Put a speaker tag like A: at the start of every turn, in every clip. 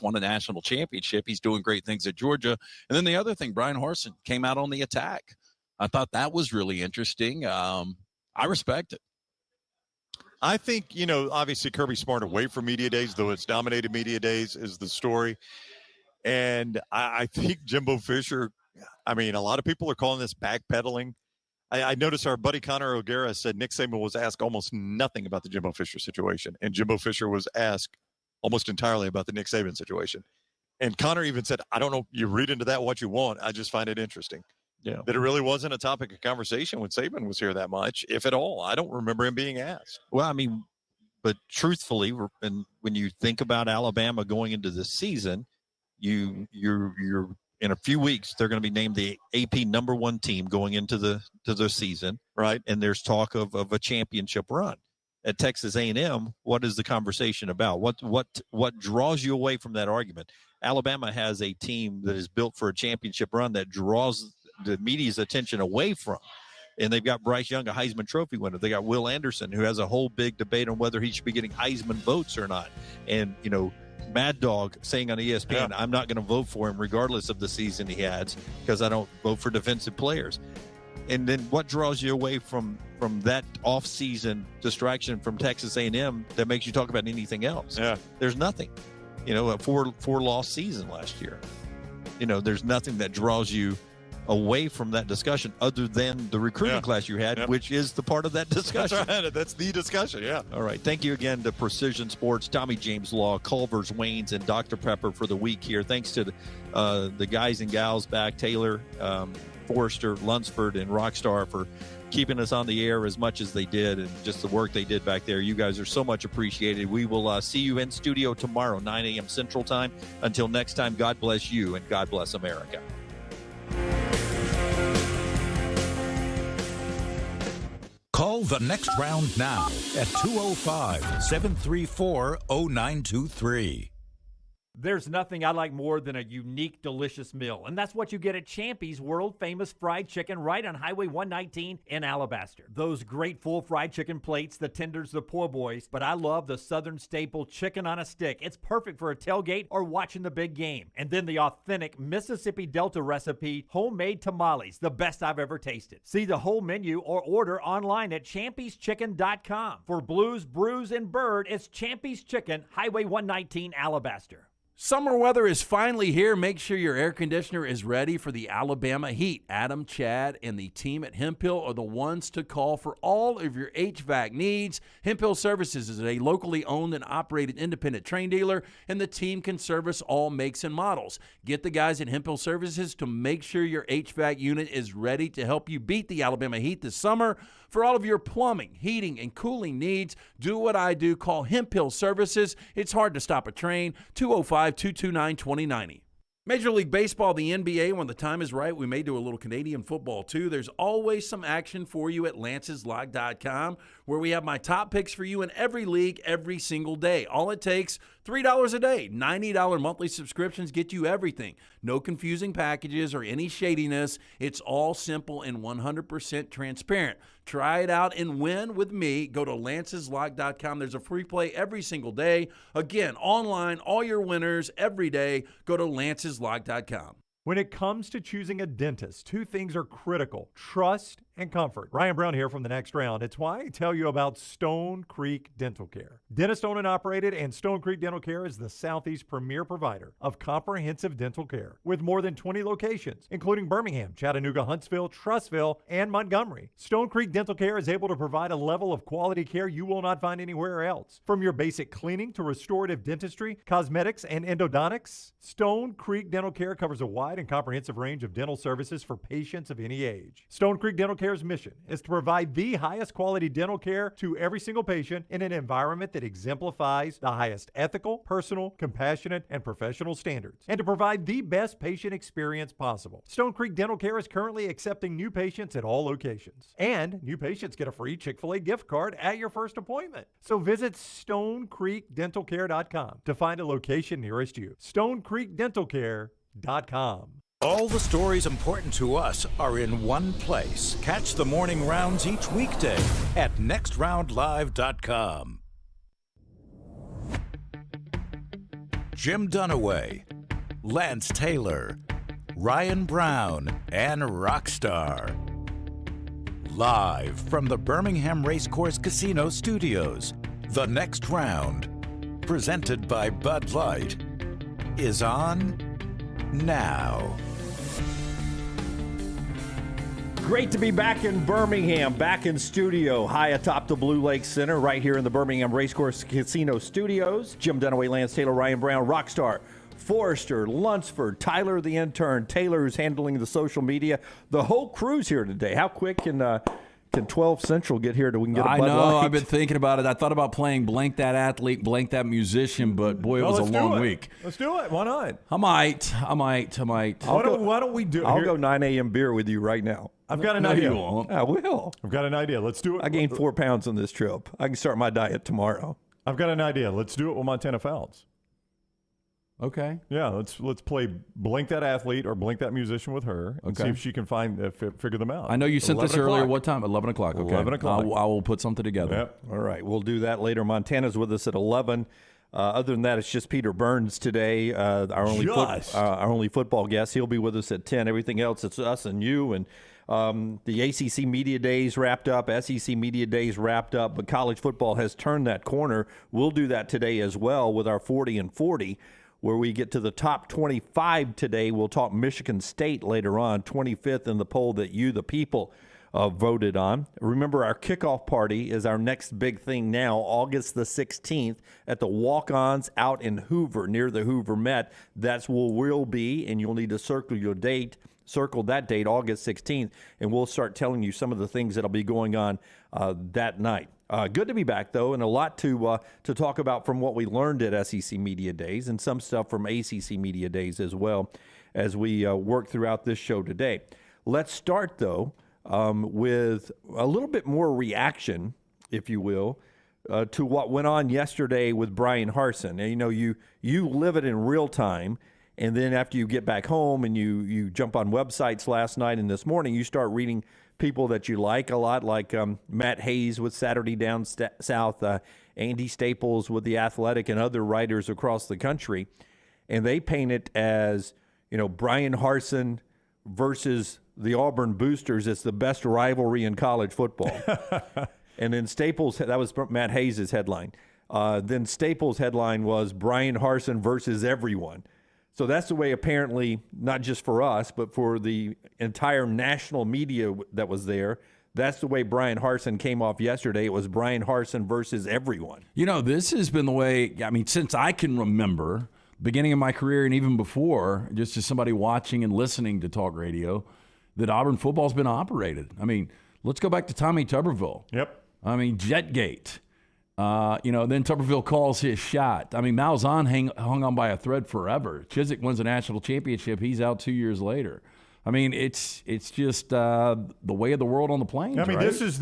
A: won a national championship. He's doing great things at Georgia. And then the other thing, Brian Harsin came out on the attack. I thought that was really interesting. I respect it.
B: I think, obviously Kirby Smart away from media days, though it's dominated media days, is the story. And I think Jimbo Fisher, a lot of people are calling this backpedaling. I noticed our buddy Connor O'Gara said Nick Saban was asked almost nothing about the Jimbo Fisher situation. And Jimbo Fisher was asked almost entirely about the Nick Saban situation. And Connor even said, I don't know, you read into that what you want. I just find it interesting.
A: Yeah.
B: That it really wasn't a topic of conversation when Saban was here that much, if at all. I don't remember him being asked.
A: Well, but truthfully, and when you think about Alabama going into this season, you're in a few weeks they're going to be named the AP number 1 team going into the season, right? And there's talk of a championship run at Texas A&M. What is the conversation about? What draws you away from that argument? Alabama has a team that is built for a championship run that draws the media's attention away from. And they've got Bryce Young, a Heisman Trophy winner. They got Will Anderson, who has a whole big debate on whether he should be getting Heisman votes or not. And, Mad Dog saying on ESPN, I'm not going to vote for him regardless of the season he has because I don't vote for defensive players. And then what draws you away from that off-season distraction from Texas A&M that makes you talk about anything else?
B: Yeah.
A: There's nothing. A four-loss season last year. There's nothing that draws you away from that discussion other than the recruiting class you had, which is the part of that discussion.
B: That's right. That's the discussion, yeah.
A: All right. Thank you again to Precision Sports, Tommy James Law, Culver's Waynes, and Dr. Pepper for the week here. Thanks to the guys and gals back, Taylor, Forrester, Lunsford, and Rockstar for keeping us on the air as much as they did and just the work they did back there. You guys are so much appreciated. We will see you in studio tomorrow, 9 a.m. Central Time. Until next time, God bless you and God bless America.
C: Call the Next Round now at 205-734-0923.
D: There's nothing I like more than a unique, delicious meal, and that's what you get at Champy's world-famous fried chicken right on Highway 119 in Alabaster. Those great full fried chicken plates, the tenders, the po' boys, but I love the Southern staple chicken on a stick. It's perfect for a tailgate or watching the big game. And then the authentic Mississippi Delta recipe, homemade tamales, the best I've ever tasted. See the whole menu or order online at champyschicken.com. For Blues, Brews, and Bird, it's Champy's Chicken, Highway 119, Alabaster.
E: Summer weather is finally here. Make sure your air conditioner is ready for the Alabama heat. Adam, Chad, and the team at Hemphill are the ones to call for all of your HVAC needs. Hemphill Services is a locally owned and operated independent Trane dealer, and the team can service all makes and models. Get the guys at Hemphill Services to make sure your HVAC unit is ready to help you beat the Alabama heat this summer. For all of your plumbing, heating, and cooling needs, do what I do. Call Hemphill Services. It's hard to stop a train. 205-229-2090. Major League Baseball, the NBA, when the time is right, we may do a little Canadian football too. There's always some action for you at Lance'sLock.com, where we have my top picks for you in every league every single day. All it takes, $3 a day. $90 monthly subscriptions get you everything. No confusing packages or any shadiness. It's all simple and 100% transparent. Try it out and win with me. Go to Lance'sLock.com. There's a free play every single day. Again, online, all your winners every day. Go to Lance'sLock.com.
D: When it comes to choosing a dentist, two things are critical: trust and comfort. Ryan Brown here from The Next Round. It's why I tell you about Stone Creek Dental Care. Dentist owned and operated, and Stone Creek Dental Care is the Southeast premier provider of comprehensive dental care with more than 20 locations, including Birmingham, Chattanooga, Huntsville, Trussville, and Montgomery. Stone Creek Dental Care is able to provide a level of quality care you will not find anywhere else. From your basic cleaning to restorative dentistry, cosmetics, and endodontics, Stone Creek Dental Care covers a wide and comprehensive range of dental services for patients of any age. Stone Creek Dental Care's mission is to provide the highest quality dental care to every single patient in an environment that exemplifies the highest ethical, personal, compassionate, and professional standards, and to provide the best patient experience possible. Stone Creek Dental Care is currently accepting new patients at all locations, and new patients get a free Chick-fil-A gift card at your first appointment. So visit StoneCreekDentalCare.com to find a location nearest you. StoneCreekDentalCare.com.
C: All the stories important to us are in one place. Catch the morning rounds each weekday at nextroundlive.com. Jim Dunaway, Lance Taylor, Ryan Brown, and Rockstar. Live from the Birmingham Racecourse Casino Studios, the next round, presented by Bud Light, is on now.
F: Great to be back in Birmingham, back in studio, high atop the Blue Lake Center, right here in the Birmingham Racecourse Casino Studios. Jim Dunaway, Lance Taylor, Ryan Brown, Rockstar, Forrester, Lunsford, Tyler the intern, Taylor who's handling the social media. The whole crew's here today. How quick can 12 Central get here till we can get a Bud Light?
E: I know. I've been thinking about it. I thought about playing Blank That Athlete, Blank That Musician, but boy, it was a long week.
D: Let's do it. Why not?
E: I might.
D: Why don't we do it?
F: I'll go 9 a.m. beer with you right now.
D: I've got an idea.
E: You won't.
F: I will.
D: I've got an idea. Let's do it.
F: I gained 4 pounds on this trip. I can start my diet tomorrow.
D: I've got an idea. Let's do it with Montana Fouts.
E: Okay.
D: Yeah, let's play Blink That Athlete or Blink That Musician with her and see if she can figure them out.
E: I know you sent this
D: 11
E: earlier.
D: o'clock.
E: What time? 11 o'clock. Okay.
D: 11 o'clock.
E: I will put something together.
D: Yep.
F: All right, we'll do that later. Montana's with us at 11. Other than that, it's just Peter Burns today, our only football guest. He'll be with us at 10. Everything else, it's us and you. And the ACC Media Days wrapped up, SEC Media Days wrapped up, but college football has turned that corner. We'll do that today as well with our 40 and 40, where we get to the top 25 today. We'll talk Michigan State later on, 25th in the poll that you, the people, voted on. Remember, our kickoff party is our next big thing now, August the 16th at the Walk-Ons out in Hoover, near the Hoover Met. That's where we'll be, and you'll need to circle that date, August 16th, and we'll start telling you some of the things that'll be going on that night. Good to be back, though, and a lot to talk about from what we learned at SEC Media Days and some stuff from ACC Media Days as well as we work throughout this show today. Let's start, though, with a little bit more reaction, if you will, to what went on yesterday with Brian Harsin. And, you live it in real time, and then after you get back home and you jump on websites last night and this morning, you start reading people that you like a lot, like Matt Hayes with Saturday Down South, Andy Staples with The Athletic, and other writers across the country. And they paint it as, Brian Harsin versus the Auburn Boosters. It's the best rivalry in college football. And then Staples, that was Matt Hayes' headline. Then Staples' headline was Brian Harsin versus everyone. So that's the way, apparently, not just for us, but for the entire national media that was there, that's the way Brian Harsin came off yesterday. It was Brian Harsin versus everyone.
E: This has been the way, since I can remember, beginning of my career and even before, just as somebody watching and listening to talk radio, that Auburn football's been operated. Let's go back to Tommy Tuberville.
D: Yep.
E: Jetgate. Then Tuberville calls his shot. Malzahn hung on by a thread forever. Chizik wins a national championship. He's out 2 years later. It's just the way of the world on the plains. Right?
D: This is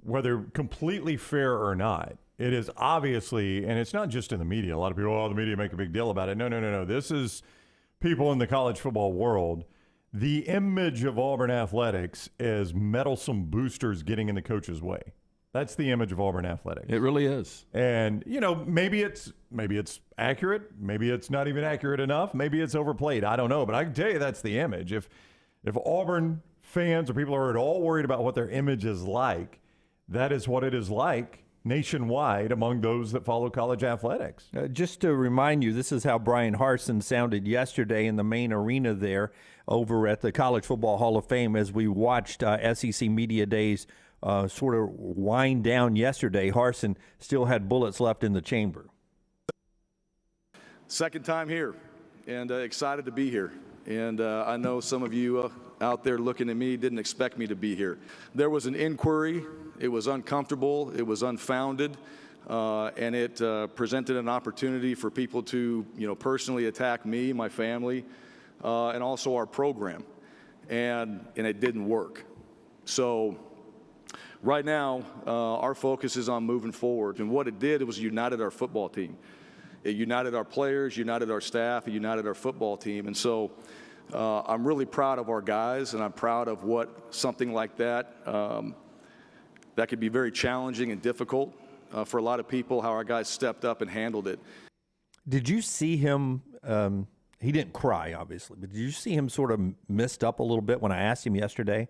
D: whether completely fair or not, it is obviously, and it's not just in the media. A lot of people, the media make a big deal about it. No. This is people in the college football world. The image of Auburn athletics is meddlesome boosters getting in the coach's way. That's the image of Auburn athletics.
E: It really is.
D: And, maybe it's accurate. Maybe it's not even accurate enough. Maybe it's overplayed. I don't know. But I can tell you that's the image. If Auburn fans or people are at all worried about what their image is like, that is what it is like nationwide among those that follow college athletics.
F: Just to remind you, this is how Brian Harsin sounded yesterday in the main arena there over at the College Football Hall of Fame as we watched SEC Media Days sort of wind down yesterday. Harsin still had bullets left in the chamber.
G: Second time here, and excited to be here. And I know some of you out there looking at me didn't expect me to be here. There was an inquiry. It was uncomfortable. It was unfounded. And it presented an opportunity for people to, personally attack me, my family, and also our program. And it didn't work. So right now, our focus is on moving forward. And what it did, it was united our football team. It united our players, united our staff, it united our football team. And so I'm really proud of our guys, and I'm proud of what something like that, that could be very challenging and difficult for a lot of people, how our guys stepped up and handled it.
F: Did you see him? He didn't cry, obviously, but did you see him sort of messed up a little bit when I asked him yesterday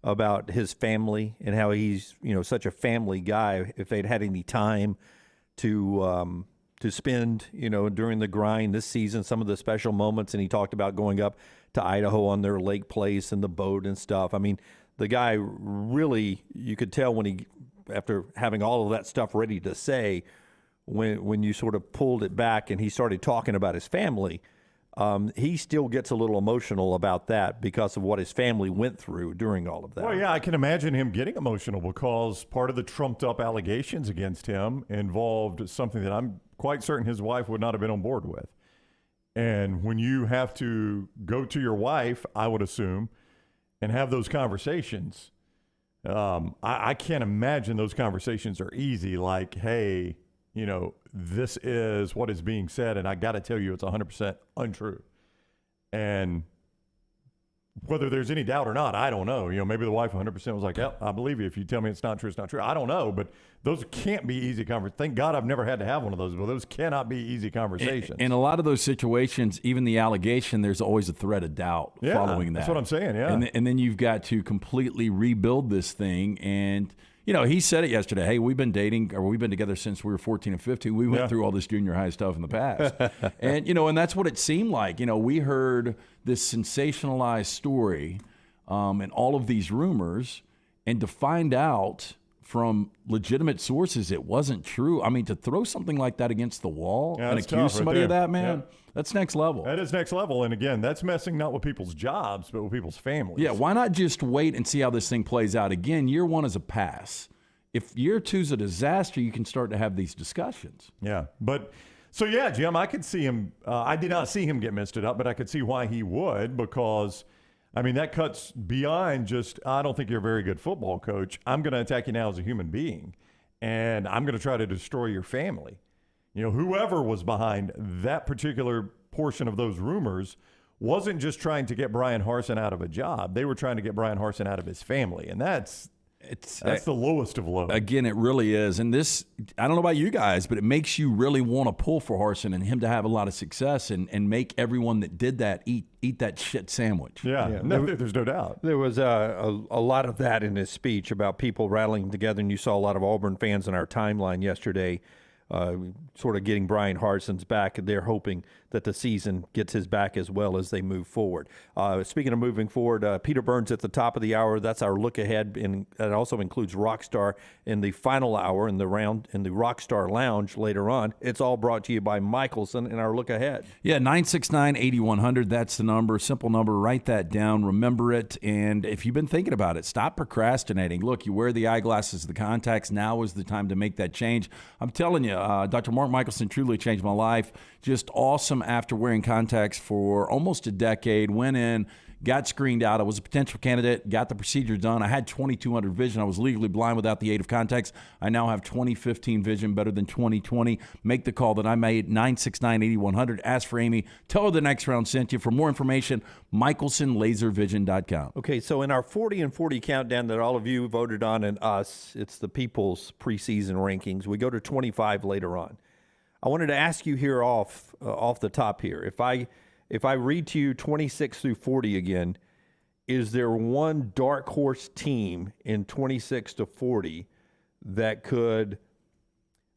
F: about his family and how he's, such a family guy? If they'd had any time to spend, during the grind this season, some of the special moments, and he talked about going up to Idaho on their lake place and the boat and stuff. I mean, the guy really, you could tell when after having all of that stuff ready to say, when you sort of pulled it back and he started talking about his family, he still gets a little emotional about that because of what his family went through during all of that.
D: Well, yeah, I can imagine him getting emotional because part of the trumped up allegations against him involved something that I'm quite certain his wife would not have been on board with. And when you have to go to your wife, I would assume, and have those conversations, I can't imagine those conversations are easy. Like, hey, this is what is being said, and I got to tell you it's 100% untrue. And whether there's any doubt or not, I don't know. Maybe the wife 100% was like, "Yep, I believe you. If you tell me it's not true, it's not true." I don't know, but those can't be easy conversations. Thank God I've never had to have one of those, but those cannot be easy conversations.
E: In a lot of those situations, even the allegation, there's always a thread of doubt following that.
D: That's what I'm saying, yeah.
E: And then you've got to completely rebuild this thing. And, he said it yesterday. Hey, we've been together since we were 14 and 15. We went through all this junior high stuff in the past. And, and that's what it seemed like. We heard this sensationalized story and all of these rumors, and to find out from legitimate sources it wasn't true. I mean, to throw something like that against the wall and accuse somebody of that, man, that's next level.
D: That is next level. And again, that's messing not with people's jobs, but with people's families.
E: Yeah, why not just wait and see how this thing plays out? Again, year one is a pass. If year two's a disaster, you can start to have these discussions.
D: Yeah, but so yeah, Jim, I could see him. I did not see him get messed it up, but I could see why he would, because I mean, that cuts beyond just, I don't think you're a very good football coach. I'm going to attack you now as a human being, and I'm going to try to destroy your family. Whoever was behind that particular portion of those rumors wasn't just trying to get Brian Harsin out of a job. They were trying to get Brian Harsin out of his family, and that's the lowest of low.
E: Again, it really is. And this, I don't know about you guys, but it makes you really want to pull for Harsin and him to have a lot of success and make everyone that did that eat that shit sandwich.
D: Yeah. There's no doubt.
F: There was a lot of that in his speech about people rattling together, and you saw a lot of Auburn fans in our timeline yesterday sort of getting Brian Harsin's back. They're hoping that the season gets his back as well as they move forward. Speaking of moving forward, Peter Burns at the top of the hour. That's our look ahead, and that also includes Rockstar in the final hour in the Rockstar Lounge later on. It's all brought to you by Michelson in our look ahead.
E: Yeah, 969-8100. That's the number. Simple number. Write that down. Remember it. And if you've been thinking about it, stop procrastinating. Look, you wear the eyeglasses, the contacts. Now is the time to make that change. I'm telling you, Dr. Mark Michelson truly changed my life. Just awesome after wearing contacts for almost a decade. Went in, got screened out. I was a potential candidate, got the procedure done. I had 20/200 vision. I was legally blind without the aid of contacts. I now have 20/15 vision, better than 20/20. Make the call that I made, 969-8100. Ask for Amy. Tell her the next round sent you. For more information, michelsonlaservision.com.
F: Okay, so in our 40 and 40 countdown that all of you voted on and us, it's the people's preseason rankings. We go to 25 later on. I wanted to ask you here off the top here. If I read to you 26 through 40 again, is there one dark horse team in 26 to 40 that could,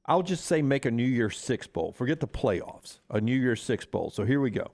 F: I'll just say, make a New Year's Six Bowl? Forget the playoffs, a New Year's Six Bowl. So here we go.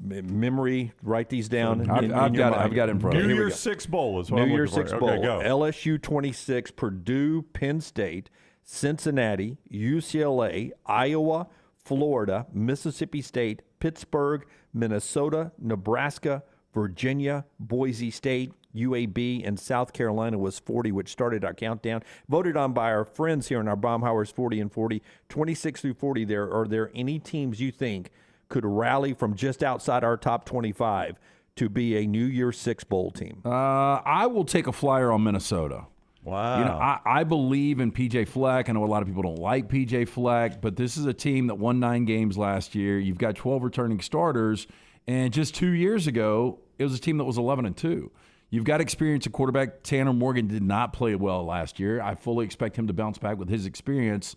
F: Memory, write these down.
E: I've got it in front of me.
D: New Year's Six Bowl is what I'm looking for.
F: New Year's Six Bowl.
D: Okay, go.
F: LSU 26, Purdue, Penn State, Cincinnati, UCLA, Iowa, Florida, Mississippi State, Pittsburgh, Minnesota, Nebraska, Virginia, Boise State, UAB, and South Carolina was 40, which started our countdown. Voted on by our friends here in our Baumhauer's 40 and 40. 26 through 40, are there any teams you think could rally from just outside our top 25 to be a New Year's Six Bowl team?
E: I will take a flyer on Minnesota.
D: Wow.
E: I believe in P.J. Fleck. I know a lot of people don't like P.J. Fleck, but this is a team that won 9 games last year. You've got 12 returning starters, and just 2 years ago, it was a team that was 11-2. You've got experience at quarterback. Tanner Morgan did not play well last year. I fully expect him to bounce back with his experience.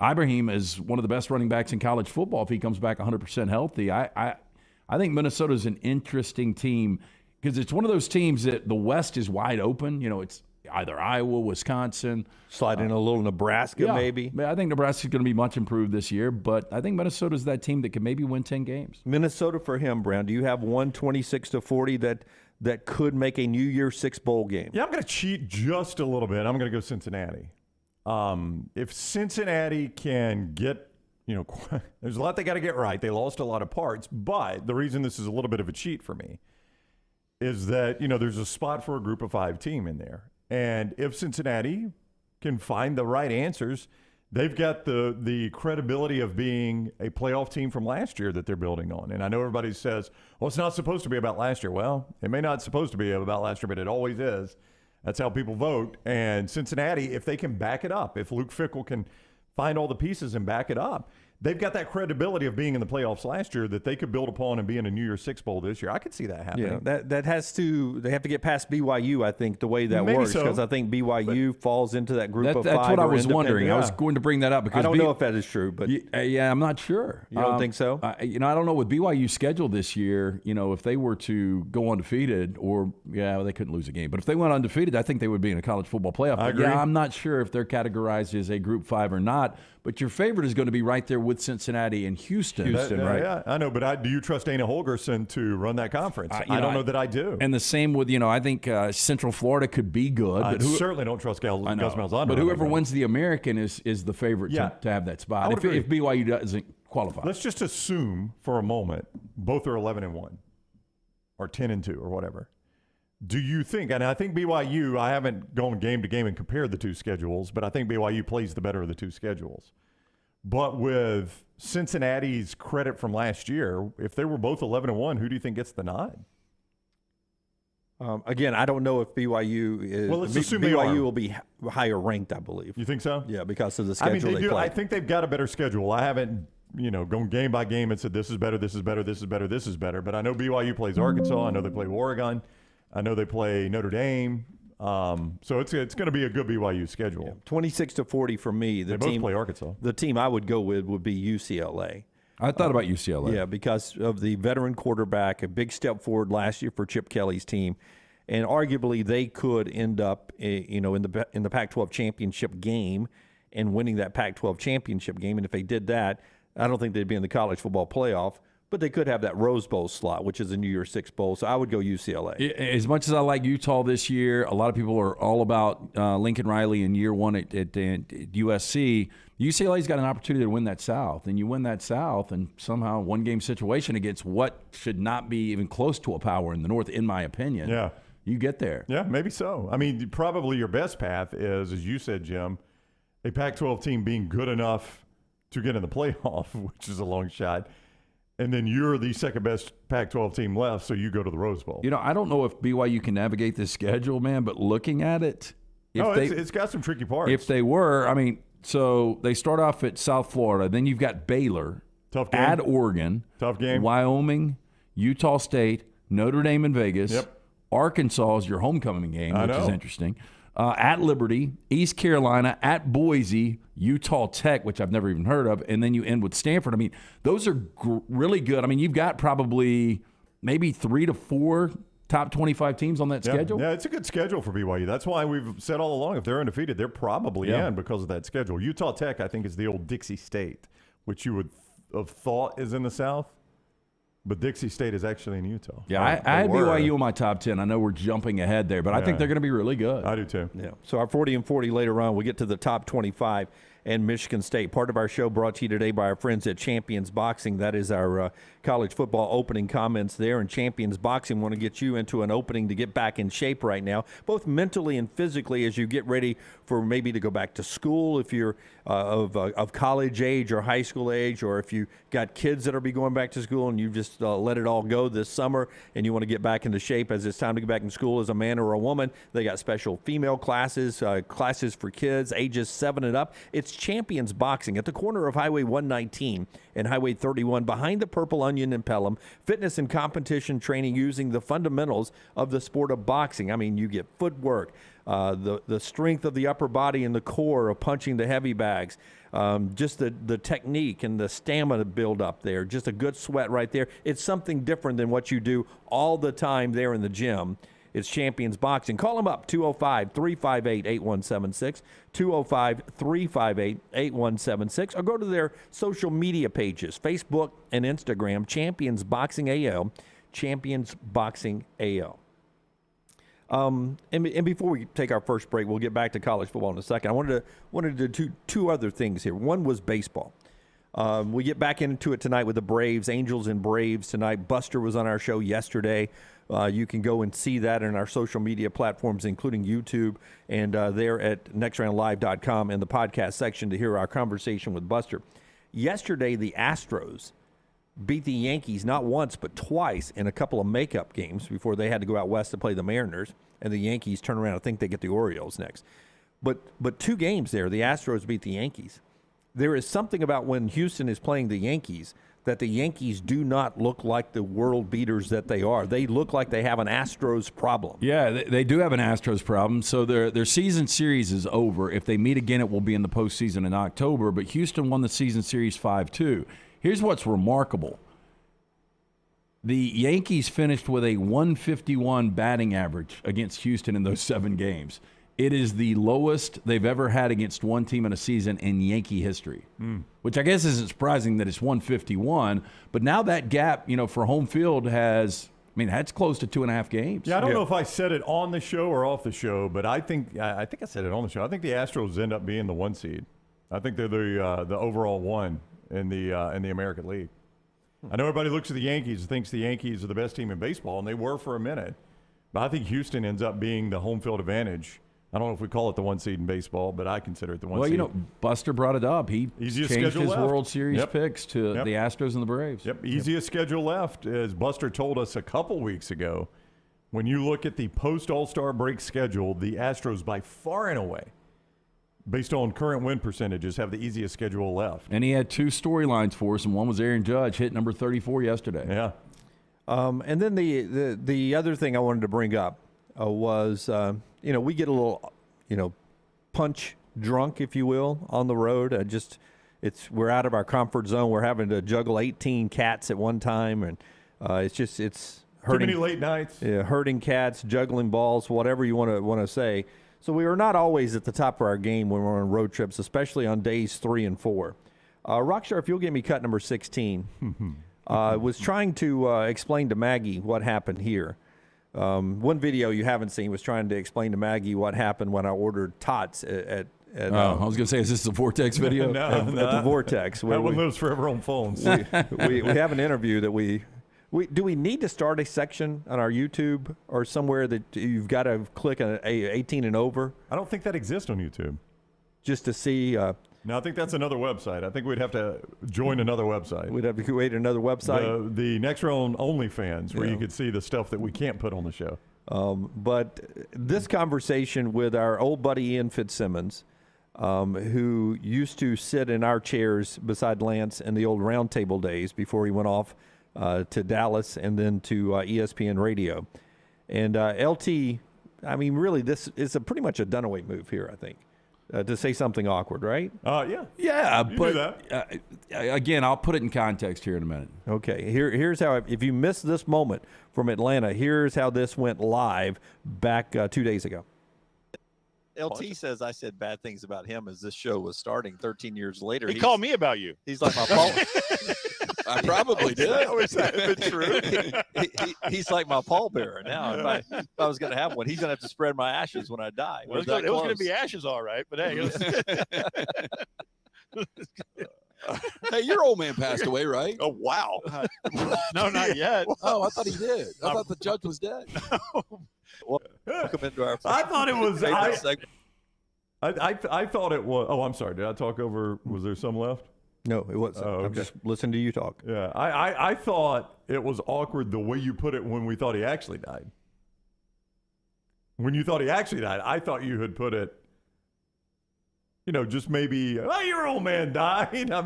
E: Ibrahim is one of the best running backs in college football if he comes back 100% healthy. I think Minnesota's an interesting team because it's one of those teams that the West is wide open. It's either Iowa, Wisconsin.
F: Slide in a little Nebraska, maybe.
E: I think Nebraska's going to be much improved this year, but I think Minnesota's that team that can maybe win 10 games.
F: Minnesota for him, Brown. Do you have one 26-40 that could make a New Year's Six bowl game?
D: Yeah, I'm going to cheat just a little bit. I'm going to go Cincinnati. If Cincinnati can get, there's a lot they got to get right. They lost a lot of parts, but the reason this is a little bit of a cheat for me is that, there's a spot for a group of 5 team in there. And if Cincinnati can find the right answers, they've got the credibility of being a playoff team from last year that they're building on. And I know everybody says, well, it's not supposed to be about last year. Well, it may not supposed to be about last year, but it always is. That's how people vote. And Cincinnati, if they can back it up, if Luke Fickell can find all the pieces and back it up, they've got that credibility of being in the playoffs last year that they could build upon and be in a New Year's Six bowl this year. I could see that happening.
F: Yeah, they have to get past BYU, I think, the way that works, because I think BYU falls into that group of 5.
E: That's what I was wondering. I was going to bring that up because
F: I don't know if that is true, but
E: I'm not sure.
F: You don't think so?
E: I don't know with BYU's schedule this year. If they were to go undefeated, they couldn't lose a game. But if they went undefeated, I think they would be in a college football playoff.
D: I agree.
E: Yeah, I'm not sure if they're categorized as a Group 5 or not. But your favorite is going to be right there with Cincinnati and Houston. Right?
D: Yeah, I know. But do you trust Dana Holgorsen to run that conference? I don't know that I do.
E: And the same with, I think Central Florida could be good.
D: I certainly don't trust Gus Malzahn.
E: But whoever wins the American is the favorite to have that spot if BYU doesn't qualify.
D: Let's just assume for a moment both are 11-1 or 10-2 or whatever. Do you think, and I think BYU, I haven't gone game to game and compared the two schedules, but I think BYU plays the better of the two schedules. But with Cincinnati's credit from last year, if they were both 11-1, who do you think gets the nod?
F: Again, I don't know if BYU is.
D: Well, let's assume
F: BYU will be higher ranked, I believe.
D: You think so?
F: Yeah, because of the schedule they play.
D: I think they've got a better schedule. I haven't, gone game by game and said this is better, this is better, this is better, this is better. But I know BYU plays Arkansas. I know they play Oregon. I know they play Notre Dame. So it's going to be a good BYU schedule.
F: Yeah. 26-40 for me.
D: They both play Arkansas.
F: The team I would go with would be UCLA.
E: I thought about UCLA.
F: Yeah, because of the veteran quarterback, a big step forward last year for Chip Kelly's team, and arguably they could end up, in the Pac-12 championship game and winning that Pac-12 championship game. And if they did that, I don't think they'd be in the college football playoff. But they could have that Rose Bowl slot, which is a New Year's Six bowl. So I would go UCLA.
E: As much as I like Utah this year, a lot of people are all about Lincoln Riley in year one at USC. UCLA's got an opportunity to win that South. And you win that South and somehow one-game situation against what should not be even close to a power in the North, in my opinion.
D: Yeah.
E: You get there.
D: Yeah, maybe so. I mean, probably your best path is, as you said, Jim, a Pac-12 team being good enough to get in the playoff, which is a long shot. And then you're the second best Pac-12 team left, so you go to the Rose Bowl.
E: I don't know if BYU can navigate this schedule, man, but looking at it,
D: it's got some tricky parts.
E: If they were, so they start off at South Florida, then you've got Baylor,
D: tough game.
E: At Oregon,
D: tough game.
E: Wyoming, Utah State, Notre Dame in Vegas.
D: Yep.
E: Arkansas is your homecoming game, which is interesting. At Liberty, East Carolina, at Boise, Utah Tech, which I've never even heard of, and then you end with Stanford. Those are really good. You've got probably maybe 3 to 4 top 25 teams on that schedule.
D: Yeah, it's a good schedule for BYU. That's why we've said all along, if they're undefeated, they're probably in because of that schedule. Utah Tech, I think, is the old Dixie State, which you would have thought is in the South. But Dixie State is actually in Utah.
E: Yeah, I had BYU in my top 10. I know we're jumping ahead there, but I think they're going to be really good.
D: I do too.
F: Yeah. So our 40 and 40 later on, we get to the top 25 and Michigan State. Part of our show brought to you today by our friends at Champions Boxing. That is our college football opening comments there. And Champions Boxing want to get you into an opening to get back in shape right now, both mentally and physically, as you get ready for maybe to go back to school if you're of college age or high school age, or if you got kids that are be going back to school and you just let it all go this summer and you want to get back into shape as it's time to get back in school as a man or a woman. They got special female classes, classes for kids ages 7 and up. It's Champions Boxing at the corner of Highway 119 and Highway 31 behind the Purple Onion in Pelham. Fitness and competition training using the fundamentals of the sport of boxing. You get footwork, the strength of the upper body and the core of punching the heavy bags, just the technique and the stamina build up there, just a good sweat right there. It's something different than what you do all the time there in the gym. It's Champions Boxing. Call them up, 205-358-8176, 205-358-8176, or go to their social media pages, Facebook and Instagram, Champions Boxing AL, Champions Boxing AL. And before we take our first break, we'll get back to college football in a second. I wanted to do two other things here. One was baseball. We get back into it tonight with the Braves, Angels and Braves tonight. Buster was on our show yesterday. You can go and see that in our social media platforms, including YouTube, and there at nextroundlive.com in the podcast section to hear our conversation with Buster. Yesterday, the Astros beat the Yankees not once but twice in a couple of makeup games before they had to go out west to play the Mariners, and the Yankees turn around. I think they get the Orioles next. But 2 games there, the Astros beat the Yankees. There is something about when Houston is playing the Yankees that the Yankees do not look like the world beaters that they are. They look like they have an Astros problem.
E: Yeah, they do have an Astros problem. So their season series is over. If they meet again, it will be in the postseason in October. But Houston won the season series 5-2. Here's what's remarkable. The Yankees finished with a 151 batting average against Houston in those 7 games. It is the lowest they've ever had against one team in a season in Yankee history, which I guess isn't surprising that it's 151. But now that gap, for home field that's close to 2.5 games.
D: Yeah, I don't know if I said it on the show or off the show, but I think I said it on the show. I think the Astros end up being the 1 seed. I think they're the overall 1 in the American League. I know everybody looks at the Yankees and thinks the Yankees are the best team in baseball, and they were for a minute. But I think Houston ends up being the home field advantage. I don't know if we call it the 1 seed in baseball, but I consider it the 1 seed.
E: Well, Buster brought it up. He changed his World Series picks to the Astros and the Braves.
D: Yep, easiest schedule left, as Buster told us a couple weeks ago. When you look at the post-All-Star break schedule, the Astros by far and away, based on current win percentages, have the easiest schedule left.
E: And he had 2 storylines for us, and one was Aaron Judge hit number 34 yesterday.
D: Yeah.
F: And then the other thing I wanted to bring up was, we get a little, punch drunk, if you will, on the road. We're out of our comfort zone. We're having to juggle 18 cats at one time, and it's hurting.
D: Too many late nights.
F: Yeah, herding cats, juggling balls, whatever you want to say. So we are not always at the top of our game when we're on road trips, especially on days 3 and 4. Rockstar, if you'll give me cut number 16, was trying to explain to Maggie what happened here. One video you haven't seen was trying to explain to Maggie what happened when I ordered tots at
E: I was going to say, is this the Vortex video?
D: No,
F: at the Vortex.
D: That one lives forever on phones.
F: we have an interview that do we need to start a section on our YouTube or somewhere that you've got to click a 18 and over?
D: I don't think that exists on YouTube.
F: Just to see.
D: No, I think that's another website. I think we'd have to join another website.
F: We'd have to create another website.
D: The Next Round OnlyFans, where you could see the stuff that we can't put on the show.
F: But this conversation with our old buddy Ian Fitzsimmons, who used to sit in our chairs beside Lance in the old roundtable days before he went off to Dallas and then to ESPN Radio. And LT, really, this is pretty much a Dunaway move here, I think. To say something awkward, right?
D: Yeah.
E: Yeah,
D: you
E: but
D: do that.
E: Again, I'll put it in context here in a minute.
F: Okay, here's how, if you missed this moment from Atlanta, here's how this went live back 2 days ago.
A: LT says I said bad things about him as this show was starting 13 years later.
H: He called me about you.
A: He's like my Paul.
I: I probably did.
A: Is that even true? He's like my pallbearer now. If I was going to have one, he's going to have to spread my ashes when I die.
H: Well, it was going to be ashes, all right. But hey,
I: hey, your old man passed away, right?
H: Oh, wow. No, not yet.
I: Oh, I thought he did. I thought the judge was dead.
A: Welcome into our.
D: I thought it was.
A: segment.
D: I thought it was. Oh, I'm sorry. Did I talk over? Was there some left?
F: No, it wasn't.
D: Oh, okay.
F: I'm just listening to you talk.
D: Yeah, I thought it was awkward the way you put it when we thought he actually died. When you thought he actually died, I thought you had put it, just maybe, oh, your old man died. I'm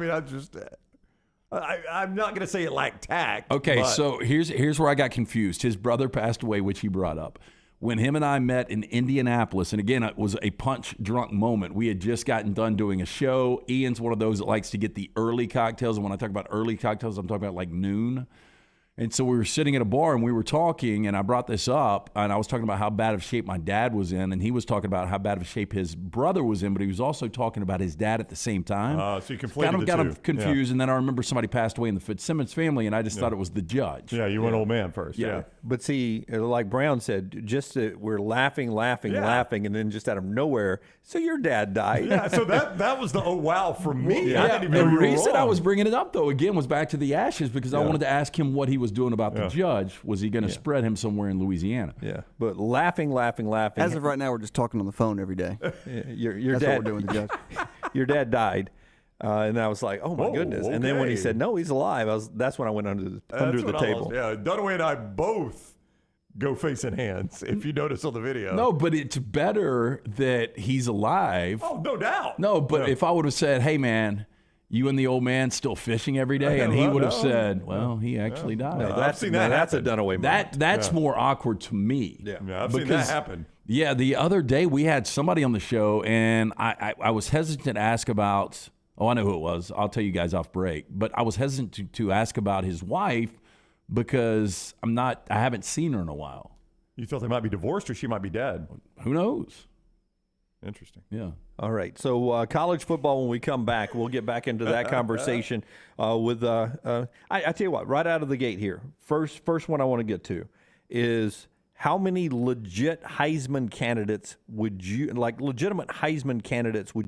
D: not going to say it lacked tact.
E: Okay,
D: but
E: so here's where I got confused. His brother passed away, which he brought up. when him and I met in Indianapolis, and again, it was a punch-drunk moment. We had just gotten done doing a show. Ian's one of those that likes to get the early cocktails, and when I talk about early cocktails, I'm talking about like noon. And so we were sitting at a bar, and we were talking, and I brought this up, and I was talking about how bad of shape my dad was in, and he was talking about how bad of shape his brother was in, but he was also talking about his dad at the same time.
D: So you conflated
E: got him confused, and then I remember somebody passed away in the Fitzsimmons family, and I just thought it was the judge.
D: Yeah, you went old man first. Yeah.
F: But see, like Brown said, we're laughing, and then just out of nowhere, so your dad died.
D: Yeah, so that was the oh wow for me.
E: Yeah.
D: I didn't even know
E: the
D: you were
E: reason I
D: wrong.
E: was bringing it up, though, again, was back to the Ashes because I wanted to ask him what he was doing about the judge. Was he going to spread him somewhere in Louisiana?
F: Yeah, but laughing.
J: As of right now, we're just talking on the phone every day.
F: Your
J: That's
F: dad,
J: what we're doing with the judge.
F: Your dad died. And I was like, "Oh my goodness!" And then when he said, "No, he's alive," that's when I went under the table.
D: Dunaway and I both go face in hands. If you notice on the video,
E: no, but it's better that he's alive.
D: Oh, no doubt.
E: No, but if I would have said, "Hey, man, you and the old man still fishing every day," and he would have said, "Well, he actually died."
F: No,
D: I've seen that.
F: That's a Dunaway moment.
E: That's more awkward to me.
D: Yeah, I've seen that happen.
E: Yeah, the other day we had somebody on the show, and I was hesitant to ask about. Oh, I know who it was. I'll tell you guys off break. But I was hesitant to ask about his wife because I haven't seen her in a while.
D: You thought they might be divorced or she might be dead?
E: Who knows?
D: Interesting.
E: Yeah.
F: All right. So college football, when we come back, we'll get back into that conversation with I tell you what, right out of the gate here, first one I want to get to is how many legitimate Heisman candidates would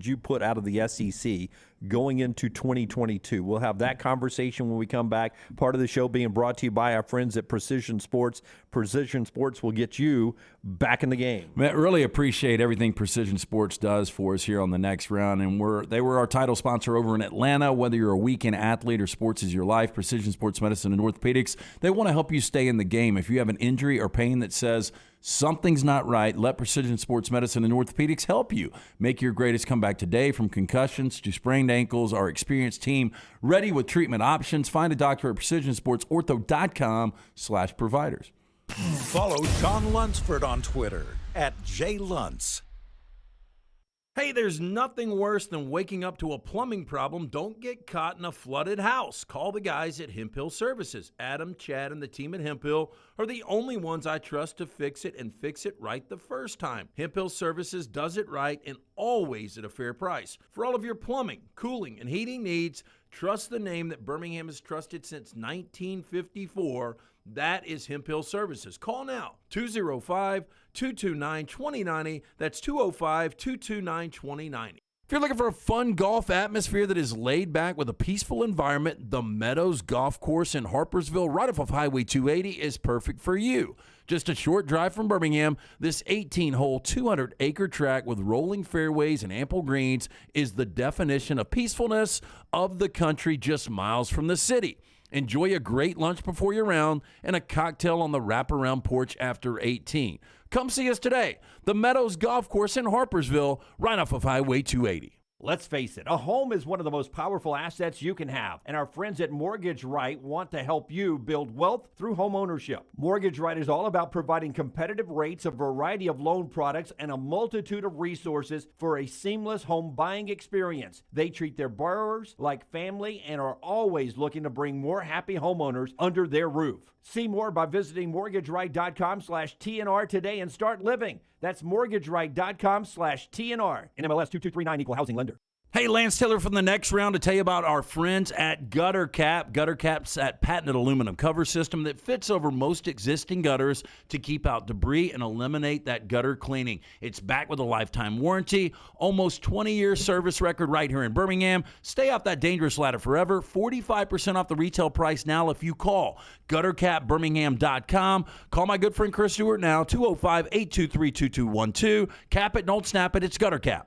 F: you put out of the SEC going into 2022? We'll have that conversation when we come back. Part of the show being brought to you by our friends at Precision Sports. Precision Sports will get you back in the game.
E: Man, really appreciate everything Precision Sports does for us here on the next round. And they were our title sponsor over in Atlanta. Whether you're a weekend athlete or sports is your life, Precision Sports Medicine and Orthopedics, they want to help you stay in the game. If you have an injury or pain that says something's not right, let Precision Sports Medicine and Orthopedics help you. Make your greatest comeback today. From concussions to sprained ankles, our experienced team ready with treatment options. Find a doctor at precisionsportsortho.com/providers.
C: Follow Sean Lunsford on Twitter @JLuntz.
E: Hey, there's nothing worse than waking up to a plumbing problem. Don't get caught in a flooded house. Call the guys at Hemp Hill Services. Adam, Chad, and the team at Hemp Hill are the only ones I trust to fix it and fix it right the first time. Hemp Hill Services does it right and always at a fair price. For all of your plumbing, cooling, and heating needs, trust the name that Birmingham has trusted since 1954. That is Hemp Hill Services. Call now, 205-229-2090. That's 205-229-2090. If you're looking for a fun golf atmosphere that is laid back with a peaceful environment, the Meadows Golf Course in Harpersville, right off of Highway 280, is perfect for you. Just a short drive from Birmingham, this 18-hole, 200-acre track with rolling fairways and ample greens is the definition of peacefulness of the country just miles from the city. Enjoy a great lunch before your round and a cocktail on the wraparound porch after 18. Come see us today. The Meadows Golf Course in Harpersville, right off of Highway 280.
K: Let's face it, a home is one of the most powerful assets you can have, and our friends at Mortgage Right want to help you build wealth through home ownership. Mortgage Right is all about providing competitive rates, a variety of loan products, and a multitude of resources for a seamless home buying experience. They treat their borrowers like family and are always looking to bring more happy homeowners under their roof. See more by visiting mortgageright.com/TNR today and start living. That's mortgageright.com/TNR. NMLS 2239, Equal Housing Lender.
E: Hey, Lance Taylor from the next round to tell you about our friends at Gutter Cap. Gutter Cap's that patented aluminum cover system that fits over most existing gutters to keep out debris and eliminate that gutter cleaning. It's back with a lifetime warranty, almost 20-year service record right here in Birmingham. Stay off that dangerous ladder forever. 45% off the retail price now if you call guttercapbirmingham.com. Call my good friend Chris Stewart now, 205-823-2212. Cap it, don't snap it. It's Gutter Cap.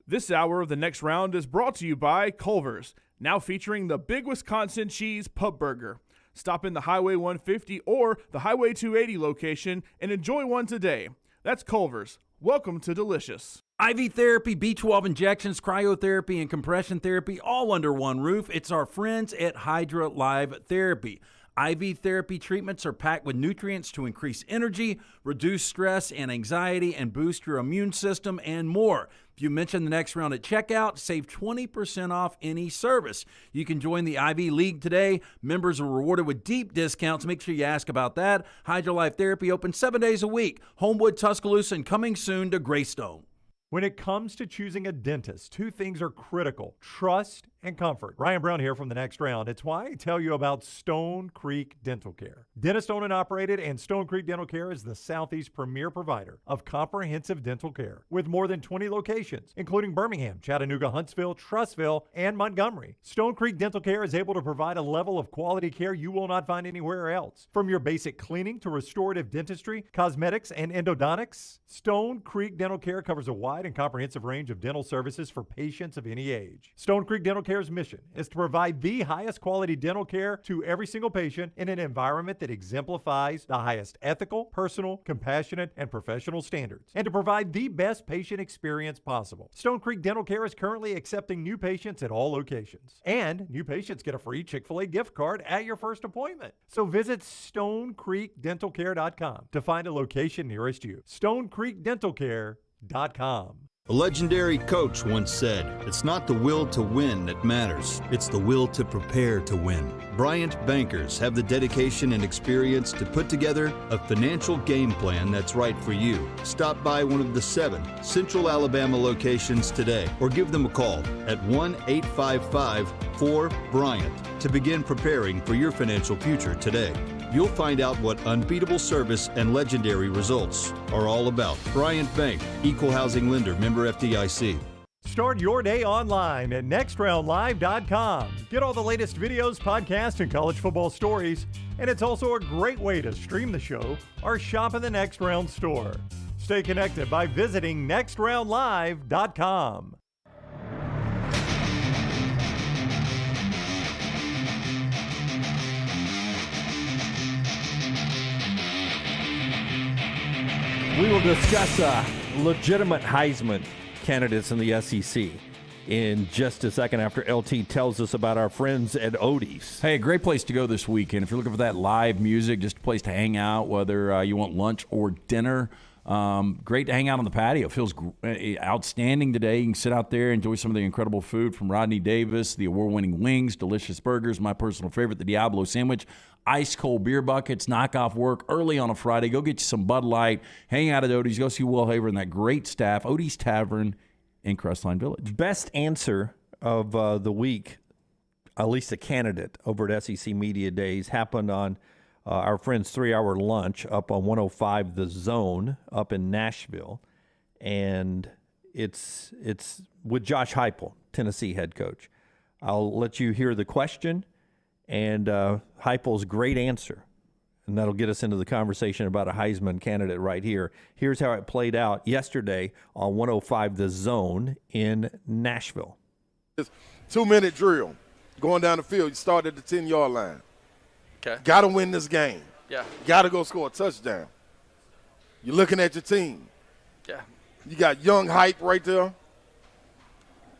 L: This hour of the next round is brought to you by Culver's, now featuring the Big Wisconsin Cheese Pub Burger. Stop in the Highway 150 or the Highway 280 location and enjoy one today. That's Culver's. Welcome to Delicious.
E: IV therapy, B12 injections, cryotherapy, and compression therapy all under one roof. It's our friends at Hydra Live Therapy. IV therapy treatments are packed with nutrients to increase energy, reduce stress and anxiety, and boost your immune system, and more. If you mention the Next Round at checkout, save 20% off any service. You can join the IV League today. Members are rewarded with deep discounts. Make sure you ask about that. HydroLife Therapy open 7 days a week. Homewood, Tuscaloosa, and coming soon to Greystone.
D: When it comes to choosing a dentist, two things are critical: trust and comfort. Ryan Brown here from The Next Round. It's why I tell you about Stone Creek Dental Care. Dentist owned and operated, and Stone Creek Dental Care is the Southeast premier provider of comprehensive dental care with more than 20 locations, including Birmingham, Chattanooga, Huntsville, Trussville, and Montgomery. Stone Creek Dental Care is able to provide a level of quality care you will not find anywhere else. From your basic cleaning to restorative dentistry, cosmetics, and endodontics, Stone Creek Dental Care covers a wide and comprehensive range of dental services for patients of any age. Stone Creek Dental Care's mission is to provide the highest quality dental care to every single patient in an environment that exemplifies the highest ethical, personal, compassionate, and professional standards, and to provide the best patient experience possible. Stone Creek Dental Care is currently accepting new patients at all locations, and new patients get a free Chick-fil-A gift card at your first appointment. So visit StoneCreekDentalCare.com to find a location nearest you. StoneCreekDentalCare.com.
M: A legendary coach once said, "It's not the will to win that matters, it's the will to prepare to win." Bryant bankers have the dedication and experience to put together a financial game plan that's right for you. Stop by one of the 7 Central Alabama locations today or give them a call at 1-855-4-BRYANT to begin preparing for your financial future today. You'll find out what unbeatable service and legendary results are all about. Bryant Bank, Equal Housing Lender, member FDIC.
D: Start your day online at nextroundlive.com. Get all the latest videos, podcasts, and college football stories. And it's also a great way to stream the show or shop in the Next Round store. Stay connected by visiting nextroundlive.com.
F: We will discuss legitimate Heisman candidates in the SEC in just a second after LT tells us about our friends at Odie's.
E: Hey, a great place to go this weekend. If you're looking for that live music, just a place to hang out, whether you want lunch or dinner. Great to hang out on the patio. It feels outstanding today. You can sit out there, enjoy some of the incredible food from Rodney Davis, the award-winning wings, delicious burgers, my personal favorite, the Diablo sandwich, ice-cold beer buckets, knock off work early on a Friday. Go get you some Bud Light, hang out at Odie's, go see Will Haver and that great staff, Odie's Tavern in Crestline Village.
F: Best answer of the week, at least a candidate over at SEC Media Days, happened on our friend's 3-hour lunch up on 105 The Zone up in Nashville. And it's with Josh Heupel, Tennessee head coach. I'll let you hear the question and Heupel's great answer. And that'll get us into the conversation about a Heisman candidate right here. Here's how it played out yesterday on 105 The Zone in Nashville.
N: 2-minute drill. Going down the field, you start at the 10-yard line.
O: Okay.
N: Got to win this game.
O: Yeah.
N: Got to go score a touchdown. You're looking at your team.
O: Yeah.
N: You got young Hype right there.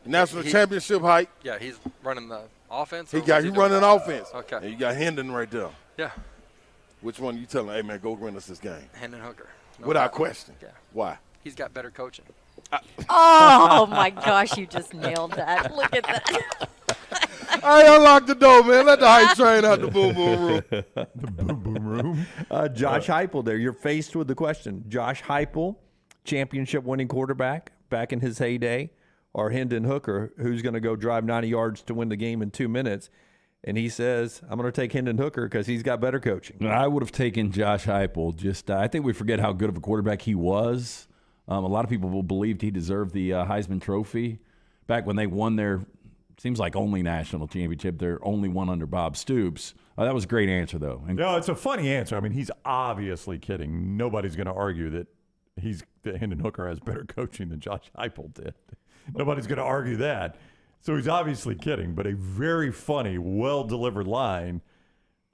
N: National championship Hype.
O: Yeah, he's running the offense.
N: He running offense.
O: Okay.
N: And you got Hendon right there.
O: Yeah.
N: Which one you telling, hey, man, go win us this game?
O: Hendon Hooker. No
N: Without
O: problem.
N: question.
O: Yeah.
N: Why?
O: He's got better coaching.
P: Oh, my gosh, you just nailed that. Look at that.
N: I unlocked the door, man. Let the Hype train out the boom-boom room.
F: The boom-boom room. Josh Heupel there. You're faced with the question. Josh Heupel, championship-winning quarterback back in his heyday, or Hendon Hooker, who's going to go drive 90 yards to win the game in 2 minutes. And he says, I'm going to take Hendon Hooker because he's got better coaching.
E: I would have taken Josh Heupel. I think we forget how good of a quarterback he was. A lot of people believed he deserved the Heisman Trophy back when they won their, seems like, only national championship. Their only one under Bob Stoops. That was a great answer, though.
D: No, it's a funny answer. I mean, he's obviously kidding. Nobody's going to argue that Hendon Hooker has better coaching than Josh Heupel did. Nobody's going to argue that. So he's obviously kidding, but a very funny, well-delivered line.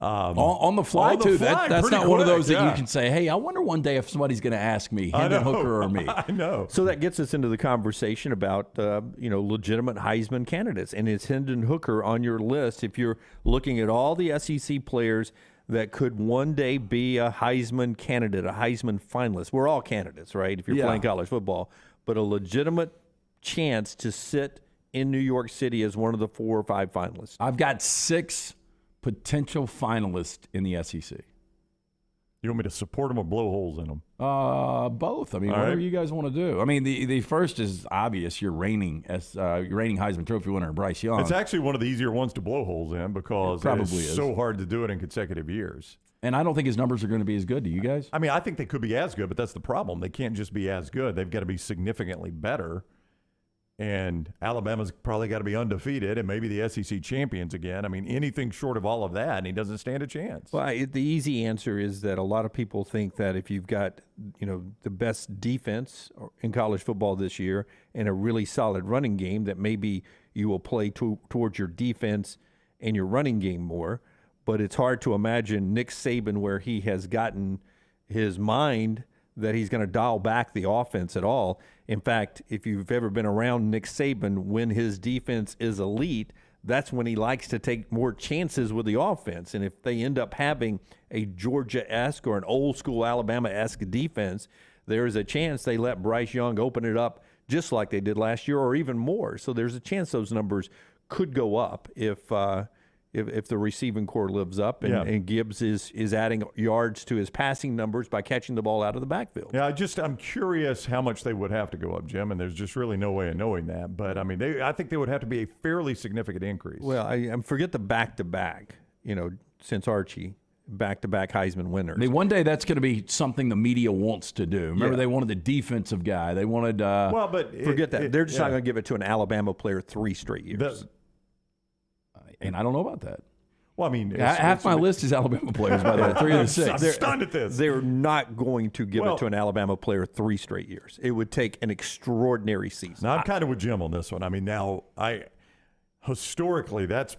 E: On the fly, too. That's not one of those that you can say, hey, I wonder one day if somebody's going to ask me, Hendon Hooker or me.
D: I know.
F: So that gets us into the conversation about, legitimate Heisman candidates. And is Hendon Hooker on your list if you're looking at all the SEC players that could one day be a Heisman candidate, a Heisman finalist. We're all candidates, right, if you're playing college football. But a legitimate chance to sit in New York City as one of the 4 or 5 finalists.
E: I've got 6 potential finalists in the SEC.
D: You want me to support them or blow holes in them?
E: Both. I mean, whatever you guys want to do. I mean, the first is obvious. You're reigning Heisman Trophy winner Bryce Young.
D: It's actually one of the easier ones to blow holes in because it's so hard to do it in consecutive years.
E: And I don't think his numbers are going to be as good. Do you guys?
D: I mean, I think they could be as good, but that's the problem. They can't just be as good. They've got to be significantly better. And Alabama's probably got to be undefeated and maybe the SEC champions again. I mean, anything short of all of that, and he doesn't stand a chance.
F: Well, the easy answer is that a lot of people think that if you've got, the best defense in college football this year and a really solid running game, that maybe you will play towards your defense and your running game more. But it's hard to imagine Nick Saban where he has gotten his mind that he's going to dial back the offense at all. In fact, if you've ever been around Nick Saban, when his defense is elite, that's when he likes to take more chances with the offense. And if they end up having a Georgia-esque or an old-school Alabama-esque defense, there is a chance they let Bryce Young open it up just like they did last year or even more. So there's a chance those numbers could go up if the receiving core lives up and Gibbs is adding yards to his passing numbers by catching the ball out of the backfield.
D: Yeah, I'm curious how much they would have to go up, Jim, and there's just really no way of knowing that. But, I mean, I think they would have to be a fairly significant increase.
F: Well, I forget the back-to-back, since Archie, back-to-back Heisman winners.
E: I mean, one day that's going to be something the media wants to do. Remember, they wanted the defensive guy. They wanted
F: forget that. They're just not going to give it to an Alabama player 3 straight years.
E: And I don't know about that.
D: Well, I mean,
E: half my list is Alabama players, by the way, 3 of the 6.
D: I'm stunned at this.
F: They're not going to give it to an Alabama player 3 straight years. It would take an extraordinary season.
D: Now, I'm kind of with Jim on this one. I mean, historically, that's,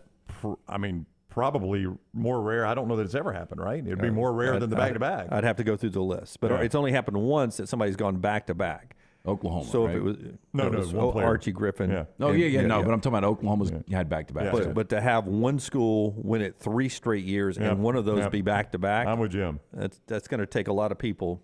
D: probably more rare. I don't know that it's ever happened, right? It'd be more rare than the back-to-back.
F: I'd have to go through the list. But it's only happened once that somebody's gone back-to-back.
E: Oklahoma.
F: So
E: right?
F: if it was
D: one player.
F: Archie Griffin.
D: Yeah.
E: But I'm talking about Oklahoma's had back-to-back.
F: But to have one school win it 3 straight years and one of those be back-to-back,
D: I'm with Jim.
F: That's going to take a lot of people,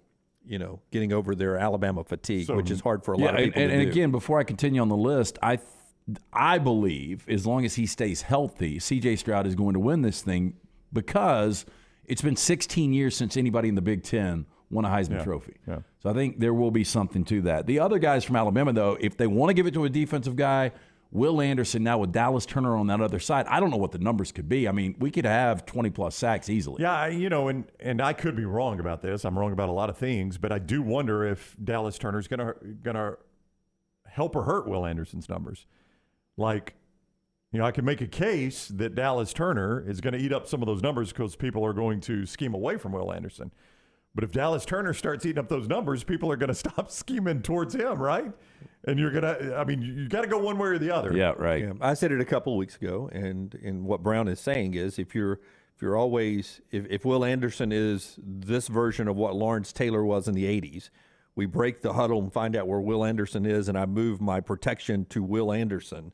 F: getting over their Alabama fatigue, which is hard for a lot of people to do.
E: And again, before I continue on the list, I believe as long as he stays healthy, C.J. Stroud is going to win this thing because it's been 16 years since anybody in the Big Ten won a Heisman Trophy. Yeah. So I think there will be something to that. The other guys from Alabama, though, if they want to give it to a defensive guy, Will Anderson now with Dallas Turner on that other side, I don't know what the numbers could be. I mean, we could have 20-plus sacks easily.
D: Yeah, and I could be wrong about this. I'm wrong about a lot of things, but I do wonder if Dallas Turner's going to help or hurt Will Anderson's numbers. Like, I can make a case that Dallas Turner is going to eat up some of those numbers because people are going to scheme away from Will Anderson. But if Dallas Turner starts eating up those numbers, people are going to stop scheming towards him, right? And you're going to, you got to go one way or the other.
E: Yeah, right.
F: Yeah, I said it a couple of weeks ago, and what Brown is saying is if you're always, if Will Anderson is this version of what Lawrence Taylor was in the 80s, we break the huddle and find out where Will Anderson is, and I move my protection to Will Anderson,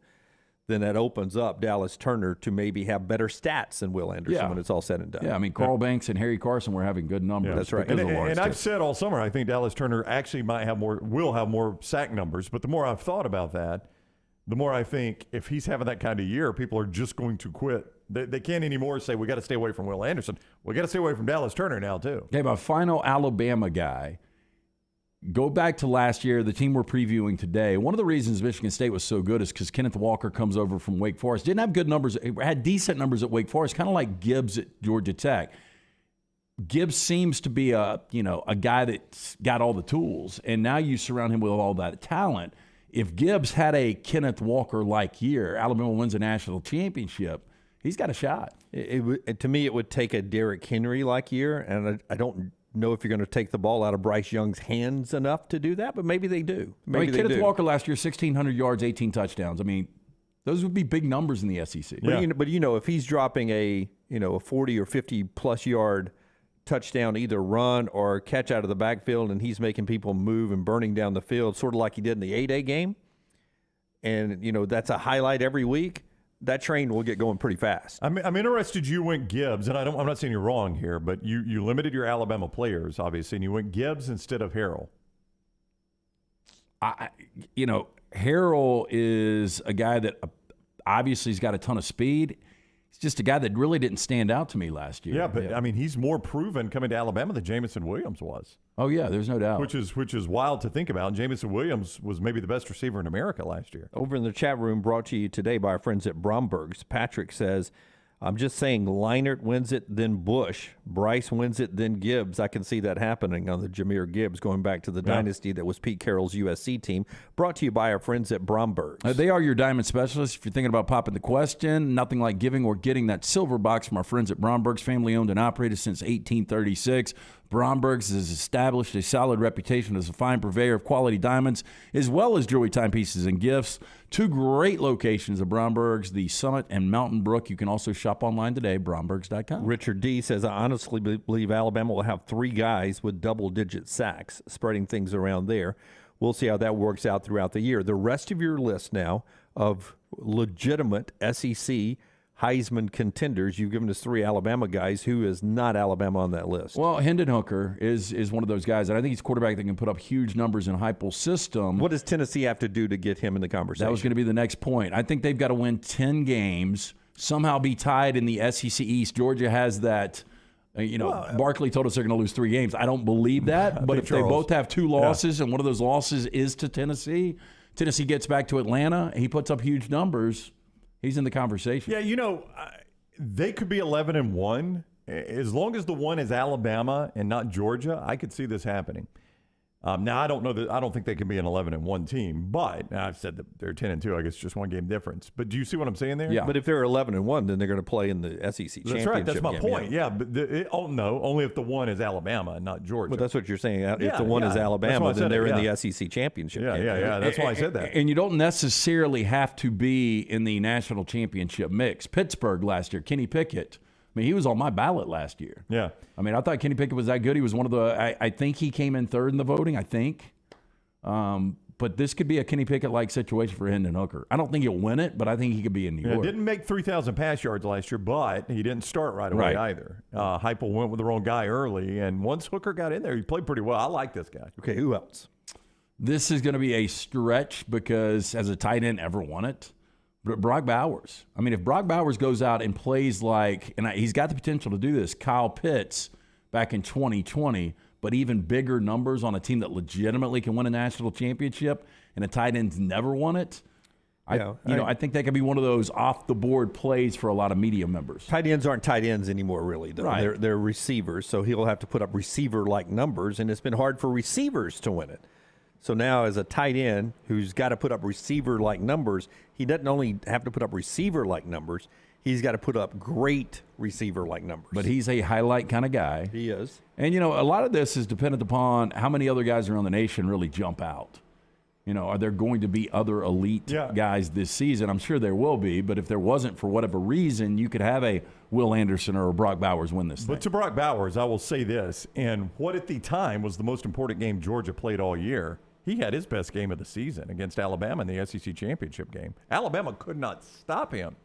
F: then that opens up Dallas Turner to maybe have better stats than Will Anderson when it's all said and done.
E: Yeah, Carl Banks and Harry Carson were having good numbers.
F: Yeah, that's right.
D: And I've said all summer, I think Dallas Turner actually will have more sack numbers. But the more I've thought about that, the more I think if he's having that kind of year, people are just going to quit. They can't anymore say, we got to stay away from Will Anderson. We got to stay away from Dallas Turner now, too.
E: Okay, my final Alabama guy. Go back to last year, the team we're previewing today. One of the reasons Michigan State was so good is because Kenneth Walker comes over from Wake Forest. Didn't have good numbers, had decent numbers at Wake Forest, kind of like Gibbs at Georgia Tech. Gibbs seems to be a guy that's got all the tools, and now you surround him with all that talent. If Gibbs had a Kenneth Walker-like year, Alabama wins a national championship, he's got a shot.
F: To me, it would take a Derrick Henry-like year, and I don't know if you're going to take the ball out of Bryce Young's hands enough to do that, but maybe they do.
E: Kenneth Walker last year, 1,600 yards, 18 touchdowns. Those would be big numbers in the SEC.
F: Yeah. But if he's dropping a 40 or 50-plus yard touchdown, either run or catch out of the backfield, and he's making people move and burning down the field, sort of like he did in the 8A game, and, that's a highlight every week, that train will get going pretty fast.
D: I'm interested you went Gibbs, and I'm not saying you're wrong here, but you limited your Alabama players, obviously, and you went Gibbs instead of Harrell.
E: Harrell is a guy that obviously has got a ton of speed. He's just a guy that really didn't stand out to me last year.
D: Yeah, but I mean, he's more proven coming to Alabama than Jamison Williams was.
E: Oh yeah, there's no doubt.
D: Which is wild to think about. Jamison Williams was maybe the best receiver in America last year.
F: Over in the chat room, brought to you today by our friends at Bromberg's. Patrick says, I'm just saying Leinart wins it, then Bush. Bryce wins it, then Gibbs. I can see that happening on the Jahmyr Gibbs, going back to the dynasty that was Pete Carroll's USC team. Brought to you by our friends at Bromberg's.
E: They are your diamond specialists. If you're thinking about popping the question, nothing like giving or getting that silver box from our friends at Bromberg's, family-owned and operated since 1836. Bromberg's has established a solid reputation as a fine purveyor of quality diamonds, as well as jewelry timepieces and gifts. Two great locations of Bromberg's, the Summit and Mountain Brook. You can also shop online today, brombergs.com.
F: Richard D. says, I honestly believe Alabama will have 3 guys with double-digit sacks, spreading things around there. We'll see how that works out throughout the year. The rest of your list now of legitimate SEC Heisman contenders, you've given us 3 Alabama guys. Who is not Alabama on that list?
E: Well, Hendon Hooker is one of those guys, and I think he's a quarterback that can put up huge numbers in Heupel's system.
F: What does Tennessee have to do to get him in the conversation?
E: That was going to be the next point. I think they've got to win 10 games, somehow be tied in the SEC East. Georgia has that. Barkley told us they're going to lose 3 games. I don't believe that, but if they both have 2 losses and one of those losses is to Tennessee gets back to Atlanta, he puts up huge numbers. He's in the conversation.
D: Yeah, they could be 11-1 as long as the one is Alabama and not Georgia. I could see this happening. Now I don't know that I don't think they can be an 11-1 team, but I've said that they're 10-2. I guess just 1 game difference. But do you see what I'm saying there?
F: Yeah. But if they're 11-1, then they're going to play in the SEC championship.
D: That's right. That's my
F: game,
D: point. Yeah, but no, only if the one is Alabama and not Georgia.
F: But that's what you're saying. If the one is Alabama, then they're in the SEC championship.
D: Yeah. That's why I said that.
E: And you don't necessarily have to be in the national championship mix. Pittsburgh last year, Kenny Pickett. I mean, he was on my ballot last year.
D: Yeah.
E: I mean, I thought Kenny Pickett was that good. He was one of the. I think he came in 3rd in the voting. I think. But this could be a Kenny Pickett-like situation for Hendon Hooker. I don't think he'll win it, but I think he could be in New York.
D: Didn't make 3,000 pass yards last year, but he didn't start right away either. Heupel went with the wrong guy early, and once Hooker got in there, he played pretty well. I like this guy.
F: Okay, who else?
E: This is going to be a stretch because has a tight end ever won it? Brock Bowers. I mean, if Brock Bowers goes out and plays he's got the potential to do this, Kyle Pitts back in 2020, but even bigger numbers on a team that legitimately can win a national championship and a tight end's never won it. I think that could be one of those off-the-board plays for a lot of media members.
F: Tight ends aren't tight ends anymore, really. Though.
E: Right.
F: They're receivers, so he'll have to put up receiver-like numbers, and it's been hard for receivers to win it. So now as a tight end who's got to put up receiver-like numbers, he doesn't only have to put up receiver-like numbers, he's got to put up great receiver-like numbers.
E: But he's a highlight kind of guy.
F: He is.
E: And, a lot of this is dependent upon how many other guys around the nation really jump out. Are there going to be other elite guys this season? I'm sure there will be, but if there wasn't for whatever reason, you could have a Will Anderson or a Brock Bowers win this thing.
D: But to Brock Bowers, I will say this, and what at the time was the most important game Georgia played all year, he had his best game of the season against Alabama in the SEC championship game. Alabama could not stop him.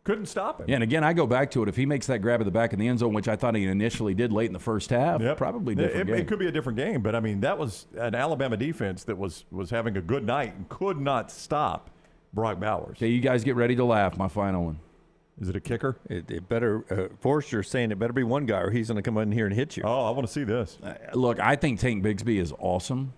D: Couldn't stop him.
E: Yeah, and again, I go back to it. If he makes that grab at the back of the end zone, which I thought he initially did late in the first half, probably different game.
D: It could be a different game, but, I mean, that was an Alabama defense that was having a good night and could not stop Brock Bowers.
E: Okay, you guys get ready to laugh. My final one.
D: Is it a kicker?
F: It better Forrester's saying it better be one guy or he's going to come in here and hit you.
D: Oh, I want to see this.
E: Look, I think Tank Bigsby is awesome.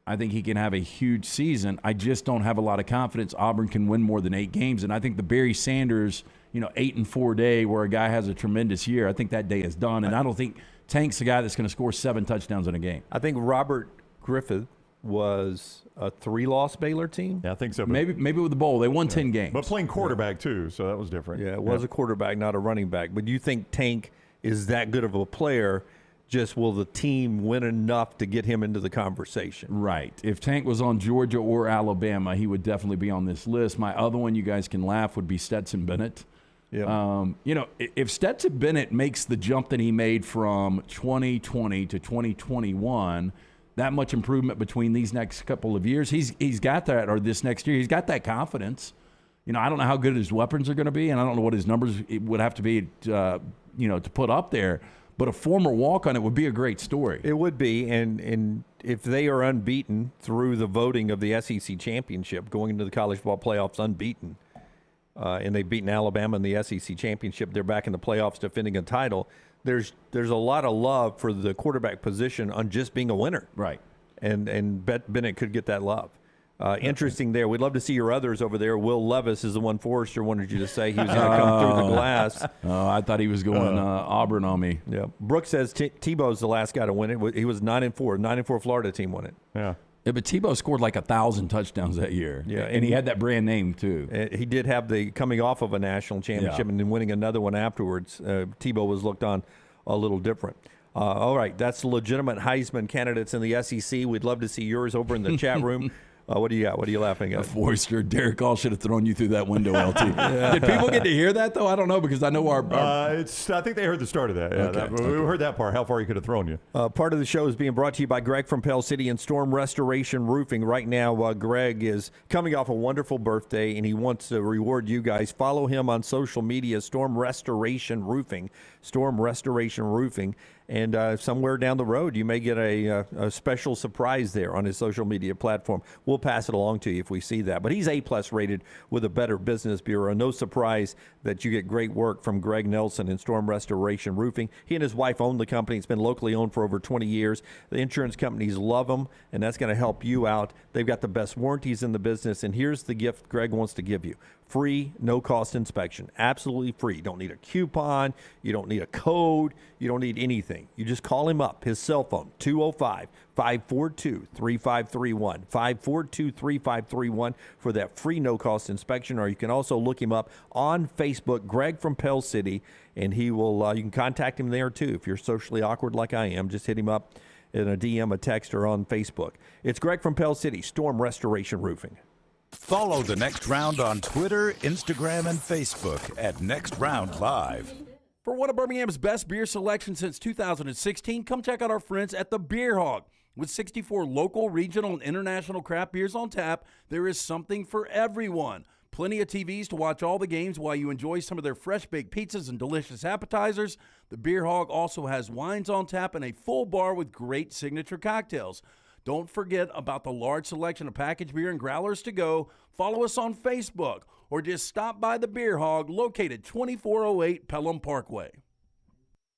E: I think he can have a huge season. I just don't have a lot of confidence Auburn can win more than 8 games. And I think the Barry Sanders, 8-4 day where a guy has a tremendous year, I think that day is done. And I don't think Tank's the guy that's going to score 7 touchdowns in a game.
F: I think Robert Griffith was a 3-loss Baylor team.
D: Yeah, I think so.
E: Maybe with the bowl. They won 10 games.
D: But playing quarterback, too, so that was different.
F: Yeah, it was a quarterback, not a running back. But do you think Tank is that good of a player? Just will the team win enough to get him into the conversation?
E: Right. If Tank was on Georgia or Alabama, he would definitely be on this list. My other one, you guys can laugh, would be Stetson Bennett.
F: Yeah.
E: If Stetson Bennett makes the jump that he made from 2020 to 2021, that much improvement between these next couple of years, he's got that, or this next year, he's got that confidence. I don't know how good his weapons are going to be, and I don't know what his numbers would have to be, to put up there. But a former walk-on, it would be a great story.
F: It would be, and if they are unbeaten through the voting of the SEC championship, going into the college football playoffs unbeaten, and they've beaten Alabama in the SEC championship, they're back in the playoffs defending a title. There's a lot of love for the quarterback position on just being a winner.
E: Right.
F: And Bennett could get that love. Interesting there. We'd love to see your others over there. Will Levis is the one Forrester wanted you to say. He was going to come through the glass.
E: Oh, I thought he was going Auburn on me.
F: Yeah. Brooks says Tebow's the last guy to win it. He was 9-4. 9-4 Florida team won it.
E: Yeah, but Tebow scored like 1,000 touchdowns that year.
F: Yeah,
E: and he had that brand name too.
F: He did have the coming off of a national championship and then winning another one afterwards. Tebow was looked on a little different. All right, that's legitimate Heisman candidates in the SEC. We'd love to see yours over in the chat room. What do you got? What are you laughing at?
E: Forster, Derek Hall should have thrown you through that window, LT. Did people get to hear that, though? I don't know, because I know our
D: I think they heard the start of that. Yeah,
E: Okay.
D: We heard that part, how far he could have thrown you.
F: Part of the show is being brought to you by Greg from Pell City and Storm Restoration Roofing. Right now, Greg is coming off a wonderful birthday, and he wants to reward you guys. Follow him on social media, Storm Restoration Roofing. Storm Restoration Roofing. And somewhere down the road, you may get a special surprise there on his social media platform. We'll pass it along to you if we see that. But he's A-plus rated with a Better Business Bureau. No surprise that you get great work from Greg Nelson in Storm Restoration Roofing. He and his wife own the company. It's been locally owned for over 20 years. The insurance companies love them, and that's going to help you out. They've got the best warranties in the business. And here's the gift Greg wants to give you. Free, no-cost inspection. Absolutely free. You don't need a coupon. You don't need a code. You don't need anything. You just call him up. His cell phone, 205-542-3531. 542-3531 for that free, no-cost inspection. Or you can also look him up on Facebook, Greg from Pell City, and he will. You can contact him there, too. If you're socially awkward like I am, just hit him up in a DM, a text, or on Facebook. It's Greg from Pell City, Storm Restoration Roofing.
C: Follow The Next Round on Twitter, Instagram, and Facebook at Next Round Live.
E: For one of Birmingham's best beer selections since 2016, come check out our friends at the Beer Hog. With 64 local, regional, and international craft beers on tap, there is something for everyone. Plenty of TVs to watch all the games while you enjoy some of their fresh-baked pizzas and delicious appetizers. The Beer Hog also has wines on tap and a full bar with great signature cocktails. Don't forget about the large selection of packaged beer and growlers to go. Follow us on Facebook or just stop by the Beer Hog located 2408 Pelham Parkway.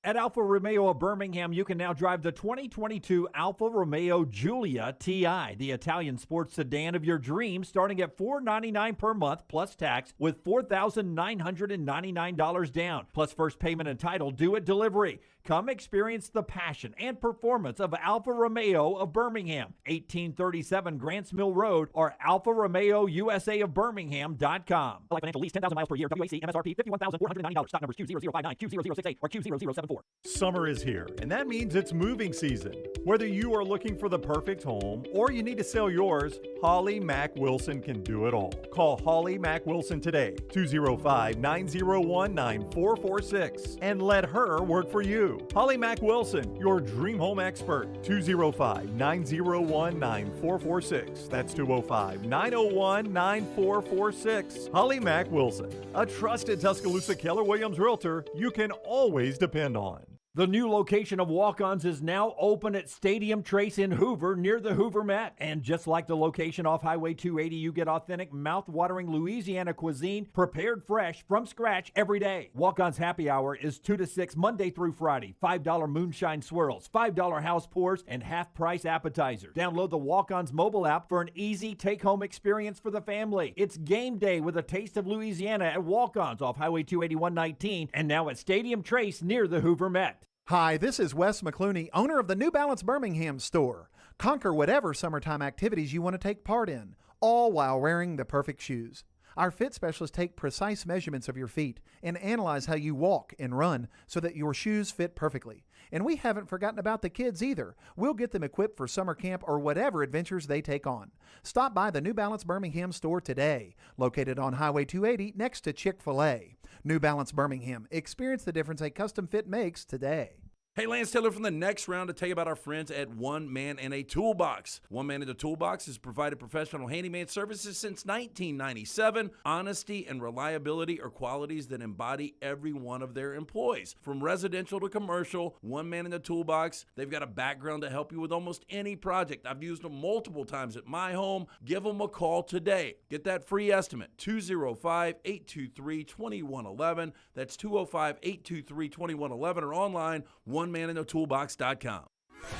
K: At Alfa Romeo of Birmingham, you can now drive the 2022 Alfa Romeo Giulia TI, the Italian sports sedan of your dreams, starting at $499 per month plus tax with $4,999 down, plus first payment and title due at delivery. Come experience the passion and performance of Alfa Romeo of Birmingham, 1837 Grants Mill Road, or AlfaRomeoUSAofBirmingham.com. Like financial lease, 10,000 miles per year, WAC, MSRP, $51,490. Stock numbers Q0059, Q0068, or Q0074.
D: Summer is here, and that means it's moving season. Whether you are looking for the perfect home or you need to sell yours, Holly Mack Wilson can do it all. Call Holly Mack Wilson today, 205-901-9446, and let her work for you. Holly Mack Wilson, your dream home expert, 205-901-9446. That's 205-901-9446. Holly Mack Wilson, a trusted Tuscaloosa Keller Williams realtor you can always depend on.
K: The new location of Walk-Ons is now open at Stadium Trace in Hoover, near the Hoover Met. And just like the location off Highway 280, you get authentic, mouth-watering Louisiana cuisine prepared fresh from scratch every day. Walk-Ons Happy Hour is 2 to 6 Monday through Friday. $5 moonshine swirls, $5 house pours, and half-price appetizers. Download the Walk-Ons mobile app for an easy take-home experience for the family. It's game day with a taste of Louisiana at Walk-Ons off Highway 281-19 and now at Stadium Trace near the Hoover Met.
Q: Hi, this is Wes McClooney, owner of the New Balance Birmingham store. Conquer whatever summertime activities you want to take part in, all while wearing the perfect shoes. Our fit specialists take precise measurements of your feet and analyze how you walk and run so that your shoes fit perfectly. And we haven't forgotten about the kids either. We'll get them equipped for summer camp or whatever adventures they take on. Stop by the New Balance Birmingham store today, located on Highway 280 next to Chick-fil-A. New Balance Birmingham. Experience the difference a custom fit makes today.
E: Hey, Lance Taylor from the Next Round to tell you about our friends at One Man and a Toolbox. One Man and a Toolbox has provided professional handyman services since 1997. Honesty and reliability are qualities that embody every one of their employees. From residential to commercial, One Man and a Toolbox, they've got a background to help you with almost any project. I've used them multiple times at my home. Give them a call today. Get that free estimate, 205-823-2111. That's 205-823-2111 or online, OneManInAToolbox.com.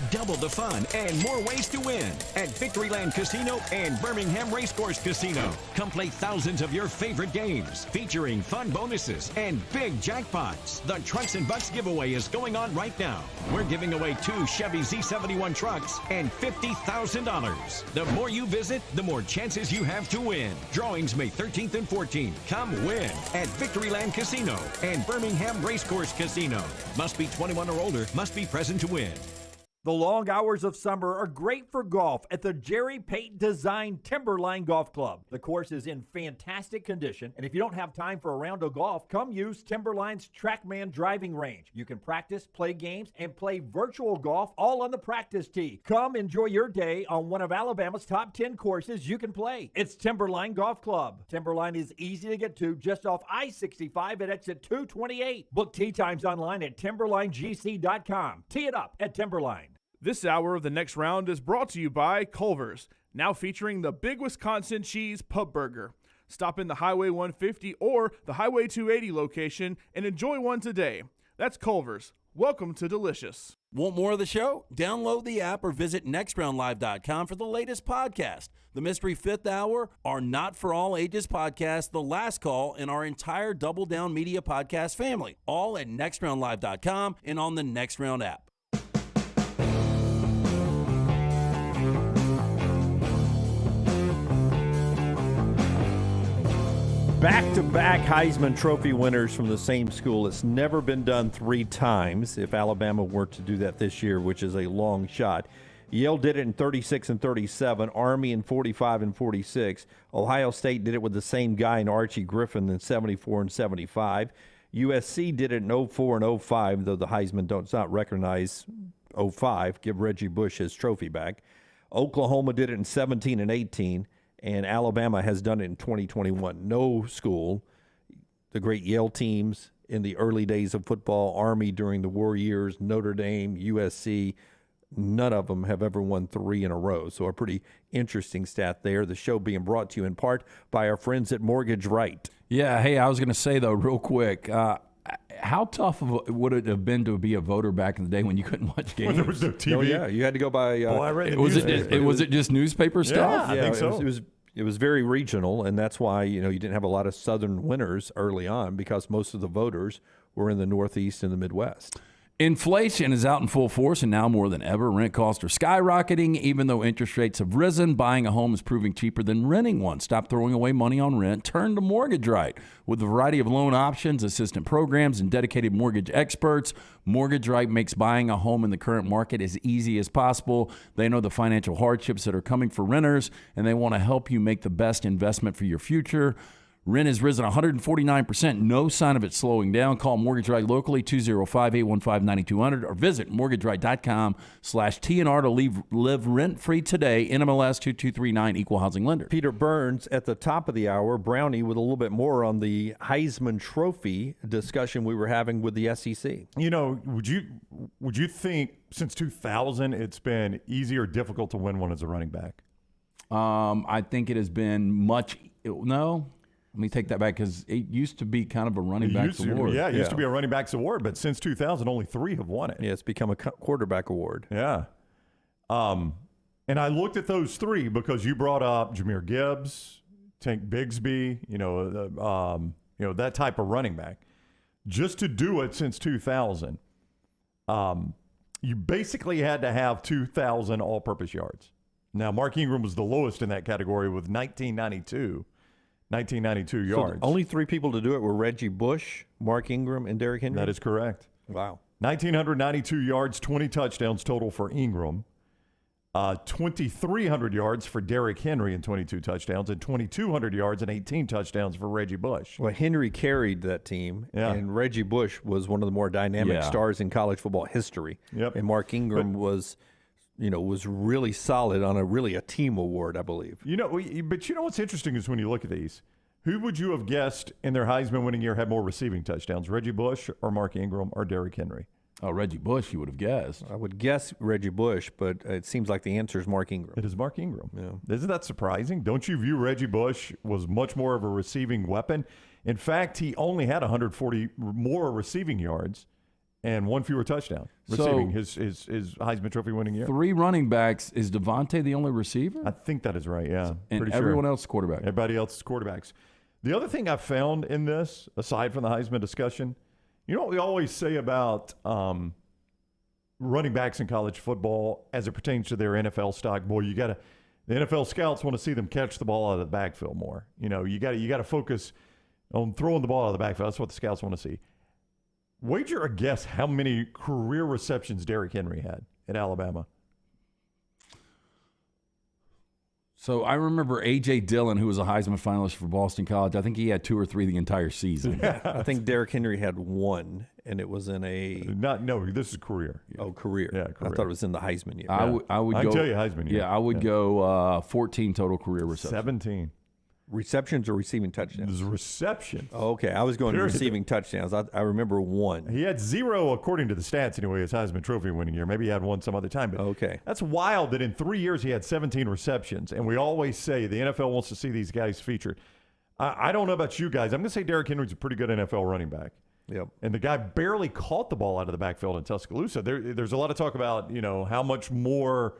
R: Double the fun and more ways to win at Victoryland Casino and Birmingham Racecourse Casino. Come play thousands of your favorite games featuring fun bonuses and big jackpots. The Trucks and Bucks giveaway is going on right now. We're giving away 2 Chevy Z71 trucks and $50,000. The more you visit, the more chances you have to win. Drawings May 13th and 14th. Come win at Victoryland Casino and Birmingham Racecourse Casino. Must be 21 or older. Must be present to win.
K: The long hours of summer are great for golf at the Jerry Pate Design Timberline Golf Club. The course is in fantastic condition, and if you don't have time for a round of golf, come use Timberline's TrackMan driving range. You can practice, play games, and play virtual golf all on the practice tee. Come enjoy your day on one of Alabama's top 10 courses you can play. It's Timberline Golf Club. Timberline is easy to get to just off I-65 at exit 228. Book tee times online at timberlinegc.com. Tee it up at Timberline.
L: This hour of the Next Round is brought to you by Culver's, now featuring the Big Wisconsin Cheese Pub Burger. Stop in the Highway 150 or the Highway 280 location and enjoy one today. That's Culver's. Welcome to Delicious.
E: Want more of the show? Download the app or visit nextroundlive.com for the latest podcast. The Mystery Fifth Hour, our Not For All Ages podcast, The Last Call, and our entire Double Down Media podcast family. All at nextroundlive.com and on the Next Round app.
F: Back-to-back Heisman Trophy winners from the same school. It's never been done 3 times. If Alabama were to do that this year, which is a long shot. Yale did it in 36 and 37, Army in 45 and 46. Ohio State did it with the same guy in Archie Griffin in 74 and 75. USC did it in 04 and 05, though the Heisman does not recognize 05. Give Reggie Bush his trophy back. Oklahoma did it in 17 and 18. And Alabama has done it in 2021. No school, the great Yale teams in the early days of football, Army during the war years, Notre Dame, USC, none of them have ever won 3 in a row. So a pretty interesting stat there. The show being brought to you in part by our friends at Mortgage Right.
S: Yeah, hey, I was going to say, though, real quick, how tough would it have been to be a voter back in the day when you couldn't watch games?
D: When there was no TV.
F: Oh, yeah, you had to go by.
D: I read the
S: was it just newspaper stuff?
F: Yeah,
D: I think so.
F: It was very regional, and that's why you didn't have a lot of Southern winners early on because most of the voters were in the Northeast and the Midwest.
S: Inflation is out in full force, and now more than ever, rent costs are skyrocketing. Even though interest rates have risen, buying a home is proving cheaper than renting one. Stop throwing away money on rent. Turn to Mortgage Right. With a variety of loan options, assistant programs, and dedicated mortgage experts, Mortgage Right makes buying a home in the current market as easy as possible. They know the financial hardships that are coming for renters, and they want to help you make the best investment for your future. Rent has risen 149%. No sign of it slowing down. Call Mortgage Right locally, 205-815-9200, or visit mortgagerite.com/TNR to live rent-free today. NMLS 2239, Equal Housing Lender.
F: Peter Burns at the top of the hour. Brownie with a little bit more on the Heisman Trophy discussion we were having with the SEC.
D: Would you think since 2000 it's been easy or difficult to win one as a running back?
S: I think it has been no. Let me take that back because it used to be kind of a running back's award.
D: Yeah, it used to be a running back's award, but since 2000, only 3 have won it.
F: Yeah, it's become a quarterback award.
D: Yeah. And I looked at those 3 because you brought up Jahmyr Gibbs, Tank Bigsby, that type of running back. Just to do it since 2000, you basically had to have 2,000 all-purpose yards. Now, Mark Ingram was the lowest in that category with 1992 yards.
F: So only 3 people to do it were Reggie Bush, Mark Ingram, and Derrick Henry?
D: That is correct.
F: Wow.
D: 1,992 yards, 20 touchdowns total for Ingram. 2,300 yards for Derrick Henry and 22 touchdowns, and 2,200 yards and 18 touchdowns for Reggie Bush.
F: Well, Henry carried that team, and Reggie Bush was one of the more dynamic stars in college football history.
D: Yep.
F: And Mark Ingram was really solid on a team award, I believe.
D: But what's interesting is when you look at these, who would you have guessed in their Heisman winning year had more receiving touchdowns, Reggie Bush or Mark Ingram or Derrick Henry?
S: Oh, Reggie Bush, you would have guessed.
F: I would guess Reggie Bush, but it seems like the answer is Mark Ingram.
D: It is Mark Ingram. Yeah. Isn't that surprising? Don't you view Reggie Bush was much more of a receiving weapon? In fact, he only had 140 more receiving yards and one fewer touchdown receiving his Heisman Trophy winning year.
S: 3 running backs. Is Devontae the only receiver?
D: I think that is right, yeah.
S: And
D: pretty
S: everyone
D: sure.
S: else is quarterback.
D: Everybody else is quarterbacks. The other thing I found in this, aside from the Heisman discussion, you know what we always say about running backs in college football as it pertains to their NFL stock? Boy, the NFL scouts want to see them catch the ball out of the backfield more. You got to focus on throwing the ball out of the backfield. That's what the scouts want to see. Wager a guess how many career receptions Derrick Henry had at Alabama.
S: So I remember A.J. Dillon, who was a Heisman finalist for Boston College. I think he had 2 or 3 the entire season.
F: Yeah. I think Derrick Henry had 1, and it was in
D: this is career.
F: Oh, career.
D: Yeah, career.
F: I thought it was in the Heisman year.
S: I would go.
D: tell you Heisman year.
S: Yeah, I would go 14 total career receptions.
D: 17.
F: Receptions or receiving touchdowns?
D: There's receptions.
F: Oh, okay. I was going receiving touchdowns. I remember 1.
D: He had 0, according to the stats anyway, his Heisman Trophy winning year. Maybe he had 1 some other time. But
F: okay.
D: That's wild that in 3 years he had 17 receptions. And we always say the NFL wants to see these guys featured. I don't know about you guys. I'm going to say Derrick Henry's a pretty good NFL running back.
F: Yep.
D: And the guy barely caught the ball out of the backfield in Tuscaloosa. There's a lot of talk about, how much more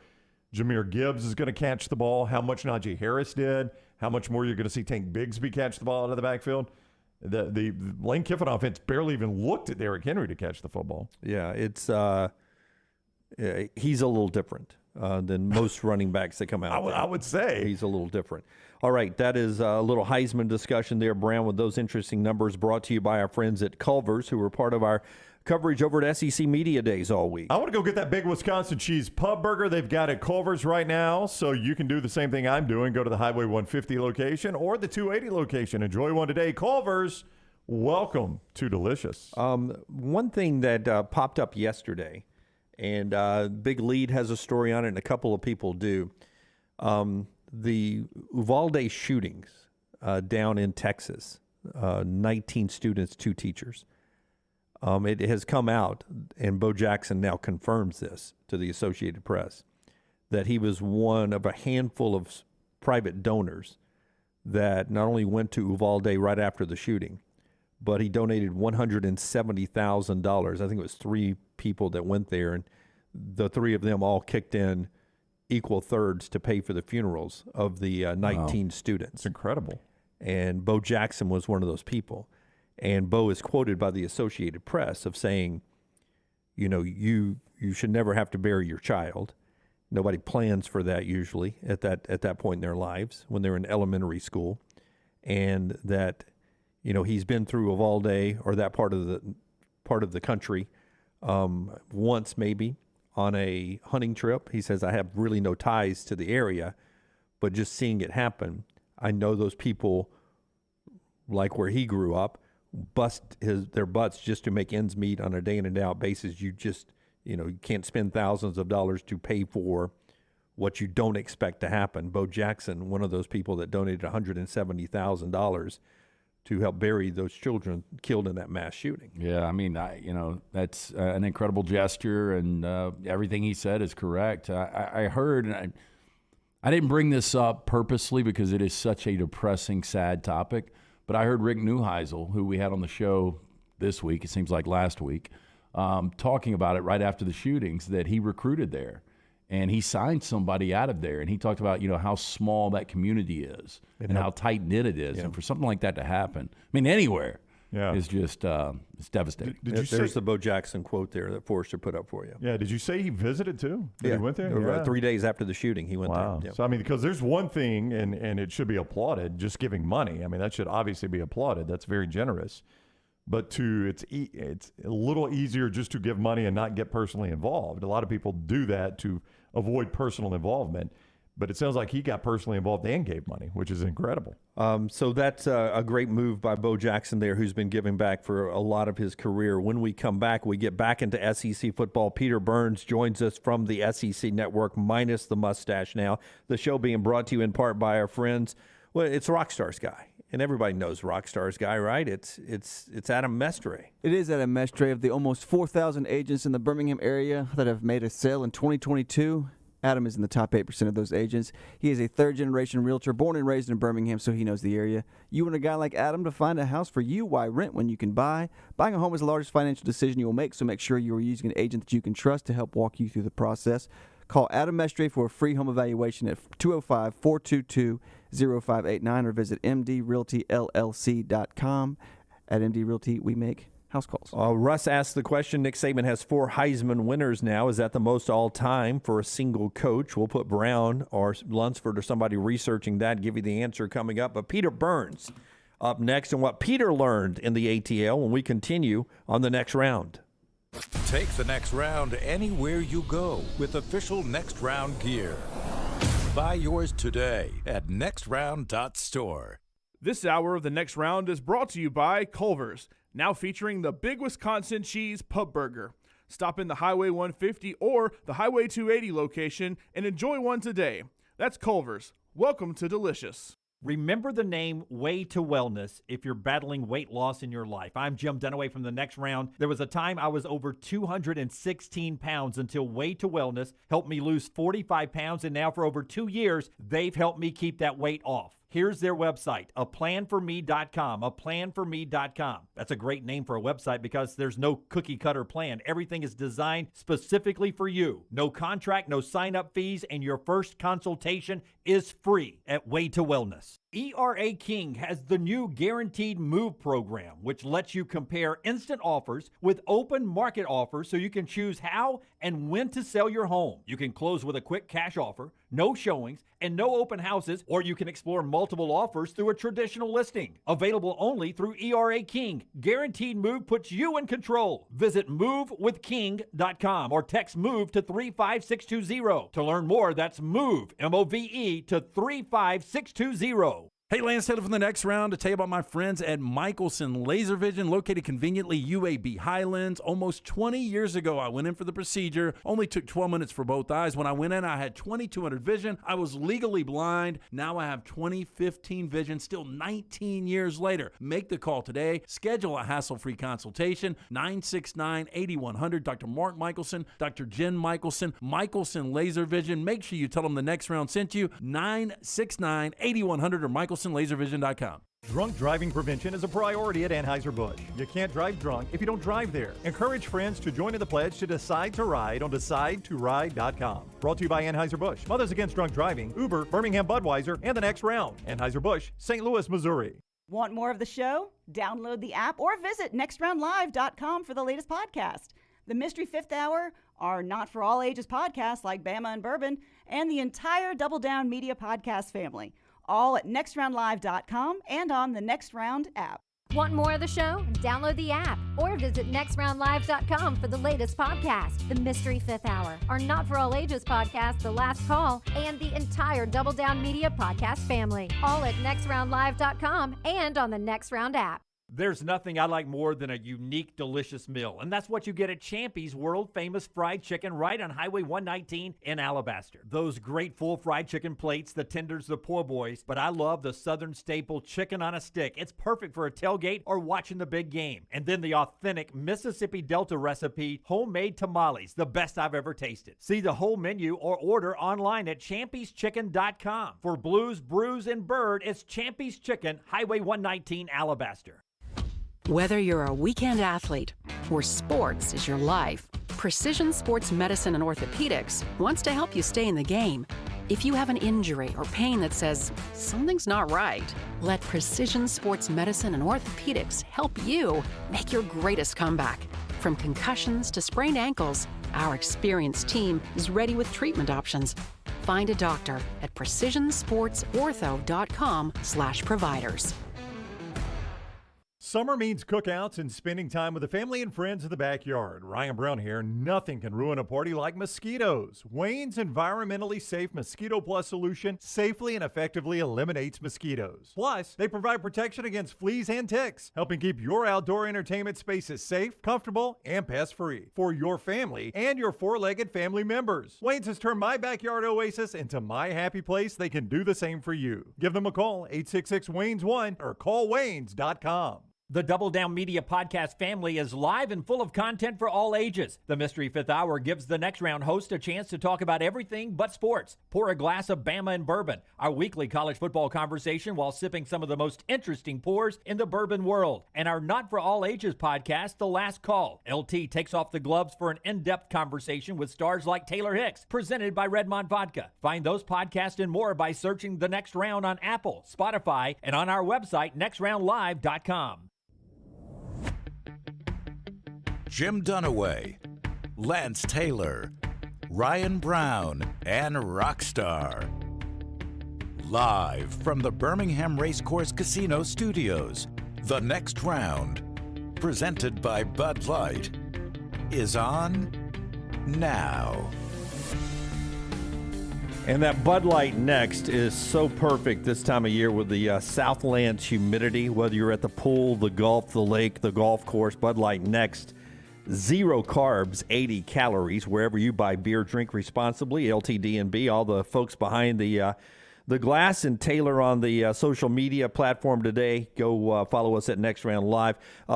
D: Jahmyr Gibbs is going to catch the ball, how much Najee Harris did, how much more you're going to see Tank Bigsby catch the ball out of the backfield. The Lane Kiffin offense barely even looked at Derrick Henry to catch the football.
F: Yeah, it's he's a little different than most running backs that come out.
D: I would say.
F: He's a little different. All right, that is a little Heisman discussion there, Brown, with those interesting numbers brought to you by our friends at Culver's, who were part of our coverage over at SEC Media Days all week.
D: I want to go get that big Wisconsin cheese pub burger they've got at Culver's right now, so you can do the same thing I'm doing. Go to the Highway 150 location or the 280 location. Enjoy one today. Culver's, welcome to Delicious.
F: One thing that popped up yesterday, and Big Lead has a story on it, and a couple of people do. The Uvalde shootings down in Texas, 19 students, 2 teachers. It has come out, and Bo Jackson now confirms this to the Associated Press, that he was one of a handful of private donors that not only went to Uvalde right after the shooting, but he donated $170,000. I think it was 3 people that went there, and the 3 of them all kicked in equal thirds to pay for the funerals of the 19 students.
D: It's incredible.
F: And Bo Jackson was one of those people. And Bo is quoted by the Associated Press of saying, you should never have to bury your child. Nobody plans for that usually at that point in their lives when they're in elementary school. And that, he's been through Uvalde or that part of the country once maybe on a hunting trip. He says, I have really no ties to the area, but just seeing it happen, I know those people, like where he grew up, bust their butts just to make ends meet on a day in and out basis. You just, you can't spend thousands of dollars to pay for what you don't expect to happen. Bo Jackson, one of those people that donated $170,000 to help bury those children killed in that mass shooting.
S: Yeah, I mean, that's an incredible gesture, and everything he said is correct. I heard, and I didn't bring this up purposely because it is such a depressing, sad topic, but I heard Rick Neuheisel, who we had on the show this week, it seems like last week, talking about it right after the shootings, that he recruited there. And he signed somebody out of there. And he talked about, how small that community is and how tight-knit it is. Yeah. And for something like that to happen, I mean, anywhere is just it's devastating.
F: There's the Bo Jackson quote there that Forrester put up for you.
D: Yeah, did you say he visited too? He went there?
F: Yeah. 3 days after the shooting, he went there. Yeah.
D: So, I mean, because there's one thing, and it should be applauded, just giving money. I mean, that should obviously be applauded. That's very generous. but it's a little easier just to give money and not get personally involved. A lot of people do that to avoid personal involvement. But it sounds like he got personally involved and gave money, which is incredible.
F: So that's a great move by Bo Jackson there, who's been giving back for a lot of his career. When we come back, we get back into SEC football. Peter Burns joins us from the SEC Network, minus the mustache now. The show being brought to you in part by our friends. Well, it's Rockstar's guy. And everybody knows Rockstar's guy, right? It's Adam Mestre.
J: It is Adam Mestre of the almost 4,000 agents in the Birmingham area that have made a sale in 2022. Adam is in the top 8% of those agents. He is a third-generation realtor, born and raised in Birmingham, so he knows the area. You want a guy like Adam to find a house for you? Why rent when you can buy? Buying a home is the largest financial decision you will make, so make sure you are using an agent that you can trust to help walk you through the process. Call Adam Mestre for a free home evaluation at 205-422-0589 or visit mdrealtyllc.com. At MD Realty, we make house calls.
F: Russ asked the question. Nick Saban has 4 Heisman winners now. Is that the most all time for a single coach? We'll put Brown or Lunsford or somebody researching that, give you the answer coming up. But Peter Burns up next, and what Peter learned in the ATL when we continue on the next round.
C: Take the next round anywhere you go with official Next Round gear. Buy yours today at nextround.store.
L: This hour of the Next Round is brought to you by Culver's, now featuring the Big Wisconsin Cheese Pub Burger. Stop in the Highway 150 or the Highway 280 location and enjoy one today. That's Culver's. Welcome to Delicious.
K: Remember the name Way to Wellness if you're battling weight loss in your life. I'm Jim Dunaway from the Next Round. There was a time I was over 216 pounds until Way to Wellness helped me lose 45 pounds, and now for over 2 years, they've helped me keep that weight off. Here's their website, aplanforme.com, aplanforme.com. That's a great name for a website because there's no cookie-cutter plan. Everything is designed specifically for you. No contract, no sign-up fees, and your first consultation is free at Way to Wellness. ERA King has the new Guaranteed Move program, which lets you compare instant offers with open market offers so you can choose how and when to sell your home. You can close with a quick cash offer, no showings, and no open houses, or you can explore multiple offers through a traditional listing. Available only through ERA King. Guaranteed Move puts you in control. Visit movewithking.com or text MOVE to 35620. To learn more, that's MOVE, M-O-V-E, to 35620.
E: Hey, Lance Taylor from the Next Round to tell you about my friends at Michelson Laser Vision, located conveniently UAB Highlands. Almost 20 years ago, I went in for the procedure. Only took 12 minutes for both eyes. When I went in, I had 2200 vision. I was legally blind. Now I have 20/15 vision, still 19 years later. Make the call today. Schedule a hassle-free consultation. 969-8100. Dr. Mark Michelson, Dr. Jen Michelson, Michelson Laser Vision. Make sure you tell them the Next Round sent you. 969-8100 or MichelsonLaserVision.com.
D: Drunk driving prevention is a priority at Anheuser-Busch. You can't drive drunk if you don't drive there. Encourage friends to join in the pledge to Decide to Ride on DecideToRide.com. Brought to you by Anheuser-Busch, Mothers Against Drunk Driving, Uber, Birmingham Budweiser, and the Next Round. Anheuser-Busch, St. Louis, Missouri.
T: Want more of the show? Download the app or visit nextroundlive.com for the latest podcast. The Mystery Fifth Hour, our not-for-all-ages podcasts like Bama and Bourbon, and the entire Double Down Media podcast family. All at nextroundlive.com and on the Next Round app.
U: Want more of the show? Download the app or visit nextroundlive.com for the latest podcast, The Mystery Fifth Hour, our Not For All Ages podcast, The Last Call, and the entire Double Down Media podcast family. All at nextroundlive.com and on the Next Round app.
K: There's nothing I like more than a unique, delicious meal, and that's what you get at Champy's world-famous fried chicken right on Highway 119 in Alabaster. Those great full fried chicken plates, the tenders, the po' boys, but I love the Southern staple chicken on a stick. It's perfect for a tailgate or watching the big game. And then the authentic Mississippi Delta recipe, homemade tamales, the best I've ever tasted. See the whole menu or order online at champy'schicken.com. For Blues, Brews, and Bird, it's Champy's Chicken, Highway 119, Alabaster.
V: Whether you're a weekend athlete or sports is your life, Precision Sports Medicine and Orthopedics wants to help you stay in the game. If you have an injury or pain that says something's not right, let Precision Sports Medicine and Orthopedics help you make your greatest comeback. From concussions to sprained ankles, our experienced team is ready with treatment options. Find a doctor at precisionsportsortho.com/providers.
D: Summer means cookouts and spending time with the family and friends in the backyard. Ryan Brown here. Nothing can ruin a party like mosquitoes. Wayne's environmentally safe Mosquito Plus solution safely and effectively eliminates mosquitoes. Plus, they provide protection against fleas and ticks, helping keep your outdoor entertainment spaces safe, comfortable, and pest-free for your family and your four-legged family members. Wayne's has turned my backyard oasis into my happy place. They can do the same for you. Give them a call, 866-WAYNES-1, or call Waynes.com.
K: The Double Down Media podcast family is live and full of content for all ages. The Mystery Fifth Hour gives the Next Round host a chance to talk about everything but sports. Pour a glass of Bama and bourbon, our weekly college football conversation while sipping some of the most interesting pours in the bourbon world. And our Not For All Ages podcast, The Last Call. LT takes off the gloves for an in-depth conversation with stars like Taylor Hicks, presented by Redmond Vodka. Find those podcasts and more by searching The Next Round on Apple, Spotify, and on our website, nextroundlive.com.
C: Jim Dunaway, Lance Taylor, Ryan Brown, and Rockstar. Live from the Birmingham Racecourse Casino Studios, The Next Round, presented by Bud Light, is on now.
F: And that Bud Light Next is so perfect this time of year with the Southlands humidity, whether you're at the pool, the golf, the lake, the golf course. Bud Light Next, 0 carbs, 80 calories. Wherever you buy beer, drink responsibly. LTD&B, all the folks behind the glass, and Taylor on the social media platform today. Go follow us at Next Round Live.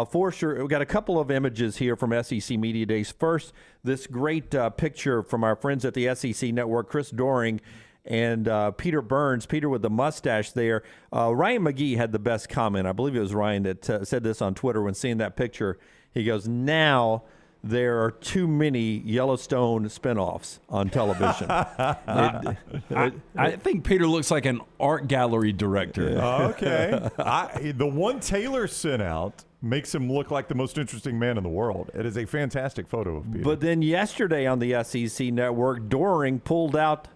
F: Forrester, we've got a couple of images here from SEC Media Days. First, this great picture from our friends at the SEC Network, Chris Doering and Peter Burns, Peter with the mustache there. Ryan McGee had the best comment. I believe it was Ryan that said this on Twitter when seeing that picture. He goes, now there are too many Yellowstone spinoffs on television.
S: I think Peter looks like an art gallery director.
D: Okay. The one Taylor sent out makes him look like the most interesting man in the world. It is a fantastic photo of Peter.
F: But then yesterday on the SEC Network, Doering pulled out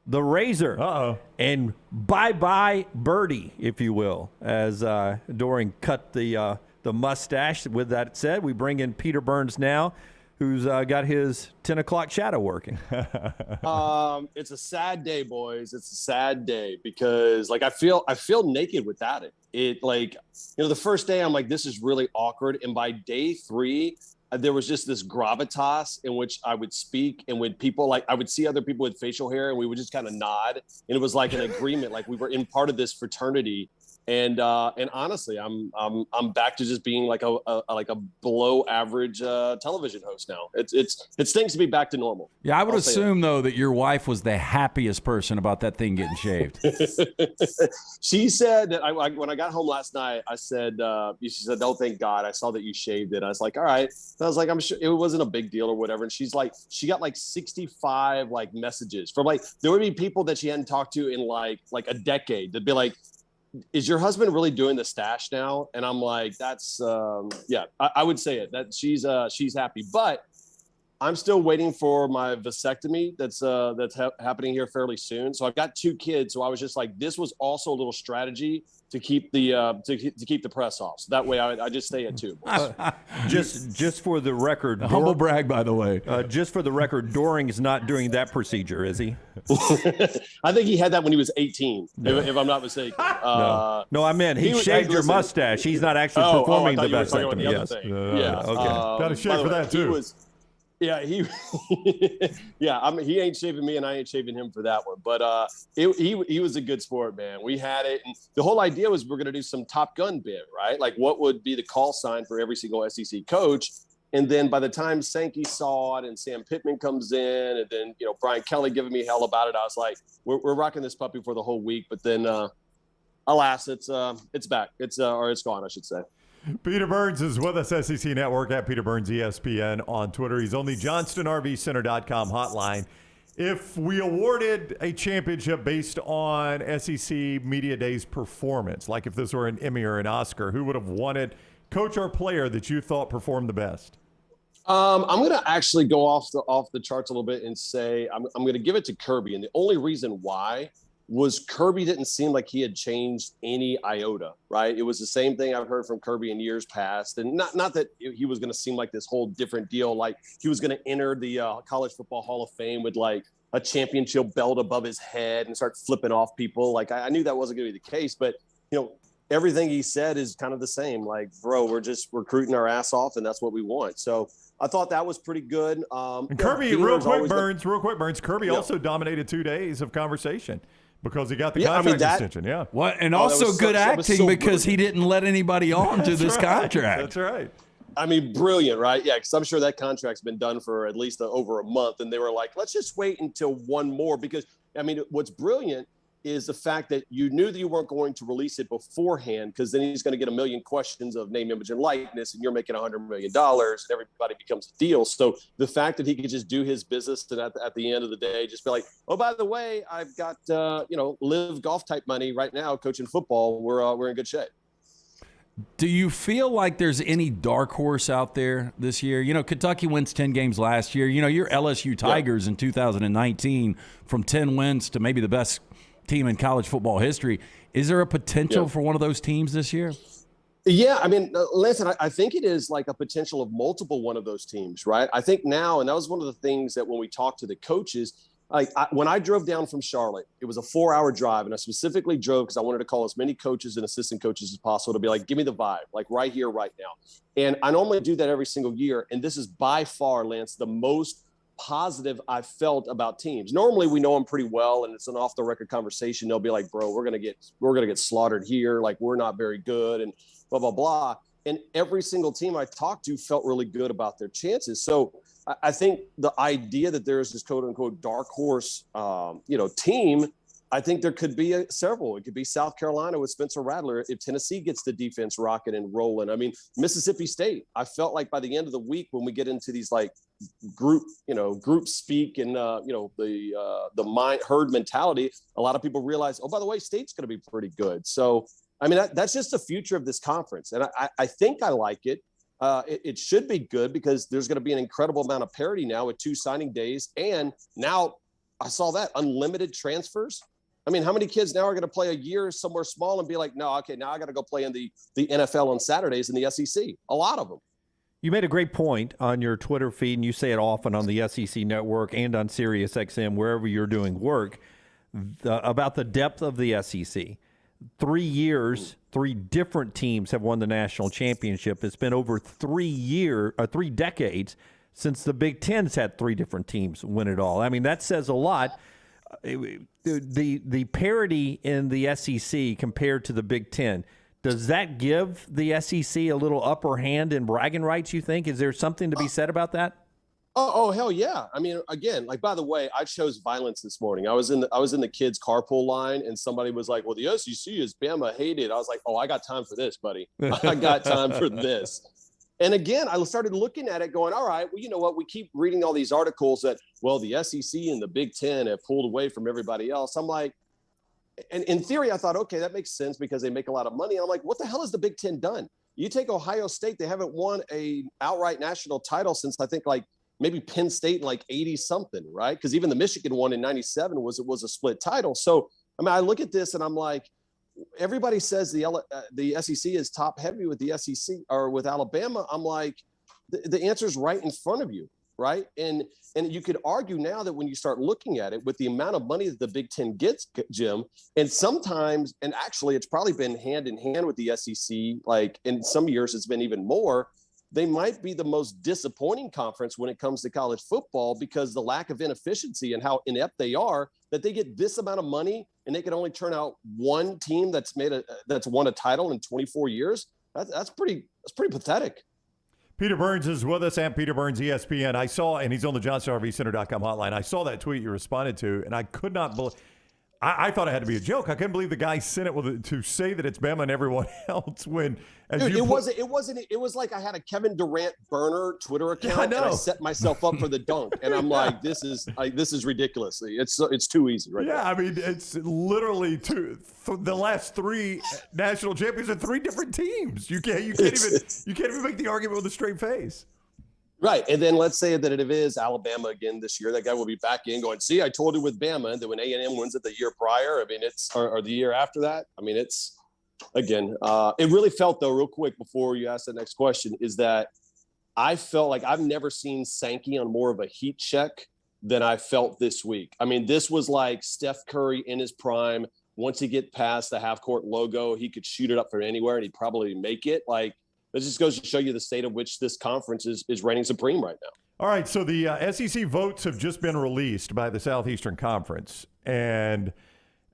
F: the razor.
D: Uh-oh.
F: And bye-bye birdie, if you will, as Doering cut the mustache. With that said, we bring in Peter Burns now, who's got his 10 o'clock shadow working.
B: It's a sad day, boys. It's a sad day because I feel naked without it. The first day I'm like, this is really awkward. And by day 3, there was just this gravitas in which I would speak, and when people I would see other people with facial hair and we would just kind of nod. And it was like an agreement, like we were in part of this fraternity. And honestly, I'm back to just being like a below average television host now. It stinks to be back to normal.
S: Yeah, I would assume though that your wife was the happiest person about that thing getting shaved.
B: She said that when I got home last night, I said, she said, "Oh, thank God, I saw that you shaved it." I was like, "All right." And I was like, "I'm sure it wasn't a big deal or whatever." And she's like, she got 65 messages from there would be people that she hadn't talked to in like a decade. They'd be like, "Is your husband really doing the stash now?" And I'm like, that's, yeah, I would say it, that she's happy, but I'm still waiting for my vasectomy that's happening here fairly soon. So I've got 2 kids. So I was just like, this was also a little strategy to keep the to keep the press off. So that way I just stay at 2.
F: Just for the record,
S: humble brag, by the way.
F: Just for the record, Doering is not doing that procedure, is he?
B: I think he had that when he was 18, if I'm not mistaken.
F: No, I meant he shaved your mustache. He's not actually performing the vasectomy. Yes.
B: Okay.
D: Got to shave for that too.
B: He ain't shaving me and I ain't shaving him for that one. But he was a good sport, man. We had it. And the whole idea was we're going to do some Top Gun bit, right? Like what would be the call sign for every single SEC coach? And then by the time Sankey saw it and Sam Pittman comes in and then, Brian Kelly giving me hell about it, I was like, we're rocking this puppy for the whole week. But then, alas, it's back. It's gone, I should say.
D: Peter Burns is with us, SEC Network, at Peter Burns ESPN on Twitter. He's on the JohnstonRVCenter.com hotline. If we awarded a championship based on SEC Media Days performance, like if this were an Emmy or an Oscar, who would have won it, coach or player that you thought performed the best?
B: I'm going to actually go off the charts a little bit and say I'm going to give it to Kirby. And the only reason why was Kirby didn't seem like he had changed any iota, right? It was the same thing I've heard from Kirby in years past. And not that he was going to seem like this whole different deal, like he was going to enter the College Football Hall of Fame with like a championship belt above his head and start flipping off people. Like I knew that wasn't going to be the case, but everything he said is kind of the same. Like, bro, we're just recruiting our ass off and that's what we want. So I thought that was pretty good.
D: And Kirby, real quick, Burns. Kirby also dominated 2 days of conversation because he got the contract extension. Yeah.
S: What? And also good acting because he didn't let anybody on to this contract.
D: That's right.
B: I mean, brilliant, right? Yeah, because I'm sure that contract's been done for at least over a month. And they were like, let's just wait until one more. Because, I mean, what's brilliant is the fact that you knew that you weren't going to release it beforehand, because then he's going to get a million questions of name, image, and likeness, and you're making $100 million, and everybody becomes a deal. So the fact that he could just do his business and at the end of the day, just be like, oh, by the way, I've got, live golf type money right now coaching football. We're in good shape.
S: Do you feel like there's any dark horse out there this year? Kentucky wins 10 games last year. Your LSU Tigers in 2019 from 10 wins to maybe the best team in college football history. Is there a potential for one of those teams this year?
B: Yeah, I mean, listen, I think it is like a potential of multiple one of those teams, right? I think now, and that was one of the things that when we talked to the coaches, when I drove down from Charlotte, it was a 4-hour drive, and I specifically drove because I wanted to call as many coaches and assistant coaches as possible to be like, give me the vibe, like right here, right now. And I normally do that every single year, and this is by far, Lance, the most positive I've felt about teams. Normally we know them pretty well and it's an off the record conversation. They'll be like, bro, we're going to get slaughtered here. Like, we're not very good and blah, blah, blah. And every single team I talked to felt really good about their chances. So I think the idea that there's this quote unquote dark horse, team, I think there could be several. It could be South Carolina with Spencer Rattler if Tennessee gets the defense rocking and rolling. I mean, Mississippi State, I felt like by the end of the week when we get into these like group speak and, the herd mentality, a lot of people realize, oh, by the way, State's going to be pretty good. So, I mean, that's just the future of this conference. And I think I like it. It should be good because there's going to be an incredible amount of parity now with 2 signing days. And now I saw that unlimited transfers. I mean, how many kids now are going to play a year somewhere small and be like, no, okay, now I got to go play in the NFL on Saturdays in the SEC? A lot of them.
F: You made a great point on your Twitter feed, and you say it often on the SEC network and on Sirius XM, wherever you're doing work, about the depth of the SEC. 3 years, 3 different teams have won the national championship. It's been over 3 decades since the Big Ten's had 3 different teams win it all. I mean, that says a lot. The parity in the SEC compared to the Big Ten, does that give the SEC a little upper hand in bragging rights, you think? Is there something to be said about that?
B: Oh, hell yeah. I mean, again, like, by the way, I chose violence this morning. I was in the kids' carpool line and somebody was like, well, the SEC is Bama hated. I was like, oh, I got time for this, buddy. I got time for this. And again, I started looking at it going, all right, well, you know what? We keep reading all these articles that, well, the SEC and the Big Ten have pulled away from everybody else. I'm like, and in theory, I thought, okay, that makes sense because they make a lot of money. And I'm like, what the hell has the Big Ten done? You take Ohio State, they haven't won a outright national title since I think like maybe Penn State in like 80 something, right? Because even the Michigan one in 97 was a split title. So, I mean, I look at this and I'm like, everybody says the SEC is top heavy with the SEC or with Alabama. I'm like, the answer is right in front of you, right? And you could argue now that when you start looking at it with the amount of money that the Big Ten gets, Jim, and sometimes, and actually it's probably been hand in hand with the SEC, like in some years it's been even more, they might be the most disappointing conference when it comes to college football because the lack of inefficiency and how inept they are, that they get this amount of money and they can only turn out one team that's won a title in 24 years. That's pretty pathetic.
D: Peter Burns is with us, and Peter Burns, ESPN. I saw, and he's on the JohnStarVCenter.com hotline. I saw that tweet you responded to, and I could not believe. I thought it had to be a joke. I couldn't believe the guy sent it to say that it's Bama and everyone else when.
B: Dude, it wasn't. It was like I had a Kevin Durant burner Twitter account, and I set myself up for the dunk. And I'm like, this is ridiculous. It's too easy, right?
D: Yeah,
B: now.
D: I mean, it's literally the last 3 national champions are 3 different teams. You can't even make the argument with a straight face.
B: Right. And then let's say that it is Alabama again this year. That guy will be back in going, see, I told you with Bama that when A&M wins it the year prior, I mean, or the year after that. I mean, it's, again, it really felt, though, real quick before you ask the next question, is that I felt like I've never seen Sankey on more of a heat check than I felt this week. I mean, this was like Steph Curry in his prime. Once he get past the half-court logo, he could shoot it up from anywhere, and he'd probably make it. Like, this just goes to show you the state of which this conference is reigning supreme right now.
D: All right, so the SEC votes have just been released by the Southeastern Conference, and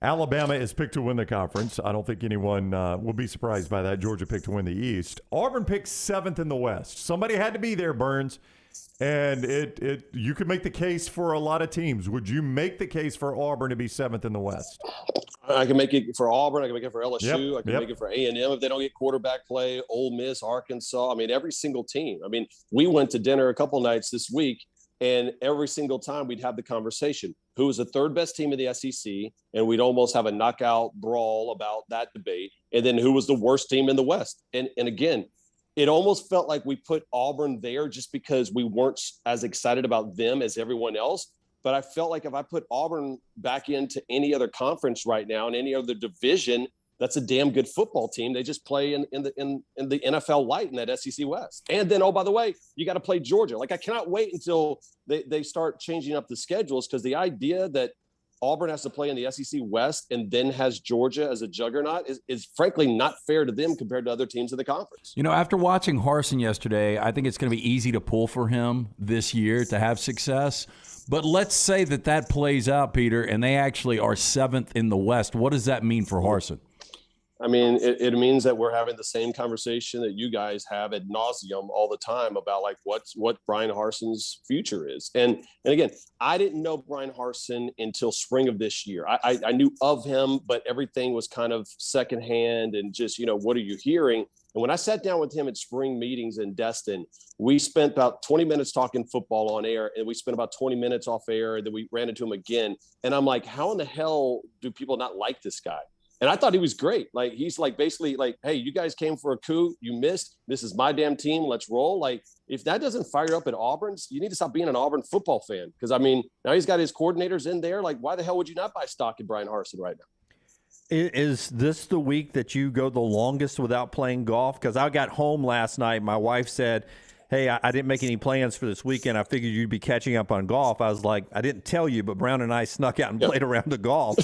D: Alabama is picked to win the conference. I don't think anyone will be surprised by that. Georgia picked to win the East. Auburn picked 7th in the West. Somebody had to be there, Burns, and you could make the case for a lot of teams. Would you make the case for Auburn to be 7th in the West?
B: I can make it for Auburn. I can make it for LSU.
D: Yep.
B: I can make it for A&M if they don't get quarterback play. Ole Miss, Arkansas. I mean, every single team. I mean, we went to dinner a couple nights this week, and every single time we'd have the conversation. Who was the third best team in the SEC? And we'd almost have a knockout brawl about that debate. And then who was the worst team in the West? And again, it almost felt like we put Auburn there just because we weren't as excited about them as everyone else. But I felt like if I put Auburn back into any other conference right now, in any other division, that's a damn good football team. They just play in the NFL light in that SEC West. And then, oh, by the way, you got to play Georgia. Like, I cannot wait until they start changing up the schedules, because the idea that Auburn has to play in the SEC West and then has Georgia as a juggernaut is frankly not fair to them compared to other teams in the conference.
S: You know, after watching Harsin yesterday, I think it's going to be easy to pull for him this year to have success. But let's say that plays out, Peter, and they actually are 7th in the West. What does that mean for Harsin?
B: I mean, it means that we're having the same conversation that you guys have ad nauseum all the time about like what Brian Harsin's future is. And again, I didn't know Brian Harsin until spring of this year. I knew of him, but everything was kind of secondhand and just, what are you hearing? And when I sat down with him at spring meetings in Destin, we spent about 20 minutes talking football on air, and we spent about 20 minutes off air, and then we ran into him again. And I'm like, how in the hell do people not like this guy? And I thought he was great. Like, he's like basically like, hey, you guys came for a coup. You missed. This is my damn team. Let's roll. Like, if that doesn't fire up at Auburn's, you need to stop being an Auburn football fan. Because, I mean, now he's got his coordinators in there. Like, why the hell would you not buy stock in Brian Harsin right now?
F: Is this the week that you go the longest without playing golf? Because I got home last night. My wife said, hey, I didn't make any plans for this weekend. I figured you'd be catching up on golf. I was like, I didn't tell you, but Brown and I snuck out and played a round of golf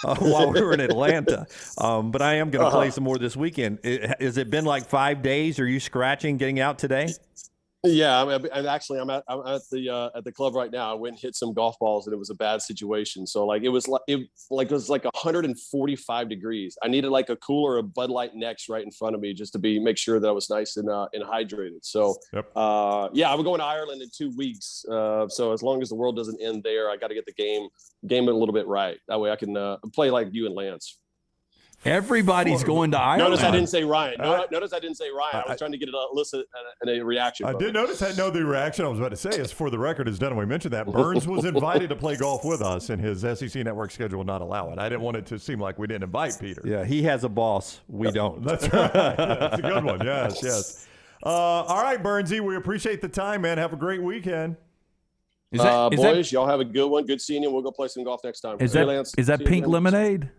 F: while we were in Atlanta. But I am going to play some more this weekend. Has it been like 5 days? Are you scratching getting out today?
B: Yeah, I'm at the club right now. I went and hit some golf balls, and it was a bad situation. So like it was like 145 degrees. I needed like a cooler of Bud Light Next right in front of me just to make sure that I was nice and hydrated. So I'm going to Ireland in 2 weeks. So as long as the world doesn't end there, I got to get the game a little bit right. That way I can play like you and Lance.
S: Everybody's going to Ireland.
B: Notice I didn't say Ryan. Notice I didn't say Ryan. I was trying to get a reaction.
D: I did notice that. No, the reaction I was about to say is, for the record, is done. We mentioned that Burns was invited to play golf with us, and his SEC network schedule would not allow it. I didn't want it to seem like we didn't invite Peter.
F: Yeah, he has a boss. We don't.
D: That's right. Yeah, that's a good one. Yes. All right, Burnsy, we appreciate the time, man. Have a great weekend.
B: Boys, y'all have a good one. Good seeing you. We'll go play some golf next time.
S: Is that pink lemonade?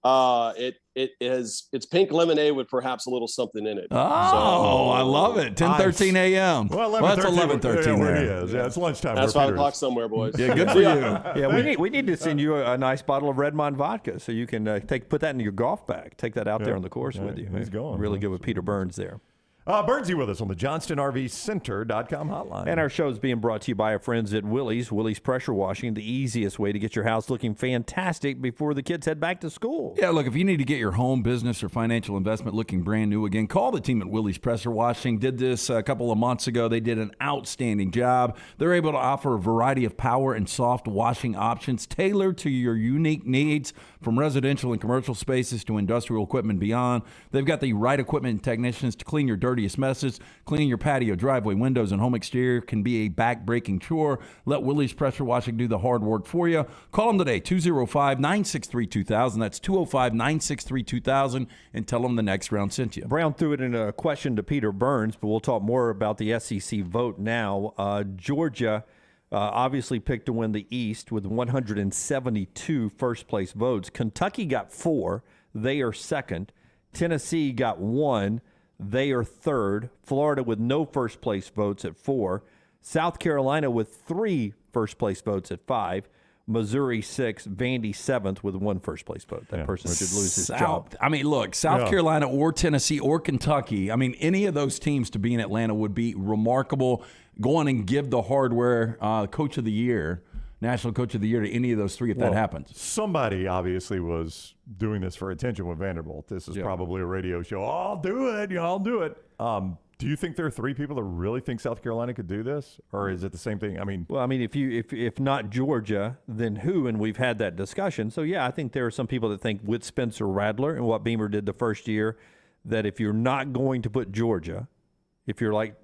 B: It's pink lemonade with perhaps a little something in it.
S: I love it. 10:13 a.m.
D: Well,
S: that's 11:13
D: there. Yeah, it's lunchtime.
B: That's 5 o'clock somewhere, boys.
S: Yeah, good for you.
F: Yeah, we need to send you a nice bottle of Redmond vodka so you can put that in your golf bag. Take that out there on the course with you.
D: He's going.
F: Really good with Peter Burns there.
D: Burnsy with us on the JohnstonRVCenter.com hotline.
F: And our show is being brought to you by our friends at Willie's Pressure Washing, the easiest way to get your house looking fantastic before the kids head back to school.
S: Yeah, look, if you need to get your home, business, or financial investment looking brand new again, call the team at Willie's Pressure Washing. Did this a couple of months ago. They did an outstanding job. They're able to offer a variety of power and soft washing options tailored to your unique needs, from residential and commercial spaces to industrial equipment and beyond. They've got the right equipment and technicians to clean your dirty dirtiest messes. Cleaning your patio, driveway, windows, and home exterior can be a back-breaking chore. Let Willie's Pressure Washing do the hard work for you. Call them today, 205-963-2000. That's 205-963-2000, and tell them the Next Round sent you.
F: Brown threw it in a question to Peter Burns, but we'll talk more about the SEC vote now. Georgia obviously picked to win the East with 172 first-place votes. Kentucky got 4. They are second. Tennessee got 1. They are third. Florida with no first-place votes at 4. South Carolina with 3 first-place votes at 5. Missouri 6th, Vandy 7th with 1 first-place vote. That person should lose his job.
S: I mean, look, South Carolina or Tennessee or Kentucky, I mean, any of those teams to be in Atlanta would be remarkable. Go on and give the hardware Coach of the Year, National Coach of the Year to any of those 3 if that happens.
D: Somebody obviously was doing this for attention with Vanderbilt. This is probably a radio show. I'll do it. I'll do it. Do you think there are 3 people that really think South Carolina could do this, or is it the same thing? I mean,
F: if not Georgia, then who? And we've had that discussion. So I think there are some people that think with Spencer Rattler and what Beamer did the first year, that if you're not going to put Georgia, if you're like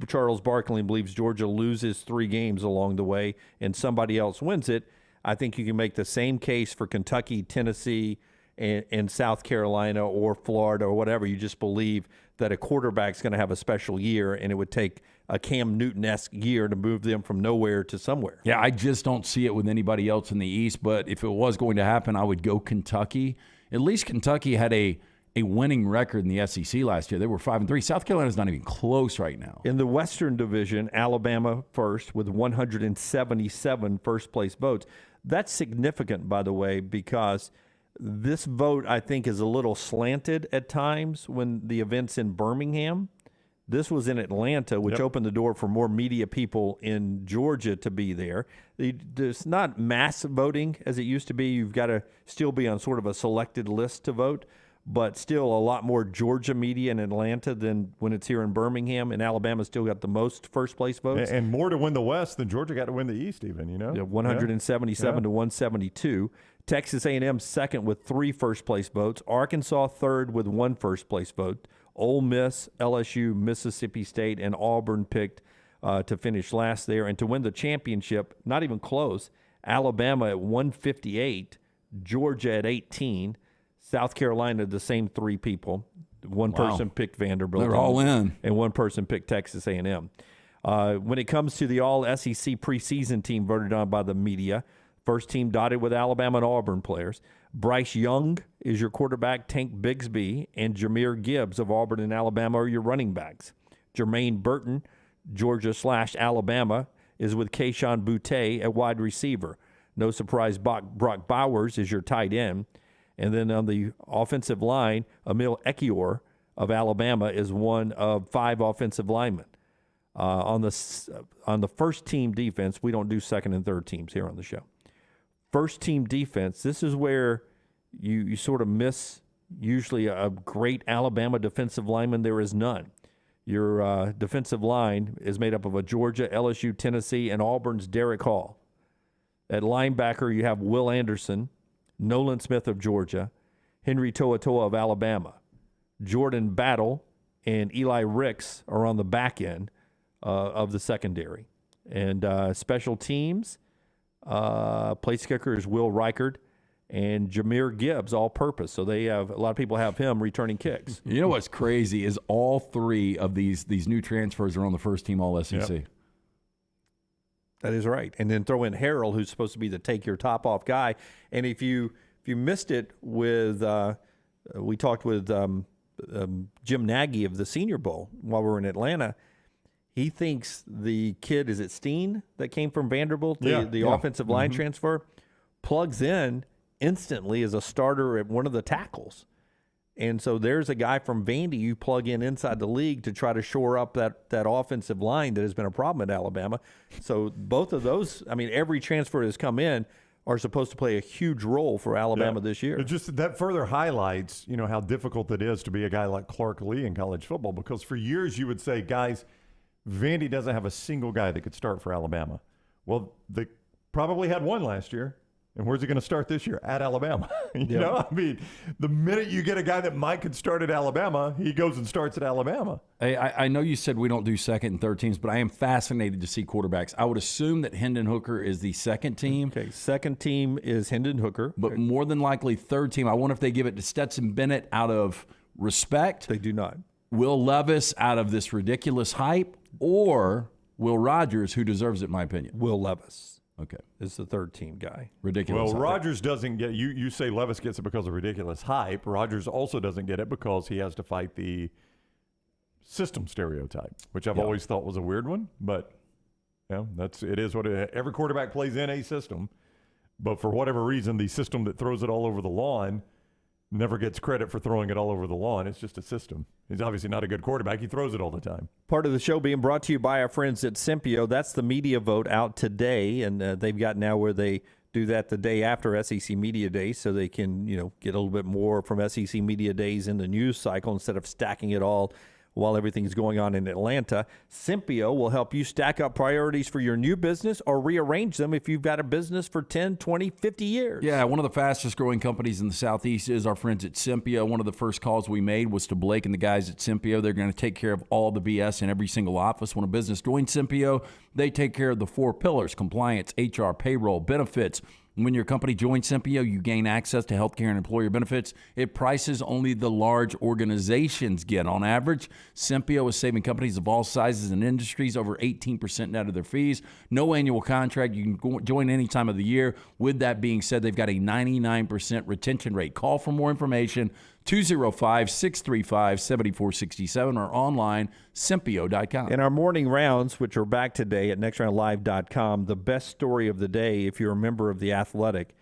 F: Charles Barkley and believes Georgia loses 3 games along the way and somebody else wins it, I think you can make the same case for Kentucky, Tennessee, and South Carolina or Florida or whatever. You just believe that a quarterback's going to have a special year, and it would take a Cam Newton-esque year to move them from nowhere to somewhere.
S: Yeah, I just don't see it with anybody else in the East, but if it was going to happen, I would go Kentucky. At least Kentucky had a winning record in the SEC last year. They were 5-3. South Carolina's not even close right now.
F: In the Western Division, Alabama first with 177 first-place votes. That's significant, by the way, because this vote, I think, is a little slanted at times when the event's in Birmingham. This was in Atlanta, which opened the door for more media people in Georgia to be there. It's not mass voting as it used to be. You've got to still be on sort of a selected list to vote, but still a lot more Georgia media in Atlanta than when it's here in Birmingham. And Alabama still got the most first-place votes.
D: And more to win the West than Georgia got to win the East even,
F: 177 to 172. Texas A&M second with 3 first-place votes. Arkansas third with 1 first-place vote. Ole Miss, LSU, Mississippi State, and Auburn picked to finish last there. And to win the championship, not even close, Alabama at 158, Georgia at 18, South Carolina, the same 3 people. One person picked Vanderbilt.
S: They're all in.
F: And one person picked Texas A&M. When it comes to the all-SEC preseason team voted on by the media, first team dotted with Alabama and Auburn players. Bryce Young is your quarterback. Tank Bigsby and Jahmyr Gibbs of Auburn and Alabama are your running backs. Jermaine Burton, Georgia/Alabama, is with Kayshon Boutte at wide receiver. No surprise, Brock Bowers is your tight end. And then on the offensive line, Emil Ekiyor of Alabama is one of 5 offensive linemen. On the first team defense, we don't do second and third teams here on the show. First team defense, this is where you sort of miss usually a great Alabama defensive lineman. There is none. Your defensive line is made up of a Georgia, LSU, Tennessee, and Auburn's Derek Hall. At linebacker, you have Will Anderson, Nolan Smith of Georgia, Henry To'oTo'o of Alabama. Jordan Battle and Eli Ricks are on the back end of the secondary. And special teams, place kicker is Will Reichard and Jahmyr Gibbs, all purpose. So they have a lot of people have him returning kicks.
S: You know what's crazy is all 3 of these new transfers are on the first team all SEC.
F: Yep. That is right. And then throw in Harrell, who's supposed to be the take your top off guy. And if you missed it with we talked with Jim Nagy of the Senior Bowl while we were in Atlanta. He thinks the kid, is it Steen that came from Vanderbilt, the offensive line transfer, plugs in instantly as a starter at one of the tackles. And so there's a guy from Vandy you plug in inside the league to try to shore up that offensive line that has been a problem at Alabama. So both of those, I mean, every transfer that has come in are supposed to play a huge role for Alabama this year.
D: It just that further highlights, how difficult it is to be a guy like Clark Lee in college football, because for years you would say, guys, Vandy doesn't have a single guy that could start for Alabama. Well, they probably had one last year. And where's he going to start this year? At Alabama. You know, I mean, the minute you get a guy that might could start at Alabama, he goes and starts at Alabama.
S: Hey, I know you said we don't do second and third teams, but I am fascinated to see quarterbacks. I would assume that Hendon Hooker is the second team.
F: Okay, second team is Hendon Hooker.
S: But more than likely third team. I wonder if they give it to Stetson Bennett out of respect.
F: They do not.
S: Will Levis out of this ridiculous hype, or Will Rogers, who deserves it, in my opinion?
F: Will Levis.
S: Okay.
F: Is the third team guy.
S: Ridiculous.
D: Well, Rodgers doesn't get you say Levis gets it because of ridiculous hype. Rodgers also doesn't get it because he has to fight the system stereotype, which I've always thought was a weird one, but it is what every quarterback plays in a system, but for whatever reason the system that throws it all over the lawn never gets credit for throwing it all over the lawn. It's just a system. He's obviously not a good quarterback. He throws it all the time.
F: Part of the show being brought to you by our friends at Simpio. That's the media vote out today, and they've got now where they do that the day after SEC Media Day so they can, get a little bit more from SEC Media Days in the news cycle instead of stacking it all while everything's going on in Atlanta. Simpio will help you stack up priorities for your new business or rearrange them if you've got a business for 10, 20, 50 years.
S: Yeah, one of the fastest growing companies in the Southeast is our friends at Simpio. One of the first calls we made was to Blake and the guys at Simpio. They're going to take care of all the BS in every single office. When a business joins Simpio, they take care of the 4 pillars: compliance, HR, payroll, benefits. When your company joins Simpio, you gain access to healthcare and employer benefits at prices only the large organizations get. On average, Simpio is saving companies of all sizes and industries over 18% net of their fees. No annual contract. You can join any time of the year. With that being said, they've got a 99% retention rate. Call for more information, 205-635-7467 or online, Simpio.com.
F: In our morning rounds, which are back today at nextroundlive.com, the best story of the day, if you're a member of The Athletic,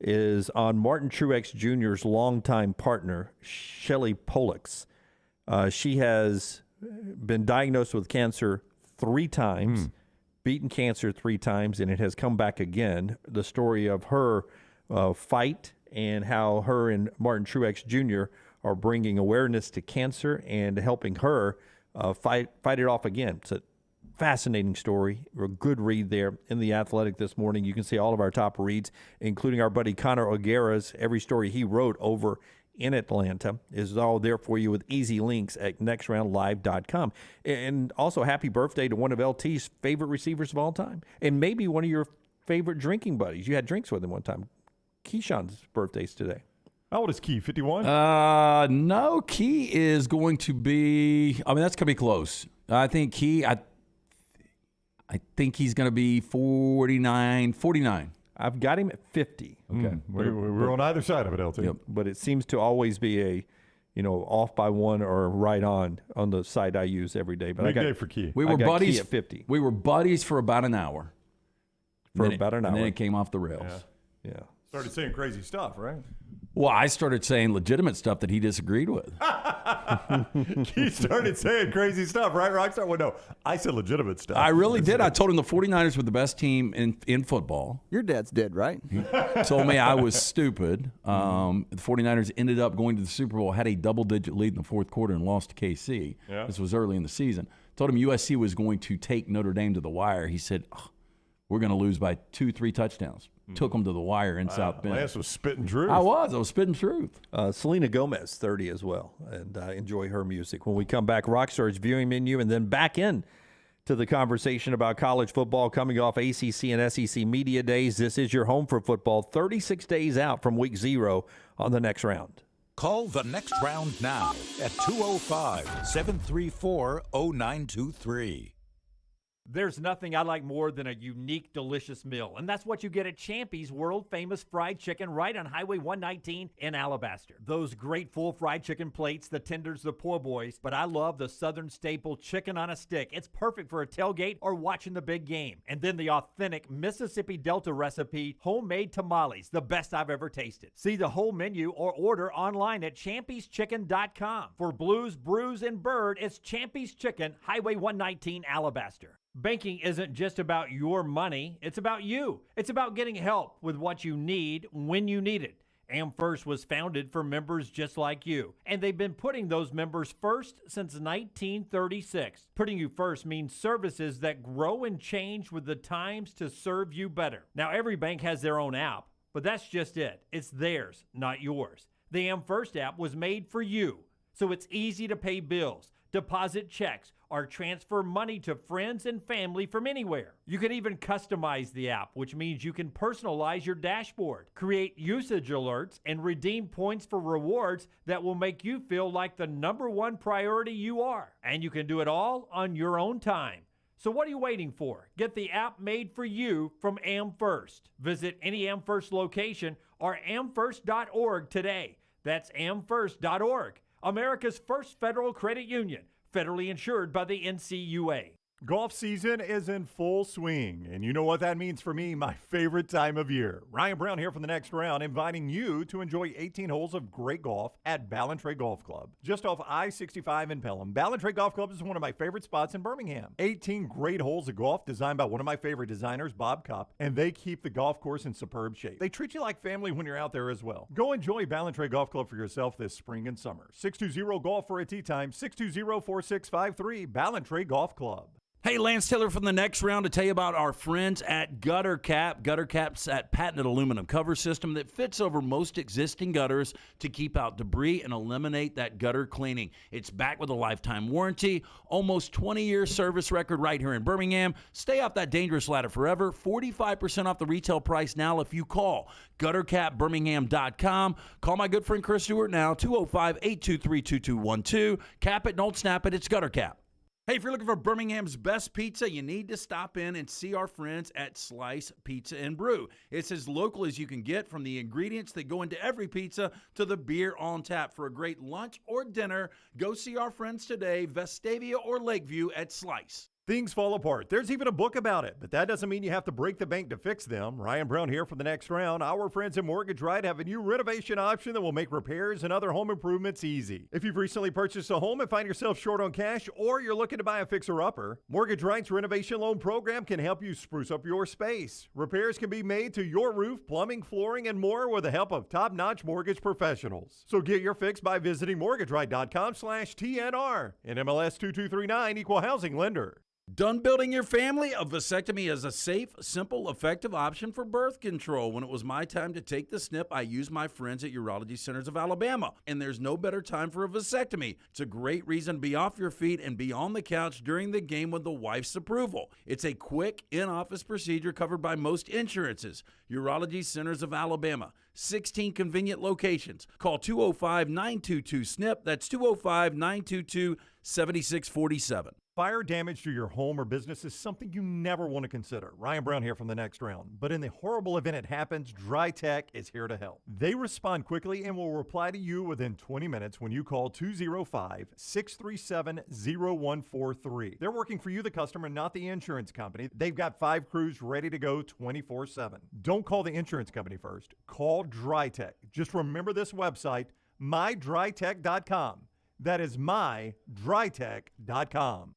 F: is on Martin Truex Jr.'s longtime partner, Shelley Pollux. She has been diagnosed with cancer 3 times, beaten cancer 3 times, and it has come back again. The story of her fight and how her and Martin Truex Jr. are bringing awareness to cancer and helping her fight it off again. It's a fascinating story. A good read there in The Athletic this morning. You can see all of our top reads, including our buddy Connor O'Gara's. Every story he wrote over in Atlanta is all there for you with easy links at nextroundlive.com. And also, happy birthday to one of LT's favorite receivers of all time, and maybe one of your favorite drinking buddies. You had drinks with him one time. Keyshawn's birthday's today.
D: How old is Key? 51?
S: No, Key is going to be, that's going to be close. I think Key, I think he's going to be 49.
F: I've got him at 50.
D: Okay. We're on either side of it, LT.
F: Yep. But it seems to always be off by 1 or right on the site I use every day. But
D: Big day for Key.
S: We were buddies
F: Key at 50.
S: We were buddies for about an hour.
F: And then
S: it came off the rails.
F: Yeah.
D: Started saying crazy stuff, right?
S: Well, I started saying legitimate stuff that he disagreed with.
D: He started saying crazy stuff, right, Rockstar? Well, no, I said legitimate stuff.
S: I really did. I told him the 49ers were the best team in football.
J: Your dad's dead, right?
S: He told me I was stupid. The 49ers ended up going to the Super Bowl, had a double-digit lead in the fourth quarter, and lost to KC.
D: Yeah.
S: This was early in the season. Told him USC was going to take Notre Dame to the wire. He said, we're going to lose by 2-3 touchdowns. Took them to the wire in South Bend.
D: Lance was spitting truth.
S: I was spitting truth.
F: Selena Gomez, 30 as well, and enjoy her music. When we come back, Rockstar's viewing menu, and then back in to the conversation about college football coming off ACC and SEC Media Days. This is your home for football, 36 days out from week 0 on the next round.
C: Call the next round now at 205-734-0923.
K: There's nothing I like more than a unique, delicious meal, and that's what you get at Champy's world-famous fried chicken right on Highway 119 in Alabaster. Those great full fried chicken plates, the tenders, the po' boys, but I love the southern staple chicken on a stick. It's perfect for a tailgate or watching the big game. And then the authentic Mississippi Delta recipe, homemade tamales, the best I've ever tasted. See the whole menu or order online at champyschicken.com. For Blues, Brews, and Bird, it's Champy's Chicken, Highway 119, Alabaster. Banking isn't just about your money, it's about you. It's about getting help with what you need when you need it. AmFirst was founded for members just like you, and they've been putting those members first since 1936. Putting you first means services that grow and change with the times to serve you better. Now, every bank has their own app, But that's just it. It's theirs, not yours. The AmFirst app was made for you, so it's easy to pay bills, deposit checks, or transfer money to friends and family from anywhere. You can even customize the app, which means you can personalize your dashboard, create usage alerts, and redeem points for rewards that will make you feel like the #1 priority you are. And you can do it all on your own time. So what are you waiting for? Get the app made for you from AmFirst. Visit any AmFirst location or amfirst.org today. That's amfirst.org, America's first federal credit union, federally insured by the NCUA.
D: Golf season is in full swing, and you know what that means for me, my favorite time of year. Ryan Brown here from the Next Round, inviting you to enjoy 18 holes of great golf at Ballantrae Golf Club. Just off I-65 in Pelham, Ballantrae Golf Club is one of my favorite spots in Birmingham. 18 great holes of golf designed by one of my favorite designers, Bob Cupp, and they keep the golf course in superb shape. They treat you like family when you're out there as well. Go enjoy Ballantrae Golf Club for yourself this spring and summer. 620-GOLF for a tee time, 620-4653, Ballantrae Golf Club.
E: Hey, Lance Taylor from the Next Round to tell you about our friends at Gutter Cap. Gutter Cap's that patented aluminum cover system that fits over most existing gutters to keep out debris and eliminate that gutter cleaning. It's backed with a lifetime warranty, almost 20-year service record right here in Birmingham. Stay off that dangerous ladder forever. 45% off the retail price now if you call guttercapbirmingham.com. Call my good friend Chris Stewart now, 205-823-2212. Cap it, don't snap it. It's Gutter Cap. Hey, if you're looking for Birmingham's best pizza, you need to stop in and see our friends at Slice Pizza and Brew. It's as local as you can get, from the ingredients that go into every pizza to the beer on tap. For a great lunch or dinner, go see our friends today, Vestavia or Lakeview at Slice.
D: Things fall apart. There's even a book about it, but that doesn't mean you have to break the bank to fix them. Ryan Brown here for the Next Round. Our friends at Mortgage Right have a new renovation option that will make repairs and other home improvements easy. If you've recently purchased a home and find yourself short on cash, or you're looking to buy a fixer-upper, Mortgage Right's renovation loan program can help you spruce up your space. Repairs can be made to your roof, plumbing, flooring, and more with the help of top-notch mortgage professionals. So get your fix by visiting mortgageright.com/TNR. And MLS 2239, Equal Housing Lender.
E: Done building your family? A vasectomy is a safe, simple, effective option for birth control. When it was my time to take the snip, I used my friends at Urology Centers of Alabama, and there's no better time for a vasectomy. It's a great reason to be off your feet and be on the couch during the game with the wife's approval. It's a quick, in-office procedure covered by most insurances. Urology Centers of Alabama, 16 convenient locations. Call 205-922-SNP. That's 205-922-7647.
D: Fire damage to your home or business is something you never want to consider. Ryan Brown here from the Next Round. But in the horrible event it happens, Dry Tech is here to help. They respond quickly and will reply to you within 20 minutes when you call 205-637-0143. They're working for you, the customer, not the insurance company. They've got 5 crews ready to go 24/7. Don't call the insurance company first. Call Dry Tech. Just remember this website, mydrytech.com. That is mydrytech.com.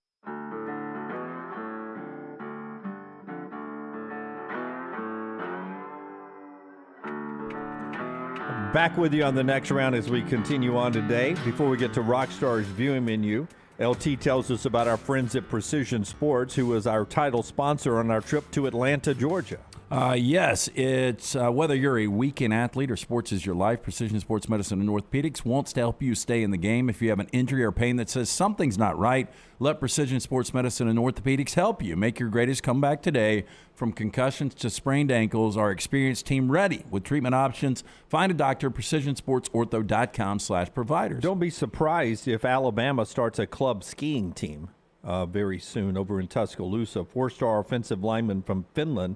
F: Back with you on the Next Round as we continue on today. Before we get to Rockstar's viewing menu, LT tells us about our friends at Precision Sports, who is our title sponsor on our trip to Atlanta, Georgia.
S: Yes, it's whether you're a weekend athlete or sports is your life, Precision Sports Medicine and Orthopedics wants to help you stay in the game. If you have an injury or pain that says something's not right, let Precision Sports Medicine and Orthopedics help you. Make your greatest comeback today. From concussions to sprained ankles, our experienced team ready with treatment options. Find a doctor, precisionsportsortho.com/providers.
F: Don't be surprised if Alabama starts a club skiing team very soon over in Tuscaloosa. 4-star offensive lineman from Finland,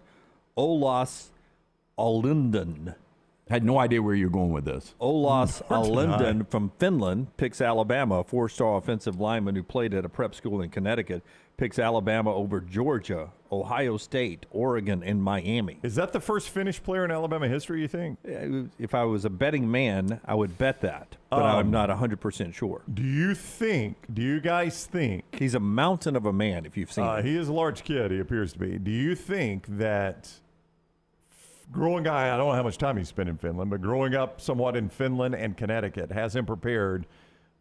F: Olas Alinden.
S: Had no idea where you're going with this.
F: Olas Alinden from Finland picks Alabama, a 4-star offensive lineman who played at a prep school in Connecticut, picks Alabama over Georgia, Ohio State, Oregon, and Miami.
D: Is that the first Finnish player in Alabama history, you think?
F: If I was a betting man, I would bet that, but I'm not 100% sure.
D: Do you guys think?
F: He's a mountain of a man, if you've seen him.
D: He is a large kid, he appears to be. Do you think that growing guy, I don't know how much time he spent in Finland, but growing up somewhat in Finland and Connecticut has him prepared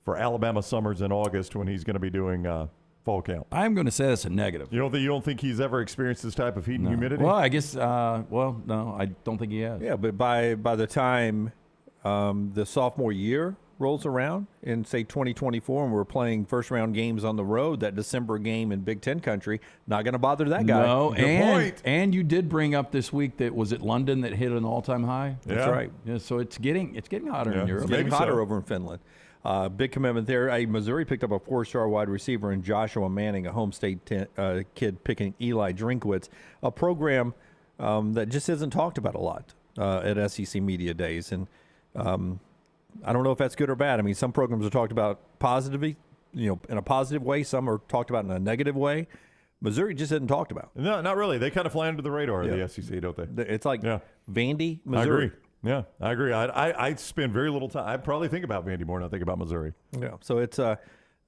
D: for Alabama summers in August when he's going to be doing fall count.
S: I'm going to say that's a negative.
D: You don't think he's ever experienced this type of heat and humidity?
S: Well, I guess. No, I don't think he has.
F: Yeah, but by the time the sophomore year rolls around in, say, 2024, and we're playing first-round games on the road, that December game in Big Ten country, not going to bother that guy.
S: No,
F: Good point.
S: and you did bring up this week that was it London that hit an all-time high.
F: That's right.
S: Yeah, so it's getting hotter in Europe.
F: It's getting hotter over in Finland. Big commitment there. Missouri picked up a 4-star wide receiver in Joshua Manning, a home state kid picking Eli Drinkwitz, a program that just isn't talked about a lot at SEC Media Days. And I don't know if that's good or bad. I mean, some programs are talked about positively, in a positive way. Some are talked about in a negative way. Missouri just isn't talked about.
D: No, not really. They kind of fly under the radar of the SEC, don't they?
F: It's like Vandy, Missouri.
D: I agree. Yeah, I agree. I spend very little time. I probably think about Vandy more than I think about Missouri.
F: Yeah, so it's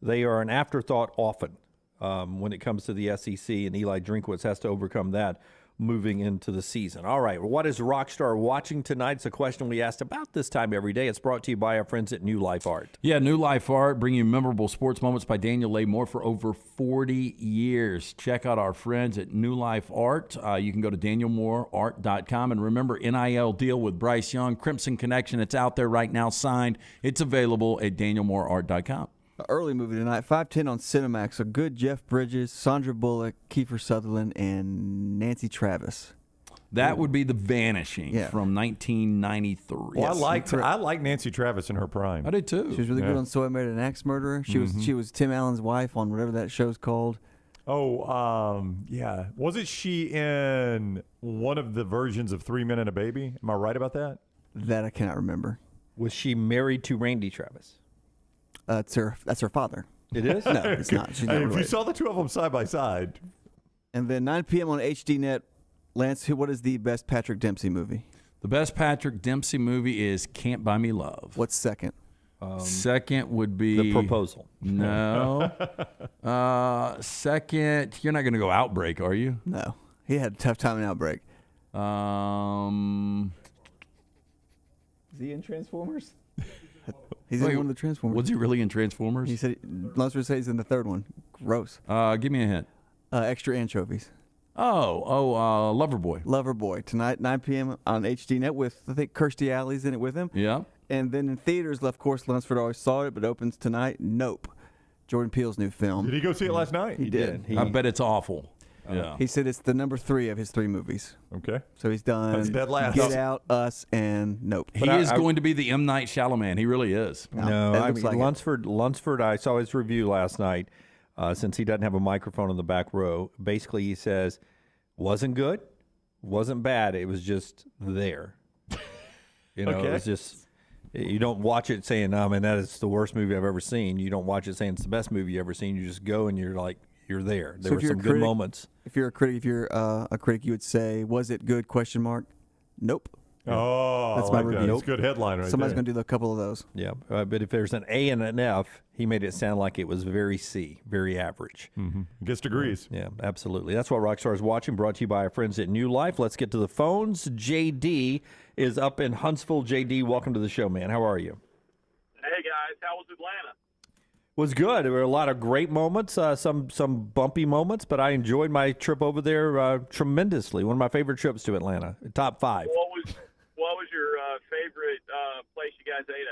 F: they are an afterthought often when it comes to the SEC, and Eli Drinkwitz has to overcome that moving into the season. All right, what is Rockstar watching tonight? It's a question we asked about this time every day. It's brought to you by our friends at New Life Art.
S: Yeah, New Life Art, bringing you memorable sports moments by Daniel Lay Moore for over 40 years. Check out our friends at New Life Art. You can go to danielmooreart.com. And remember, NIL deal with Bryce Young, Crimson Connection. It's out there right now, signed. It's available at danielmooreart.com.
J: Early movie tonight, 5:10 on Cinemax. A good Jeff Bridges, Sandra Bullock, Kiefer Sutherland, and Nancy Travis.
S: That would be The Vanishing from 1993.
D: Well, I like Nancy Travis in her prime.
S: I did too.
J: She was really good on So I Married an Axe Murderer. She was Tim Allen's wife on whatever that show's called.
D: Oh, yeah. Wasn't she in one of the versions of 3 Men and a Baby? Am I right about that?
J: That I cannot remember.
F: Was she married to Randy Travis?
J: That's her father.
F: It is?
J: No, it's not. She's not
D: If you
J: related.
D: saw the two of them side by side.
J: And then 9 p.m. on HDNet. Lance, what is the best Patrick Dempsey movie?
S: The best Patrick Dempsey movie is Can't Buy Me Love.
J: What's second?
S: Second would be
F: The Proposal.
S: No. Second, you're not going to go Outbreak, are you?
J: No. He had a tough time in Outbreak. Is he in Transformers? He's in one of the Transformers.
S: Was he really in Transformers?
J: He said, Lunsford said he's in the third one. Gross.
S: Give me a hint.
J: Extra anchovies.
S: Loverboy.
J: Loverboy. Tonight, 9 p.m. on HDNet with, I think, Kirstie Alley's in it with him.
S: Yeah.
J: And then in theaters, of course, Lunsford always saw it, but opens tonight. Nope. Jordan Peele's new film.
D: Did he go see it last night?
J: He did.
S: I bet it's awful. Yeah.
J: He said it's the number 3 of his 3 movies.
D: Okay.
J: So he's done
D: That's dead last.
J: Get Out, Us, and Nope.
S: He is going to be the M. Night Shyamalan. He really is.
F: No, I mean, Lunsford, I saw his review last night. Since he doesn't have a microphone in the back row, basically he says, wasn't good, wasn't bad, it was just there. It was just, you don't watch it saying, oh, man, that is the worst movie I've ever seen. You don't watch it saying it's the best movie you've ever seen. You just go and you're like, you're there. There were some good moments.
J: If you're a critic, you would say, was it good, ? Nope.
D: Oh,
J: that's
D: I
J: my
D: like
J: review.
D: that. It's a good headline right
J: Somebody's
D: there.
J: going to do a couple of those.
F: Yeah, but if there's an A and an F, he made it sound like it was very C, very average.
D: Mm-hmm. Gets degrees.
F: Yeah, absolutely. That's what Rockstar is watching, brought to you by our friends at New Life. Let's get to the phones. JD is up in Huntsville. JD, welcome to the show, man. How are you?
G: Hey, guys. How was Atlanta?
F: Was good. There were a lot of great moments, some bumpy moments, but I enjoyed my trip over there tremendously. One of my favorite trips to Atlanta, top 5.
G: What was your favorite place you guys ate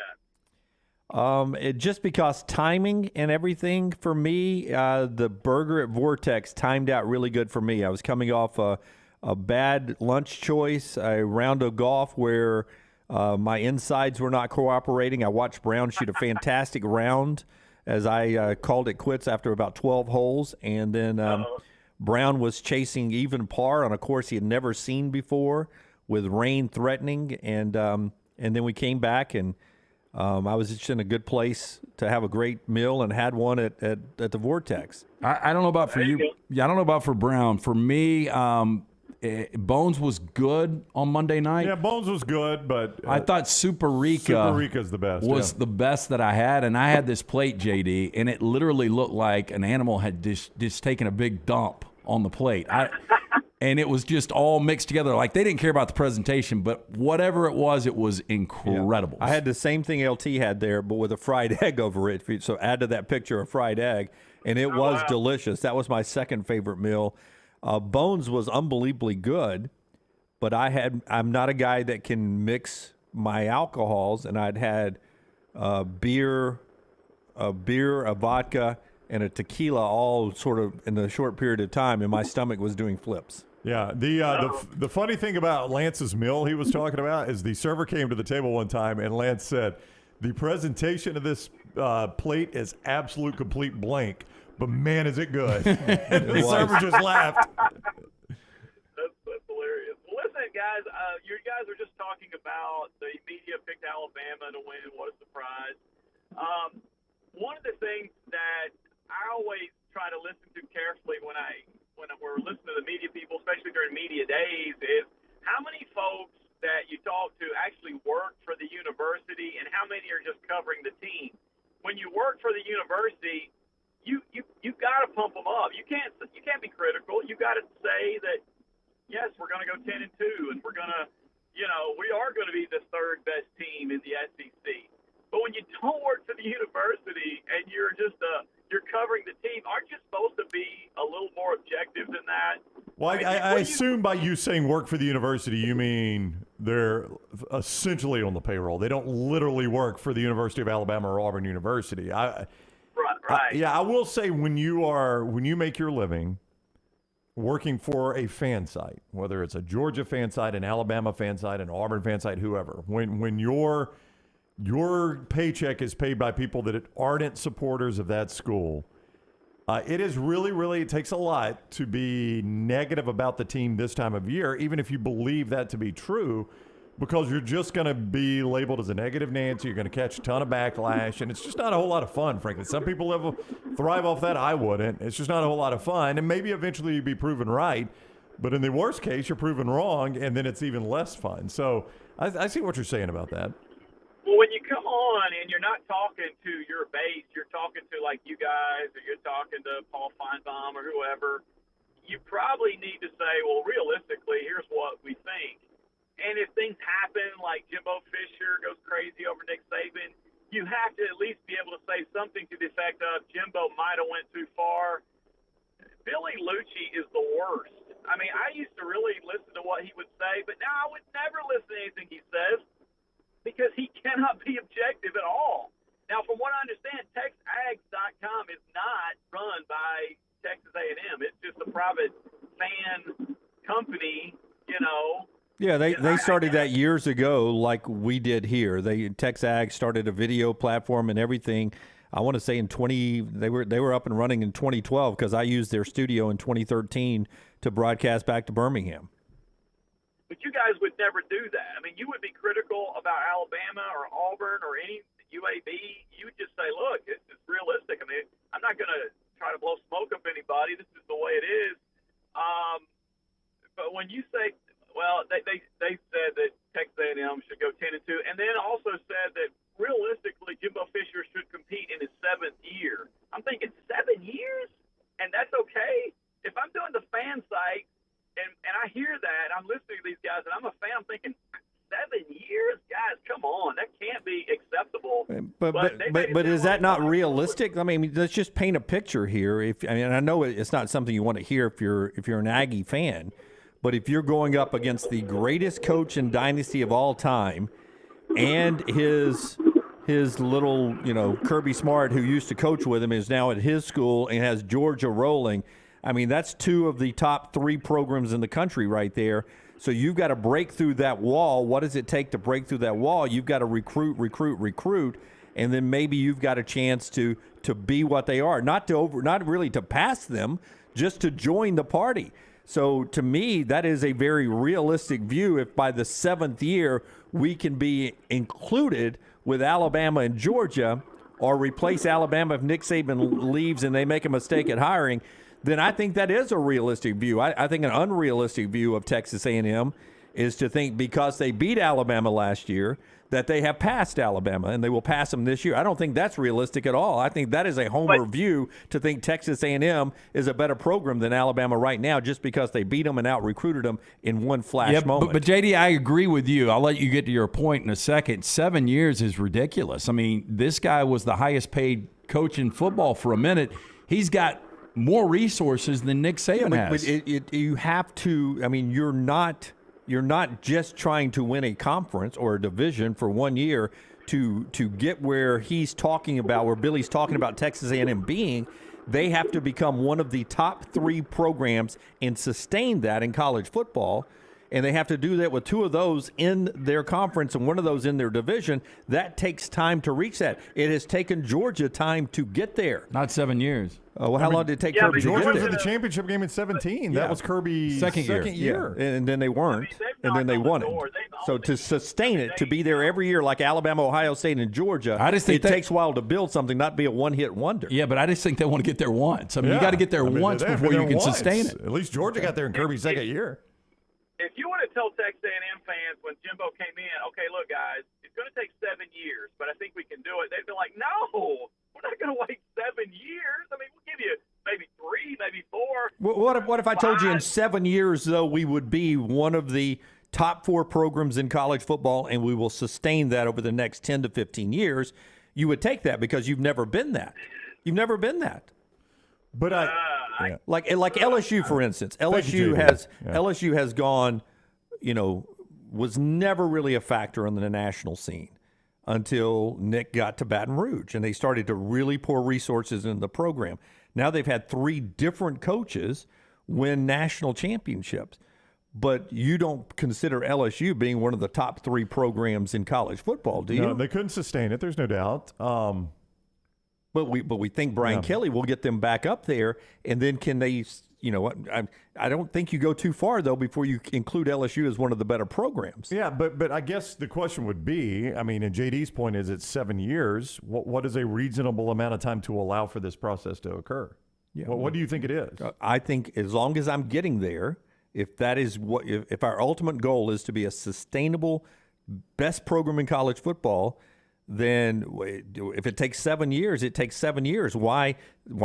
G: at?
F: Just because timing and everything for me, the burger at Vortex timed out really good for me. I was coming off a bad lunch choice, a round of golf where my insides were not cooperating. I watched Brown shoot a fantastic round as I called it quits after about 12 holes, and then Brown was chasing even par on a course he had never seen before with rain threatening, and then we came back, and I was just in a good place to have a great meal and had one at the Vortex.
S: I don't know about for you. Yeah, I don't know about for Brown. For me, Bones was good on Monday night.
D: Yeah, Bones was good, but
S: I thought Super
D: Rica's the best.
S: Was the best that I had, and I had this plate, JD, and it literally looked like an animal had just taken a big dump on the plate. And it was just all mixed together. Like, they didn't care about the presentation, but whatever it was incredible.
F: Yeah. I had the same thing LT had there, but with a fried egg over it. So add to that picture a fried egg. and it was delicious. That was my second favorite meal. Bones was unbelievably good, but I'm not a guy that can mix my alcohols, and I'd had beer, a vodka, and a tequila all sort of in a short period of time, and my stomach was doing flips.
D: Yeah, the funny thing about Lance's meal he was talking about is the server came to the table one time, and Lance said, the presentation of this plate is absolute complete blank, but man, is it good. And the server just laughed.
G: That's hilarious. Well, listen, guys, you guys were just talking about the media picked Alabama to win. What a surprise. One of the things that I always try to listen to carefully when we're listening to the media people, especially during media days, is how many folks that you talk to actually work for the university and how many are just covering the team. When you work for the university, you got to pump them up. You can't be critical. You got to say that, yes, we're going to go 10-2, and we're going to, we are going to be the third best team in the SEC. But when you don't work for the university and you're just you're covering the team, aren't you supposed to be a little more objective than that?
D: Well, I assume by you saying work for the university, you mean they're essentially on the payroll. They don't literally work for the University of Alabama or Auburn University.
G: Right.
D: I will say when you make your living working for a fan site, whether it's a Georgia fan site, an Alabama fan site, an Auburn fan site, whoever, when your paycheck is paid by people that aren't supporters of that school, it is really, it takes a lot to be negative about the team this time of year, even if you believe that to be true, because you're just going to be labeled as a negative Nancy. You're going to catch a ton of backlash, and it's just not a whole lot of fun, frankly. Some people thrive off that. I wouldn't. It's just not a whole lot of fun, and maybe eventually you'd be proven right, but in the worst case, you're proven wrong, and then it's even less fun. So I see what you're saying about that.
G: Well, when you come on and you're not talking to your base, you're talking to like you guys, or you're talking to Paul Feinbaum or whoever, you probably need to say, well, realistically, here's what we think. And if things happen like Jimbo Fisher goes crazy over Nick Saban, you have to at least be able to say something to the effect of Jimbo might have went too far. Billy Lucci is the worst. I mean, I used to really listen to what he would say, but now I would never listen to anything he says, because he cannot be objective at all. Now, from what I understand, TexAgs.com is not run by Texas A&M. It's just a private fan company,
F: Yeah, they started that years ago like we did here. TexAgs started a video platform and everything. I want to say they were up and running in 2012 because I used their studio in 2013 to broadcast back to Birmingham.
G: But you guys would never do that. I mean, you would be critical about Alabama or Auburn or any UAB. You would just say, look, it's realistic. I mean, I'm not going to try to blow smoke up anybody. This is the way it is. But when you say, well, they said that Texas A&M should go 10-2, and then also said that realistically Jimbo Fisher should compete in his 7th year. I'm thinking 7 years? And that's okay? If I'm doing the fan site, and I hear that, I'm listening to these guys, and I'm a fan, I'm thinking, 7 years? Guys, come on. That can't be acceptable.
F: But is that not realistic? I mean, let's just paint a picture here. I know it's not something you want to hear if you're an Aggie fan, but if you're going up against the greatest coach in dynasty of all time and his little, Kirby Smart, who used to coach with him, is now at his school and has Georgia rolling, I mean, that's 2 of the top 3 programs in the country right there. So you've got to break through that wall. What does it take to break through that wall? You've got to recruit, and then maybe you've got a chance to be what they are. Not really to pass them, just to join the party. So to me, that is a very realistic view. If by the 7th year we can be included with Alabama and Georgia, or replace Alabama if Nick Saban leaves and they make a mistake at hiring, then I think that is a realistic view. I think an unrealistic view of Texas A&M is to think because they beat Alabama last year that they have passed Alabama and they will pass them this year. I don't think that's realistic at all. I think that is a homer view to think Texas A&M is a better program than Alabama right now just because they beat them and out-recruited them in one flash moment.
S: But JD, I agree with you. I'll let you get to your point in a second. 7 years is ridiculous. I mean, this guy was the highest paid coach in football for a minute. He's got more resources than Nick Saban has.
F: But you have to. I mean, you're not just trying to win a conference or a division for 1 year to get where he's talking about, where Billy's talking about Texas A&M being. They have to become one of the top 3 programs and sustain that in college football. And they have to do that with 2 of those in their conference and 1 of those in their division. That takes time to reach that. It has taken Georgia time to get there.
S: Not 7 years.
F: Well, how long did it take Kirby to get
D: Georgia
F: there?
D: was in the championship game in 17. That was Kirby's second year.
F: Yeah. And then they weren't, and then they won it. So to sustain it, to be there every year like Alabama, Ohio State, and Georgia, it takes a while to build something, not be a one-hit wonder.
S: Yeah, but I just think they want to get there once. I mean, you got to get there once before you can sustain it.
D: At least Georgia got there in Kirby's second year.
G: If you would have told Texas A&M fans when Jimbo came in, okay, look, guys, it's going to take 7 years, but I think we can do it, they'd be like, no, we're not going to wait 7 years. I mean, we'll give you maybe 3, maybe 4.
F: What if I told you in 7 years, though, we would be one of the top 4 programs in college football, and we will sustain that over the next 10 to 15 years? You would take that because you've never been that. You've never been that.
D: But
F: like LSU, for instance, LSU has gone, was never really a factor on the national scene until Nick got to Baton Rouge, and they started to really pour resources into the program. Now they've had 3 different coaches win national championships, but you don't consider LSU being one of the top 3 programs in college football, do you?
D: No, they couldn't sustain it. There's no doubt.
F: But we think Brian Kelly will get them back up there, and then can they? I don't think you go too far though before you include LSU as one of the better programs.
D: Yeah, but I guess the question would be, I mean, and JD's point is it's 7 years. What is a reasonable amount of time to allow for this process to occur? Yeah. What do you think it is?
F: I think as long as I'm getting there, if that is if our ultimate goal is to be a sustainable, best program in college football, then if it takes 7 years, it takes 7 years. Why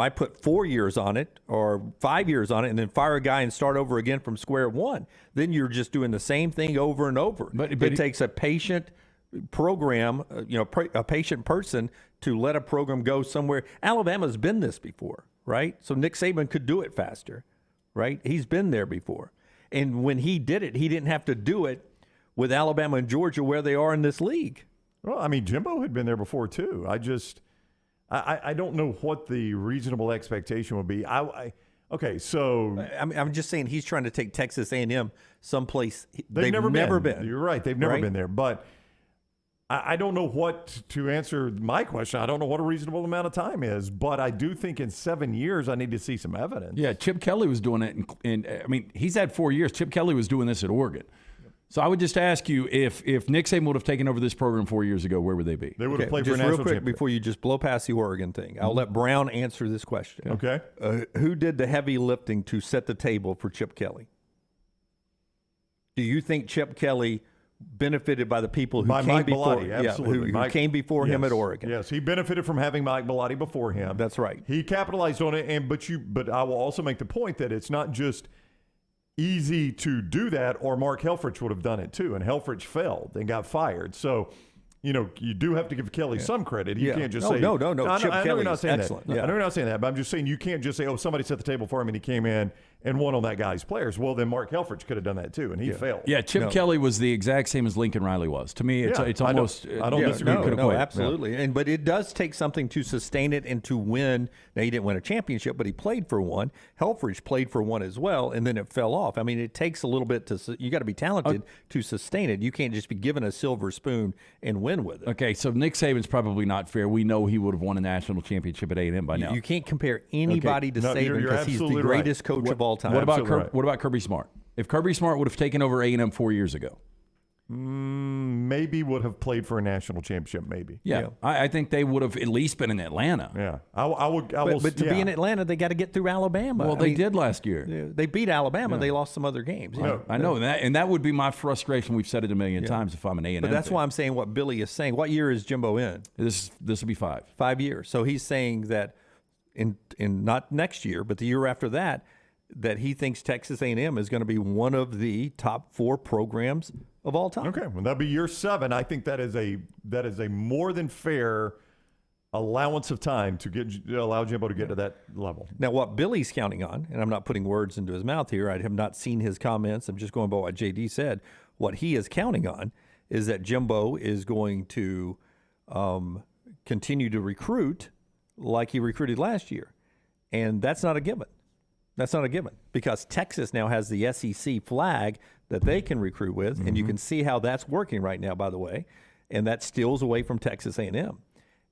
F: put 4 years on it or 5 years on it and then fire a guy and start over again from square one? Then you're just doing the same thing over and over. But it takes a patient program, a patient person to let a program go somewhere. Alabama's been this before, right? So Nick Saban could do it faster, right? He's been there before. And when he did it, he didn't have to do it with Alabama and Georgia where they are in this league.
D: Well, I mean, Jimbo had been there before too. I don't know what the reasonable expectation would be. Okay, so
F: I'm just saying he's trying to take Texas A&M someplace they've
D: never been. You're right, they've never been there. But I don't know what to answer my question. I don't know what a reasonable amount of time is. But I do think in 7 years I need to see some evidence.
S: Yeah, Chip Kelly was doing it, I mean, he's had 4 years. Chip Kelly was doing this at Oregon. So I would just ask you, if Nick Saban would have taken over this program 4 years ago, where would they be?
D: They would have played for
F: just
D: a national
F: real quick
D: championship.
F: before you just blow past the Oregon thing. I'll let Brown answer this question.
D: Okay.
F: Who did the heavy lifting to set the table for Chip Kelly? Do you think Chip Kelly benefited by the people who came before him?
D: Absolutely.
F: Who came before him at Oregon?
D: Yes, he benefited from having Mike Bellotti before him.
F: That's right.
D: He capitalized on it, but I will also make the point that it's not just easy to do that, or Mark Helfrich would have done it too, and Helfrich failed and got fired. So, you do have to give Kelly some credit. You can't just say
F: no. Chip
D: I know
F: Kelly
D: you're not saying
F: excellent.
D: that.
F: Yeah.
D: I know you're not saying that, but I'm just saying you can't just say, somebody set the table for him and he came in and won on that guy's players. Well, then Mark Helfrich could have done that too, and he failed.
S: Yeah, Chip Kelly was the exact same as Lincoln Riley was. To me, it's almost.
D: I don't disagree.
F: No, absolutely. But it does take something to sustain it and to win. Now, he didn't win a championship, but he played for one. Helfrich played for one as well, and then it fell off. I mean, it takes a little bit you got to be talented to sustain it. You can't just be given a silver spoon and win with it.
S: Okay, so Nick Saban's probably not fair. We know he would have won a national championship at A&M by now.
F: You can't compare anybody to Saban because he's the greatest coach of all time.
S: What about Kirby Smart? If Kirby Smart would have taken over A&M 4 years ago,
D: maybe would have played for a national championship. Maybe.
S: Yeah. I think they would have at least been in Atlanta.
D: Yeah,
F: But to be in Atlanta, they got to get through Alabama.
S: Well, they did last year.
F: They beat Alabama. They lost some other games.
S: I know, and that would be my frustration. We've said it a million times. If I'm an A&M,
F: but that's why I'm saying what Billy is saying. What year is Jimbo in?
S: This will be 5.
F: 5 years. So he's saying that in not next year, but the year after that, that he thinks Texas A&M is going to be one of the top 4 programs of all time.
D: Okay, well, that'll be year 7. I think that is a more than fair allowance of time to allow Jimbo to get to that level.
F: Now, what Billy's counting on, and I'm not putting words into his mouth here, I have not seen his comments. I'm just going by what JD said. What he is counting on is that Jimbo is going to continue to recruit like he recruited last year. And that's not a given. That's not a given because Texas now has the SEC flag that they can recruit with, and you can see how that's working right now, by the way, and that steals away from Texas A&M.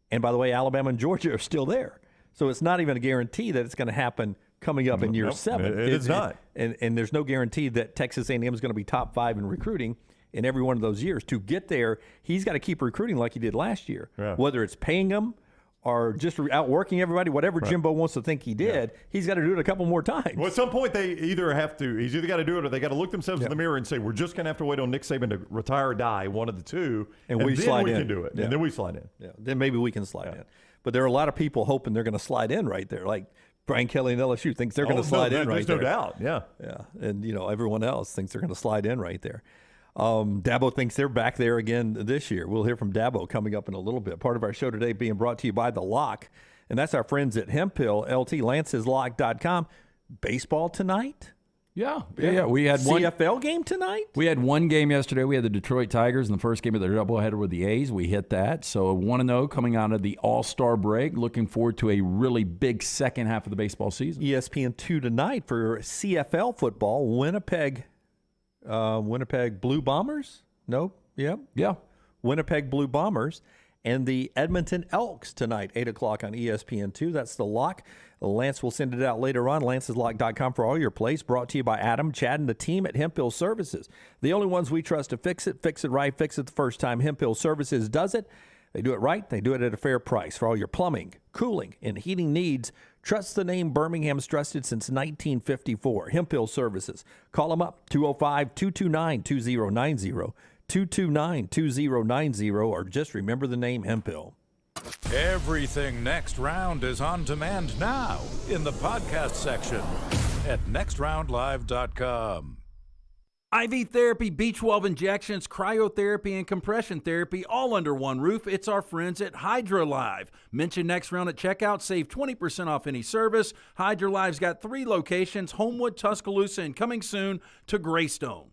F: And by the way, Alabama and Georgia are still there. So it's not even a guarantee that it's going to happen coming up in year 7.
D: It is not.
F: And there's no guarantee that Texas A&M is going to be top 5 in recruiting in every one of those years. To get there, he's got to keep recruiting like he did last year, whether it's paying them or just outworking everybody, whatever Jimbo wants to think he did, he's got to do it a couple more times.
D: Well, at some point, he's either got to do it or they got to look themselves in the mirror and say, we're just going to have to wait on Nick Saban to retire or die, one of the two, and then we can do it. And then we slide in.
F: Yeah, then maybe we can slide in. But there are a lot of people hoping they're going to slide in right there. Like Brian Kelly and LSU thinks they're going to slide in right there.
D: There's no doubt, yeah.
F: And, everyone else thinks they're going to slide in right there. Dabo thinks they're back there again this year. We'll hear from Dabo coming up in a little bit. Part of our show today being brought to you by The Lock, and that's our friends at Hemphill, LTLancesLock.com. Baseball tonight?
S: Yeah. We had one
F: CFL game tonight?
S: We had one game yesterday. We had the Detroit Tigers in the first game of their doubleheader with the A's. We hit that. So 1-0 coming out of the All-Star break. Looking forward to a really big second half of the baseball season.
F: ESPN2 tonight for CFL football. Winnipeg Blue Bombers? Nope. Yep.
S: Yeah.
F: Winnipeg Blue Bombers and the Edmonton Elks tonight, 8 o'clock on ESPN2. That's The Lock. Lance will send it out later on. LancesLock.com for all your plays. Brought to you by Adam, Chad, and the team at Hemphill Services. The only ones we trust to fix it right, fix it the first time. Hemphill Services does it. They do it right. They do it at a fair price. For all your plumbing, cooling, and heating needs, trust the name Birmingham's trusted since 1954. Hemphill Services. Call them up, 205-229-2090, 229-2090, or just remember the name Hemphill.
C: Everything Next Round is on demand now in the podcast section at nextroundlive.com.
E: IV therapy, B12 injections, cryotherapy, and compression therapy all under one roof. It's our friends at HydroLive. Mention Next Round at checkout. Save 20% off any service. HydroLive's got 3 locations, Homewood, Tuscaloosa, and coming soon to Greystone.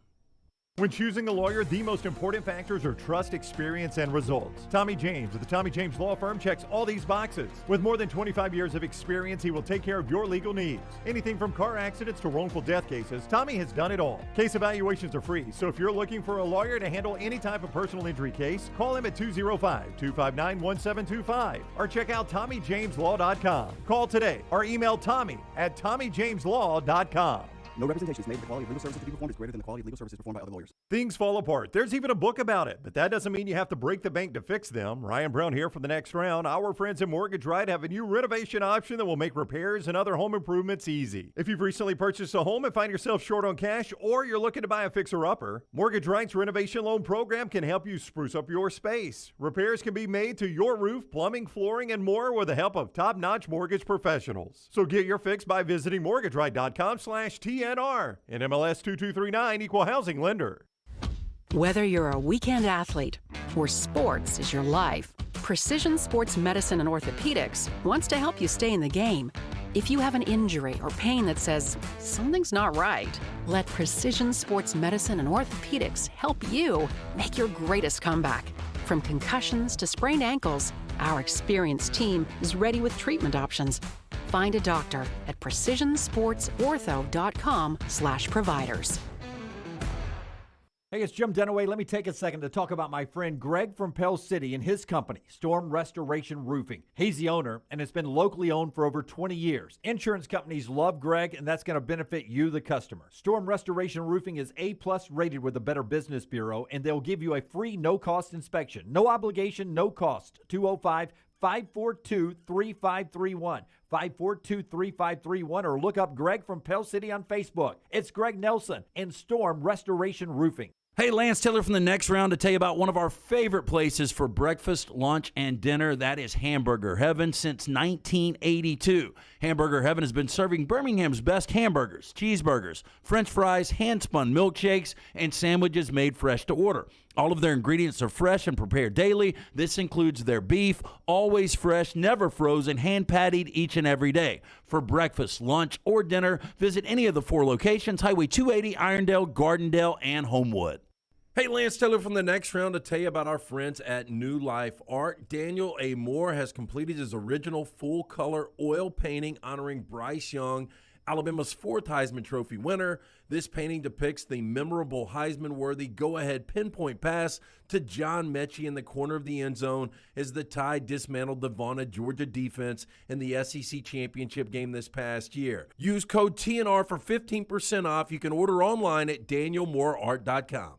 D: When choosing a lawyer, the most important factors are trust, experience, and results. Tommy James of the Tommy James Law Firm checks all these boxes. With more than 25 years of experience, he will take care of your legal needs. Anything from car accidents to wrongful death cases, Tommy has done it all. Case evaluations are free, so if you're looking for a lawyer to handle any type of personal injury case, call him at 205-259-1725 or check out TommyJamesLaw.com. Call today or email Tommy at TommyJamesLaw.com.
H: No representations made that the quality of legal services to be performed is greater than the quality of legal services performed by other lawyers.
D: Things fall apart. There's even a book about it, but that doesn't mean you have to break the bank to fix them. Ryan Brown here for the Next Round. Our friends at Mortgage Right have a new renovation option that will make repairs and other home improvements easy. If you've recently purchased a home and find yourself short on cash, or you're looking to buy a fixer-upper, Mortgage Right's renovation loan program can help you spruce up your space. Repairs can be made to your roof, plumbing, flooring, and more with the help of top-notch mortgage professionals. So get your fix by visiting mortgageright.com/TNR. And MLS 2239, Equal Housing Lender.
V: Whether you're a weekend athlete or sports is your life, Precision Sports Medicine and Orthopedics wants to help you stay in the game. If you have an injury or pain that says something's not right, let Precision Sports Medicine and Orthopedics help you make your greatest comeback. From concussions to sprained ankles, our experienced team is ready with treatment options. Find a doctor at precisionsportsortho.com/providers.
K: Hey, it's Jim Dunaway. Let me take a second to talk about my friend Greg from Pell City and his company, Storm Restoration Roofing. He's the owner, and it's been locally owned for over 20 years. Insurance companies love Greg, and that's going to benefit you, the customer. Storm Restoration Roofing is A+ rated with the Better Business Bureau, and they'll give you a free no-cost inspection. No obligation, no cost. 205-542-3531. 542-3531, or look up Greg from Pell City on Facebook. It's Greg Nelson and Storm Restoration Roofing.
E: Hey, Lance Taylor from the Next Round to tell you about one of our favorite places for breakfast, lunch, and dinner. That is Hamburger Heaven since 1982. Hamburger Heaven has been serving Birmingham's best hamburgers, cheeseburgers, French fries, hand-spun milkshakes, and sandwiches made fresh to order. All of their ingredients are fresh and prepared daily. This includes their beef, always fresh, never frozen, hand-pattied each and every day. For breakfast, lunch, or dinner, visit any of the 4 locations, Highway 280, Irondale, Gardendale, and Homewood. Hey, Lance Taylor from the Next Round to tell you about our friends at New Life Art. Daniel A. Moore has completed his original full-color oil painting honoring Bryce Young, Alabama's 4th Heisman Trophy winner. This painting depicts the memorable Heisman-worthy go-ahead pinpoint pass to John Mechie in the corner of the end zone as the Tide dismantled the vaunted Georgia defense in the SEC championship game this past year. Use code TNR for 15% off. You can order online at danielmooreart.com.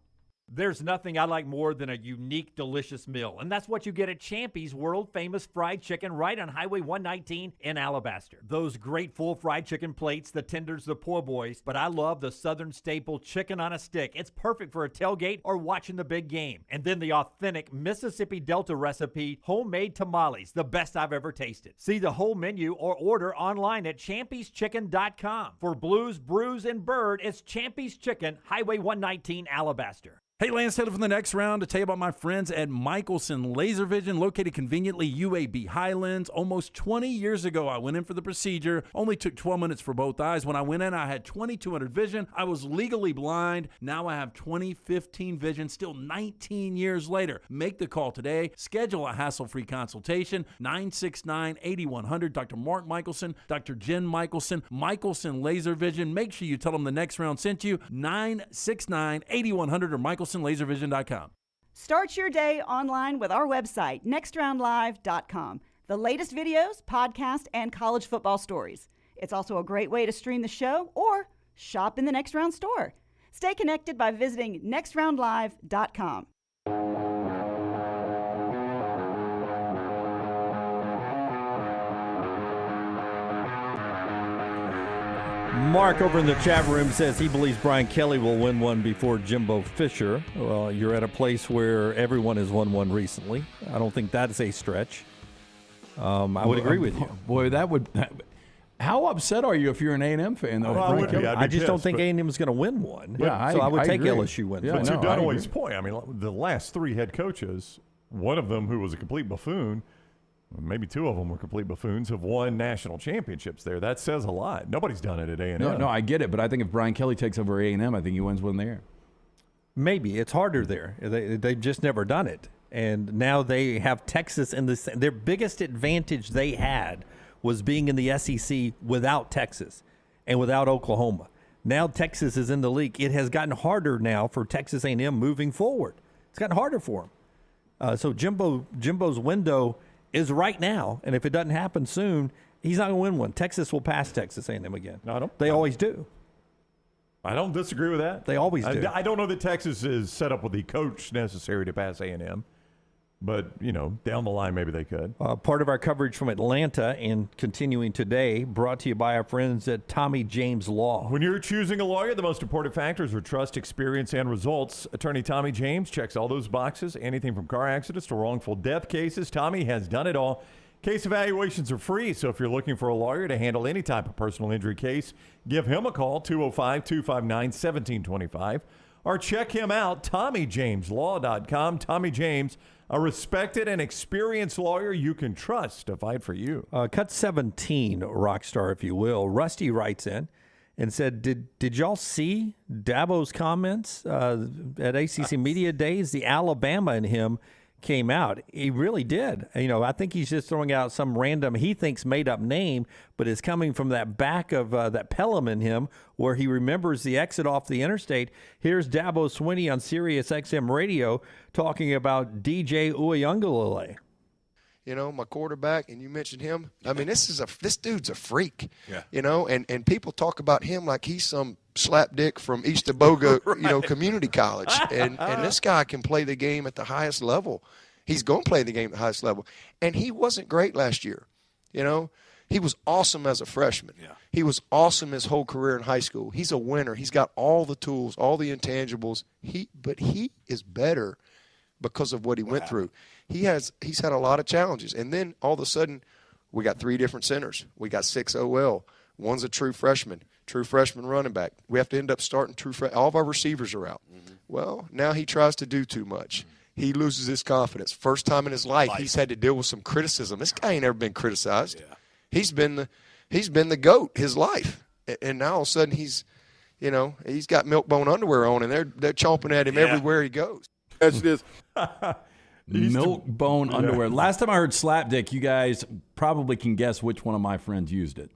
K: There's nothing I like more than a unique, delicious meal, and that's what you get at Champy's world-famous fried chicken right on Highway 119 in Alabaster. Those great full fried chicken plates, the tenders, the po' boys, but I love the Southern staple chicken on a stick. It's perfect for a tailgate or watching the big game. And then the authentic Mississippi Delta recipe, homemade tamales, the best I've ever tasted. See the whole menu or order online at champyschicken.com. For Blues, Brews, and Bird, it's Champy's Chicken, Highway 119, Alabaster.
E: Hey, Lance Taylor from the Next Round to tell you about my friends at Michelson Laser Vision, located conveniently UAB Highlands. Almost 20 years ago, I went in for the procedure. Only took 12 minutes for both eyes. When I went in, I had 20/200 vision. I was legally blind. Now I have 20/15 vision, still 19 years later. Make the call today. Schedule a hassle-free consultation. 969-8100. Dr. Mark Michelson, Dr. Jen Michelson, Michelson Laser Vision. Make sure you tell them the Next Round sent you. 969-8100 or MichelsonLaserVision.com.
T: Start your day online with our website, nextroundlive.com. The latest videos, podcasts, and college football stories. It's also a great way to stream the show or shop in the Next Round store. Stay connected by visiting nextroundlive.com.
F: Mark over in the chat room says he believes Brian Kelly will win one before Jimbo Fisher. Well, you're at a place where everyone has won one recently. I don't think that is a stretch. I would agree with you.
S: Boy, that would. How upset are you if you're an A&M fan, though?
F: Well, I just don't think A&M is going to win one.
D: Yeah,
F: so I would take
D: agree.
F: LSU wins.
D: But to Dunaway's point, I mean, the last 3 head coaches, one of them who was a complete buffoon, maybe 2 of them were complete buffoons, have won national championships there. That says a lot. Nobody's done it at A&M.
S: No, I get it, but I think if Brian Kelly takes over A&M, I think he wins one there.
F: Maybe. It's harder there. They've just never done it. And now they have Texas in the – their biggest advantage they had was being in the SEC without Texas and without Oklahoma. Now Texas is in the league. It has gotten harder now for Texas A&M moving forward. It's gotten harder for them. So Jimbo's window – is right now, and if it doesn't happen soon, he's not going to win one. Texas will pass Texas A&M again.
D: No,
F: they always do.
D: I don't disagree with that.
F: They always do.
D: I don't know that Texas is set up with the coach necessary to pass A&M, but, down the line maybe they could.
F: Part of our coverage from Atlanta and continuing today, brought to you by our friends at Tommy James Law.
D: When you're choosing a lawyer, the most important factors are trust, experience, and results. Attorney Tommy James checks all those boxes, anything from car accidents to wrongful death cases. Tommy has done it all. Case evaluations are free, so if you're looking for a lawyer to handle any type of personal injury case, give him a call, 205-259-1725, or check him out, TommyJamesLaw.com. Tommy James, a respected and experienced lawyer you can trust to fight for you.
F: Cut 17, Rockstar, if you will. Rusty writes in and said, did y'all see Dabo's comments at ACC Media Days? The Alabama in him came out. He really did. I think he's just throwing out some random, he thinks, made-up name, but it's coming from that back of that Pelham in him where he remembers the exit off the interstate. Here's Dabo Swinney on Sirius XM Radio talking about DJ Uiagalelei.
A: My quarterback, and you mentioned him. I mean, this dude's a freak.
E: Yeah.
A: And people talk about him like he's some slapdick from East Aboga,
E: Right.
A: community college. And this guy can play the game at the highest level. He's going to play the game at the highest level. And he wasn't great last year. He was awesome as a freshman.
E: Yeah.
A: He was awesome his whole career in high school. He's a winner. He's got all the tools, all the intangibles. But he is better because of what he went through. He's had a lot of challenges. And then all of a sudden, we got 3 different centers. We got 6 OL. One's a true freshman. true freshman running back. We have to end up starting all of our receivers are out. Well, now he tries to do too much. He loses his confidence. First time in his life, he's had to deal with some criticism. This guy ain't never been criticized. Yeah. He's been the GOAT his life. And now all of a sudden he's got milk bone underwear on, and they're chomping at him everywhere he goes.
N: That's this.
S: Milk bone underwear. Last time I heard slapdick, you guys probably can guess which one of my friends used it.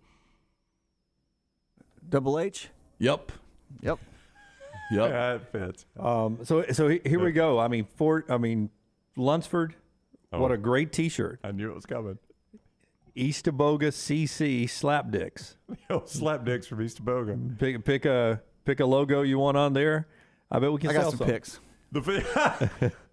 J: Double H?
S: Yep.
J: Yep.
D: Yeah, it fits.
F: So here we go. I mean, Lunsford, what a great T-shirt.
D: I knew it was coming.
F: Eastaboga CC Slapdicks.
D: Slapdicks from Eastaboga.
F: Pick a logo you want on there. I bet we can sell some
J: picks.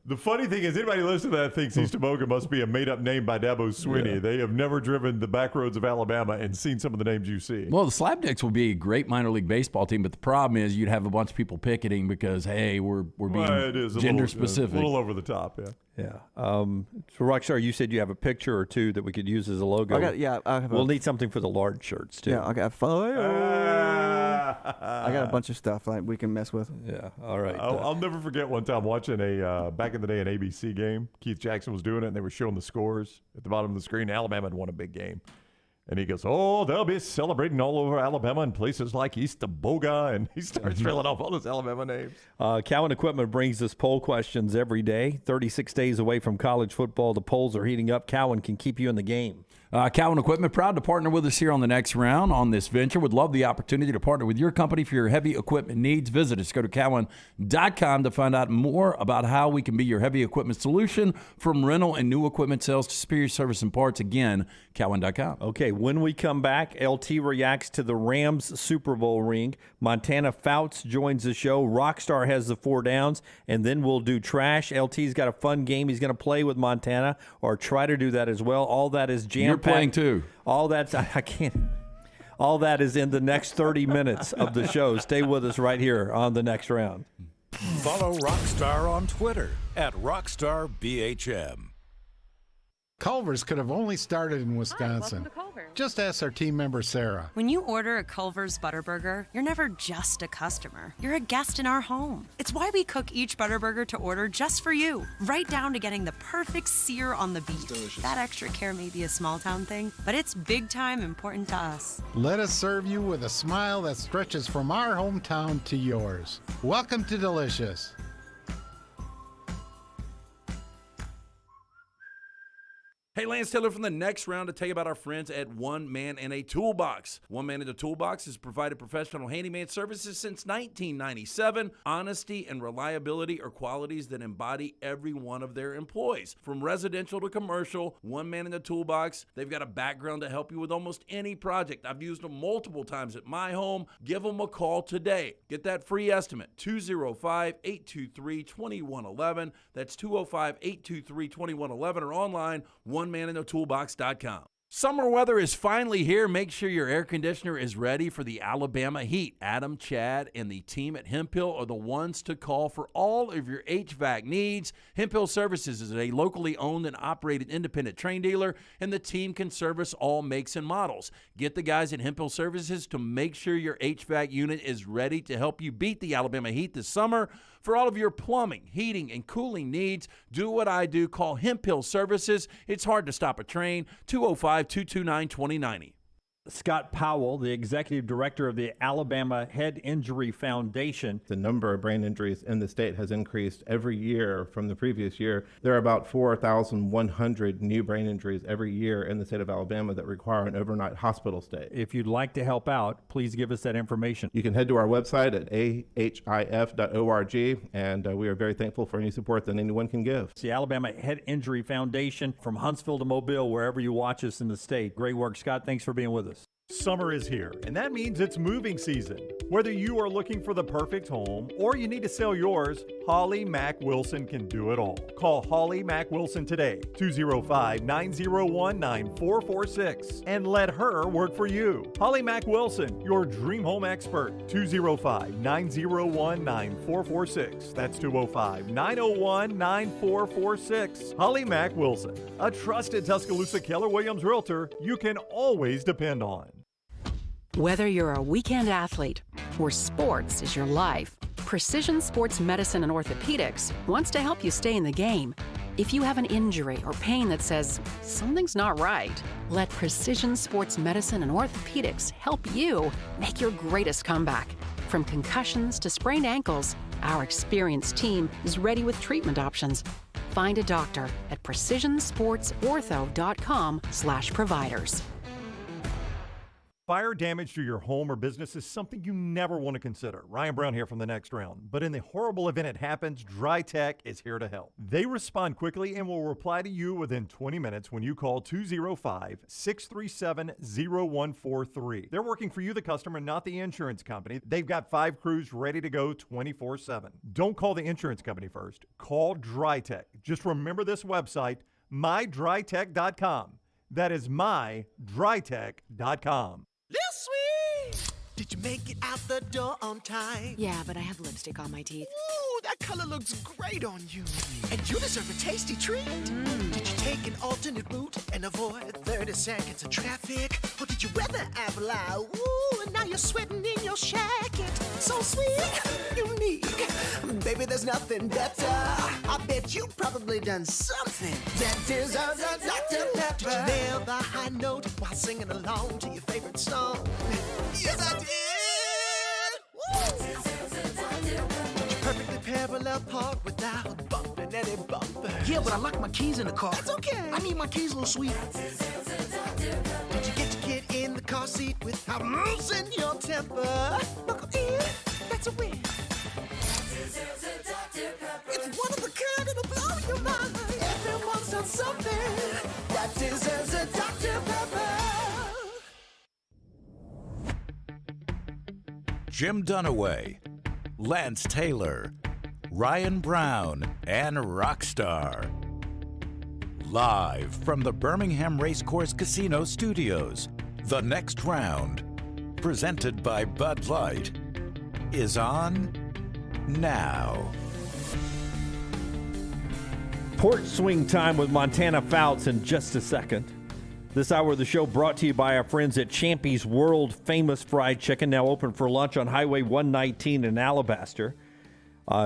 D: The funny thing is, anybody listening to that thinks Eastaboga must be a made-up name by Dabo Swinney. Yeah. They have never driven the back roads of Alabama and seen some of the names you see.
S: Well, the Slapdicks would be a great minor league baseball team, but the problem is you'd have a bunch of people picketing because, hey, we're being gender specific.
D: A little over the top, yeah.
F: Yeah. So, Rockstar, you said you have a picture or two that we could use as a logo. We'll need something for the large shirts, too.
J: Yeah, I got I got a bunch of stuff like we can mess with.
F: Yeah, all right.
D: I'll never forget one time watching back in the day, an ABC game. Keith Jackson was doing it, and they were showing the scores at the bottom of the screen. Alabama had won a big game. And he goes, they'll be celebrating all over Alabama in places like Eastaboga. And he starts reeling off all those Alabama names.
F: Cowan Equipment brings us poll questions every day. 36 days away from college football. The polls are heating up. Cowan can keep you in the game.
S: Cowan Equipment, proud to partner with us here on the next round on this venture. Would love the opportunity to partner with your company for your heavy equipment needs. Visit us. Go to Cowan.com to find out more about how we can be your heavy equipment solution, from rental and new equipment sales to superior service and parts. Again, Cowan.com.
F: Okay, when we come back, LT reacts to the Rams Super Bowl ring. Montana Fouts joins the show. Rockstar has the 4 downs, and then we'll do trash. LT's got a fun game he's going to play with Montana, or try to do that as well. All that is jam-packed.
S: You're playing too.
F: All that's I can't. All that is in the next 30 minutes of the show. Stay with us right here on the next round.
C: Follow Rockstar on Twitter @RockstarBHM.
I: Culver's could have only started in Wisconsin. Just ask our team member, Sarah.
M: When you order a Culver's Butterburger, you're never just a customer. You're a guest in our home. It's why we cook each Butterburger to order just for you, right down to getting the perfect sear on the beef. That extra care may be a small town thing, but it's big time important to us.
I: Let us serve you with a smile that stretches from our hometown to yours. Welcome to Delicious.
E: Hey, Lance Taylor from the next round to tell you about our friends at One Man and a Toolbox. One Man and a Toolbox has provided professional handyman services since 1997. Honesty and reliability are qualities that embody every one of their employees. From residential to commercial, One Man and a Toolbox, they've got a background to help you with almost any project. I've used them multiple times at my home. Give them a call today. Get that free estimate, 205-823-2111. That's 205-823-2111, or online, OneManInAToolbox.com. Summer weather is finally here. Make sure your air conditioner is ready for the Alabama heat. Adam, Chad, and the team at Hemphill are the ones to call for all of your HVAC needs. Hemphill Services is a locally owned and operated independent train dealer, and the team can service all makes and models. Get the guys at Hemphill Services to make sure your HVAC unit is ready to help you beat the Alabama heat this summer. For all of your plumbing, heating, and cooling needs, do what I do. Call Hemphill Services. It's hard to stop a train. 205-229-2090.
F: Scott Powell, the executive director of the Alabama Head Injury Foundation.
W: The number of brain injuries in the state has increased every year from the previous year. There are about 4,100 new brain injuries every year in the state of Alabama that require an overnight hospital stay.
F: If you'd like to help out, please give us that information.
W: You can head to our website at ahif.org, and we are very thankful for any support that anyone can give.
F: It's the Alabama Head Injury Foundation, from Huntsville to Mobile, wherever you watch us in the state. Great work, Scott. Thanks for being with us.
D: Summer is here, and that means it's moving season. Whether you are looking for the perfect home or you need to sell yours, Holly Mack Wilson can do it all. Call Holly Mack Wilson today, 205-901-9446, and let her work for you. Holly Mack Wilson, your dream home expert, 205-901-9446. That's 205-901-9446. Holly Mack Wilson, a trusted Tuscaloosa Keller Williams realtor you can always depend on.
V: Whether you're a weekend athlete or sports is your life, Precision Sports Medicine and Orthopedics wants to help you stay in the game. If you have an injury or pain that says something's not right, let Precision Sports Medicine and Orthopedics help you make your greatest comeback. From concussions to sprained ankles, our experienced team is ready with treatment options. Find a doctor at precisionsportsortho.com/providers.
D: Fire damage to your home or business is something you never want to consider. Ryan Brown here from The Next Round. But in the horrible event it happens, Dry Tech is here to help. They respond quickly and will reply to you within 20 minutes when you call 205-637-0143. They're working for you, the customer, not the insurance company. They've got 5 crews ready to go 24/7. Don't call the insurance company first. Call Dry Tech. Just remember this website, mydrytech.com. That is mydrytech.com.
O: Little sweet, did you make it out the door on time?
P: Yeah, but I have lipstick on my teeth.
O: Ooh, that color looks great on you. And you deserve a tasty treat. Did you take an alternate route and avoid 30 seconds of traffic? Or did you weather apple eye? Ooh, and now you're sweating in your jacket. So sweet, unique. Baby, there's nothing better. I bet you probably done something that deserves a Dr. Pepper. Did you nail the high note while singing along to your favorite song? Yes, I did. Did you perfectly parallel park without bumping any bumper?
Q: Yeah, but I locked my keys in the car.
O: That's okay.
Q: I need my keys a little sweet.
O: Did you get to get in the car seat without losing your temper? Buckle in, that's a win. It's one of a kind, it'll blow your mind. Everyone's done something that deserves a Dr. Pepper.
C: Jim Dunaway, Lance Taylor, Ryan Brown, and Rockstar. Live from the Birmingham Racecourse Casino Studios, The Next Round, presented by Bud Light, is on now.
F: Port swing time with Montana Fouts in just a second. This hour of the show brought to you by our friends at Champy's World Famous Fried Chicken, now open for lunch on Highway 119 in Alabaster.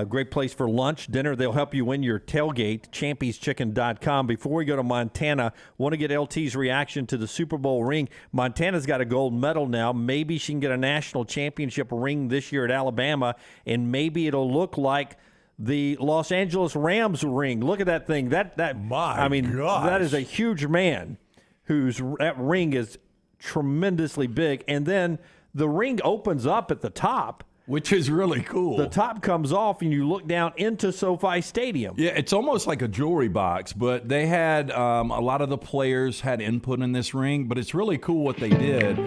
F: Great place for lunch, dinner. They'll help you win your tailgate, champyschicken.com. Before we go to Montana, want to get LT's reaction to the Super Bowl ring. Montana's got a gold medal now. Maybe she can get a national championship ring this year at Alabama, and maybe it'll look like the Los Angeles Rams ring. Look at that thing. That is a huge man that ring is tremendously big. And then the ring opens up at the top,
S: which is really cool.
F: The top comes off, and you look down into SoFi Stadium.
S: Yeah, it's almost like a jewelry box, but they had a lot of the players had input in this ring, but it's really cool what they did.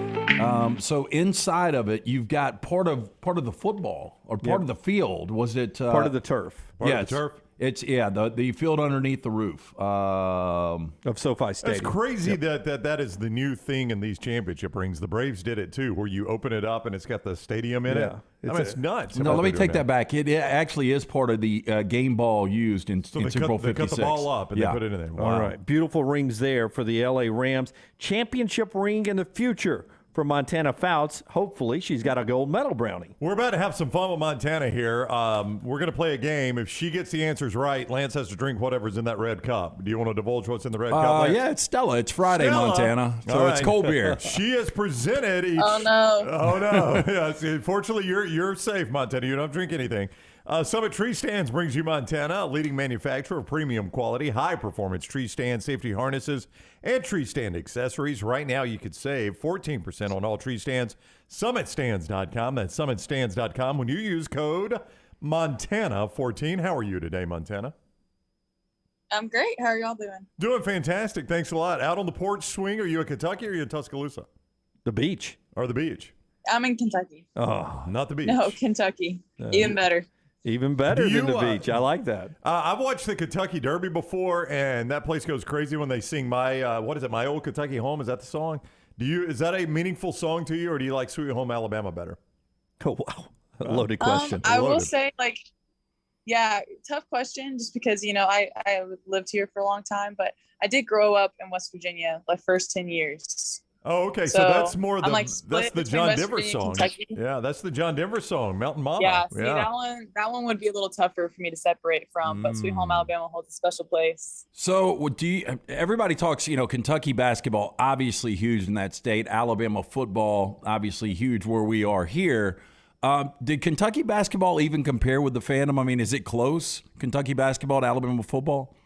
S: So inside of it, you've got part of the football or part of the field. Was it
F: part of the turf?
S: Part of the turf. It's the field underneath the roof
F: of SoFi Stadium.
D: It's crazy that is the new thing in these championship rings. The Braves did it too, where you open it up and it's got the stadium in it. It's nuts.
S: No, let me take that back. It actually is part of the game ball used in Super Bowl 56.
D: They cut the ball up and they put it in there. Wow.
F: All right, beautiful rings there for the LA Rams. Championship ring in the future for Montana Fouts. Hopefully, she's got a gold medal, Brownie.
D: We're about to have some fun with Montana here. We're going to play a game. If she gets the answers right, Lance has to drink whatever's in that red cup. Do you want to divulge what's in the red cup, Lance?
S: Yeah, it's Stella. It's Friday, Stella. Montana. So it's cold beer.
D: She has presented each...
X: Oh, no.
D: Oh, no. Yes, fortunately, you're safe, Montana. You don't drink anything. Summit Tree Stands brings you Montana, a leading manufacturer of premium quality, high-performance tree stand safety harnesses and tree stand accessories. Right now, you could save 14% on all tree stands. SummitStands.com. That's SummitStands.com. When you use code Montana14. How are you today, Montana?
X: I'm great. How are y'all doing?
D: Doing fantastic. Thanks a lot. Out on the porch swing. Are you in Kentucky or are you in Tuscaloosa?
F: The beach.
D: Or the beach?
X: I'm in Kentucky.
D: Oh, not the beach.
X: No, Kentucky. Even better.
F: Even better than the beach. I like that.
D: I've watched the Kentucky Derby before, and that place goes crazy when they sing My Old Kentucky Home? Is that the song? Is that a meaningful song to you, or do you like Sweet Home Alabama better?
F: Oh, wow. Loaded question.
X: I will say, tough question, just because, I lived here for a long time, but I did grow up in West Virginia, the first 10 years.
D: Oh, okay. So that's more
X: I'm like
D: that's
X: split
D: the
X: between
D: John
X: West
D: Denver
X: Virginia and
D: song.
X: Kentucky.
D: Yeah, that's the John Denver song, Mountain Mama.
X: Yeah, see that one would be a little tougher for me to separate from, but Sweet Home Alabama holds a special place.
S: So, everybody talks, Kentucky basketball, obviously huge in that state. Alabama football, obviously huge where we are here. Did Kentucky basketball even compare with the fandom? I mean, is it close, Kentucky basketball to Alabama football?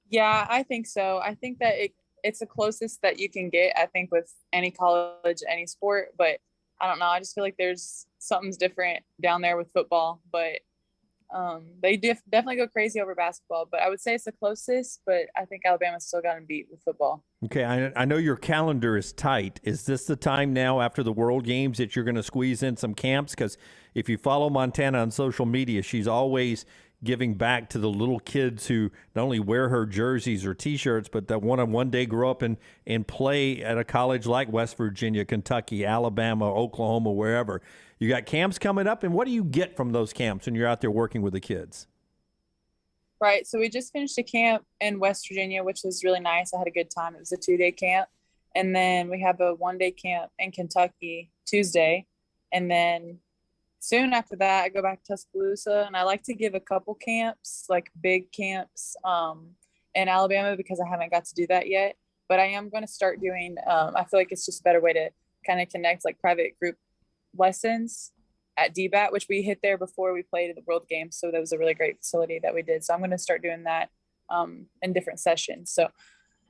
X: Yeah, I think so. I think that it's the closest that you can get, I think, with any college, any sport. But I don't know. I just feel like there's something's different down there with football. But they definitely go crazy over basketball. But I would say it's the closest. But I think Alabama's still got to beat with football.
F: Okay, I know your calendar is tight. Is this the time now after the World Games that you're going to squeeze in some camps? Because if you follow Montana on social media, she's always giving back to the little kids who not only wear her jerseys or T-shirts, but that want to one day grow up and play at a college like West Virginia, Kentucky, Alabama, Oklahoma, wherever. You got camps coming up, and what do you get from those camps when you're out there working with the kids?
X: Right. So we just finished a camp in West Virginia, which was really nice. I had a good time. It was a 2-day camp. And then we have a 1-day camp in Kentucky Tuesday. And then soon after that, I go back to Tuscaloosa, and I like to give a couple camps, like big camps in Alabama, because I haven't got to do that yet. But I am going to start doing, I feel like it's just a better way to kind of connect, like private group lessons at DBAT, which we hit there before we played at the World Games. So that was a really great facility that we did. So I'm going to start doing that in different sessions. So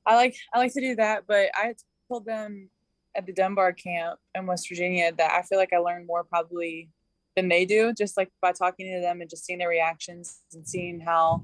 X: I like to do that, but I told them at the Dunbar camp in West Virginia that I feel like I learned more probably than they do, just like by talking to them and just seeing their reactions and seeing how,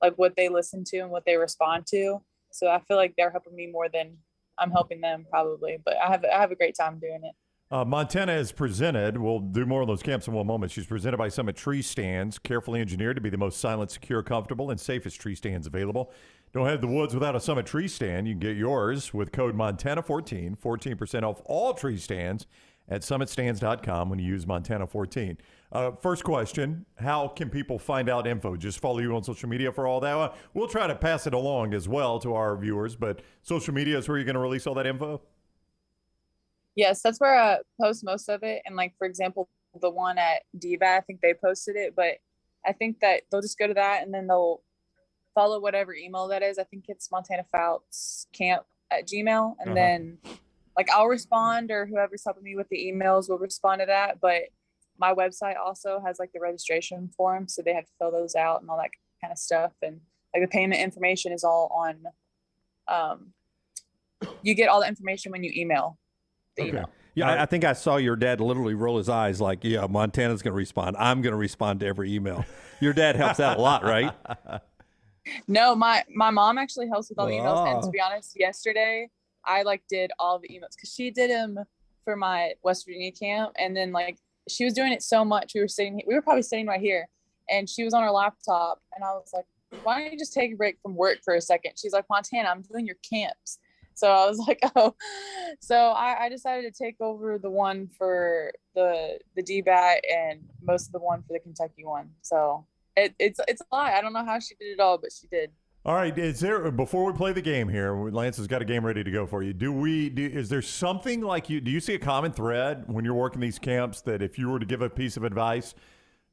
X: like, what they listen to and what they respond to. So I feel like they're helping me more than I'm helping them probably, but I have a great time doing it.
D: Montana is presented, we'll do more of those camps in one moment. She's presented by Summit Tree Stands, carefully engineered to be the most silent, secure, comfortable, and safest tree stands available. Don't head to the woods without a Summit Tree Stand. You can get yours with code Montana14, 14% off all tree stands at summitstands.com when you use Montana14. First question, how can people find out info? Just follow you on social media for all that? We'll try to pass it along as well to our viewers, but social media is where you're going to release all that info?
X: Yes, that's where I post most of it. And like, for example, the one at DBAT, I think they posted it, but I think that they'll just go to that and then they'll follow whatever email that is. I think it's Montana Fouts camp at Gmail. And then like I'll respond, or whoever's helping me with the emails will respond to that. But my website also has like the registration form. So they have to fill those out and all that kind of stuff. And like the payment information is all on, you get all the information when you email.
F: Okay. Yeah, I think I saw your dad literally roll his eyes like, yeah, Montana's going to respond. I'm going to respond to every email. Your dad helps out a lot, right?
X: No, my mom actually helps with all the emails. And to be honest, yesterday I like did all the emails because she did them for my West Virginia camp. And then like she was doing it so much. We were probably sitting right here, and she was on her laptop. And I was like, why don't you just take a break from work for a second? She's like, Montana, I'm doing your camps. So I was like, oh, so I decided to take over the one for the DBAT and most of the one for the Kentucky one. So it's a lot. I don't know how she did it all, but she did.
D: All right. Before we play the game here, Lance has got a game ready to go for you. Is there something like do you see a common thread when you're working these camps that if you were to give a piece of advice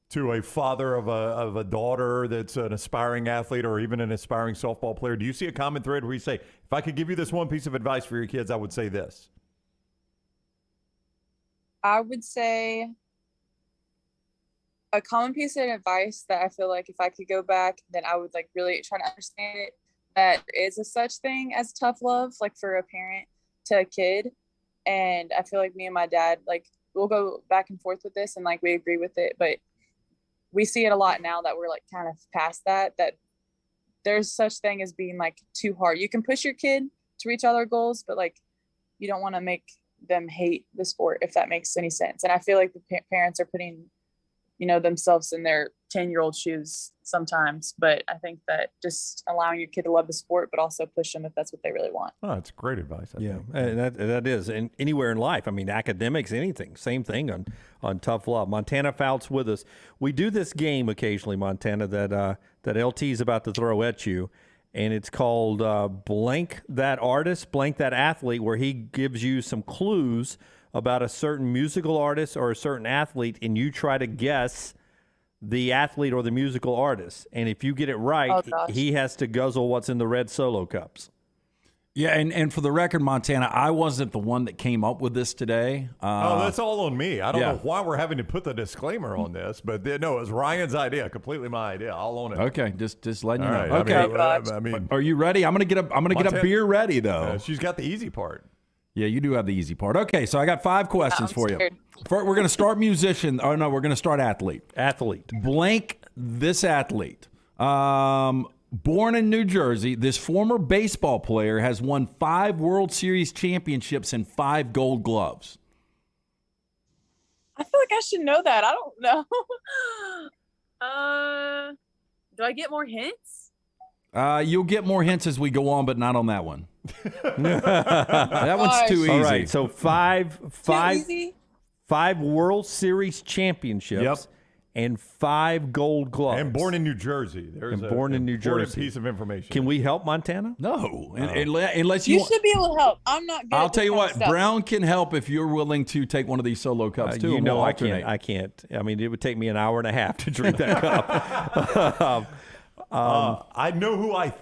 D: to a father of a daughter that's an aspiring athlete or even an aspiring softball player, do you see a common thread where you say, if I could give you this one piece of advice for your kids, I would say this?
X: I would say a common piece of advice that I feel like if I could go back, then I would like really try to understand it, that there is a such thing as tough love, like for a parent to a kid. And I feel like me and my dad, like we'll go back and forth with this and like we agree with it, but we see it a lot now that we're like kind of past that there's such thing as being like too hard. You can push your kid to reach all their goals, but like you don't want to make them hate the sport, if that makes any sense. And I feel like the parents are putting, themselves in their 10-year-old shoes sometimes. But I think that just allowing your kid to love the sport, but also push them if that's what they really want.
D: Oh, that's great advice. I think.
F: And that is anywhere in life. I mean, academics, anything, same thing on tough love. Montana Fouts with us. We do this game occasionally, Montana, that LT is about to throw at you. and it's called Blank That Artist, Blank That Athlete, where he gives you some clues about a certain musical artist or a certain athlete, and you try to guess the athlete or the musical artist. And if you get it right, he has to guzzle what's in the red Solo cups.
S: Yeah, and for the record, Montana, I wasn't the one that came up with this today.
D: That's all on me. I don't know why we're having to put the disclaimer on this, but no, it was Ryan's idea, completely my idea. I'll own it.
S: Okay, just letting you know.
D: Right.
S: Okay,
D: I mean,
S: are you ready? I'm gonna get a beer ready though.
D: She's got the easy part.
S: Yeah, you do have the easy part. Okay, so I got 5 questions for you. First, we're gonna start musician. Oh no, we're gonna start athlete.
F: Athlete.
S: Blank this athlete. Born in New Jersey, this former baseball player has won 5 World Series championships and 5 Gold Gloves.
X: I feel like I should know that. I don't know. Do I get more hints?
S: You'll get more hints as we go on, but not on that one. That one's too easy.
F: All right, so 5
X: easy?
F: 5 World Series championships. And 5 Gold Gloves.
D: And born in New Jersey. There's
F: in New Jersey.
D: Piece of information.
F: Can we help Montana?
S: No. Unless you
X: should be able to help. I'm not good
S: I'll
X: at
S: tell you
X: this
S: what,
X: kind of stuff.
S: Brown can help if you're willing to take one of these Solo cups too.
F: You
S: and
F: know
S: we'll
F: I
S: alternate.
F: can't. I mean, it would take me an hour and a half to drink that cup.
D: I know who I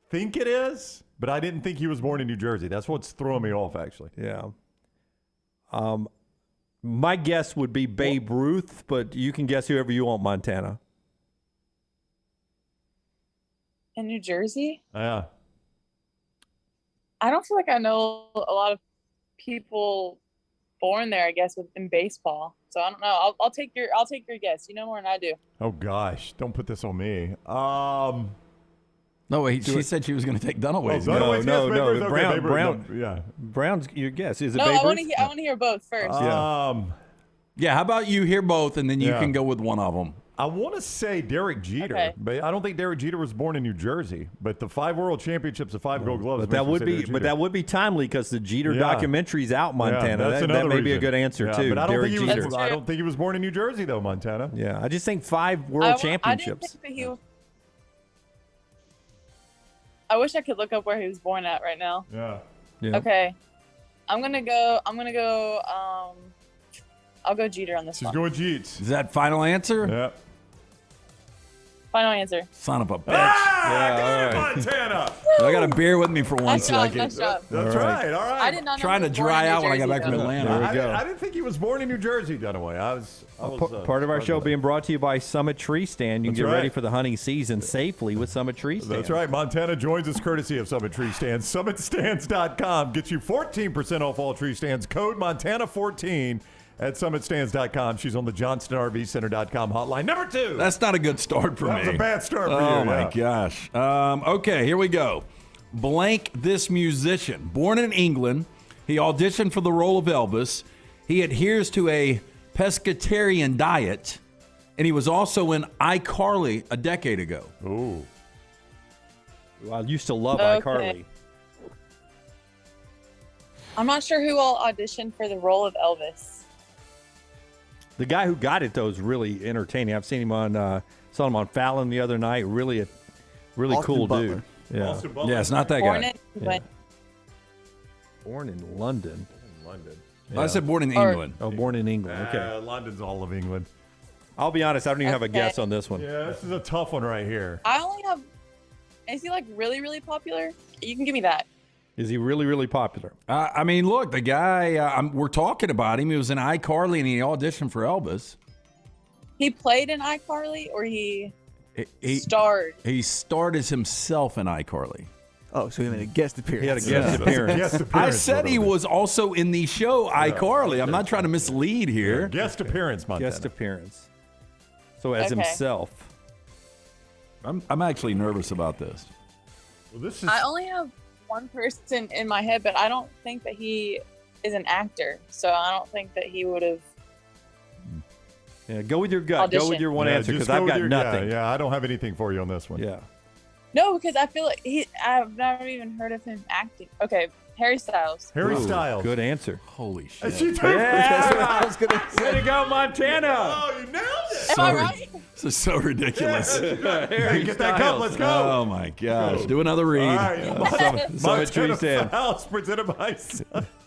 D: think it is, but I didn't think he was born in New Jersey. That's what's throwing me off, actually.
F: Yeah. My guess would be Babe Ruth, but you can guess whoever you want, Montana.
X: In New Jersey?
D: Yeah.
X: I don't feel like I know a lot of people born there, I guess, in baseball. So I don't know. I'll take your guess. You know more than I do.
D: Oh gosh, don't put this on me.
S: No, wait. She said she was going to take Dunaway's.
D: Dunaway's
F: no.
D: Okay,
F: Brown.
D: Yeah.
F: Brown's your guess. Is it
X: No,
F: Babe
X: I want
F: Ruth?
X: to hear both first.
S: Yeah, how about you hear both, and then you can go with one of them.
D: I want to say Derek Jeter,
X: Okay.
D: but I don't think Derek Jeter was born in New Jersey. But the 5 World Championships and 5 Gold Gloves.
F: But that would be timely because the Jeter documentary's out, Montana.
D: Yeah, that's
F: that may be a
D: reason.
F: good answer too.
D: But I don't
F: Derek
D: think
F: Jeter.
D: I don't think he was born in New Jersey though, Montana.
F: Yeah, I just think 5 World Championships.
X: I didn't think that he was. I wish I could look up where he was born at right now.
D: Yeah.
X: Okay. I'm gonna go. I'll go Jeter on this one.
D: She's going Jeets.
S: Is that final answer?
D: Yeah.
X: Final answer.
S: Son of a bitch.
D: All right. Montana.
S: I got a beer with me for one
X: Nice job,
S: second.
X: nice job.
D: That's right. All right.
X: I did not know
S: Trying
X: he
S: to
X: was born
S: dry
X: in New
S: out when I got
X: Jersey,
S: back from
X: though.
S: Atlanta.
F: There we go.
D: I didn't think he was born in New Jersey, Dunaway. I was
F: Part of our show being brought to you by Summit Tree Stand. You can
D: That's
F: get ready
D: right.
F: for the hunting season safely with Summit Tree Stand.
D: That's right. Montana joins us courtesy of Summit Tree Stands. SummitStands.com gets you 14% off all tree stands. Code Montana14 at SummitStands.com. She's on the JohnstonRVCenter.com hotline. Number 2.
S: That's not a good start for me.
D: That was a bad start for you.
S: Oh, my gosh. Okay, here we go. Blank this musician. Born in England, he auditioned for the role of Elvis. He adheres to a pescatarian diet, and he was also in iCarly a decade ago.
D: Ooh.
F: I used to love
X: Okay.
F: iCarly.
X: I'm not sure who all auditioned for the role of Elvis.
F: The guy who got it though is really entertaining. I've seen him on saw him on Fallon the other night. Really
H: Austin
F: cool
H: Butler.
F: dude. Yeah.
D: Austin Butler.
S: Yeah, it's not that
X: Born
S: guy.
X: in England.
F: Born in London.
D: London.
S: I said born in England.
F: Oh, born in England. Okay.
D: London's all of England.
F: I'll be honest. I don't even have a
X: Okay.
F: guess on this one.
D: Yeah, this is a tough one right here.
X: I only have. Is he like really, really popular? You can give me that.
F: Is he really, really popular?
S: I mean, look, the guy, we're talking about him. He was in iCarly, and he auditioned for Elvis.
X: He played in iCarly, or he
S: He
X: starred.
S: He starred as himself in iCarly.
J: Oh, so he made a guest appearance.
F: He had a guest appearance.
D: Guest
S: I
D: appearance.
S: said he was also in the show iCarly. I'm not trying to mislead here.
D: Guest appearance, Montana.
F: Guest appearance. So as
X: Okay.
F: himself.
S: I'm actually nervous about this.
D: Well, this is.
X: I only have one person in my head, but I don't think that he is an actor. So I don't think that he would have.
F: Yeah, go with your gut. Go with
X: Audition.
F: your one
D: Yeah,
F: answer
D: just
F: because
D: go
F: I've
D: with
F: got
D: your-
F: nothing.
D: Yeah, I don't have anything for you on this one.
F: Yeah.
X: No, because I feel like I've never even heard of him acting. Okay, Harry Styles.
D: Harry
F: Ooh,
D: Styles.
F: Good answer.
S: Holy
D: Is
S: shit.
D: she doing
F: Yeah.
J: I was gonna say.
F: Way to go, Montana.
D: Oh, you nailed it.
X: Am I right?
S: This is so ridiculous.
D: Hey, get that cup. Let's go.
S: Oh, my gosh. Do another read.
D: All right.
F: Summit Tree Stand.
D: Fouts presented by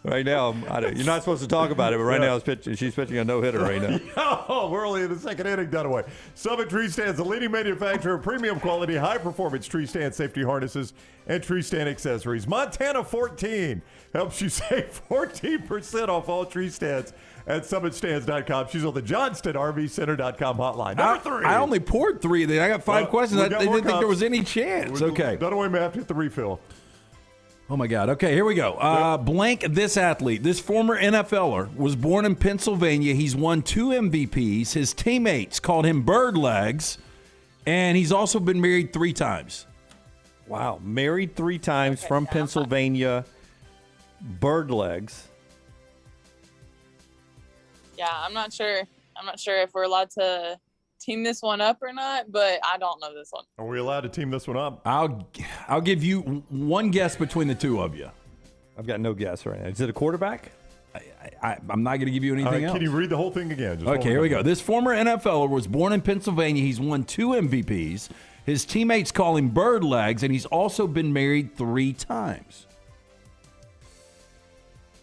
F: Right now, you're not supposed to talk about it, but right now she's pitching a no-hitter right now.
D: Oh, we're only in the second inning, Dunaway. Summit Tree Stands, the leading manufacturer of premium quality, high-performance tree stand safety harnesses and tree stand accessories. Montana 14 helps you save 14% off all tree stands at summitstands.com. She's on the JohnstonRVCenter.com hotline. Number 3.
S: I only poured 3 then. I got 5 questions. I didn't think there was any chance. Okay.
D: Dunaway may have to hit the refill.
S: Oh, my God. Okay, here we go. Blank this athlete. This former NFLer was born in Pennsylvania. He's won 2 MVPs. His teammates called him Bird Legs, and he's also been married 3 times.
F: Wow. Married 3 times from Pennsylvania. Bird Legs.
X: Yeah, I'm not sure. I'm not sure if we're allowed to team this one up or not, but I don't know this one.
D: Are we allowed to team this one up?
S: I'll give you one guess between the two of you.
F: I've got no guess right now. Is it a quarterback?
S: I'm not going to give you anything else.
D: Can you read the whole thing again?
S: Okay, here we go. This former NFLer was born in Pennsylvania. He's won 2 MVPs. His teammates call him Bird Legs, and he's also been married 3 times.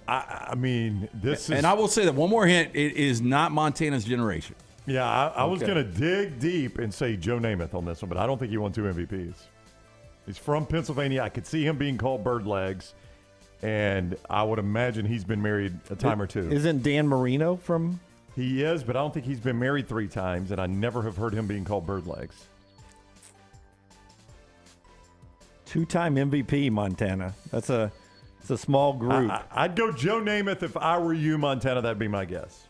D: I mean, this is...
S: And I will say that one more hint, it is not Montana's generation.
D: Yeah, I was going to dig deep and say Joe Namath on this one, but I don't think he won 2 MVPs. He's from Pennsylvania. I could see him being called Bird Legs, and I would imagine he's been married a time or 2.
F: Isn't Dan Marino from...
D: He is, but I don't think he's been married 3 times, and I never have heard him being called Bird Legs.
F: 2-time MVP, Montana. It's a small group.
D: I'd go Joe Namath if I were you, Montana. That'd be my guess.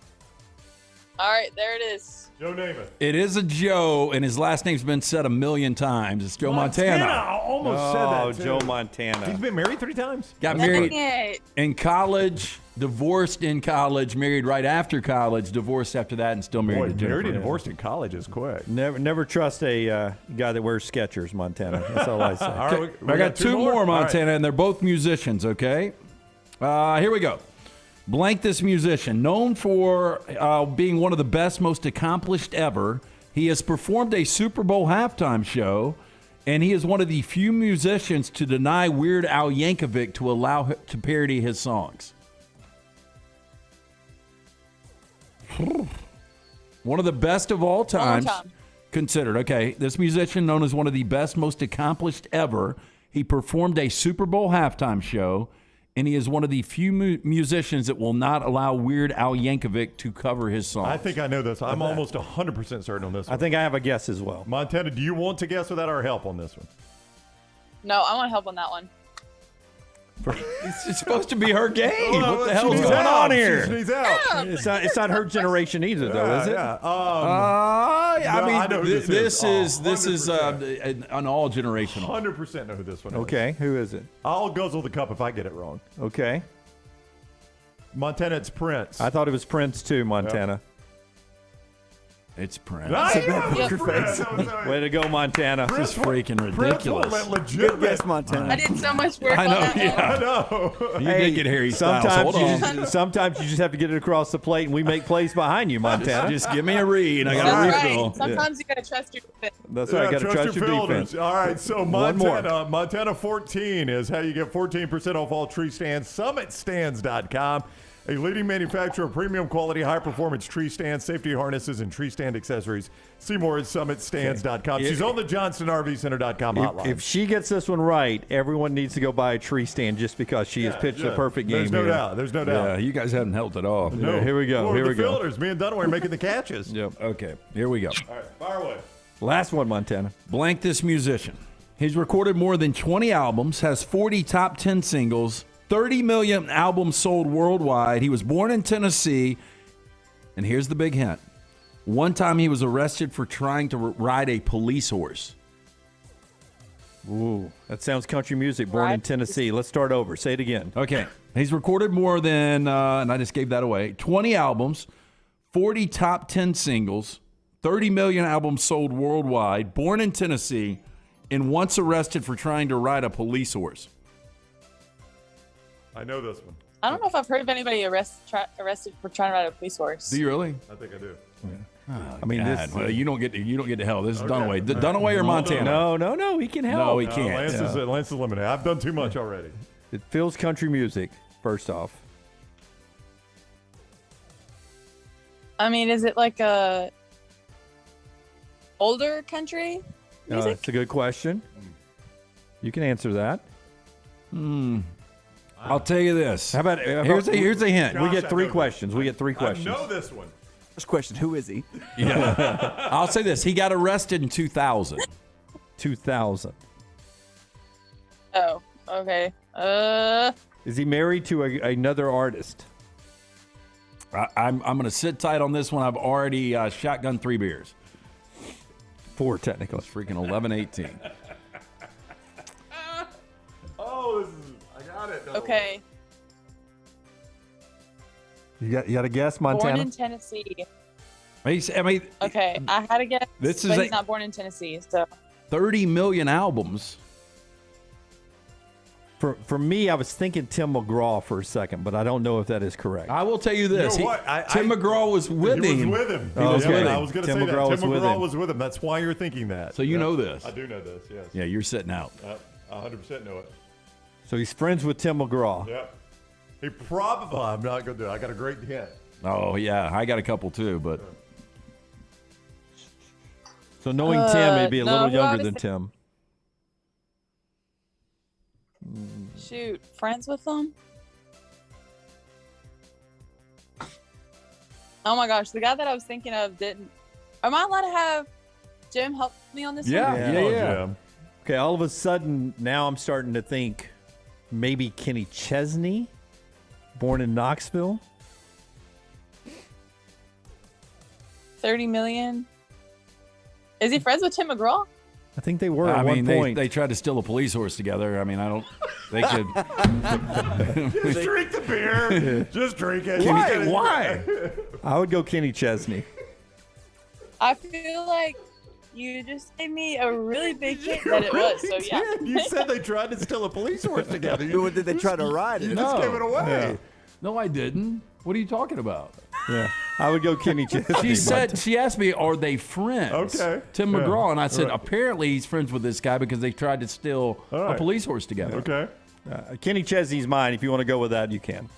X: All right, there it is.
D: Joe Namath.
S: It is a Joe, and his last name's been said a million times. It's Joe Montana.
D: I almost said that, too.
F: Joe Montana.
D: He's been married 3 times?
S: Got
X: Dang
S: married
X: it.
S: in college, divorced in college, married right after college, divorced after that, and still married to Jennifer.
D: Married and divorced in college is quick.
F: Never trust a guy that wears Skechers, Montana. That's all I say.
D: All right,
S: I got 2 more, Montana,
D: right.
S: and they're both musicians, okay? Here we go. Blank this musician. Known for being one of the best, most accomplished ever, he has performed a Super Bowl halftime show, and he is one of the few musicians to deny Weird Al Yankovic to allow to parody his songs. One of the best of all times considered. Okay, this musician, known as one of the best, most accomplished ever, he performed a Super Bowl halftime show, and he is one of the few musicians that will not allow Weird Al Yankovic to cover his songs.
D: I think I know this. I'm almost 100% certain on this one.
F: I think I have a guess as well.
D: Montana, do you want to guess without our help on this one?
X: No, I want help on that one.
S: It's supposed to be her game.
D: Well,
S: what the hell is
D: she's
S: going
D: out.
S: on here?
D: She's out.
F: It's not her generation either, though, is it?
D: Yeah.
S: I
D: know
S: mean,
D: who
S: this is
D: 100%.
S: an all generational.
D: 100% know who this one is.
F: Okay, who is it?
D: I'll guzzle the cup if I get it wrong.
F: Okay.
D: Montana, it's Prince.
F: I thought it was Prince, too, Montana.
S: It's Prince.
F: Way to go, Montana.
S: This is freaking ridiculous.
D: Legitimate.
F: Good guess, Montana.
X: I did so much work
S: I know,
X: on that one.
D: I know.
S: You did get Harry Styles.
F: Sometimes you just have to get it across the plate, and we make plays behind you, Montana.
S: Just give me a read. I got
X: That's
S: a
X: right.
S: refill.
X: Sometimes you got to trust your defense.
F: That's right. Got to trust your defense.
D: All right, so
F: One more.
D: Montana 14 is how you get 14% off all tree stands. SummitStands.com. A leading manufacturer of premium quality, high-performance tree stands, safety harnesses, and tree stand accessories. See more at SummitStands.com. She's on the JohnstonRVCenter.com hotline.
F: If she gets this one right, everyone needs to go buy a tree stand just because she has pitched the perfect game.
D: There's no doubt. There's no doubt.
S: Yeah, you guys haven't helped at all.
D: No.
F: Here we go.
D: Well,
F: Here we
D: the
F: go.
D: fielders, me and Dunaway making the catches.
F: Yep.
S: Okay, here we go.
D: All right, fire away.
F: Last one, Montana.
S: Blank this musician. He's recorded more than 20 albums, has 40 top 10 singles, 30 million albums sold worldwide. He was born in Tennessee, and here's the big hint. One time he was arrested for trying to ride a police horse.
F: Ooh, that sounds country music. Born in Tennessee. Let's start over. Say it again.
S: Okay. He's recorded more than, and I just gave that away, 20 albums, 40 top 10 singles, 30 million albums sold worldwide, born in Tennessee, and once arrested for trying to ride a police horse.
D: I know this one.
X: I don't know if I've heard of anybody arrested for trying to ride a police horse.
S: Do you really?
W: I think I do.
S: Oh,
F: I mean,
S: God.
F: this-
S: Well, you don't get to hell. This is Dunaway. Dunaway or Montana?
F: No, he can help.
S: No, he can't.
D: Lance is eliminated. I've done too much already.
F: It feels country music, first off.
X: I mean, is it like a older country music?
F: That's a good question. You can answer that.
S: I'll tell you this.
F: How about
S: here's a hint.
F: We get three questions. We get three
D: I
F: questions.
D: know this one.
J: First question, who is he?
S: Yeah. I'll say this. He got arrested in 2000.
F: 2000.
X: Oh, okay.
F: Is he married to another artist?
S: I'm going to sit tight on this one. I've already shotgunned 3 beers.
F: 4 technically.
S: It's freaking 11:18.
D: Oh, I got it.
X: Okay.
F: You got a guess, Montana?
X: Born in Tennessee.
S: I mean,
X: Okay, I had a guess.
S: This
X: but
S: is
X: he's not born in Tennessee, so
S: 30 million albums.
F: For me, I was thinking Tim McGraw for a second, but I don't know if that is correct.
S: I will tell you this.
D: You know what?
S: Tim McGraw was with
D: He
S: him.
D: was with him.
F: Oh, okay.
D: I was going to say
F: Tim
D: that.
F: McGraw
D: Tim
F: was with
D: McGraw
F: him.
D: was with him. That's why you're thinking that.
S: So you know this.
D: I do know this, yes.
S: Yeah, you're sitting out.
D: 100% know it.
F: So he's friends with Tim McGraw.
D: Yep. He probably, I'm not going to do it. I got a great hint.
S: Oh, yeah. I got a couple too, but.
F: So knowing Tim, he'd be a
X: no,
F: little
X: who
F: younger
X: I was
F: than Tim.
X: shoot, friends with them? Oh my gosh, the guy that I was thinking of didn't. Am I allowed to have Jim help me on this one?
F: Yeah. Okay, all of a sudden, now I'm starting to think maybe Kenny Chesney, born in Knoxville.
X: 30 million. Is he friends with Tim McGraw?
F: I think they were at
S: I
F: one
S: mean,
F: point.
S: they tried to steal a police horse together. I mean, I don't. They could.
D: Just drink the beer. Just drink it.
S: Why?
F: I would go Kenny Chesney.
X: I feel like you just gave me a really big hint that it was. So yeah.
D: You said they tried to steal a police horse together.
J: Who did they try to ride it?
D: You just gave it away.
F: Yeah.
S: No, I didn't. What are you talking about?
F: Yeah, I would go Kenny Chesney.
S: She asked me, are they friends?
D: Okay.
S: Tim
D: Yeah.
S: McGraw. And I said,
D: Right.
S: apparently he's friends with this guy because they tried to steal
D: All
S: a
D: right.
S: police horse together.
D: Okay.
F: Kenny Chesney's mine. If you want to go with that, you can.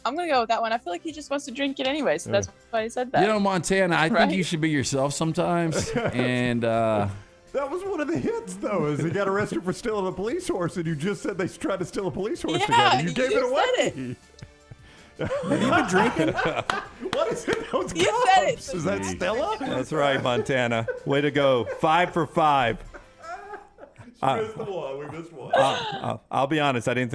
X: I'm going to go with that one. I feel like he just wants to drink it anyway. So that's why he said that.
S: You know, Montana, I
X: Right?
S: think you should be yourself sometimes. And
D: That was one of the hits, though, is he got arrested for stealing a police horse, and you just said they tried to steal a police horse
X: Yeah,
D: together. You gave
X: you
D: it away.
X: said it.
J: Have you been drinking?
D: What is it? Those
X: You
D: cups?
X: said it.
D: Is that Stella?
F: That's right, Montana. Way to go. 5 for 5.
D: We missed the one. We missed one.
F: I'll be honest. I didn't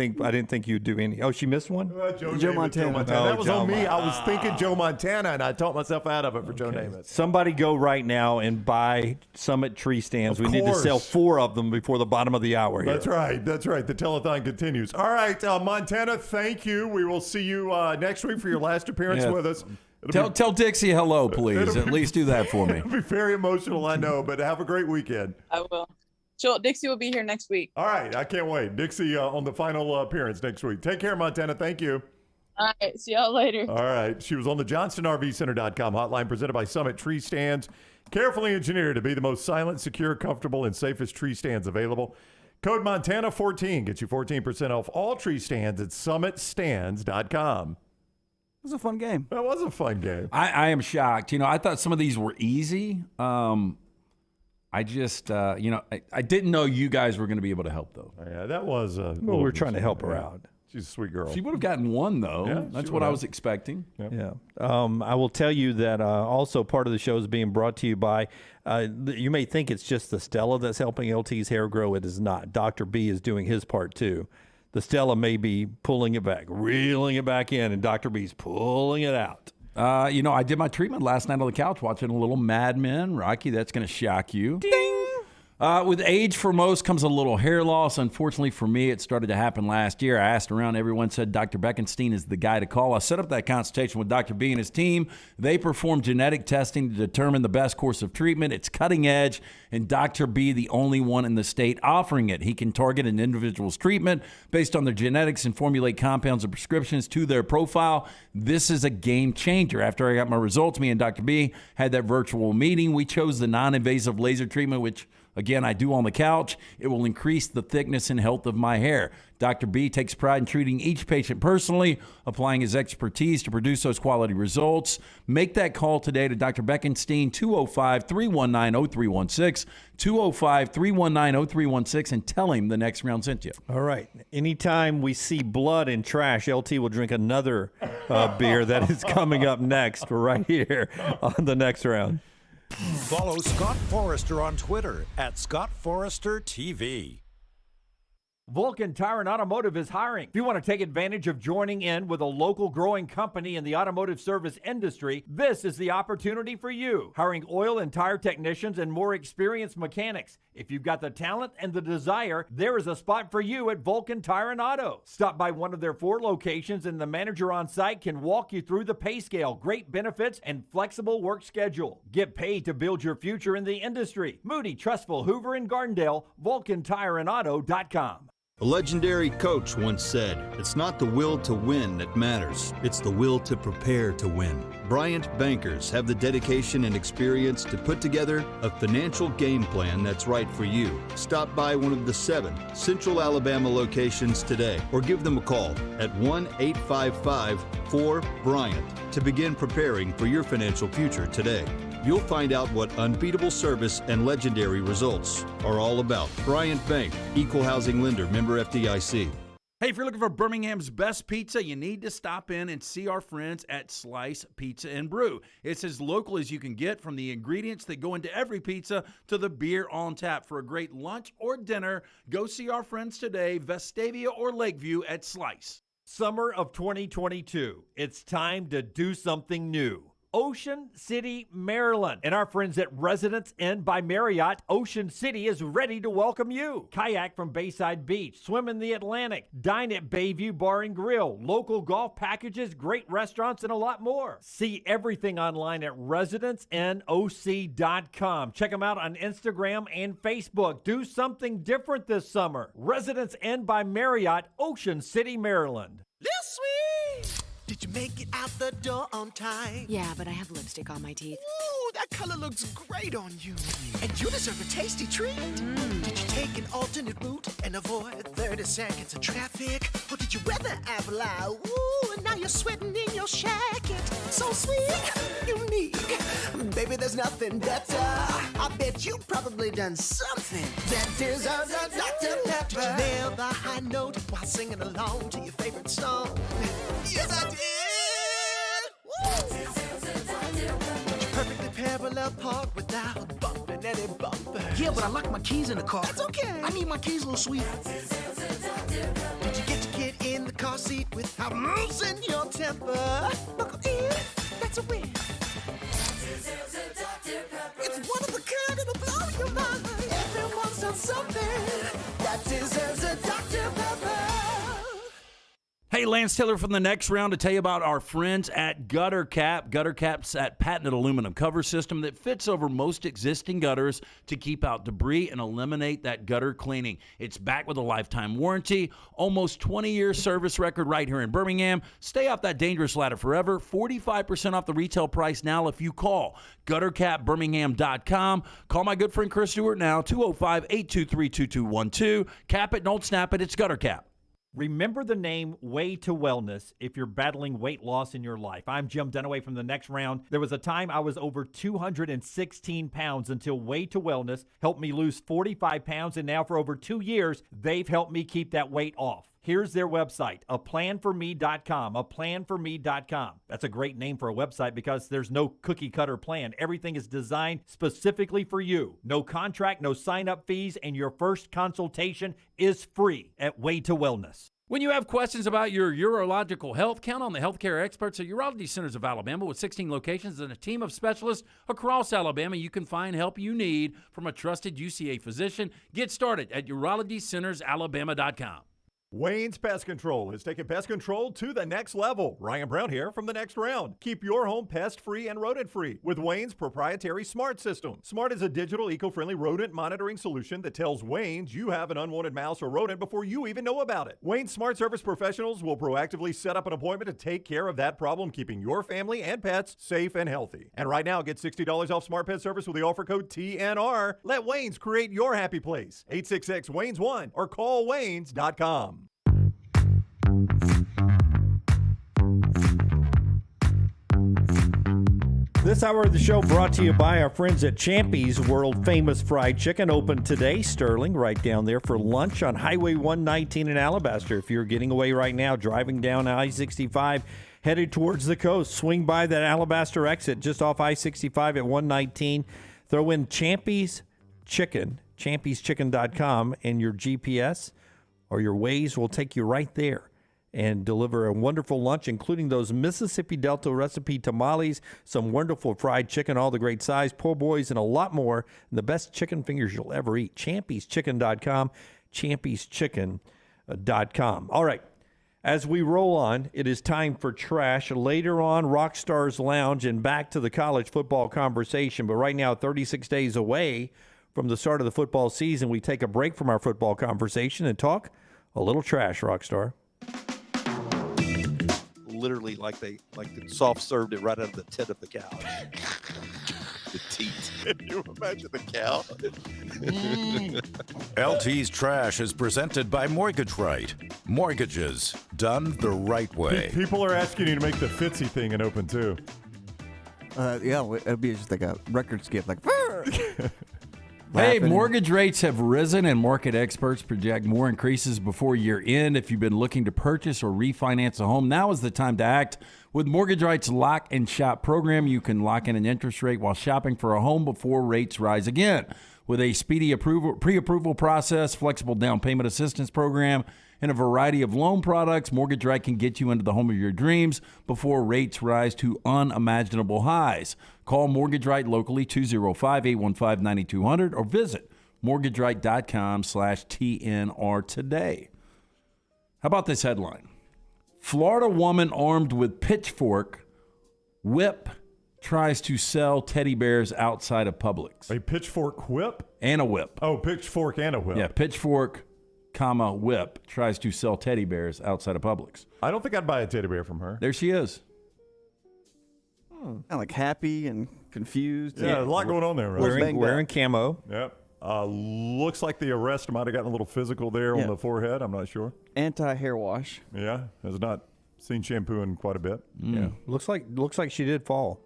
F: think you'd do any. Oh, she missed one.
D: Joe
J: Montana.
F: Oh,
D: that was
F: Joe
D: on me.
F: Montana.
D: I was thinking Joe Montana, and I talked myself out of it for Joe Namath.
F: Somebody go right now and buy Summit tree stands.
D: Of
F: We need to
D: course.
F: sell 4 of them before the bottom of the hour here.
D: That's right. That's right. The telethon continues. All right, Montana, thank you. We will see you next week for your last appearance
S: Yeah.
D: with us. It'll
S: tell Dixie hello, please. At least do that for me.
D: It'll be very emotional, I know, but have a great weekend.
X: I will. Dixie will be here next week.
D: All right, I can't wait. Dixie on the final appearance next week. Take care, Montana. Thank you.
X: All right. See y'all later.
D: All right. She was on the JohnstonRVCenter.com hotline presented by Summit Tree Stands. Carefully engineered to be the most silent, secure, comfortable, and safest tree stands available. Code Montana14 gets you 14% off all tree stands at SummitStands.com.
J: It was a fun game.
D: That was a fun game.
S: I am shocked. You know, I thought some of these were easy. I just, I didn't know you guys were going to be able to help, though.
D: Yeah, that was.
F: Well, we're trying to help her out.
D: She's a sweet girl.
S: She would have gotten one, though.
D: Yeah,
S: That's
D: she
S: what I
D: would
S: was
D: have.
S: expecting.
F: Yeah. I will tell you that also part of the show is being brought to you by, you may think it's just the Stella that's helping LT's hair grow. It is not. Dr. B is doing his part, too. The Stella may be pulling it back, reeling it back in, and Dr. B's pulling it out.
S: I did my treatment last night on the couch watching a little Mad Men. Rocky, that's going to shock you. Ding! With age, for most, comes a little hair loss. Unfortunately for me, it started to happen last year. I asked around. Everyone said Dr. Beckenstein is the guy to call. I set up that consultation with Dr. B and his team. They perform genetic testing to determine the best course of treatment. It's cutting edge, and Dr. B, the only one in the state offering it. He can target an individual's treatment based on their genetics and formulate compounds and prescriptions to their profile. This is a game changer. After I got my results, me and Dr. B had that virtual meeting. We chose the non-invasive laser treatment, which again, I do on the couch. It will increase the thickness and health of my hair. Dr. B takes pride in treating each patient personally, applying his expertise to produce those quality results. Make that call today to Dr. Beckenstein, 205-319-0316, 205-319-0316, and tell him the next round sent you.
F: All right. Anytime we see blood and trash, LT will drink another beer. That is coming up next right here on the next round.
C: Follow Scott Forrester on Twitter at Scott Forrester TV.
K: Vulcan Tire and Automotive is hiring. If you want to take advantage of joining in with a local growing company in the automotive service industry, this is the opportunity for you. Hiring oil and tire technicians and more experienced mechanics. If you've got the talent and the desire, there is a spot for you at Vulcan Tire and Auto. Stop by one of their 4 locations and the manager on site can walk you through the pay scale, great benefits, and flexible work schedule. Get paid to build your future in the industry. Moody, Trustful, Hoover, and Gardendale, VulcanTireandAuto.com.
B: A legendary coach once said, "It's not the will to win that matters, it's the will to prepare to win." Bryant bankers have the dedication and experience to put together a financial game plan that's right for you. Stop by one of the 7 Central Alabama locations today or give them a call at 1-855-4-BRYANT to begin preparing for your financial future today. You'll find out what unbeatable service and legendary results are all about. Bryant Bank, Equal Housing Lender, member FDIC.
E: Hey, if you're looking for Birmingham's best pizza, you need to stop in and see our friends at Slice Pizza and Brew. It's as local as you can get, from the ingredients that go into every pizza to the beer on tap. For a great lunch or dinner, go see our friends today, Vestavia or Lakeview at Slice.
K: Summer of 2022. It's time to do something new. Ocean City, Maryland. And our friends at Residence Inn by Marriott, Ocean City is ready to welcome you. Kayak from Bayside Beach, swim in the Atlantic, dine at Bayview Bar and Grill, local golf packages, great restaurants, and a lot more. See everything online at residencenoc.com. Check them out on Instagram and Facebook. Do something different this summer. Residence Inn by Marriott, Ocean City, Maryland.
O: Lil Sweet! Did you make it out the door on time?
P: Yeah, but I have lipstick on my teeth.
O: Ooh, that color looks great on you. And you deserve a tasty treat. Did you take an alternate route and avoid 30 seconds of traffic? Or did you wear the apple eye? Ooh, and now you're sweating in your jacket. So sweet, unique. Baby, there's nothing better. I bet you probably done something that deserves a Dr. Pepper. Did you nail the high note while singing along to your favorite song? Yes, I did. Woo! Did you perfectly parallel park without bumping any bumper?
Q: Yeah, but I locked my keys in the car.
O: That's okay.
Q: I need my keys, little sweet.
O: Did you get to get in the car seat without losing your temper? Buckle in, that's a win. It's one of a kind, it'll blow your mind. Everyone's done something that deserves a Dr. Pepper.
E: Hey, Lance Taylor from the next round to tell you about our friends at Gutter Cap. Gutter Cap's that patented aluminum cover system that fits over most existing gutters to keep out debris and eliminate that gutter cleaning. It's backed with a lifetime warranty, almost 20-year service record right here in Birmingham. Stay off that dangerous ladder forever. 45% off the retail price now if you call guttercapbirmingham.com. Call my good friend Chris Stewart now, 205-823-2212. Cap it, don't snap it. It's Gutter Cap.
K: Remember the name Way to Wellness if you're battling weight loss in your life. I'm Jim Dunaway from the next round. There was a time I was over 216 pounds until Way to Wellness helped me lose 45 pounds, and now for over 2 years, they've helped me keep that weight off. Here's their website, aplanforme.com, aplanforme.com. That's a great name for a website because there's no cookie cutter plan. Everything is designed specifically for you. No contract, no sign-up fees, and your first consultation is free at Way to Wellness.
S: When you have questions about your urological health, count on the healthcare experts at Urology Centers of Alabama. With 16 locations and a team of specialists across Alabama, you can find help you need from a trusted UCA physician. Get started at urologycentersalabama.com.
D: Wayne's Pest Control is taking pest control to the next level. Ryan Brown here from The Next Round. Keep your home pest-free and rodent-free with Wayne's proprietary Smart System. Smart is a digital, eco-friendly rodent monitoring solution that tells Wayne's you have an unwanted mouse or rodent before you even know about it. Wayne's Smart Service professionals will proactively set up an appointment to take care of that problem, keeping your family and pets safe and healthy. And right now, get $60 off Smart Pet Service with the offer code TNR. Let Wayne's create your happy place. 866-WAYNES1 or call Waynes.com.
F: This hour of the show brought to you by our friends at Champy's World Famous Fried Chicken, open today, Sterling, right down there for lunch on Highway 119 in Alabaster. If you're getting away right now, driving down I-65, headed towards the coast, swing by that Alabaster exit just off I-65 at 119. Throw in Champy's Chicken, champyschicken.com, and your GPS or your Waze will take you right there and deliver a wonderful lunch, including those Mississippi Delta recipe tamales, some wonderful fried chicken, all the great size, po' boys, and a lot more. And the best chicken fingers you'll ever eat. Champyschicken.com, champyschicken.com. All right, as we roll on, it is time for trash. Later on, Rockstar's Lounge and back to the college football conversation. But right now, 36 days away from the start of the football season, we take a break from our football conversation and talk a little trash, Rockstar.
G: Literally like they soft served it right out of the tit of the cow. The teat. Can you imagine the cow?
C: LT's Trash is presented by Mortgage Right. Mortgages done the right way.
D: People are asking you to make the Fitzy thing and open too.
J: Yeah, it'll be just like a record skip, like.
S: Hey, mortgage rates have risen, and market experts project more increases before year end. If you've been looking to purchase or refinance a home, now is the time to act. With Mortgage Right's Lock and Shop program, you can lock in an interest rate while shopping for a home before rates rise again. With a speedy pre-approval process, flexible down payment assistance program, and a variety of loan products, Mortgage Right can get you into the home of your dreams before rates rise to unimaginable highs. Call Mortgage Right locally, 205-815-9200, or visit mortgageright.com/TNR today. How about this headline? Florida woman armed with pitchfork, whip, tries to sell teddy bears outside of Publix.
D: A pitchfork whip?
S: And a whip.
D: Oh, pitchfork and a whip.
S: Yeah, pitchfork, comma, whip, tries to sell teddy bears outside of Publix.
D: I don't think I'd buy a teddy bear from her.
S: There she is.
J: Kind of like happy and confused.
D: Yeah, a lot going on there, right?
F: Wearing camo.
D: Yep. Looks like the arrest might have gotten a little physical there on the forehead. I'm not sure.
J: Anti-hair wash.
D: Yeah, has not seen shampoo in quite a bit.
F: Yeah, looks like she did fall.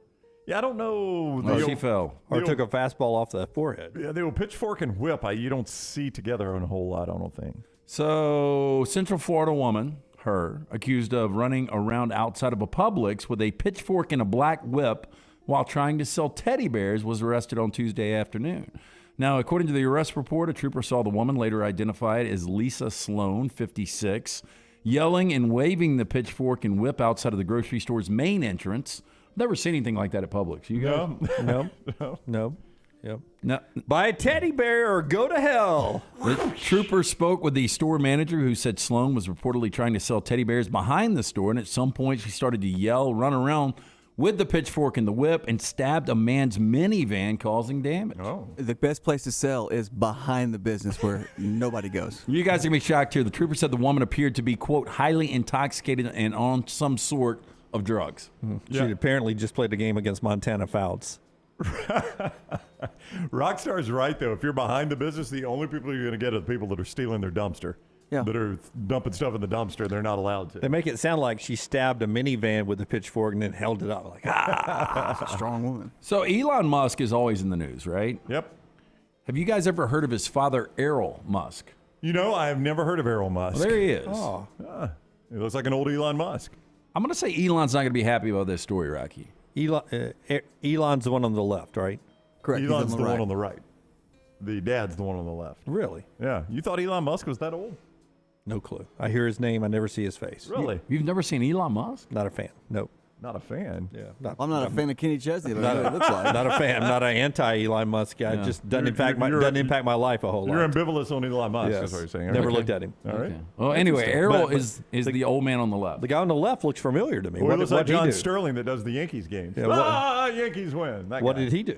D: Yeah, I don't know.
S: She fell.
F: Or took a fastball off the forehead.
D: Yeah, the old pitchfork and whip, you don't see together on a whole lot, I don't think.
S: So, Central Florida woman, her, accused of running around outside of a Publix with a pitchfork and a black whip while trying to sell teddy bears, was arrested on Tuesday afternoon. Now, according to the arrest report, a trooper saw the woman, later identified as Lisa Sloan, 56, yelling and waving the pitchfork and whip outside of the grocery store's main entrance. Never seen anything like that at Publix. You guys?
F: No. Yep.
S: No.
F: Buy a teddy bear or go to hell.
S: The trooper spoke with the store manager, who said Sloan was reportedly trying to sell teddy bears behind the store, and at some point she started to yell, run around with the pitchfork and the whip, and stabbed a man's minivan, causing damage.
J: Oh. The best place to sell is behind the business where nobody goes.
S: You guys are going to be shocked here. The trooper said the woman appeared to be, quote, highly intoxicated and on some sort of drugs.
F: She apparently just played a game against Montana Fouts.
D: Rockstar's right, though. If you're behind the business, the only people you're going to get are the people that are stealing their dumpster. Yeah. That are dumping stuff in the dumpster. They're not allowed to.
F: They make it sound like she stabbed a minivan with a pitchfork and then held it up. Like,
J: That's a strong woman.
S: So Elon Musk is always in the news, right?
D: Yep.
S: Have you guys ever heard of his father, Errol Musk?
D: You know, I have never heard of Errol Musk.
S: Well, there he is.
D: Oh. He looks like an old Elon Musk.
S: I'm going to say Elon's not going to be happy about this story, Rocky.
F: Elon's the one on the left, right?
D: Correct. Elon's the one on the right. The dad's the one on the left.
F: Really?
D: Yeah. You thought Elon Musk was that old?
F: No clue. I hear his name. I never see his face.
K: Really?
S: You've never seen Elon Musk?
F: Not a fan. Nope.
K: Not a fan.
F: Yeah.
J: I'm not a fan of Kenny Chesney. But it looks like.
F: Not a fan. I'm not an anti-Elon Musk guy.
S: Yeah.
F: Just doesn't impact my life a whole lot.
K: You're ambivalent on Elon Musk.
F: Yes.
K: That's what you're saying.
F: Never
K: Okay.
F: looked at him.
K: All right.
S: Okay. Well, anyway, Errol
F: But
S: is the old man on the left.
F: The guy on the left looks familiar to me.
K: Well,
F: What
K: it looks
F: did
K: like
F: he
K: John
F: do?
K: Sterling that does the Yankees games.
F: Yeah,
K: Yankees win. That
F: What
K: guy.
F: did he do?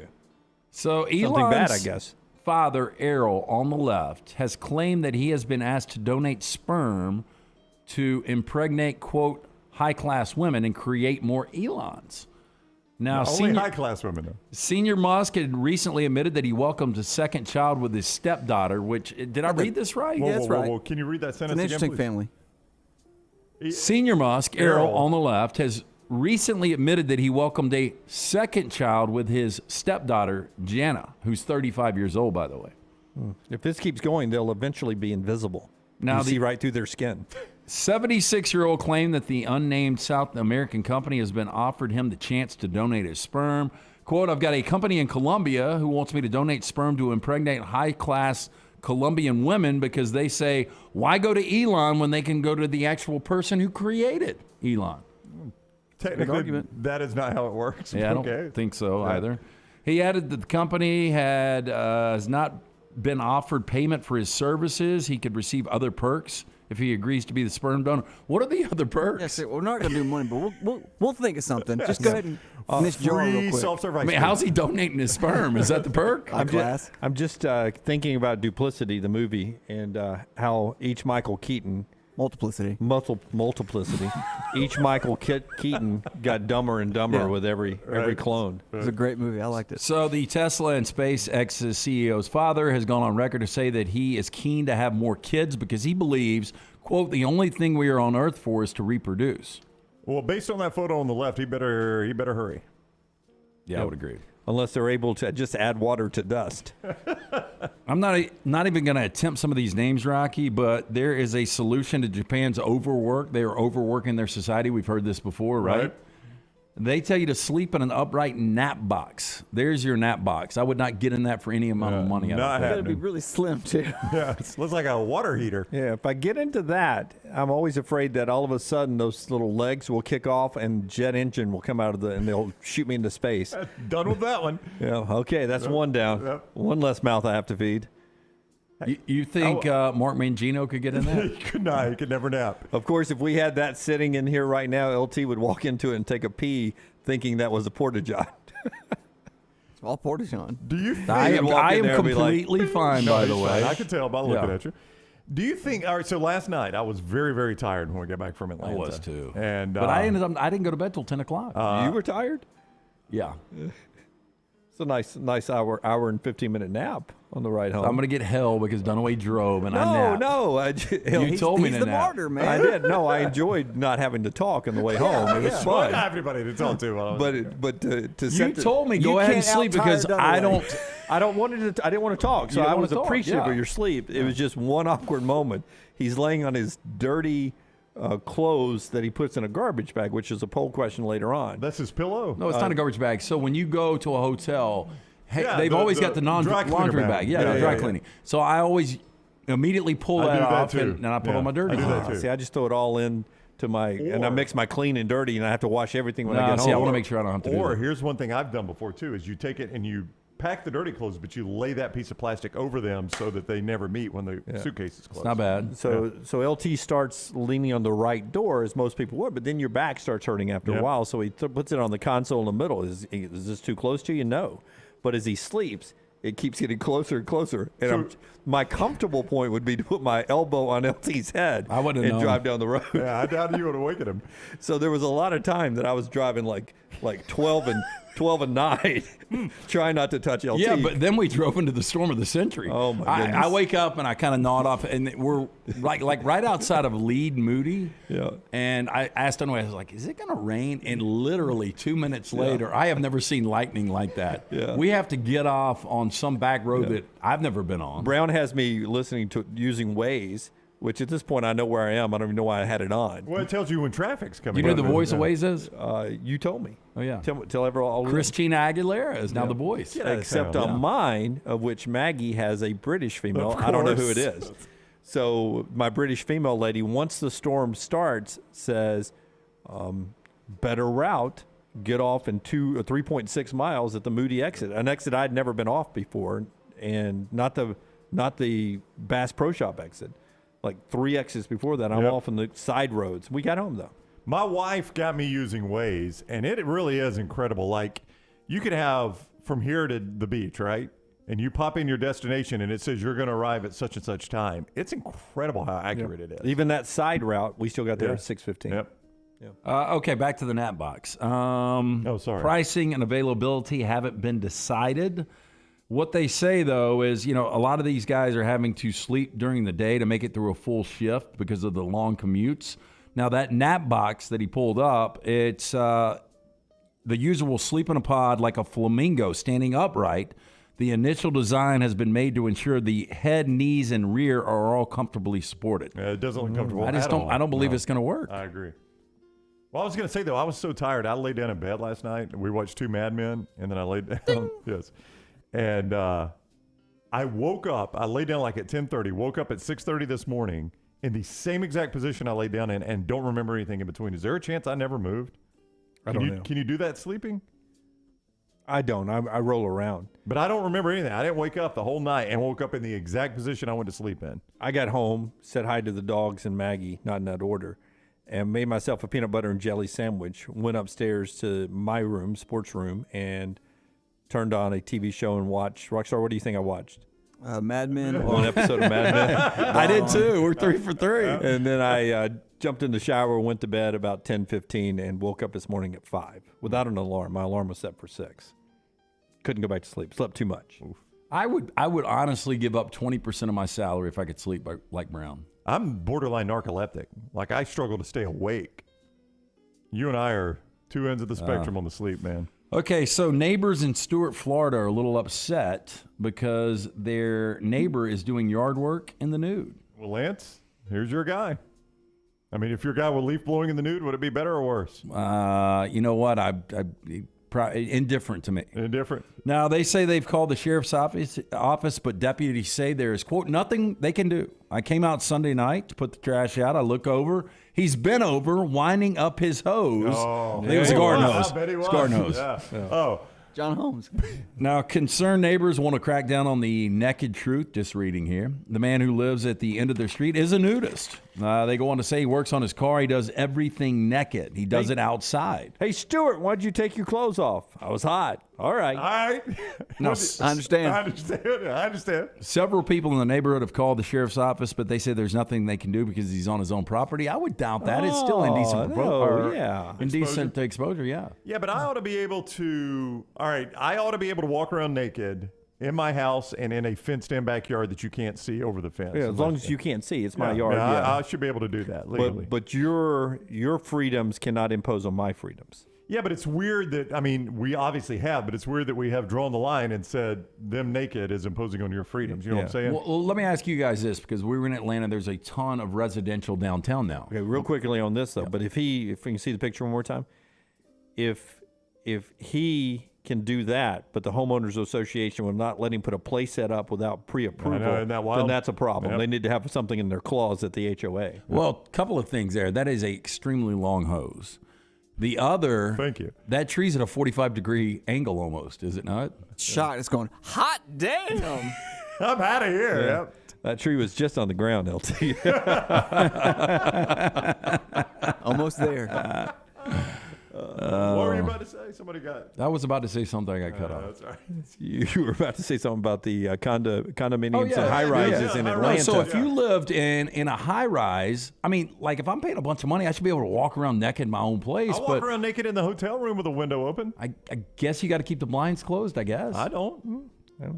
S: So
F: Something
S: Elon's
F: bad, I guess.
S: father, Errol, on the left, has claimed that he has been asked to donate sperm to impregnate, quote, high-class women and create more Elons. Now,
K: only high-class women, though.
S: Senior Musk had recently admitted that he welcomed a second child with his stepdaughter, which, did I read this right?
K: Whoa,
J: Yeah, that's
K: whoa,
J: right.
K: whoa. Can you read that
J: It's
K: sentence
J: an
K: again,
J: interesting
K: please?
J: family.
S: Senior Musk, Errol,
K: Errol.
S: on the left, has recently admitted that he welcomed a second child with his stepdaughter, Jana, who's 35 years old, by the way.
F: If this keeps going, they'll eventually be invisible.
S: Now
F: You see right through their skin.
S: 76-year-old claimed that the unnamed South American company has been offered him the chance to donate his sperm. Quote, I've got a company in Colombia who wants me to donate sperm to impregnate high-class Colombian women because they say, why go to Elon when they can go to the actual person who created Elon?
K: Technically, that is not how it works.
S: Yeah, I don't think so either. He added that the company has not been offered payment for his services. He could receive other perks if he agrees to be the sperm donor. What are the other perks?
J: Yes, we're not going to do money, but we'll think of something. Just go ahead and finish Joe real quick.
K: self-serve
S: I mean, how's he donating his sperm? Is that the perk?
F: I'm just thinking about Duplicity, the movie, and how each Michael Keaton
J: multiplicity,
F: each Michael Keaton got dumber and dumber with every clone.
J: It was a great movie. I liked it.
S: So the Tesla and SpaceX CEO's father has gone on record to say that he is keen to have more kids because he believes, quote, the only thing we are on Earth for is to reproduce.
K: Well, based on that photo on the left, he better hurry.
S: Yeah, I would agree.
F: Unless they're able to just add water to dust.
S: I'm not even going to attempt some of these names, Rocky, but there is a solution to Japan's overwork. They are overworking their society. We've heard this before, right? They tell you to sleep in an upright nap box. There's your nap box. I would not get in that for any amount of money.
K: Not
J: It'd be really slim too.
K: Yeah, it looks like a water heater.
F: Yeah, if I get into that, I'm always afraid that all of a sudden those little legs will kick off and jet engine will come out of and they'll shoot me into space.
K: Done with that one.
F: Yeah, okay, that's one down.
K: Yep.
F: One less mouth I have to feed.
S: You think Mark Mangino could get in there?
K: He could not. He could never nap.
F: Of course, if we had that sitting in here right now, LT would walk into it and take a pee thinking that was a porta-john.
J: It's all porta-john.
K: Do you think...
S: I am completely fine, by the way.
K: I can tell by looking at you. Do you think... All right, so last night, I was very, very tired when we got back from Atlanta.
S: I was too.
K: And,
S: but I didn't go to bed till 10 o'clock.
F: You were tired?
S: Yeah.
F: It's a nice hour and 15-minute nap on the ride home.
S: I'm going to get hell because Dunaway drove and I napped.
F: No.
S: You told me to
J: He's the
S: nap.
J: martyr, man.
F: I did. No, I enjoyed not having to talk on the way home. It was
K: Well,
F: fun.
K: not everybody to talk to. While I was
F: But to
S: You
F: set the,
S: told me go ahead and sleep because I didn't want to talk. So
F: You
S: I
F: don't
S: was
F: wanna talk,
S: appreciative
F: yeah.
S: of your sleep.
F: It was just one awkward moment. He's laying on his dirty clothes that he puts in a garbage bag, which is a poll question later on.
K: That's his pillow?
S: No, it's not a garbage bag. So when you go to a hotel,
K: Yeah,
S: they've always got the
K: dry cleaner
S: laundry bag. Yeah, dry cleaning. So I always immediately pull
K: I
S: that
K: do that
S: off
K: too.
S: and I put on my dirty.
K: I do that too.
F: See, I just throw it all in to my, and I mix my clean and dirty, and I have to wash everything when I get home.
S: See, I want to make sure I don't have to do
K: Or
S: that.
K: here's one thing I've done before too: is you take it and you pack the dirty clothes, but you lay that piece of plastic over them so that they never meet when the suitcase is closed.
S: It's not bad.
F: So LT starts leaning on the right door, as most people would, but then your back starts hurting after a while. So he puts it on the console in the middle. Is this too close to you? No. But as he sleeps, it keeps getting closer and closer. And my comfortable point would be to put my elbow on LT's head and drive down the road.
K: Yeah, I doubt you would have wakened him.
F: So there was a lot of time that I was driving like 12 and 9, trying not to touch LT.
S: Yeah, but then we drove into the storm of the century.
F: Oh my goodness!
S: I wake up and I kind of nod off, and we're like right outside of Lead Moody.
F: Yeah.
S: And I asked Dunaway, I was like, "Is it going to rain?" And literally 2 minutes later, I have never seen lightning like that.
F: Yeah.
S: We have to get off on some back road that I've never been on.
F: Brown has me listening to using Waze, which at this point I know where I am. I don't even know why I had it on.
K: Well, it tells you when traffic's coming.
S: You know who the voice of Waze is?
F: You told me.
S: Oh yeah.
F: Tell everyone.
S: Christina Aguilera is now the voice.
F: Except on mine, of which Maggie has a British female. I don't know who it is. So my British female lady, once the storm starts, says, better route, get off in 3.6 miles at the Moody exit, an exit I'd never been off before, and not the Bass Pro Shop exit. Like 3 exits before that, I'm off on the side roads. We got home, though.
D: My wife got me using Waze, and it really is incredible. Like, you could have from here to the beach, right? And you pop in your destination, and it says you're going to arrive at such and such time. It's incredible how accurate it is.
F: Even that side route, we still got there at 6:15.
D: Yep.
S: Okay, back to the Nap Box.
D: Sorry.
S: Pricing and availability haven't been decided. What they say, though, is, a lot of these guys are having to sleep during the day to make it through a full shift because of the long commutes. Now, that Nap Box that he pulled up, it's the user will sleep in a pod like a flamingo standing upright. The initial design has been made to ensure the head, knees, and rear are all comfortably supported.
D: It doesn't look comfortable
S: I don't believe it's going to work.
D: I agree. Well, I was going to say, though, I was so tired. I laid down in bed last night. We watched 2 Mad Men, and then I laid down. Yes. And I woke up. I laid down like at 10:30, woke up at 6:30 this morning in the same exact position I laid down in and don't remember anything in between. Is there a chance I never moved?
F: I don't know.
D: Can you do that sleeping?
F: I don't. I roll around.
D: But I don't remember anything. I didn't wake up the whole night and woke up in the exact position I went to sleep in.
F: I got home, said hi to the dogs and Maggie, not in that order, and made myself a peanut butter and jelly sandwich, went upstairs to my room, sports room, and turned on a TV show and watched. Rockstar, what do you think I watched?
J: Mad Men.
F: One episode of Mad Men.
S: I did too. We're 3 for 3.
F: And then I jumped in the shower, went to bed about 10:15, and woke up this morning at 5 without an alarm. My alarm was set for 6. Couldn't go back to sleep. Slept too much.
D: Oof.
S: I would honestly give up 20% of my salary if I could sleep like Brown.
D: I'm borderline narcoleptic. Like, I struggle to stay awake. You and I are 2 ends of the spectrum on the sleep, man.
S: Okay, so neighbors in Stuart, Florida are a little upset because their neighbor is doing yard work in the nude.
D: Well, Lance, here's your guy. I mean, if your guy were leaf blowing in the nude, would it be better or worse?
S: You know what? Indifferent to me.
D: Indifferent.
S: Now, they say they've called the sheriff's office, but deputies say there is, quote, nothing they can do. I came out Sunday night to put the trash out. I look over. He's bent over, winding up his hose.
D: Oh,
S: I think it was a garden hose.
D: I bet he was.
S: It's a garden hose.
D: Yeah. Oh.
J: John Holmes.
S: Now, concerned neighbors want to crack down on the naked truth, just reading here. The man who lives at the end of their street is a nudist. They go on to say he works on his car. He does everything naked. He does it outside.
F: Hey, Stuart, why'd you take your clothes off? I was hot. All right.
D: All right.
S: Now,
J: I understand.
D: I understand.
S: Several people in the neighborhood have called the sheriff's office, but they say there's nothing they can do because he's on his own property. I would doubt that. It's still indecent indecent exposure, yeah.
D: Yeah, but I ought to be able to, I ought to be able to walk around naked in my house and in a fenced-in backyard that you can't see over the fence.
F: Yeah, as long as you can't see. It's my yard.
D: Yeah, I should be able to do that legally.
F: But your freedoms cannot impose on my freedoms.
D: Yeah, but it's weird that, we obviously have, but it's weird that we have drawn the line and said them naked is imposing on your freedoms. You know what I'm saying?
S: Well, let me ask you guys this, because we were in Atlanta. There's a ton of residential downtown now.
F: Okay, real quickly on this, though. But if we can see the picture one more time, if he can do that, but the homeowners association will not let him put a play set up without pre-approval,
D: isn't that wild?
F: then that's a problem.
D: Yep.
F: They need to have something in their clause at the HOA.
S: Well, a couple of things there. That is a extremely long hose. The other,
D: thank you.
S: That tree's at a 45-degree angle almost, is it not?
J: Shot. It's going, hot damn.
D: I'm out of here.
F: Yeah.
D: Yep.
F: That tree was just on the ground, LT.
J: Almost there.
D: What were you about to say? Somebody got.
S: I was about to say something. I got cut off.
D: That's all right.
F: You were about to say something about the condominiums and high-rises in Atlanta.
S: So if you lived in a high-rise, like if I'm paying a bunch of money, I should be able to walk around naked in my own place.
D: I'll walk around naked in the hotel room with a window open.
S: I guess you got to keep the blinds closed, I guess.
D: I don't.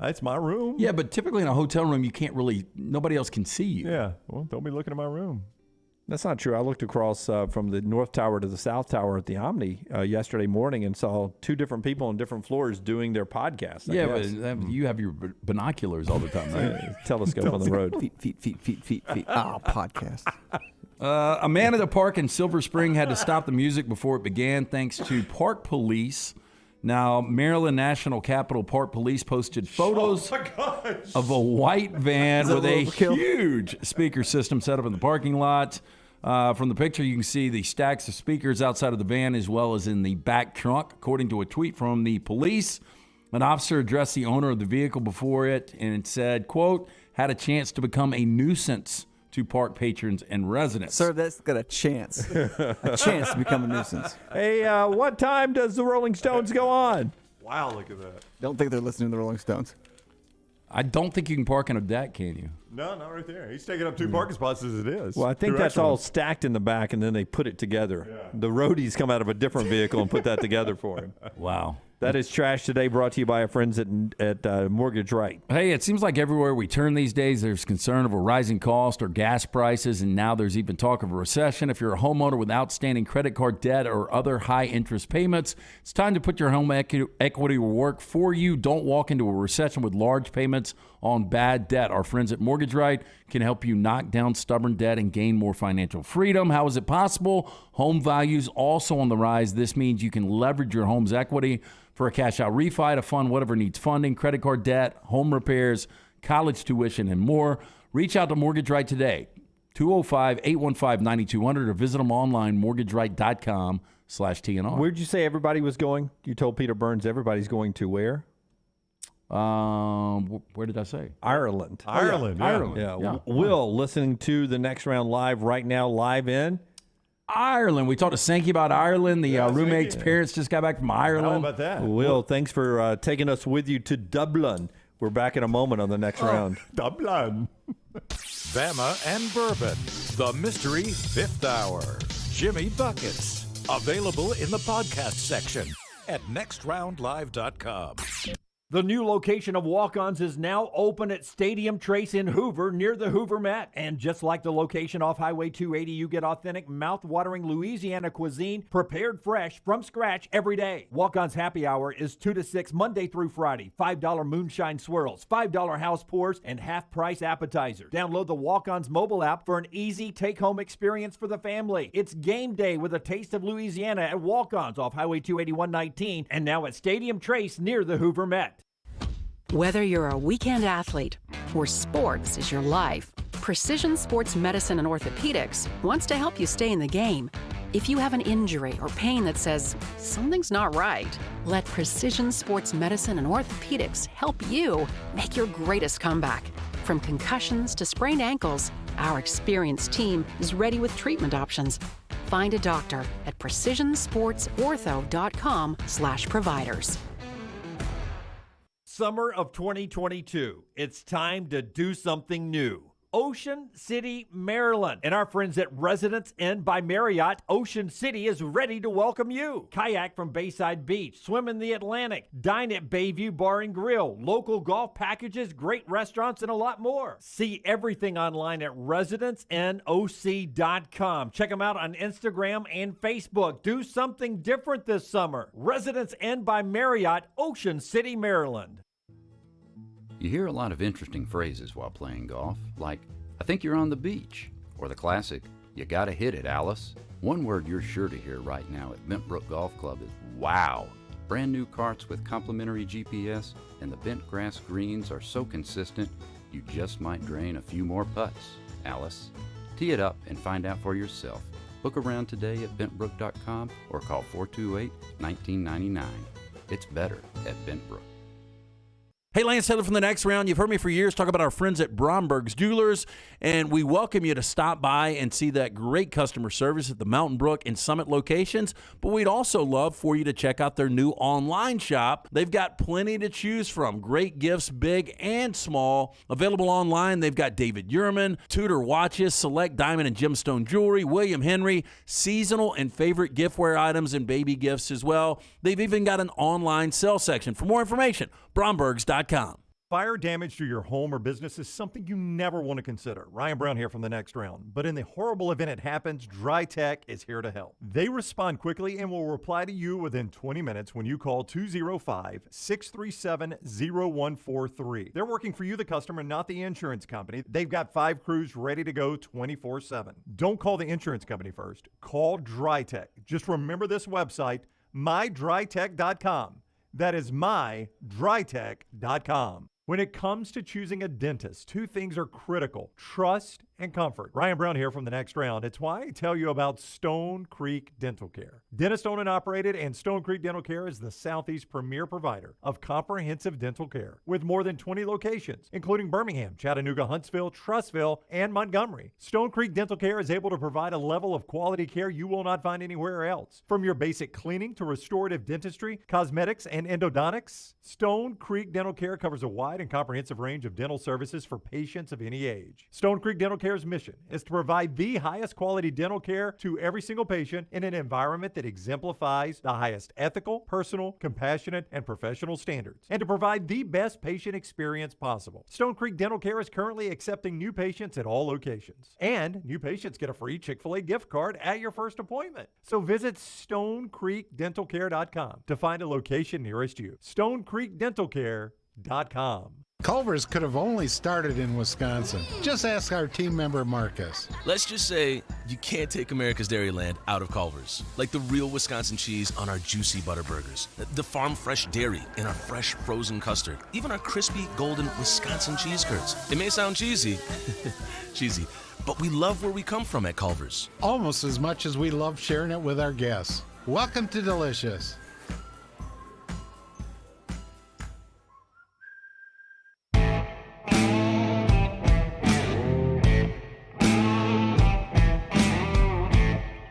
D: It's my room.
S: Yeah, but typically in a hotel room, you can't really, nobody else can see you.
D: Yeah, well, don't be looking at my room.
F: That's not true. I looked across from the North Tower to the South Tower at the Omni yesterday morning and saw 2 different people on different floors doing their podcast.
S: Yeah, but you have your binoculars all the time, right?
F: Telescope on the road.
J: Feet. Podcast.
S: A man at a park in Silver Spring had to stop the music before it began thanks to park police Now, Maryland National Capital Park Police posted photos of a white van with a huge speaker system set up in the parking lot. From the picture, you can see the stacks of speakers outside of the van as well as in the back trunk. According to a tweet from the police, an officer addressed the owner of the vehicle before it and said, quote, had a chance to become a nuisance to park patrons and residents.
J: Sir, that's got a chance. A chance to become a nuisance.
F: Hey, what time does the Rolling Stones go on?
D: Wow, look at that.
J: Don't think they're listening to the Rolling Stones.
S: I don't think you can park in a deck, can you?
D: No, not right there. He's taking up 2 parking spots as it is.
F: Well, I think that's all stacked in the back, and then they put it together. Yeah. The roadies come out of a different vehicle and put that together for him.
S: Wow.
F: That is Trash Today, brought to you by our friends at Mortgage Right.
S: Hey, it seems like everywhere we turn these days, there's concern of a rising cost or gas prices, and now there's even talk of a recession. If you're a homeowner with outstanding credit card debt or other high-interest payments, it's time to put your home equity to work for you. Don't walk into a recession with large payments on bad debt. Our friends at Mortgage Right can help you knock down stubborn debt and gain more financial freedom. How is it possible? Home values also on the rise. This means you can leverage your home's equity for a cash-out refi to fund whatever needs funding, credit card debt, home repairs, college tuition, and more. Reach out to Mortgage Right today, 205-815-9200, or visit them online, mortgageright.com/TNR.
F: Where'd you say everybody was going? You told Peter Burns everybody's going to where?
S: Where did I say?
F: Ireland.
D: Ireland.
F: Oh, yeah. Ireland. Yeah. Will, listening to the Next Round Live right now, live in
S: Ireland. We talked to Sankey about Ireland. The roommate's parents just got back from Ireland.
D: How about that?
F: Will, thanks for taking us with you to Dublin. We're back in a moment on the next round.
D: Dublin.
C: Bama and Bourbon, the Mystery Fifth Hour. Jimmy Buckets, available in the podcast section at nextroundlive.com.
K: The new location of Walk-Ons is now open at Stadium Trace in Hoover near the Hoover Met. And just like the location off Highway 280, you get authentic, mouth-watering Louisiana cuisine prepared fresh from scratch every day. Walk-Ons Happy Hour is 2 to 6 Monday through Friday. $5 moonshine swirls, $5 house pours, and half-price appetizers. Download the Walk-Ons mobile app for an easy take-home experience for the family. It's game day with a taste of Louisiana at Walk-Ons off Highway 281-19 and now at Stadium Trace near the Hoover Met.
V: Whether you're a weekend athlete or sports is your life, Precision Sports Medicine and Orthopedics wants to help you stay in the game. If you have an injury or pain that says something's not right, let Precision Sports Medicine and Orthopedics help you make your greatest comeback. From concussions to sprained ankles, our experienced team is ready with treatment options. Find a doctor at precisionsportsortho.com/providers.
K: Summer of 2022. It's time to do something new. Ocean City, Maryland. And our friends at Residence Inn by Marriott, Ocean City is ready to welcome you. Kayak from Bayside Beach, swim in the Atlantic, dine at Bayview Bar and Grill, local golf packages, great restaurants, and a lot more. See everything online at residencenoc.com. Check them out on Instagram and Facebook. Do something different this summer. Residence Inn by Marriott, Ocean City, Maryland.
L: You hear a lot of interesting phrases while playing golf, like, I think you're on the beach, or the classic, you gotta hit it, Alice. One word you're sure to hear right now at Bentbrook Golf Club is wow. Brand new carts with complimentary GPS, and the bent grass greens are so consistent, you just might drain a few more putts, Alice. Tee it up and find out for yourself. Book around today at bentbrook.com or call 428-1999. It's better at Bentbrook.
E: Hey, Lance Taylor from the Next Round. You've heard me for years talk about our friends at Bromberg's Jewelers, and we welcome you to stop by and see that great customer service at the Mountain Brook and Summit locations, but we'd also love for you to check out their new online shop. They've got plenty to choose from. Great gifts, big and small. Available online, they've got David Yurman, Tudor watches, select diamond and gemstone jewelry, William Henry, seasonal and favorite giftware items and baby gifts as well. They've even got an online sale section. For more information, brombergs.com.
D: Fire damage to your home or business is something you never want to consider. Ryan Brown here from the Next Round. But in the horrible event it happens, Dry Tech is here to help. They respond quickly and will reply to you within 20 minutes when you call 205-637-0143. They're working for you, the customer, not the insurance company. They've got 5 crews ready to go 24/7. Don't call the insurance company first. Call Dry Tech. Just remember this website, mydrytech.com. That is mydrytech.com. When it comes to choosing a dentist, two things are critical: trust and comfort. Ryan Brown here from The Next Round. It's why I tell you about Stone Creek Dental Care. Dentist owned and operated, and Stone Creek Dental Care is the Southeast premier provider of comprehensive dental care with more than 20 locations, including Birmingham, Chattanooga, Huntsville, Trussville, and Montgomery. Stone Creek Dental Care is able to provide a level of quality care you will not find anywhere else. From your basic cleaning to restorative dentistry, cosmetics, and endodontics, Stone Creek Dental Care covers a wide and comprehensive range of dental services for patients of any age. Stone Creek Dental Care's mission is to provide the highest quality dental care to every single patient in an environment that exemplifies the highest ethical, personal, compassionate, and professional standards, and to provide the best patient experience possible. Stone Creek Dental Care is currently accepting new patients at all locations, and new patients get a free Chick-fil-A gift card at your first appointment. So visit StoneCreekDentalCare.com to find a location nearest you. StoneCreekDentalCare.com.
I: Culver's could have only started in Wisconsin. Just ask our team member Marcus.
A: Let's just say you can't take America's Dairyland out of Culver's. Like the real Wisconsin cheese on our juicy butter burgers, the farm fresh dairy in our fresh frozen custard, even our crispy golden Wisconsin cheese curds. It may sound cheesy, but we love where we come from at Culver's.
I: Almost as much as we love sharing it with our guests. Welcome to Delicious.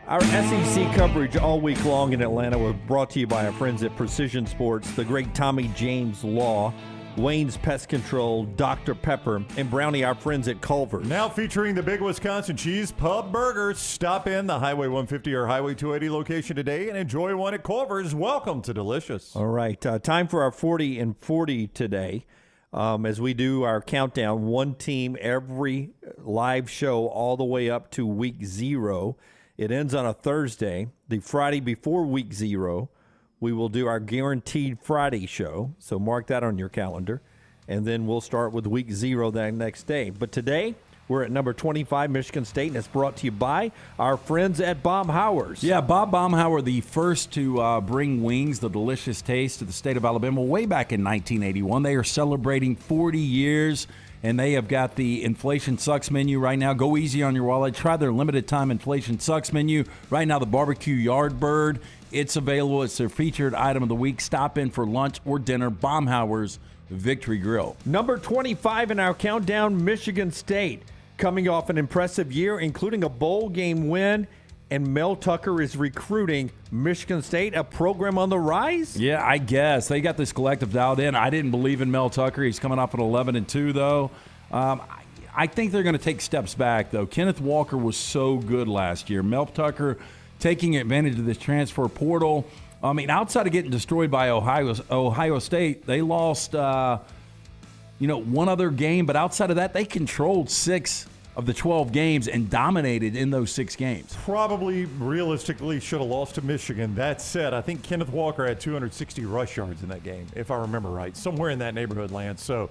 F: Our SEC coverage all week long in Atlanta was brought to you by our friends at Precision Sports, the great Tommy James Law, Wayne's Pest Control, Dr. Pepper, and Brownie, our friends at Culver's.
D: Now featuring the Big Wisconsin Cheese Pub Burgers. Stop in the Highway 150 or Highway 280 location today and enjoy one at Culver's. Welcome to Delicious.
F: All right, time for our 40 and 40 today. As we do our countdown, one team every live show all the way up to week 0. It ends on a Thursday. The Friday before week 0, we will do our Guaranteed Friday show. So mark that on your calendar. And then we'll start with week 0 that next day. But today, we're at number 25, Michigan State, and it's brought to you by our friends at Baumhauer's.
S: Yeah, Bob Baumhauer, the first to bring wings, the delicious taste, to the state of Alabama way back in 1981. They are celebrating 40 years. And they have got the Inflation Sucks menu right now. Go easy on your wallet. Try their limited time Inflation Sucks menu. Right now, the barbecue yard bird, it's available. It's their featured item of the week. Stop in for lunch or dinner. Baumhauer's Victory Grill.
F: Number 25 in our countdown, Michigan State, coming off an impressive year, including a bowl game win. And Mel Tucker is recruiting Michigan State, a program on the rise?
S: Yeah, I guess. They got this collective dialed in. I didn't believe in Mel Tucker. He's coming off at 11-2, though. I think they're going to take steps back, though. Kenneth Walker was so good last year. Mel Tucker taking advantage of this transfer portal. I mean, outside of getting destroyed by Ohio State, they lost, one other game. But outside of that, they controlled 6 of the 12 games and dominated in those 6 games.
D: Probably realistically should have lost to Michigan. That said, I think Kenneth Walker had 260 rush yards in that game, if I remember right. Somewhere in that neighborhood, Lance. So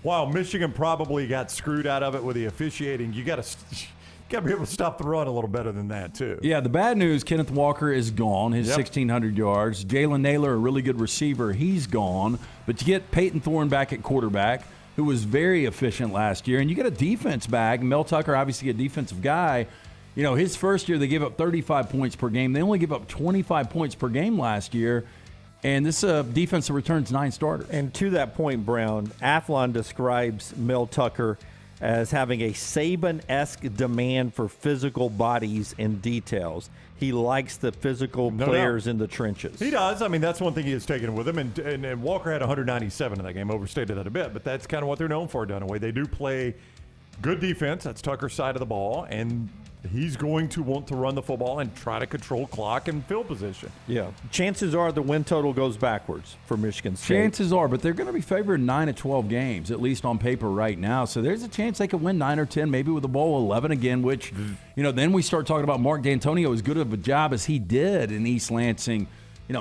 D: while Michigan probably got screwed out of it with the officiating, you got to be able to stop the run a little better than that, too.
S: Yeah, the bad news, Kenneth Walker is gone, his 1,600 yards. Jalen Naylor, a really good receiver, he's gone. But you get Peyton Thorne back at quarterback, who was very efficient last year, and you get a defense back. Mel Tucker, obviously a defensive guy. His first year they gave up 35 points per game. They only gave up 25 points per game last year, and this defense that returns 9 starters.
F: And to that point, Brown, Athlon describes Mel Tucker as having a Saban-esque demand for physical bodies and details. He likes the physical players in the trenches.
D: He does. I mean, that's one thing he has taken with him. And Walker had 197 in that game, overstated that a bit. But that's kind of what they're known for, Dunaway. They do play good defense. That's Tucker's side of the ball. And he's going to want to run the football and try to control clock and field position.
F: Yeah. Chances are the win total goes backwards for Michigan State.
S: Chances are, but they're going to be favored in 9 of 12 games, at least on paper right now. So there's a chance they could win 9 or 10, maybe with a bowl 11 again, which, then we start talking about Mark D'Antonio, as good of a job as he did in East Lansing.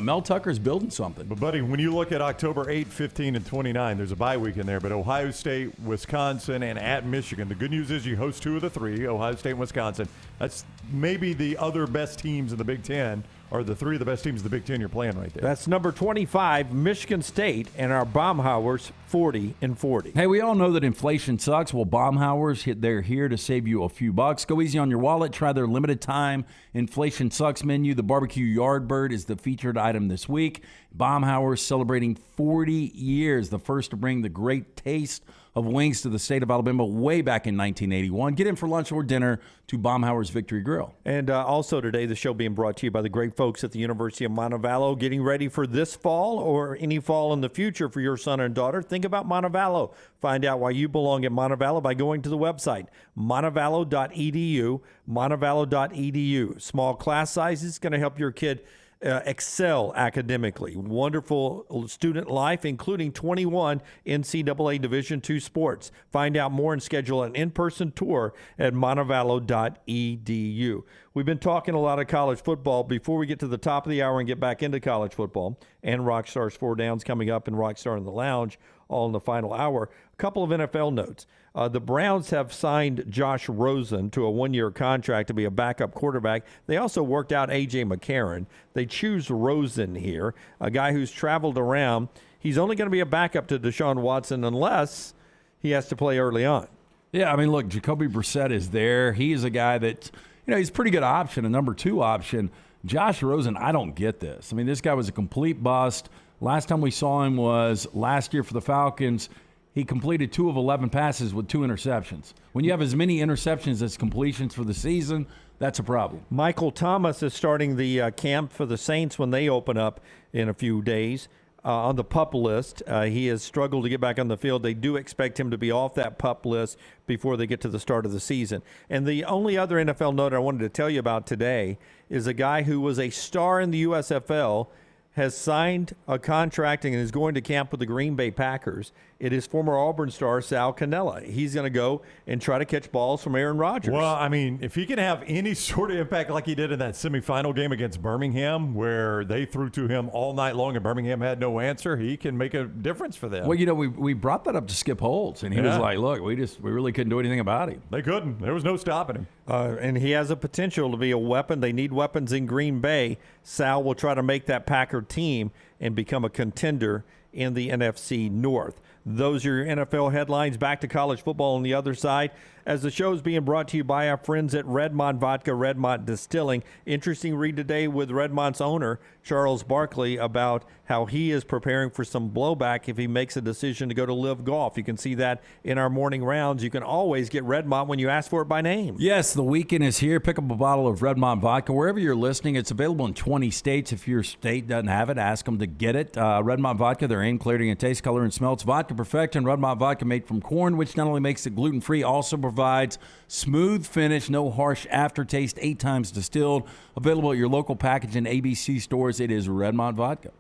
S: Mel Tucker's building something.
D: But, buddy, when you look at October 8, 15, and 29, there's a bye week in there. But Ohio State, Wisconsin, and at Michigan. The good news is you host 2 of the 3, Ohio State and Wisconsin. That's maybe the other best teams in the Big Ten are the three of the best teams in the Big Ten you're playing right there.
K: That's number 25, Michigan State, and our Baumhauers 40-40.
S: Hey, we all know that inflation sucks. Well, Baumhauers, they're here to save you a few bucks. Go easy on your wallet. Try their limited time Inflation Sucks menu. The barbecue Yardbird is the featured item this week. Baumhauers celebrating 40 years, the first to bring the great taste of wings to the state of Alabama way back in 1981. Get in for lunch or dinner to Baumhauer's Victory Grill.
K: And also today, the show being brought to you by the great folks at the University of Montevallo. Getting ready for this fall or any fall in the future for your son and daughter, think about Montevallo. Find out why you belong at Montevallo by going to the website, montevallo.edu, montevallo.edu. Small class sizes going to help your kid excel academically. Wonderful student life, including 21 NCAA Division II sports. Find out more and schedule an in-person tour at montevallo.edu. We've been talking a lot of college football. Before we get to the top of the hour and get back into college football and Rockstar's Four Downs coming up and Rockstar in the Lounge all in the final hour, a couple of NFL notes. The Browns have signed Josh Rosen to a one-year contract to be a backup quarterback. They also worked out A.J. McCarron. They choose Rosen here, a guy who's traveled around. He's only going to be a backup to Deshaun Watson unless he has to play early on.
S: Yeah, I mean, look, Jacoby Brissett is there. He is a guy that, he's a pretty good option, a number 2 option. Josh Rosen, I don't get this. I mean, this guy was a complete bust. Last time we saw him was last year for the Falcons. He completed 2 of 11 passes with 2 interceptions. When you have as many interceptions as completions for the season, that's a problem.
K: Michael Thomas is starting the camp for the Saints when they open up in a few days. On the PUP list, he has struggled to get back on the field. They do expect him to be off that PUP list before they get to the start of the season. And the only other NFL note I wanted to tell you about today is a guy who was a star in the USFL, has signed a contract and is going to camp with the Green Bay Packers. It is former Auburn star Sal Cannella. He's going to go and try to catch balls from Aaron Rodgers.
D: Well, I mean, if he can have any sort of impact like he did in that semifinal game against Birmingham where they threw to him all night long and Birmingham had no answer, he can make a difference for them.
S: Well, we brought that up to Skip Holtz, and he was like, look, we really couldn't do anything about him.
D: They couldn't. There was no stopping him.
K: And he has a potential to be a weapon. They need weapons in Green Bay. Sal will try to make that Packer team and become a contender in the NFC North. Those are your NFL headlines. Back to college football on the other side. As the show is being brought to you by our friends at Redmont Vodka, Redmont Distilling. Interesting read today with Redmont's owner, Charles Barkley, about how he is preparing for some blowback if he makes a decision to go to Live Golf. You can see that in our morning rounds. You can always get Redmont when you ask for it by name.
S: Yes, the weekend is here. Pick up a bottle of Redmont Vodka wherever you're listening. It's available in 20 states. If your state doesn't have it, ask them to get it. Redmont Vodka, their aim, clarity, and taste, color, and smell. It's vodka perfection. Redmont Vodka made from corn, which not only makes it gluten-free, also provides smooth finish, no harsh aftertaste, 8 times distilled. Available at your local package and ABC stores. It is Redmont Vodka.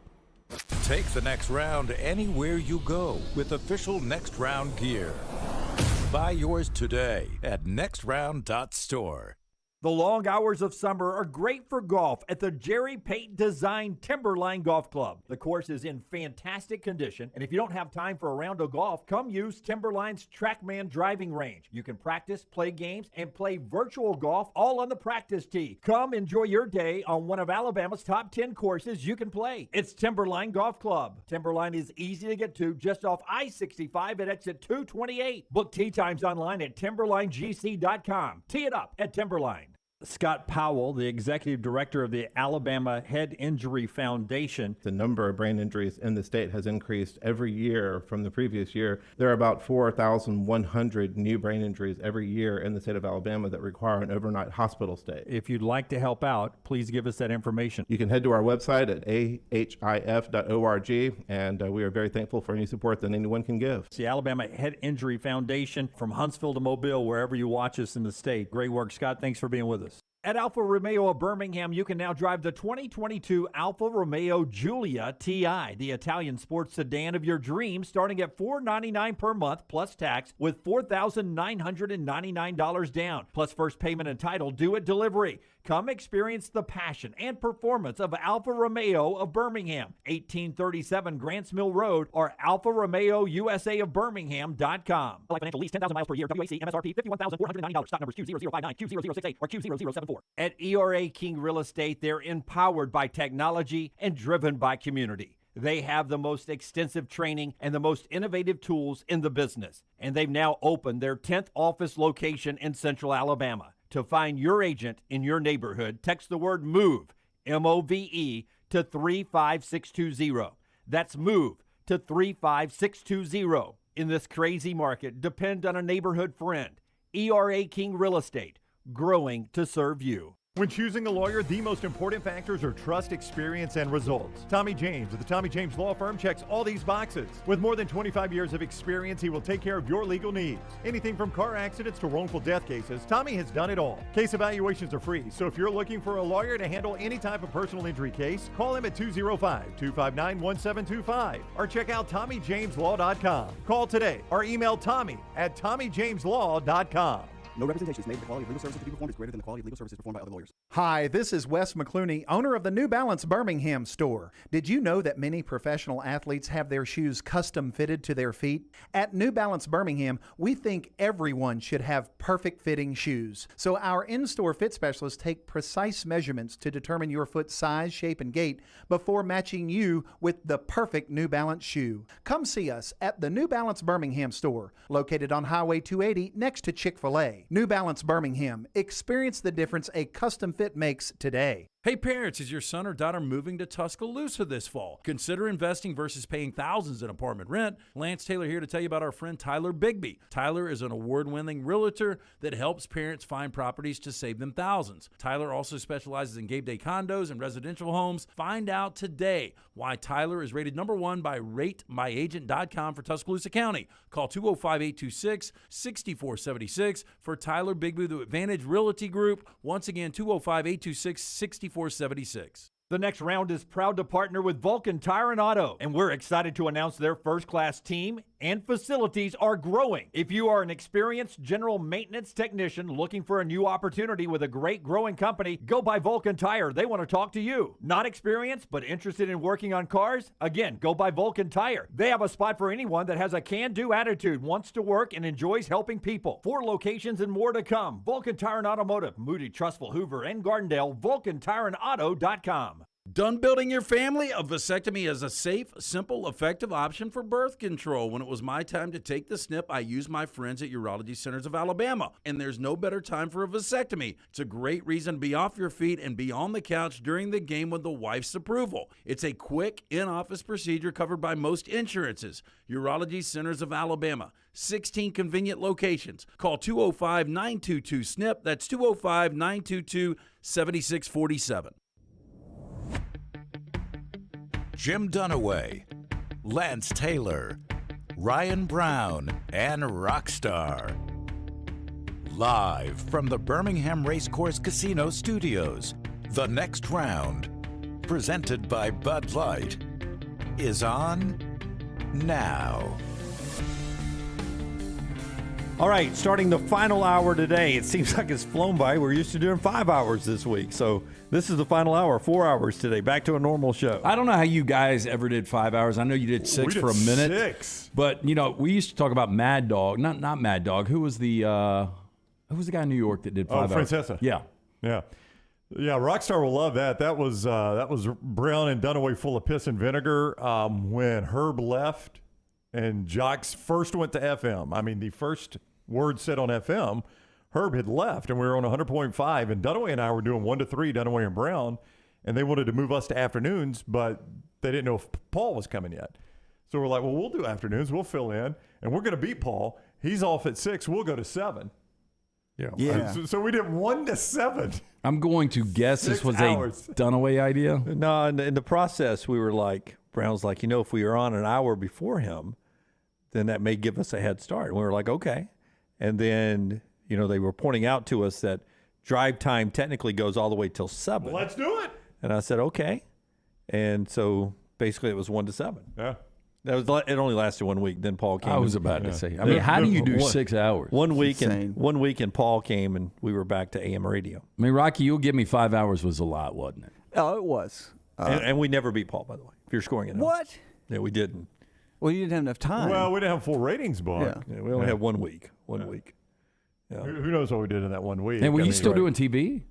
C: Take the next round anywhere you go with official Next Round gear. Buy yours today at nextround.store.
K: The long hours of summer are great for golf at the Jerry Pate Design Timberline Golf Club. The course is in fantastic condition, and if you don't have time for a round of golf, come use Timberline's TrackMan driving range. You can practice, play games, and play virtual golf all on the practice tee. Come enjoy your day on one of Alabama's top 10 courses you can play. It's Timberline Golf Club. Timberline is easy to get to just off I-65 at exit 228. Book tee times online at timberlinegc.com. Tee it up at Timberline. Scott Powell, the executive director of the Alabama Head Injury Foundation.
W: The number of brain injuries in the state has increased every year from the previous year. There are about 4,100 new brain injuries every year in the state of Alabama that require an overnight hospital stay.
K: If you'd like to help out, please give us that information.
W: You can head to our website at ahif.org, and we are very thankful for any support that anyone can give.
K: It's the Alabama Head Injury Foundation from Huntsville to Mobile, wherever you watch us in the state. Great work, Scott. Thanks for being with us. At Alfa Romeo of Birmingham, you can now drive the 2022 Alfa Romeo Giulia TI, the Italian sports sedan of your dreams, starting at $499 per month plus tax with $4,999 down, plus first payment and title due at delivery. Come experience the passion and performance of Alfa Romeo of Birmingham, 1837 Grants Mill Road, or Alfa Romeo USA of Birmingham.com. Financial lease, 10,000 miles per year, WAC, MSRP, $51,490. Stock numbers Q0059, Q0068, or Q0074. for. At ERA King Real Estate, they're empowered by technology and driven by community. They have the most extensive training and the most innovative tools in the business. And they've now opened their 10th office location in Central Alabama. To find your agent in your neighborhood, text the word MOVE, M-O-V-E, to 35620. That's MOVE to 35620. In this crazy market, depend on a neighborhood friend. ERA King Real Estate, growing to serve you.
D: When choosing a lawyer, the most important factors are trust, experience, and results. Tommy James of the Tommy James Law Firm checks all these boxes. With more than 25 years of experience, he will take care of your legal needs. Anything from car accidents to wrongful death cases, Tommy has done it all. Case evaluations are free, so if you're looking for a lawyer to handle any type of personal injury case, call him at 205-259-1725 or check out TommyJamesLaw.com. Call today or email Tommy at TommyJamesLaw.com.
H: No representations made. The quality of legal services to be performed is greater than the quality of legal services performed by other lawyers.
N: Hi, this is Wes McClooney, owner of the New Balance Birmingham store. Did you know that many professional athletes have their shoes custom fitted to their feet? At New Balance Birmingham, we think everyone should have perfect fitting shoes. So our in-store fit specialists take precise measurements to determine your foot size, shape, and gait before matching you with the perfect New Balance shoe. Come see us at the New Balance Birmingham store, located on Highway 280 next to Chick-fil-A. New Balance Birmingham. Experience the difference a custom fit makes today.
E: Hey parents, is your son or daughter moving to Tuscaloosa this fall? Consider investing versus paying thousands in apartment rent. Lance Taylor here to tell you about our friend Tyler Bigby. Tyler is an award-winning realtor that helps parents find properties to save them thousands. Tyler also specializes in Gabe Day condos and residential homes. Find out today why Tyler is rated #1 by RateMyAgent.com for Tuscaloosa County. Call 205-826-6476 for Tyler Bigby, the Advantage Realty Group. Once again, 205-826-6476.
K: The next round is proud to partner with Vulcan Tire and Auto, and we're excited to announce their first-class team and facilities are growing. If you are an experienced general maintenance technician looking for a new opportunity with a great growing company, go by Vulcan Tire. They want to talk to you. Not experienced, but interested in working on cars? Again, go by Vulcan Tire. They have a spot for anyone that has a can-do attitude, wants to work, and enjoys helping people. 4 locations and more to come. Vulcan Tire and Automotive, Moody, Trustful, Hoover, and Gardendale, VulcanTireandAuto.com.
E: Done building your family? A vasectomy is a safe, simple, effective option for birth control. When it was my time to take the snip, I used my friends at Urology Centers of Alabama, and there's no better time for a vasectomy. It's a great reason to be off your feet and be on the couch during the game with the wife's approval. It's a quick, in-office procedure covered by most insurances. Urology Centers of Alabama, 16 convenient locations. Call 205-922-SNP. That's 205-922-7647.
C: Jim Dunaway, Lance Taylor, Ryan Brown, and Rockstar. Live from the Birmingham Racecourse Casino Studios, the next round, presented by Bud Light, is on now.
F: All right, starting the final hour today. It seems like it's flown by. We're used to doing 5 hours this week. So this is the final hour, 4 hours today. Back to a normal show.
S: I don't know how you guys ever did 5 hours. I know you did 6 for a minute.
D: 6.
S: But, you know, we used to talk about Mad Dog. Not Mad Dog. Who was the guy in New York that did 5 hours?
D: Francesa.
S: Yeah.
D: Rockstar will love that. That was Brown and Dunaway full of piss and vinegar when Herb left and Jocks first went to FM. I mean, the first word said on FM, Herb had left and we were on 100.5, and Dunaway and I were doing 1 to 3, Dunaway and Brown, and they wanted to move us to afternoons, but they didn't know if Paul was coming yet. So we're like, well, we'll do afternoons. We'll fill in, and we're going to beat Paul. He's off at 6. We'll go to 7.
F: Yeah.
D: So we did 1 to 7.
S: I'm going to guess
D: 6
S: this was
D: hours.
S: a Dunaway idea.
F: No, in the process, we were like, Brown's like, if we were on an hour before him, then that may give us a head start. And we were like, okay. And then, they were pointing out to us that drive time technically goes all the way till 7.
D: Well, let's do it.
F: And I said, okay. And so basically it was 1 to 7.
D: Yeah.
F: It only lasted 1 week. Then Paul came.
S: I was about to say. I mean, how do you do 6 hours?
F: 1 week and Paul came, and we were back to AM radio.
S: I mean, Rocky, you'll give me 5 hours was a lot, wasn't it?
J: Oh, it was.
F: And we never beat Paul, by the way. If you're scoring it.
J: What?
F: Yeah, we didn't.
J: Well, you didn't have enough time.
D: Well, we didn't have full ratings, book.
F: Yeah, we only had 1 week. 1 week.
D: Yeah. Who knows what we did in that 1 week?
S: And were you still doing TV?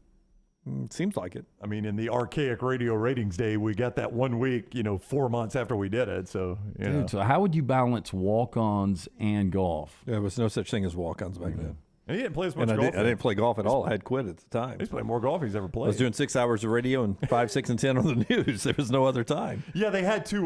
F: Seems like it.
D: I mean, in the archaic radio ratings day, we got that 1 week, 4 months after we did it. So,
S: Dude, so how would you balance walk-ons and golf?
F: There was no such thing as walk-ons back then.
D: And he didn't play as much
F: And
D: golf.
F: I didn't play golf at all. I had quit at the time.
D: He's played more golf he's ever played.
F: I was doing 6 hours of radio and 5, 6, and 10 on the news. There was no other time.
D: Yeah, they had to.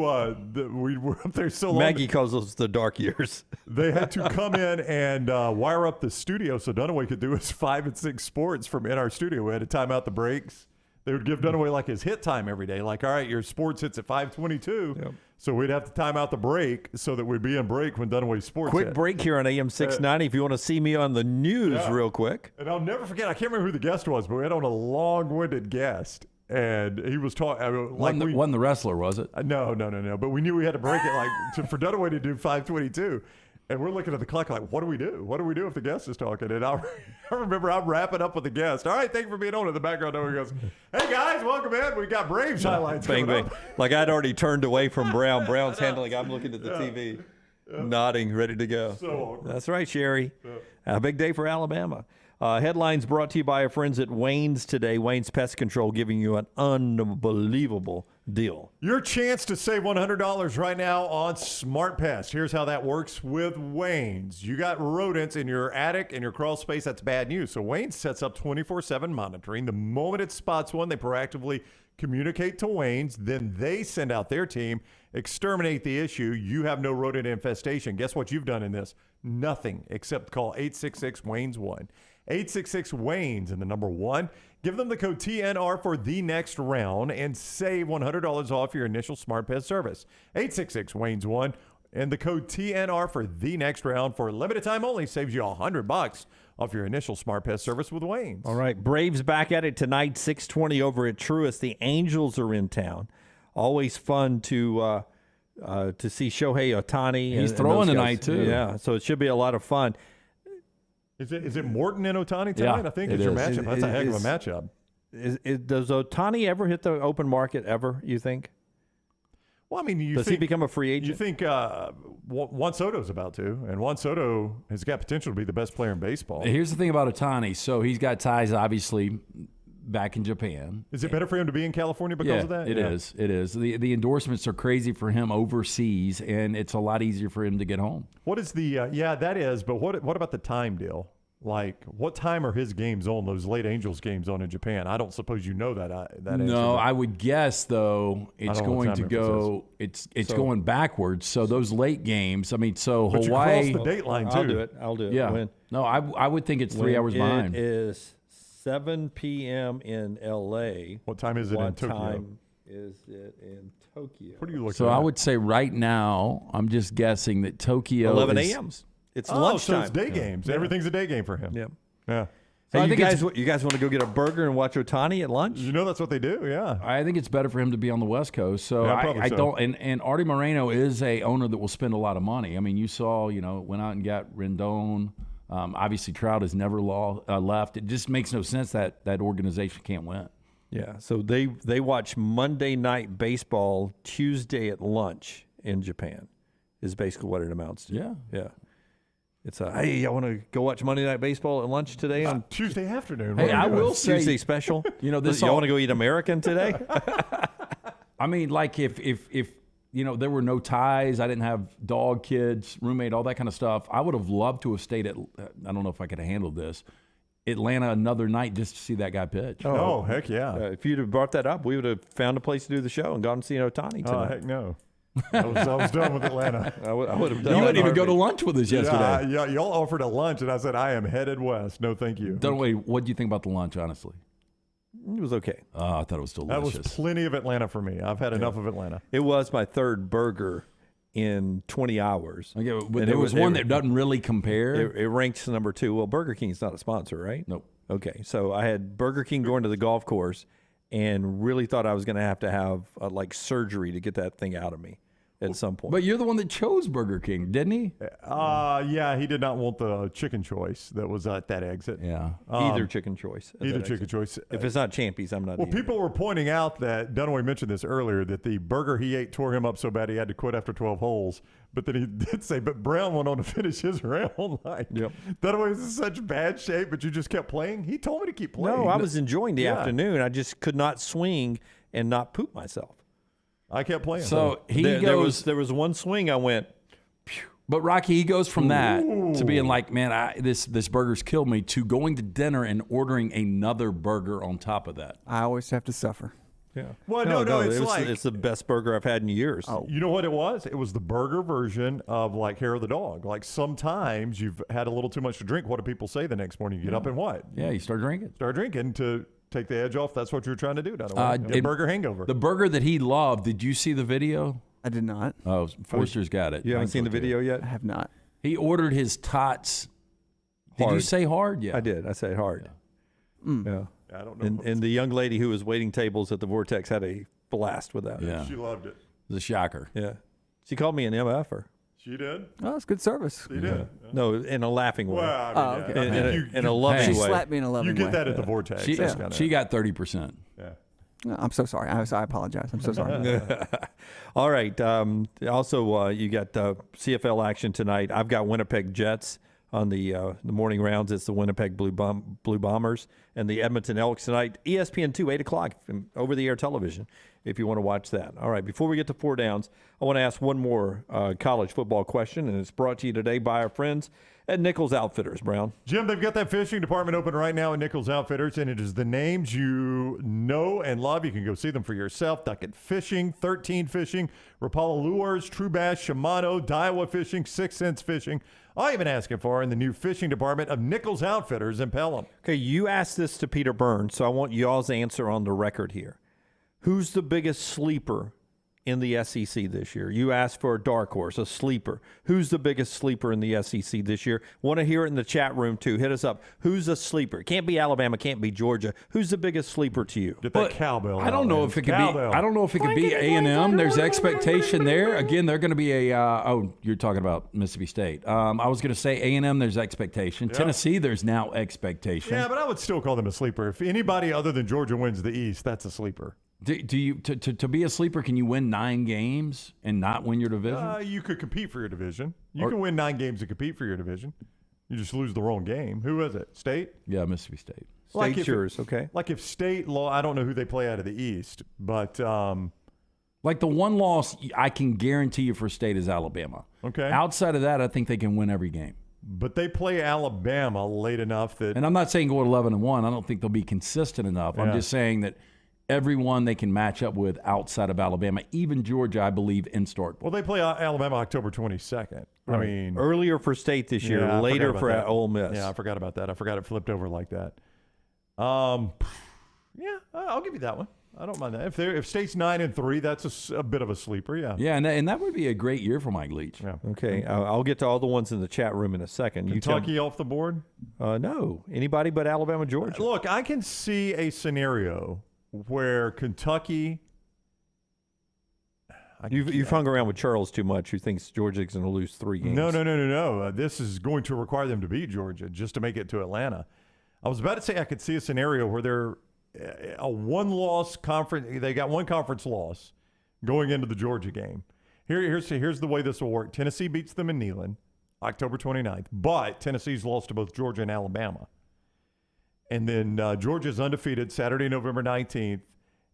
D: We were up there so long.
F: Maggie calls those the dark years.
D: They had to come in and wire up the studio so Dunaway could do his 5 and 6 sports from in our studio. We had to time out the breaks. They would give Dunaway like his hit time every day. Like, all right, your sports hits at 5:22. Yep. So we'd have to time out the break so that we'd be in break when Dunaway's sports
F: Quick
D: hit.
F: break here on AM 690 if you want to see me on the news real quick.
D: And I'll never forget, I can't remember who the guest was, but we had on a long-winded guest. And he was talking
S: Wasn't the wrestler, was it?
D: No. But we knew we had to break it for Dunaway to do 5:22. And we're looking at the clock like, what do we do? What do we do if the guest is talking? And I remember I'm wrapping up with the guest. All right, thank you for being on. In the background, Dunaway goes, hey, guys, welcome in. We got Braves highlights
F: Bang,
D: coming
F: bang.
D: up.
F: Like I'd already turned away from Brown. Brown's handling. I'm looking at the TV, nodding, ready to go.
D: So awkward.
F: That's right, Sherry. A big day for Alabama. Headlines brought to you by our friends at Wayne's today. Wayne's Pest Control giving you an unbelievable deal.
D: Your chance to save $100 right now on Smart Pest. Here's how that works with Wayne's. You got rodents in your attic and your crawl space. That's bad news. So Wayne's sets up 24/7 monitoring. The moment it spots one, they proactively communicate to Wayne's. Then they send out their team, exterminate the issue. You have no rodent infestation. Guess what you've done in this? Nothing except call 866-WAYNES-1. 866-WAYNES and the number 1. Give them the code TNR for the next round and save $100 off your initial Smart Pest service. 866-WAYNES-1 and the code TNR for the next round for a limited time only saves you $100 off your initial Smart Pest service with Wayne's.
F: All right, Braves back at it tonight, 6:20 over at Truist. The Angels are in town. Always fun to see Shohei Ohtani.
S: He's throwing tonight too.
F: Yeah, so it should be a lot of fun.
D: Is it Morton and Ohtani tonight?
S: Yeah,
D: I think
S: it
D: it's your
S: is.
D: matchup. That's a heck of a matchup.
F: Does Ohtani ever hit the open market ever, you think?
D: Well, I mean,
F: Does he become a free agent?
D: You think Juan Soto's about to, and Juan Soto has got potential to be the best player in baseball.
S: Here's the thing about Ohtani. So he's got ties, obviously, back in Japan.
D: Is it better for him to be in California because of that?
S: It is. It is. The endorsements are crazy for him overseas, and it's a lot easier for him to get home.
D: What is the that is, but what about the time deal? Like, what time are his games on, those late Angels games on in Japan? I don't suppose you know that.
S: No, I would guess, though, it's going to go, it's going backwards. So those late games, I mean, so
D: but
S: Hawaii.
D: You cross the date line, too.
F: I'll do it.
S: Yeah.
F: When?
S: No, I would think it's 3 hours behind.
F: It is 7 p.m. in L.A.
D: What time is it in Tokyo?
F: What time is it in Tokyo?
D: What are you looking
S: So
D: at?
S: I would say right now, I'm just guessing that Tokyo
F: 11
S: is
F: a.m. It's lunchtime.
D: So it's day games.
F: Yeah.
D: Everything's a day game for him.
F: Yeah.
D: Yeah.
F: So
S: I
F: you
S: think
F: guys want to go get a burger and watch Ohtani at lunch?
D: You know that's what they do, yeah.
S: I think it's better for him to be on the West Coast. So
D: Yeah,
S: I
D: probably so.
S: don't. And Artie Moreno is a owner that will spend a lot of money. I mean, you saw, went out and got Rendon. Obviously, Trout has never left. It just makes no sense that organization can't win.
F: Yeah. So they watch Monday Night Baseball Tuesday at lunch in Japan. Is basically what it amounts to.
S: Yeah.
F: Yeah. It's hey, I want to go watch Monday Night Baseball at lunch today on
D: Tuesday afternoon.
S: Hey, I will say
F: Tuesday special.
S: This.
F: You want to go eat American today?
S: I mean, like if there were no ties, I didn't have dog, kids, roommate, all that kind of stuff. I would have loved to have stayed at. I don't know if I could have handled this. Atlanta another night just to see that guy pitch.
D: Oh, heck yeah!
F: If you'd have brought that up, we would have found a place to do the show and gone to see Ohtani tonight.
D: Oh, heck no. I was done with Atlanta.
F: I would have done.
S: You wouldn't even go to lunch with us yesterday.
D: Yeah, y'all offered a lunch, and I said I am headed west. No, thank you.
S: What do you think about the lunch, honestly?
F: It was okay.
S: I thought it was delicious.
D: That was plenty of Atlanta for me. I've had enough of Atlanta.
F: It was my third burger in 20 hours.
S: Okay, but there was one that doesn't really compare.
F: It ranks number 2. Well, Burger King's not a sponsor, right?
S: Nope.
F: Okay, so I had Burger King going to the golf course and really thought I was going to have like surgery to get that thing out of me. at some point.
S: But you're the one that chose Burger King, didn't he?
D: Yeah, he did not want the chicken choice that was at that exit.
S: Yeah.
F: Either chicken choice.
D: Either chicken choice.
F: If it's not Champy's, I'm not eating
D: people were pointing out that, Dunaway mentioned this earlier, that the burger he ate tore him up so bad he had to quit after 12 holes. But then he did say, but Brown went on to finish his round. Like, Dunaway was in such bad shape, but you just kept playing. He told me to keep playing.
F: No, I was enjoying the afternoon. I just could not swing and not poop myself.
D: I kept playing.
S: So
F: there was one swing I went.
S: Phew. But Rocky, he goes from that to being like, man, this burger's killed me, to going to dinner and ordering another burger on top of that.
J: I always have to suffer.
F: Yeah.
D: Well, no,
F: it's the best burger I've had in years.
D: Oh. You know what it was? It was the burger version of like hair of the dog. Like sometimes you've had a little too much to drink. What do people say the next morning? You get up and what?
S: Yeah, you start drinking.
D: Start drinking to take the edge off. That's what you're trying to do. Get burger hangover.
S: The burger that he loved, did you see the video?
J: I did not.
S: Oh, Forster's got it.
F: You haven't seen the video yet?
J: I have not.
S: He ordered his tots. Did you say hard? Yeah.
F: I did. I said hard. Yeah.
D: I don't know.
F: And the young lady who was waiting tables at the Vortex had a blast with that.
S: Yeah.
D: She loved it.
S: It was a shocker.
F: Yeah. She called me an MFer.
D: She did?
J: Oh, it's good service.
D: She did.
F: No, in a laughing way.
D: Well, I mean,
J: okay.
F: In a loving way.
J: She slapped me in a loving way.
D: You get that at the Vortex.
S: She got 30%.
D: Yeah.
J: I'm so sorry. I apologize. I'm so sorry.
F: All right. Also, you got CFL action tonight. I've got Winnipeg Jets on the morning rounds. It's the Winnipeg Blue Bombers and the Edmonton Elks tonight. ESPN2, 8 o'clock, over-the-air television, if you want to watch that. All right. Before we get to four downs, I want to ask one more college football question, and it's brought to you today by our friends at Nichols Outfitters, Brown.
D: Jim, they've got that fishing department open right now at Nichols Outfitters, and it is the names you know and love. You can go see them for yourself. Duckett Fishing, 13 Fishing, Rapala Lures, True Bass, Shimano, Daiwa Fishing, 6 Sense Fishing. All you've been asking for in the new fishing department of Nichols Outfitters in Pelham.
F: Okay, you asked this to Peter Burns, so I want y'all's answer on the record here. Who's the biggest sleeper in the SEC this year? You asked for a dark horse, a sleeper. Who's the biggest sleeper in the SEC this year? Want to hear it in the chat room, too. Hit us up. Who's a sleeper? Can't be Alabama, can't be Georgia. Who's the biggest sleeper to you?
D: Get that cowbell.
S: I don't know if it could be. I don't know if it could be A&M. There's expectation there. Again, they're going to be a. You're talking about Mississippi State. I was going to say A&M. There's expectation.
D: Yeah.
S: Tennessee. There's now expectation.
D: Yeah, but I would still call them a sleeper. If anybody other than Georgia wins the East, that's a sleeper.
S: Do you to be a sleeper? Can you win 9 games and not win your division?
D: You could compete for your division. You can win 9 games and compete for your division. You just lose the wrong game. Who is it? State?
S: Yeah, Mississippi State.
F: State's yours, okay.
D: Like if State, I don't know who they play out of the East, but
S: like the one loss I can guarantee you for State is Alabama.
D: Okay.
S: Outside of that, I think they can win every game.
D: But they play Alabama late enough that.
S: And I'm not saying go 11-1. I don't think they'll be consistent enough. I'm just saying that everyone they can match up with outside of Alabama, even Georgia, I believe, in start.
D: Well, they play Alabama October 22nd.
F: Right.
D: I mean,
F: earlier for State this year, later for Ole Miss.
D: Yeah, I forgot about that. I forgot it flipped over like that. Yeah, I'll give you that one. I don't mind that. If State's 9-3, that's a bit of a sleeper. Yeah.
S: Yeah, and that would be a great year for Mike Leach.
D: Yeah.
F: Okay, I'll get to all the ones in the chat room in a second.
D: Kentucky off the board?
F: No, anybody but Alabama, Georgia.
D: Look, I can see a scenario where Kentucky.
F: You've hung around with Charles too much, who thinks Georgia's going to lose 3 games.
D: No. This is going to require them to beat Georgia just to make it to Atlanta. I was about to say I could see a scenario where they're a one-loss conference. They got one conference loss going into the Georgia game. Here's the way this will work. Tennessee beats them in Neyland, October 29th, but Tennessee's lost to both Georgia and Alabama. And then Georgia's undefeated Saturday, November 19th.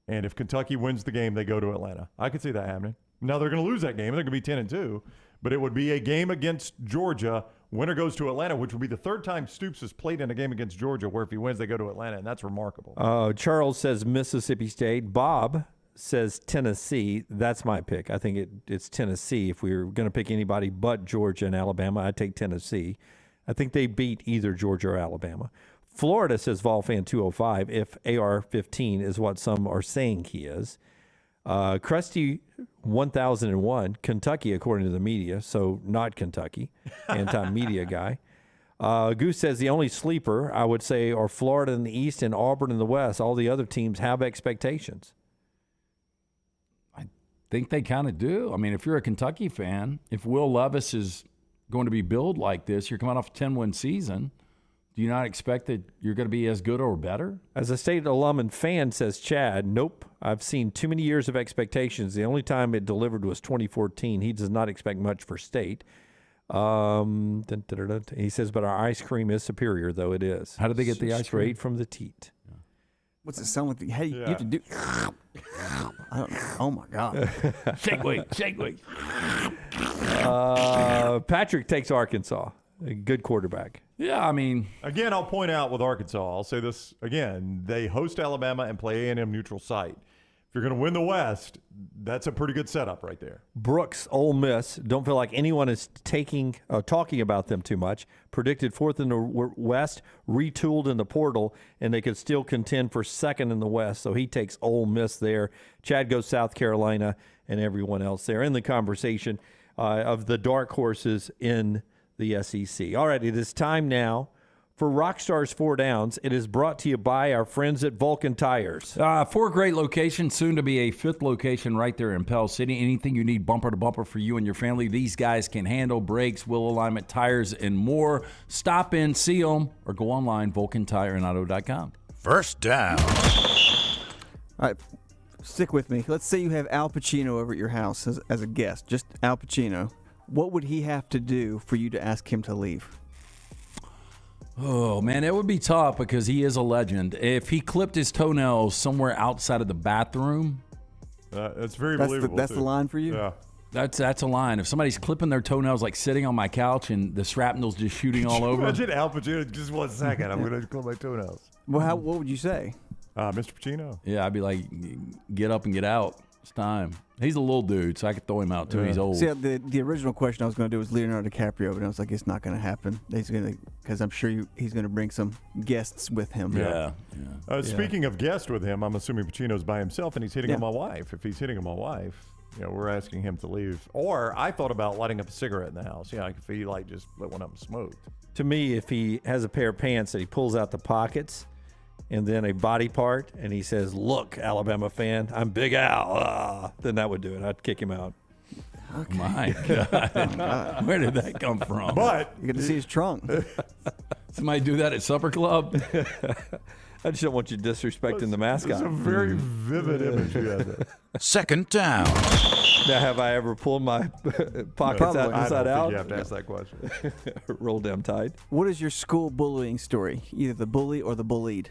D: And if Kentucky wins the game, they go to Atlanta. I could see that happening. Now, they're going to lose that game. They're going to be 10-2. But it would be a game against Georgia. Winner goes to Atlanta, which would be the third time Stoops has played in a game against Georgia, where if he wins, they go to Atlanta. And that's remarkable.
F: Charles says Mississippi State. Bob says Tennessee. That's my pick. I think it's Tennessee. If we were going to pick anybody but Georgia and Alabama, I'd take Tennessee. I think they beat either Georgia or Alabama. Florida says Volfan 205 if AR-15 is what some are saying he is. Krusty 1001, Kentucky according to the media, so not Kentucky, anti-media guy. Goose says the only sleeper I would say are Florida in the East and Auburn in the West. All the other teams have expectations.
S: think they kind of do. I mean, if you're a Kentucky fan, if Will Levis is going to be billed like this, you're coming off a 10-win season. Do you not expect that you're going to be as good or better?
F: As a State alum and fan, says Chad, nope. I've seen too many years of expectations. The only time it delivered was 2014. He does not expect much for State. He says, but our ice cream is superior, though it is.
S: How did they get the ice
F: Straight
S: cream?
F: from the teat.
J: What's it sound like? How do you have to do? I don't know. Oh my God!
S: Shake weight.
F: Patrick takes Arkansas. A good quarterback.
S: Yeah, I mean,
D: again, I'll point out with Arkansas. I'll say this again: they host Alabama and play A&M neutral site. If you're going to win the West, that's a pretty good setup right there.
F: Brooks, Ole Miss. Don't feel like anyone is talking about them too much. Predicted fourth in the West, retooled in the portal, and they could still contend for second in the West. So he takes Ole Miss there. Chad goes South Carolina, and everyone else there in the conversation of the dark horses in the SEC. All right, it is time now for Rockstar's 4 Downs. It is brought to you by our friends at Vulcan Tires.
S: 4 great locations, soon to be a 5th location right there in Pell City. Anything you need bumper to bumper for you and your family, these guys can handle. Brakes, wheel alignment, tires, and more. Stop in, see them, or go online, vulcantireandauto.com.
C: First down.
J: All right, stick with me. Let's say you have Al Pacino over at your house as a guest, just Al Pacino. What would he have to do for you to ask him to leave?
S: Oh, man, it would be tough because he is a legend. If he clipped his toenails somewhere outside of the bathroom.
D: That's very believable.
J: That's the line for you?
D: Yeah.
S: That's a line. If somebody's clipping their toenails, like sitting on my couch and the shrapnel's just shooting all over.
D: Imagine Al Pacino, just 1 second. I'm going to clip my toenails.
J: Well, what would you say?
D: Mr. Pacino.
S: Yeah, I'd be like, get up and get out. It's time. He's a little dude, so I could throw him out too. Yeah. He's old.
J: See, the original question I was going to do was Leonardo DiCaprio, but I was like, it's not going to happen. He's going to, because I'm sure he's going to bring some guests with him.
S: Yeah.
D: Speaking of guests with him, I'm assuming Pacino's by himself and he's hitting on my wife. If he's hitting on my wife, we're asking him to leave. Or I thought about lighting up a cigarette in the house. Like if he just lit one up and smoked.
F: To me, if he has a pair of pants that he pulls out the pockets and then a body part, and he says, look, Alabama fan, I'm Big Al, then that would do it. I'd kick him out.
J: Okay.
S: My God. Where did that come from?
D: But
J: you get to see his trunk.
S: Somebody do that at supper club?
F: I just don't want you disrespecting the mascot.
D: It's a very vivid image you have there.
C: Second down.
F: Now, have I ever pulled my pockets out inside out?
D: You have to ask that question.
F: Rolled down tight.
J: What is your school bullying story? Either the bully or the bullied?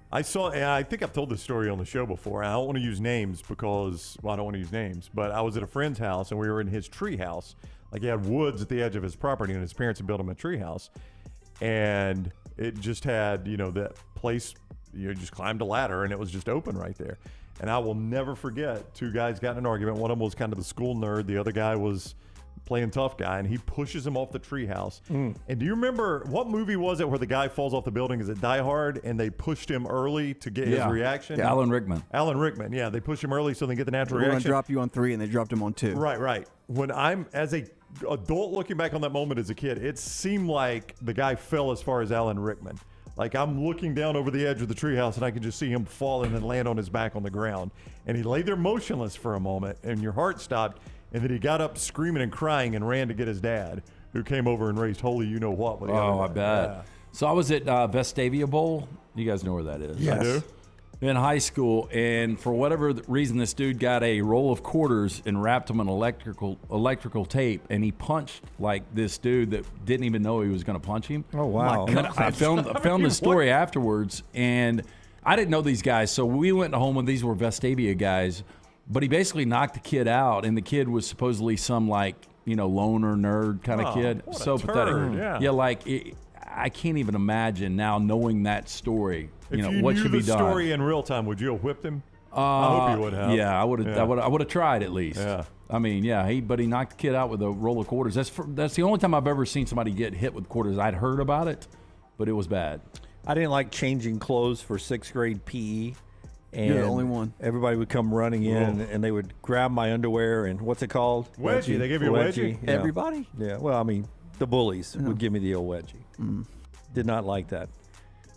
D: I think I've told this story on the show before. I don't want to use names because, I don't want to use names, but I was at a friend's house and we were in his tree house. Like he had woods at the edge of his property and his parents had built him a tree house. And it just had, that place, you just climbed a ladder and it was just open right there. And I will never forget, 2 guys got in an argument. One of them was kind of the school nerd. The other guy was playing tough guy, and he pushes him off the treehouse. And do you remember, what movie was it where the guy falls off the building? Is it Die Hard? And they pushed him early to get his reaction?
S: Yeah, Alan Rickman.
D: Alan Rickman, yeah. They pushed him early so they get the natural reaction.
J: We're going to drop you on 3, and they dropped him on 2.
D: Right. When I'm, as a adult looking back on that moment as a kid, it seemed like the guy fell as far as Alan Rickman. Like I'm looking down over the edge of the treehouse and I can just see him fall and then land on his back on the ground. And he lay there motionless for a moment and your heart stopped. And then he got up screaming and crying and ran to get his dad, who came over and raised holy you-know-what.
S: Oh, I bet. Yeah. So I was at Vestavia Bowl. You guys know where that is.
D: Yes. I do.
S: In high school, and for whatever reason, this dude got a roll of quarters and wrapped them in electrical tape, and he punched like this dude that didn't even know he was going to punch him.
F: Oh, wow.
S: And then I found the story afterwards, and I didn't know these guys, so we went home when these were Vestavia guys, but he basically knocked the kid out, and the kid was supposedly some loner nerd kind of kid. So pathetic.
D: Yeah,
S: I can't even imagine now knowing that story.
D: If you
S: what
D: knew
S: should be
D: the
S: done.
D: Story in real time, would you have whipped him? I hope you would have.
S: Yeah, I would have.
D: Yeah.
S: I would have tried at least.
D: Yeah.
S: I mean, yeah. He knocked the kid out with a roll of quarters. That's the only time I've ever seen somebody get hit with quarters. I'd heard about it, but it was bad.
F: I didn't like changing clothes for 6th grade PE. And
J: you're the only one.
F: Everybody would come running in, and they would grab my underwear and what's it called?
D: Wedgie. They give you a wedgie?
F: Yeah.
J: Everybody?
F: Yeah. Well, I mean, the bullies would give me the old wedgie. Did not like that.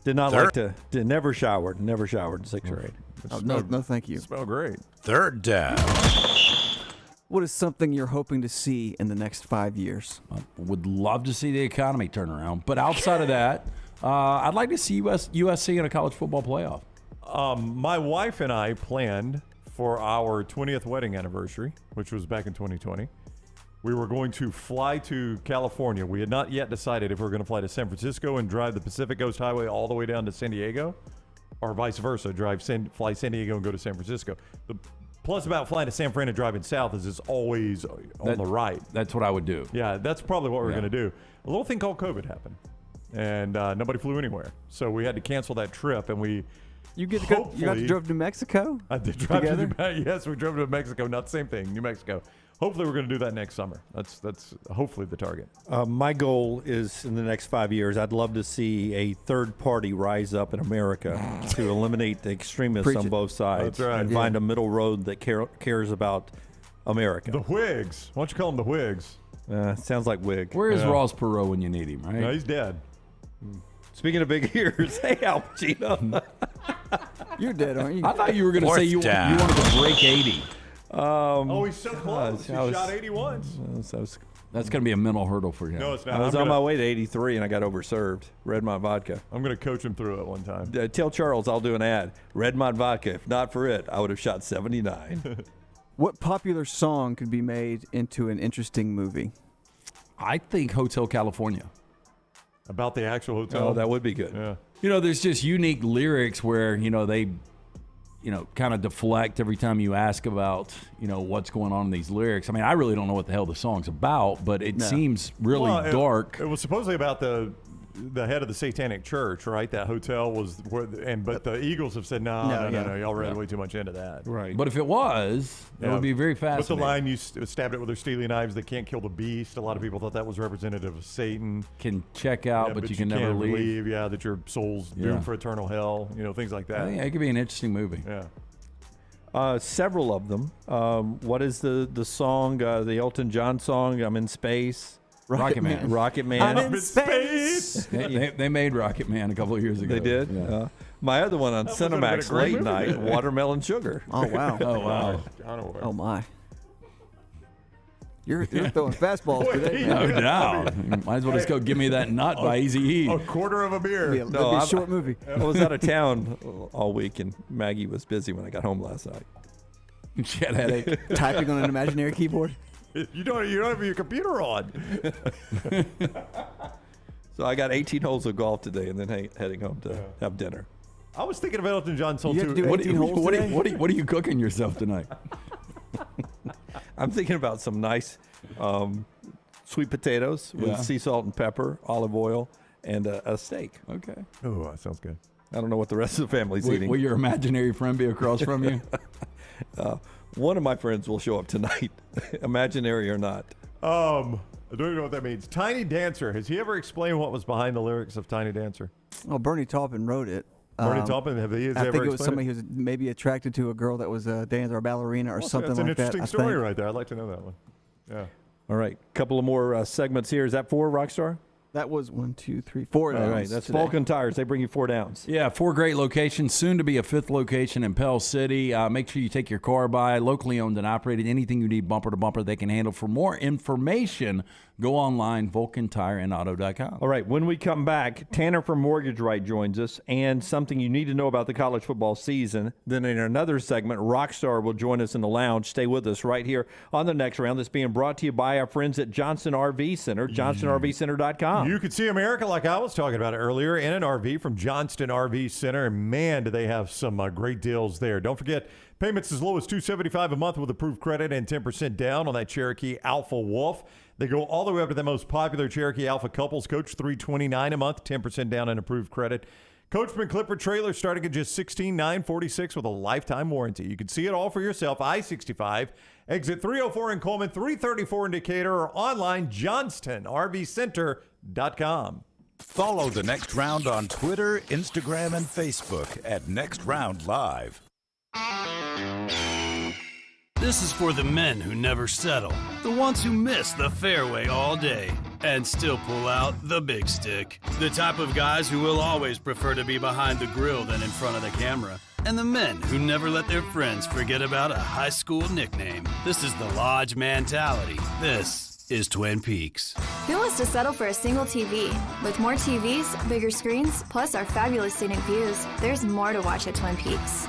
F: Did not like to never showered in 6th grade.
J: No, thank you.
D: Smell great.
C: Third down.
J: What is something you're hoping to see in the next 5 years?
S: I would love to see the economy turn around. But outside of that, I'd like to see USC in a college football playoff.
D: My wife and I planned for our 20th wedding anniversary, which was back in 2020. We were going to fly to California. We had not yet decided if we were going to fly to San Francisco and drive the Pacific Coast Highway all the way down to San Diego, or vice versa, fly San Diego and go to San Francisco. The plus about flying to San Fran and driving south is it's always on the right.
S: That's what I would do.
D: Yeah, that's probably what we're going to do. A little thing called COVID happened, and nobody flew anywhere. So we had to cancel that trip, and we...
J: You got to drive to New Mexico?
D: I did drive
J: together?
D: to New Mexico. Yes, we drove to New Mexico. Not the same thing, New Mexico. Hopefully, we're going to do that next summer. That's hopefully the target.
F: My goal is in the next 5 years, I'd love to see a third party rise up in America to eliminate the extremists on both sides
D: That's right.
F: and find a middle road that cares about America.
D: The Whigs. Why don't you call them the Whigs?
F: Sounds like Whig.
S: Where is Ross Perot when you need him, right?
D: No, he's dead.
F: Speaking of big ears, hey, Al Pacino.
J: You're dead, aren't you?
S: I thought you were going to say you wanted to break 80.
D: He's so close. He shot 80 once.
S: That's going to be a mental hurdle for him.
D: No, it's not.
F: I was on my way to 83 and I got overserved. Redmont vodka.
D: I'm going to coach him through it one time.
F: Tell Charles I'll do an ad. Redmont vodka. If not for it, I would have shot 79.
J: What popular song could be made into an interesting movie?
S: I think Hotel California.
D: About the actual hotel?
F: Oh, that would be good.
D: Yeah.
S: There's just unique lyrics where, they kind of deflect every time you ask about, what's going on in these lyrics. I mean, I really don't know what the hell the song's about, but it seems really dark.
D: It was supposedly about the head of the Satanic Church, right? That hotel was but the Eagles have said, no, y'all read way too much into that.
F: Right.
S: But if it was, it would be very fascinating.
D: But the line, you stabbed it with their steely knives, they can't kill the beast. A lot of people thought that was representative of Satan.
S: Can check out, but you can never leave.
D: Yeah, that your soul's doomed for eternal hell, things like that.
S: Yeah, it could be an interesting movie.
D: Yeah.
F: Several of them. What is the song, the Elton John song, I'm in Space?
S: Rocket Man.
F: Rocket Man.
D: I'm in space.
S: They made Rocket Man a couple of years ago.
F: They did?
S: Yeah.
F: My other one on Cinemax late night, Watermelon Sugar.
J: Oh, wow. Oh, my. You're throwing fastballs today.
S: No doubt. Might as well just go give me that nut by Eazy-E.
D: A quarter of a beer.
J: That'd be a short movie.
F: I was out of town all week, and Maggie was busy when I got home last night.
S: She had a headache.
J: Typing on an imaginary keyboard?
D: You don't have your computer on.
F: So I got 18 holes of golf today, and then heading home to have dinner.
D: I was thinking of Elton John song
J: You have to
D: too.
J: do 18 holes today?
S: What are you cooking yourself tonight?
F: I'm thinking about some nice sweet potatoes with sea salt and pepper, olive oil, and a steak.
S: Okay.
D: Oh, that sounds good.
F: I don't know what the rest of the family's eating.
S: Will your imaginary friend be across from you?
F: One of my friends will show up tonight, imaginary or not.
D: I don't even know what that means. Tiny Dancer. Has he ever explained what was behind the lyrics of Tiny Dancer?
J: Well, Bernie Taupin wrote it.
D: Bernie Taupin,
J: I think it was somebody who was maybe attracted to a girl that was a dancer or ballerina or something like that.
D: That's an interesting story right there. I'd like to know that one. Yeah.
F: All right. Couple of more segments here. Is that 4, Rockstar?
J: That was 1, 2, 3, 4 downs.
F: All right. That's Vulcan Tires. They bring you 4 downs.
S: Yeah, 4 great locations. Soon to be a 5th location in Pell City. Make sure you take your car by. Locally owned and operated. Anything you need bumper to bumper, they can handle. For more information, go online, VulcanTireandAuto.com.
F: All right. When we come back, Tanner from Mortgage Right joins us, and something you need to know about the college football season. Then in another segment, Rockstar will join us in the lounge. Stay with us right here on the next round. That's being brought to you by our friends at Johnston RV Center, JohnstonRVCenter.com.
D: You could see America like I was talking about earlier in an RV from Johnston RV Center. And man, do they have some great deals there. Don't forget, payments as low as $275 a month with approved credit and 10% down on that Cherokee Alpha Wolf. They go all the way up to the most popular Cherokee Alpha couples coach, $329 a month, 10% down on approved credit. Coachman Clipper trailer starting at just $16,946 with a lifetime warranty. You can see it all for yourself. I-65, exit 304 in Coleman, 334 in Decatur, or online, JohnstonRVCenter.com.
C: Follow The Next Round on Twitter, Instagram, and Facebook at Next Round Live.
M: This is for the men who never settle, the ones who miss the fairway all day and still pull out the big stick, the type of guys who will always prefer to be behind the grill than in front of the camera, and the men who never let their friends forget about a high school nickname. This is the Lodge mentality. This is Twin Peaks.
R: Who wants to settle for a single TV? With more TVs, bigger screens, plus our fabulous scenic views, there's more to watch at Twin Peaks.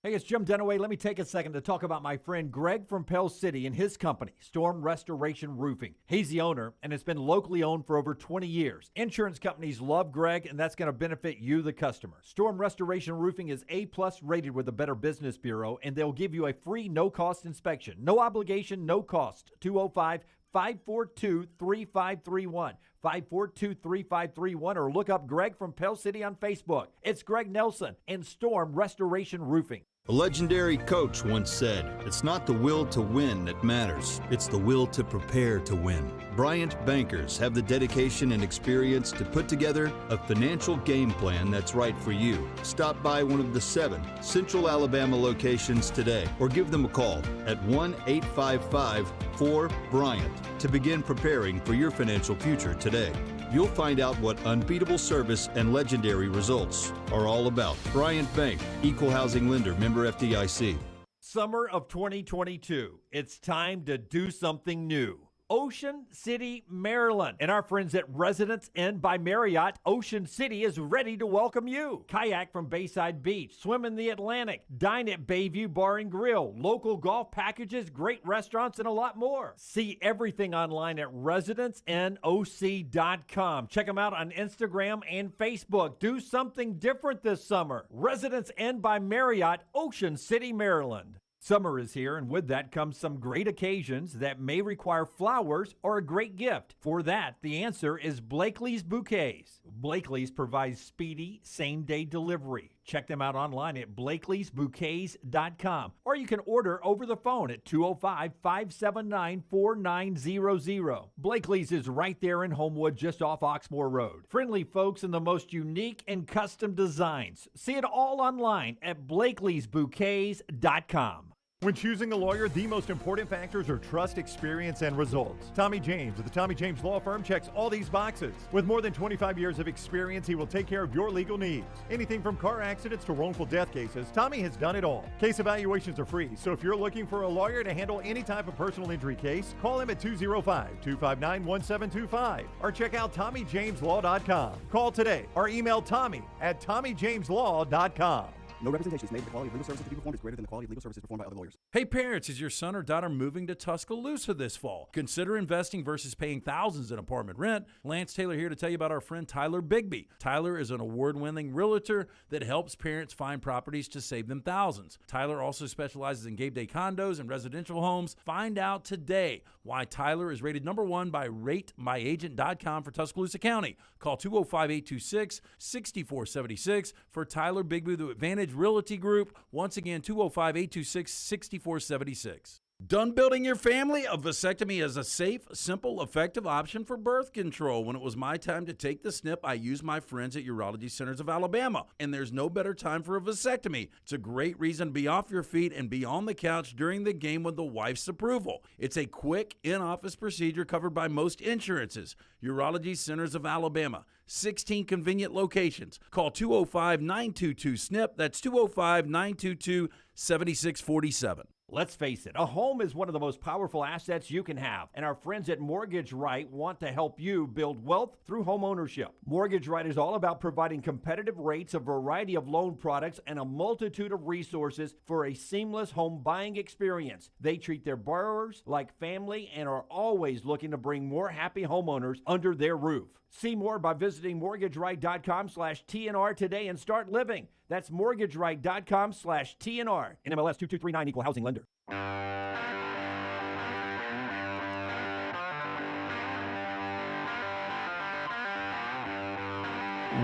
K: Hey, it's Jim Dunaway. Let me take a second to talk about my friend Greg from Pell City and his company, Storm Restoration Roofing. He's the owner, and it's been locally owned for over 20 years. Insurance companies love Greg, and that's going to benefit you, the customer. Storm Restoration Roofing is A-plus rated with the Better Business Bureau, and they'll give you a free no-cost inspection. No obligation, no cost. 205-542-3531. 542-3531, or look up Greg from Pell City on Facebook. It's Greg Nelson and Storm Restoration Roofing.
B: A legendary coach once said, "It's not the will to win that matters, it's the will to prepare to win." Bryant bankers have the dedication and experience to put together a financial game plan that's right for you. Stop by one of the 7 Central Alabama locations today or give them a call at 1-855-4-BRYANT to begin preparing for your financial future today. You'll find out what unbeatable service and legendary results are all about. Bryant Bank, Equal Housing Lender, member FDIC.
K: Summer of 2022. It's time to do something new. Ocean City, Maryland. And our friends at Residence Inn by Marriott, Ocean City is ready to welcome you. Kayak from Bayside Beach, swim in the Atlantic, dine at Bayview Bar and Grill, local golf packages, great restaurants, and a lot more. See everything online at residenceinnoc.com. Check them out on Instagram and Facebook. Do something different this summer. Residence Inn by Marriott, Ocean City, Maryland. Summer is here, and with that comes some great occasions that may require flowers or a great gift. For that, the answer is Blakely's Bouquets. Blakely's provides speedy, same-day delivery. Check them out online at blakeleysbouquets.com, or you can order over the phone at 205-579-4900. Blakely's is right there in Homewood, just off Oxmoor Road. Friendly folks and the most unique and custom designs. See it all online at blakeleysbouquets.com.
D: When choosing a lawyer, the most important factors are trust, experience, and results. Tommy James of the Tommy James Law Firm checks all these boxes. With more than 25 years of experience, he will take care of your legal needs. Anything from car accidents to wrongful death cases, Tommy has done it all. Case evaluations are free, so if you're looking for a lawyer to handle any type of personal injury case, call him at 205-259-1725 or check out TommyJamesLaw.com. Call today or email Tommy at TommyJamesLaw.com.
H: No representations made that the quality of legal services to be performed is greater than the quality of legal services performed by other lawyers.
E: Hey parents, is your son or daughter moving to Tuscaloosa this fall? Consider investing versus paying thousands in apartment rent. Lance Taylor here to tell you about our friend Tyler Bigby. Tyler is an award-winning realtor that helps parents find properties to save them thousands. Tyler also specializes in game day condos and residential homes. Find out today why Tyler is rated #1 by RateMyAgent.com for Tuscaloosa County. Call 205-826-6476 for Tyler Bigby, the Advantage Realty Group. Once again, 205-826-6476. Done building your family? A vasectomy is a safe, simple, effective option for birth control. When it was my time to take the snip, I used my friends at Urology Centers of Alabama, and there's no better time for a vasectomy. It's a great reason to be off your feet and be on the couch during the game with the wife's approval. It's a quick, in-office procedure covered by most insurances. Urology Centers of Alabama, 16 convenient locations. Call 205-922-SNP. That's 205-922-7647.
K: Let's face it, a home is one of the most powerful assets you can have, and our friends at Mortgage Right want to help you build wealth through home ownership. Mortgage Right is all about providing competitive rates, a variety of loan products, and a multitude of resources for a seamless home buying experience. They treat their borrowers like family and are always looking to bring more happy homeowners under their roof. See more by visiting mortgageright.com/TNR today and start living. That's mortgageright.com/TNR. NMLS 2239, Equal Housing Lender.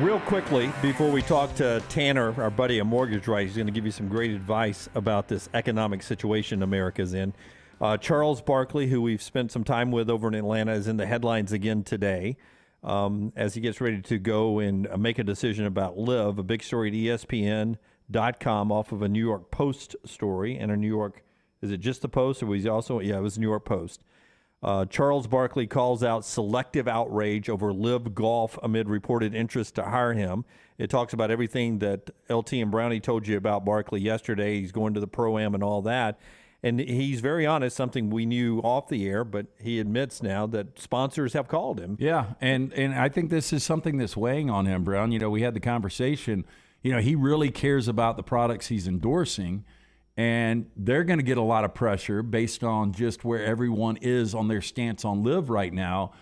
F: Real quickly, before we talk to Tanner, our buddy at Mortgage Right, he's going to give you some great advice about this economic situation America's in. Charles Barkley, who we've spent some time with over in Atlanta, is in the headlines again today as he gets ready to go and make a decision about Live, a big story at ESPN.com off of a New York Post story and a New York Is it just the Post, or was he also? Yeah, it was New York Post. Charles Barkley calls out selective outrage over Live Golf amid reported interest to hire him. It talks about everything that LT and Brownie told you about Barkley yesterday. He's going to the Pro-Am and all that. And he's very honest, something we knew off the air, but he admits now that sponsors have called him.
S: Yeah, and I think this is something that's weighing on him, Brown. You know, we had the conversation. You know, he really cares about the products he's endorsing, and they're going to get a lot of pressure based on just where everyone is on their stance on Live right now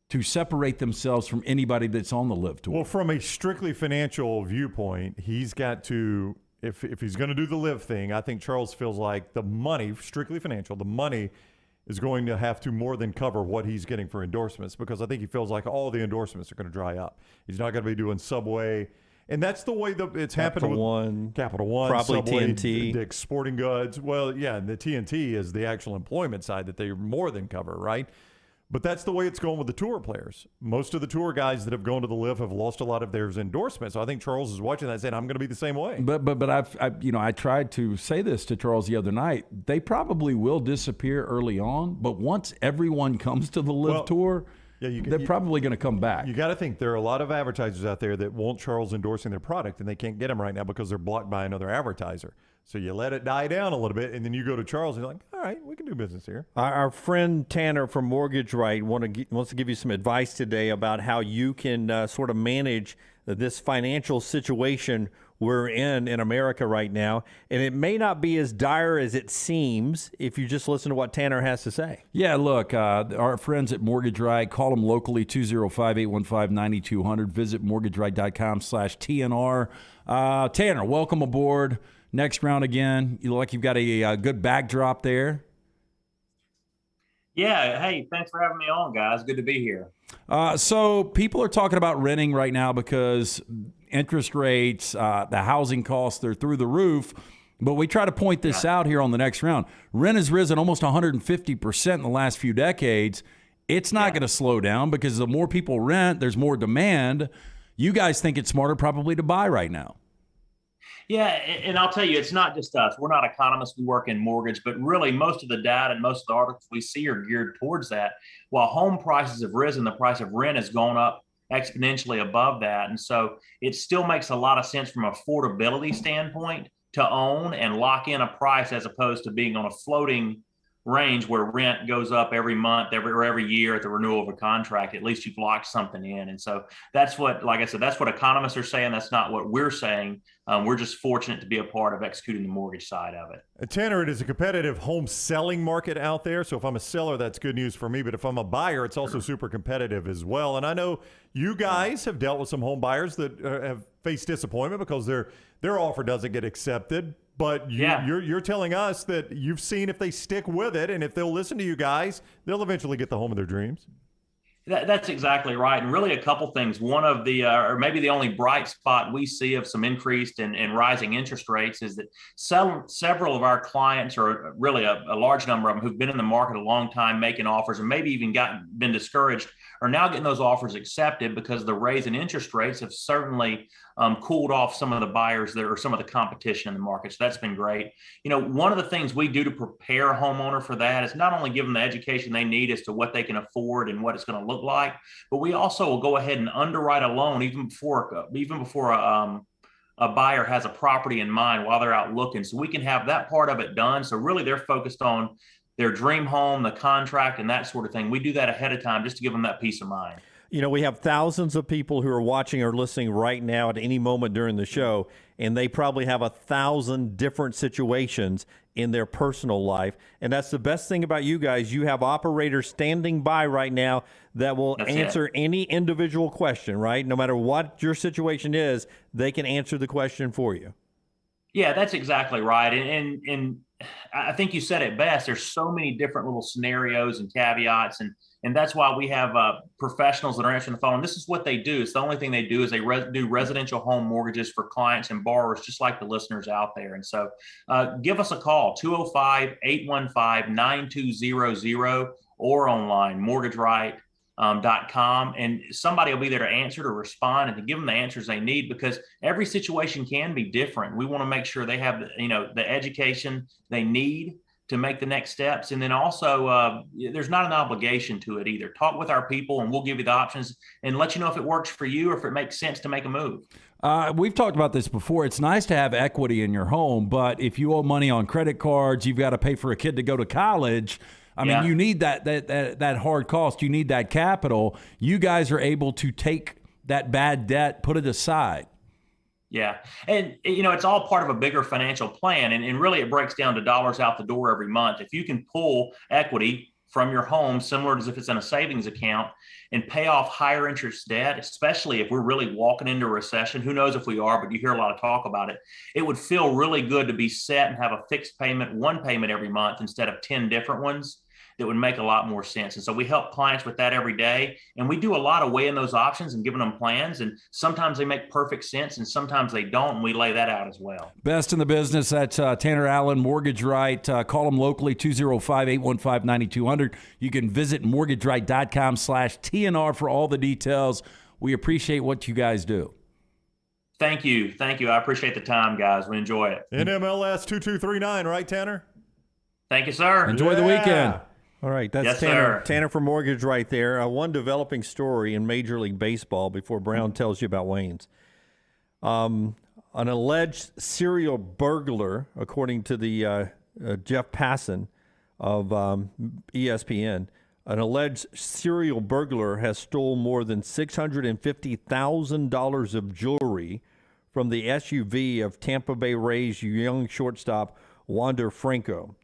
S: to separate themselves from anybody that's on the Live Tour.
D: Well, from a strictly financial viewpoint, he's got to – if he's going to do the Live thing, I think Charles feels like the money, strictly financial, the money is going to have to more than cover what he's getting for endorsements, because I think he feels like all the endorsements are going to dry up. He's not going to be doing Subway. And that's the way it's happened with Capital One,
F: probably
D: Subway,
F: TNT,
D: Dick's Sporting Goods. Well, yeah, the TNT is the actual employment side that they more than cover, right? But that's the way it's going with the tour players. Most of the tour guys that have gone to the Live have lost a lot of their endorsements. So I think Charles is watching that and saying, I'm going to be the same way.
S: But I tried to say this to Charles the other night. They probably will disappear early on, but once everyone comes to the Live Tour, they're probably going to come back.
D: You got to think there are a lot of advertisers out there that want Charles endorsing their product, and they can't get him right now because they're blocked by another advertiser. So you let it die down a little bit, and then you go to Charles, and you're like, all right, we can do business here.
F: Our friend Tanner from Mortgage Right wants to give you some advice today about how you can sort of manage this financial situation we're in America right now. And it may not be as dire as it seems if you just listen to what Tanner has to say.
S: Yeah, look, our friends at Mortgage Right, call them locally, 205-815-9200. Visit mortgageright.com/TNR. Tanner, welcome aboard. Next round again. You look like you've got a good backdrop there.
P: Yeah. Hey, thanks for having me on, guys. Good to be here.
S: So people are talking about renting right now because interest rates, the housing costs, they're through the roof. But we try to point this out here on the next round. Rent has risen almost 150% in the last few decades. It's not going to slow down because the more people rent, there's more demand. You guys think it's smarter probably to buy right now.
P: Yeah, and I'll tell you, it's not just us. We're not economists. We work in mortgage, but really most of the data and most of the articles we see are geared towards that. While home prices have risen, the price of rent has gone up exponentially above that. And so it still makes a lot of sense from an affordability standpoint to own and lock in a price as opposed to being on a floating range where rent goes up every month, every year at the renewal of a contract. At least you've locked something in. And so that's what, like I said, that's what economists are saying. That's not what we're saying. We're just fortunate to be a part of executing the mortgage side of it.
D: Tanner, it is a competitive home selling market out there. So if I'm a seller, that's good news for me. But if I'm a buyer, it's also super competitive as well. And I know you guys have dealt with some home buyers that have faced disappointment because their offer doesn't get accepted. But you're telling us that you've seen if they stick with it and if they'll listen to you guys, they'll eventually get the home of their dreams.
P: That's exactly right. And really a couple things. One of the, or maybe the only bright spot we see of some increased and rising interest rates is that several of our clients, or really a large number of them who've been in the market a long time making offers and maybe even been discouraged, are now getting those offers accepted because the raise in interest rates have certainly cooled off some of the buyers that are some of the competition in the market. So that's been great. You know, one of the things we do to prepare a homeowner for that is not only give them the education they need as to what they can afford and what it's going to look like, but we also will go ahead and underwrite a loan even before a buyer has a property in mind while they're out looking. So we can have that part of it done. So really they're focused on their dream home, the contract, and that sort of thing. We do that ahead of time just to give them that peace of mind.
F: You know, we have thousands of people who are watching or listening right now at any moment during the show, and they probably have 1,000 different situations in their personal life. And that's the best thing about you guys. You have operators standing by right now that will answer any individual question, right? No matter what your situation is, they can answer the question for you.
P: Yeah, that's exactly right. And I think you said it best. There's so many different little scenarios and caveats, and that's why we have professionals that are answering the phone. And this is what they do. It's the only thing they do is they do residential home mortgages for clients and borrowers, just like the listeners out there. And so give us a call, 205-815-9200, or online, mortgageright.com, and somebody will be there to answer, to respond, and to give them the answers they need, because every situation can be different. We want to make sure they have the education they need to make the next steps. And then also, there's not an obligation to it either. Talk with our people and we'll give you the options and let you know if it works for you or if it makes sense to make a move.
S: We've talked about this before. It's nice to have equity in your home, but if you owe money on credit cards, you've got to pay for a kid to go to college. I mean, you need that hard cost. You need that capital. You guys are able to take that bad debt, put it aside.
P: Yeah. And, it's all part of a bigger financial plan. And really, it breaks down to dollars out the door every month. If you can pull equity from your home, similar to as if it's in a savings account, and pay off higher interest debt, especially if we're really walking into a recession, who knows if we are, but you hear a lot of talk about it. It would feel really good to be set and have a fixed payment, one payment every month instead of 10 different ones. That would make a lot more sense. And so we help clients with that every day. And we do a lot of weighing those options and giving them plans. And sometimes they make perfect sense and sometimes they don't. And we lay that out as well.
S: Best in the business. That's Tanner Allen, Mortgage Right. Call them locally, 205-815-9200. You can visit mortgageright.com/TNR for all the details. We appreciate what you guys do.
P: Thank you. I appreciate the time, guys. We enjoy it.
D: NMLS 2239, right, Tanner?
P: Thank you, sir.
S: Enjoy the weekend.
F: All right, that's
P: Yes,
F: Tanner.
P: sir.
F: Tanner from Mortgage Right there. One developing story in Major League Baseball before Brown tells you about Wayne's. An alleged serial burglar, according to the Jeff Passan of ESPN, an alleged serial burglar has stolen more than $650,000 of jewelry from the SUV of Tampa Bay Rays young shortstop Wander Franco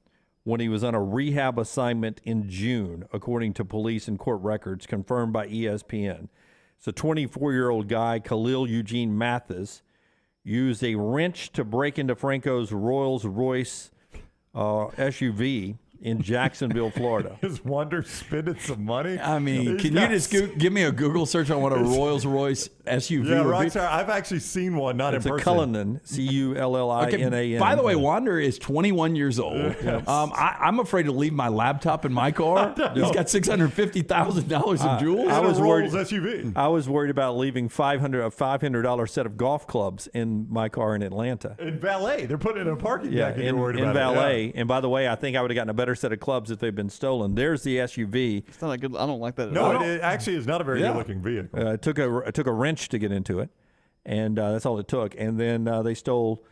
F: when he was on a rehab assignment in June, according to police and court records confirmed by ESPN. So 24-year-old guy, Khalil Eugene Mathis, used a wrench to break into Franco's Rolls-Royce SUV in Jacksonville, Florida.
D: Is Wander spending some money?
S: I mean, can you just give me a Google search on what a Rolls-Royce SUV
D: yeah,
S: would be?
D: Rockstar. I've actually seen one, not
F: It's
D: in
F: a
D: person.
F: Cullinan, Cullinan.
S: Okay, by the way, Wander is 21 years old. I'm afraid to leave my laptop in my car. He's got $650,000 of jewels.
D: I was worried. SUV.
F: I was worried about leaving a $500 set of golf clubs in my car in Atlanta.
D: In valet. They're putting it in a parking deck.
F: in valet.
D: Yeah.
F: And by the way, I think I would have gotten a better set of clubs if they'd been stolen. There's the SUV.
J: It's not a good. I don't like that.
D: No, it actually is not a very good-looking vehicle.
F: It took a wrench to get into it, and that's all it took. And then they stole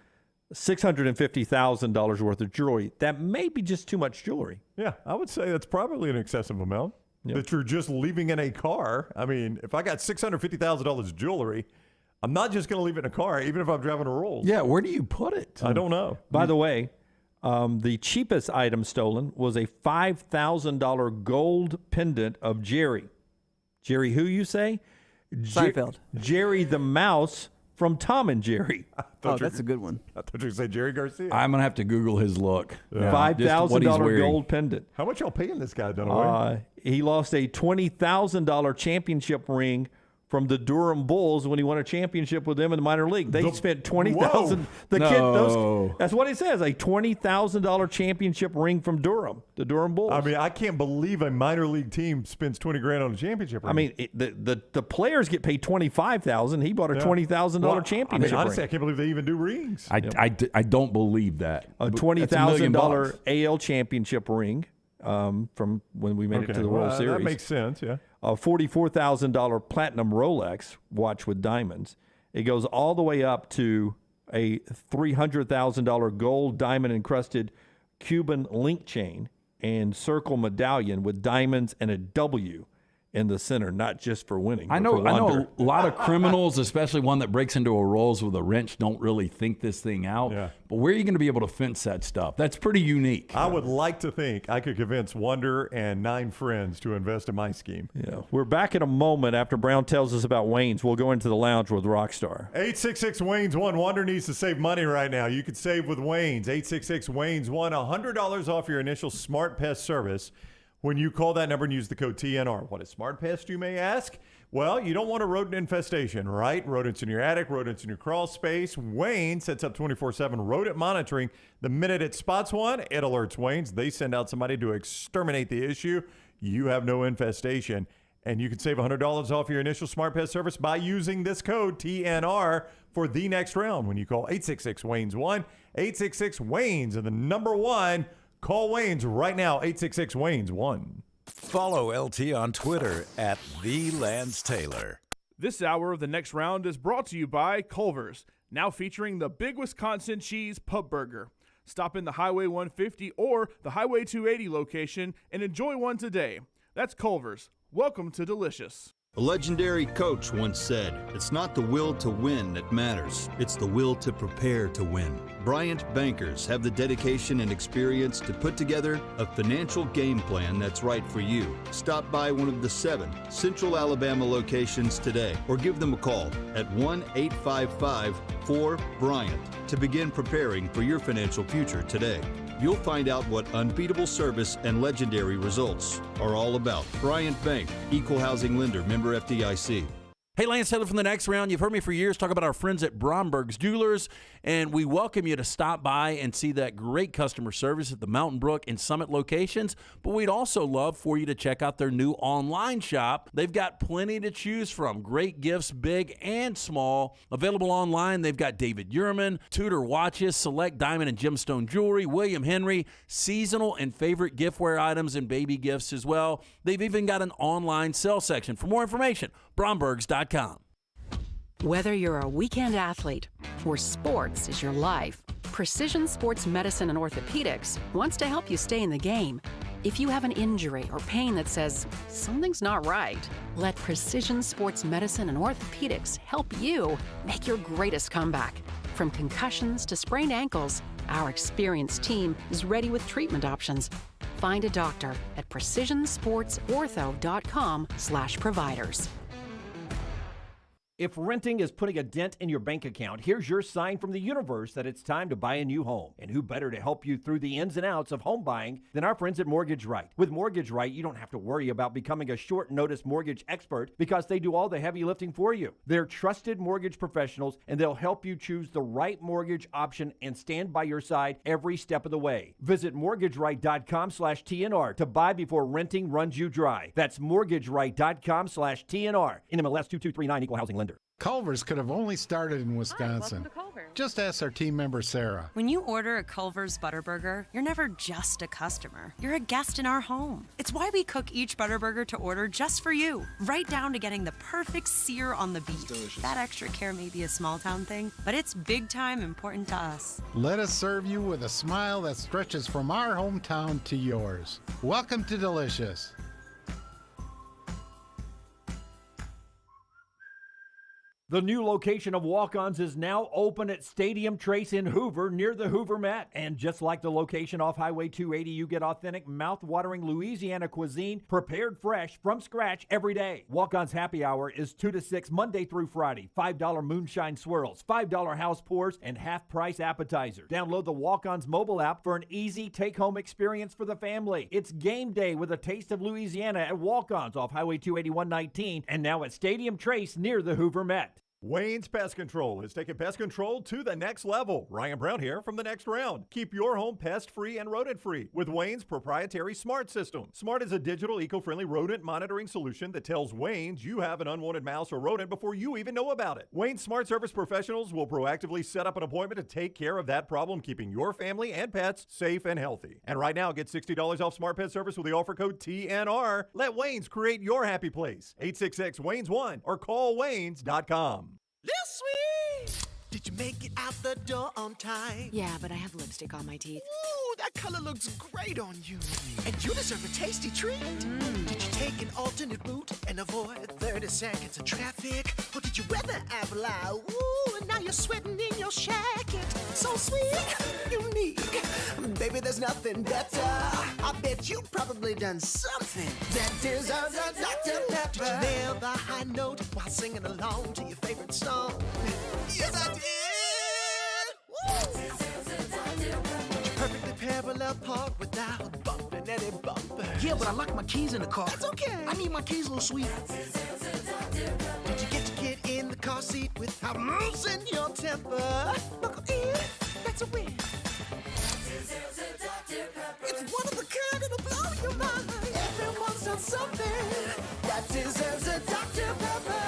F: $650,000 worth of jewelry. That may be just too much jewelry.
D: Yeah, I would say that's probably an excessive amount that you're just leaving in a car. I mean, if I got $650,000 jewelry, I'm not just going to leave it in a car, even if I'm driving a Rolls.
S: Yeah, where do you put it?
D: I don't know.
F: By the way, the cheapest item stolen was a $5,000 gold pendant of Jerry. Jerry who, you say?
J: Seinfeld.
F: Jerry the mouse from Tom and Jerry.
J: Oh, that's a good one.
D: I thought you were say Jerry Garcia.
S: I'm going to have to Google his look.
F: Yeah. $5,000 gold pendant.
D: How much y'all paying this guy, Dunaway?
F: He lost a $20,000 championship ring from the Durham Bulls when he won a championship with them in the minor league. They spent $20,000. That's what it says, a $20,000 championship ring from Durham, the Durham Bulls.
D: I mean, I can't believe a minor league team spends $20,000 on a championship ring.
F: I mean, the players get paid $25,000. He bought a $20,000 championship ring.
D: Honestly, I can't believe they even do rings.
S: I don't believe that.
F: A $20,000 AL championship ring from when we made it to the World Series.
D: That makes sense, yeah.
F: A $44,000 platinum Rolex watch with diamonds. It goes all the way up to a $300,000 gold diamond encrusted Cuban link chain and circle medallion with diamonds and a W in the center, not just for winning.
S: I know a lot of criminals, especially one that breaks into a Rolls with a wrench, don't really think this thing out.
D: Yeah.
S: But where are you going to be able to fence that stuff? That's pretty unique.
D: I would like to think I could convince Wonder and 9 friends to invest in my scheme.
F: Yeah. We're back in a moment after Brown tells us about Wayne's. We'll go into the lounge with Rockstar.
D: 866-WAYNES-1. Wonder needs to save money right now. You could save with Wayne's. 866-WAYNES-1. $100 off your initial Smart Pest service when you call that number and use the code TNR. What is Smart Pest, you may ask? Well, you don't want a rodent infestation, right? Rodents in your attic, rodents in your crawl space. Wayne sets up 24/7 rodent monitoring. The minute it spots one, it alerts Wayne's. They send out somebody to exterminate the issue. You have no infestation. And you can save $100 off your initial Smart Pest service by using this code TNR for the next round when you call 866-WAYNES-1. 866-WAYNES and the number 1. Call Wayne's right now, 866-WAYNES-1.
C: Follow LT on Twitter at @TheLanceTaylor.
Q: This hour of The Next Round is brought to you by Culver's, now featuring the Big Wisconsin Cheese Pub Burger. Stop in the Highway 150 or the Highway 280 location and enjoy one today. That's Culver's. Welcome to Delicious.
B: A legendary coach once said, "It's not the will to win that matters, it's the will to prepare to win." Bryant bankers have the dedication and experience to put together a financial game plan that's right for you. Stop by one of the 7 Central Alabama locations today or give them a call at 1-855-4-BRYANT to begin preparing for your financial future today. You'll find out what unbeatable service and legendary results are all about. Bryant Bank, Equal Housing Lender, member FDIC.
E: Hey, Lance Taylor from The Next Round. You've heard me for years talk about our friends at Bromberg's Jewelers, and we welcome you to stop by and see that great customer service at the Mountain Brook and Summit locations, but we'd also love for you to check out their new online shop. They've got plenty to choose from. Great gifts, big and small. Available online, they've got David Yurman, Tudor watches, select diamond and gemstone jewelry, William Henry, seasonal and favorite giftware items and baby gifts as well. They've even got an online sale section. For more information, Brombergs.com.
V: Whether you're a weekend athlete or sports is your life, Precision Sports Medicine and Orthopedics wants to help you stay in the game. If you have an injury or pain that says something's not right, let Precision Sports Medicine and Orthopedics help you make your greatest comeback. From concussions to sprained ankles, our experienced team is ready with treatment options. Find a doctor at precisionsportsortho.com/providers.
K: If renting is putting a dent in your bank account, here's your sign from the universe that it's time to buy a new home. And who better to help you through the ins and outs of home buying than our friends at Mortgage Right. With Mortgage Right, you don't have to worry about becoming a short notice mortgage expert because they do all the heavy lifting for you. They're trusted mortgage professionals and they'll help you choose the right mortgage option and stand by your side every step of the way. Visit mortgageright.com/TNR to buy before renting runs you dry. That's mortgageright.com/TNR. NMLS 2239, Equal Housing Lender.
I: Culver's could have only started in Wisconsin.
T: Hi, welcome to Culver's.
I: Just ask our team member Sarah.
T: When you order a Culver's Butterburger, you're never just a customer. You're a guest in our home. It's why we cook each Butterburger to order just for you, right down to getting the perfect sear on the beef. That extra care may be a small town thing, but it's big time important to us.
I: Let us serve you with a smile that stretches from our hometown to yours. Welcome to Delicious.
K: The new location of Walk-Ons is now open at Stadium Trace in Hoover near the Hoover Met. And just like the location off Highway 280, you get authentic, mouth-watering Louisiana cuisine prepared fresh from scratch every day. Walk-Ons happy hour is 2 to 6 Monday through Friday. $5 moonshine swirls, $5 house pours, and half-price appetizers. Download the Walk-Ons mobile app for an easy take-home experience for the family. It's game day with a taste of Louisiana at Walk-Ons off Highway 281-19 and now at Stadium Trace near the Hoover Met.
D: Wayne's Pest Control is taking pest control to the next level. Ryan Brown here from The Next Round. Keep your home pest-free and rodent-free with Wayne's proprietary Smart System. Smart is a digital, eco-friendly rodent monitoring solution that tells Wayne's you have an unwanted mouse or rodent before you even know about it. Wayne's Smart Service professionals will proactively set up an appointment to take care of that problem, keeping your family and pets safe and healthy. And right now, get $60 off Smart Pet Service with the offer code TNR. Let Wayne's create your happy place. 866-WAYNES-1 or call Waynes.com.
O: Little sweet, did you make it out the door on time?
V: Yeah, but I have lipstick on my teeth.
O: Ooh, that color looks great on you. And you deserve a tasty treat. Did you take an alternate route and avoid 30 seconds of traffic? Or did you weather apple eye? Ooh, and now you're sweating in your jacket. So sweet, unique. Baby, there's nothing better. I bet you've probably done something that deserves a Dr. Pepper. Did you nail the high note while singing along to your favorite song? Yes, I did. Woo! Did you perfectly parallel park without bumping any bumper?
U: Yeah, but I locked my keys in the car.
O: That's okay.
U: I need my keys, little sweet.
O: Did you get to get in the car seat without losing your temper? Buckle in, that's a win. It's one of a kind, it'll blow your mind. Everyone's done something that deserves a Dr. Pepper.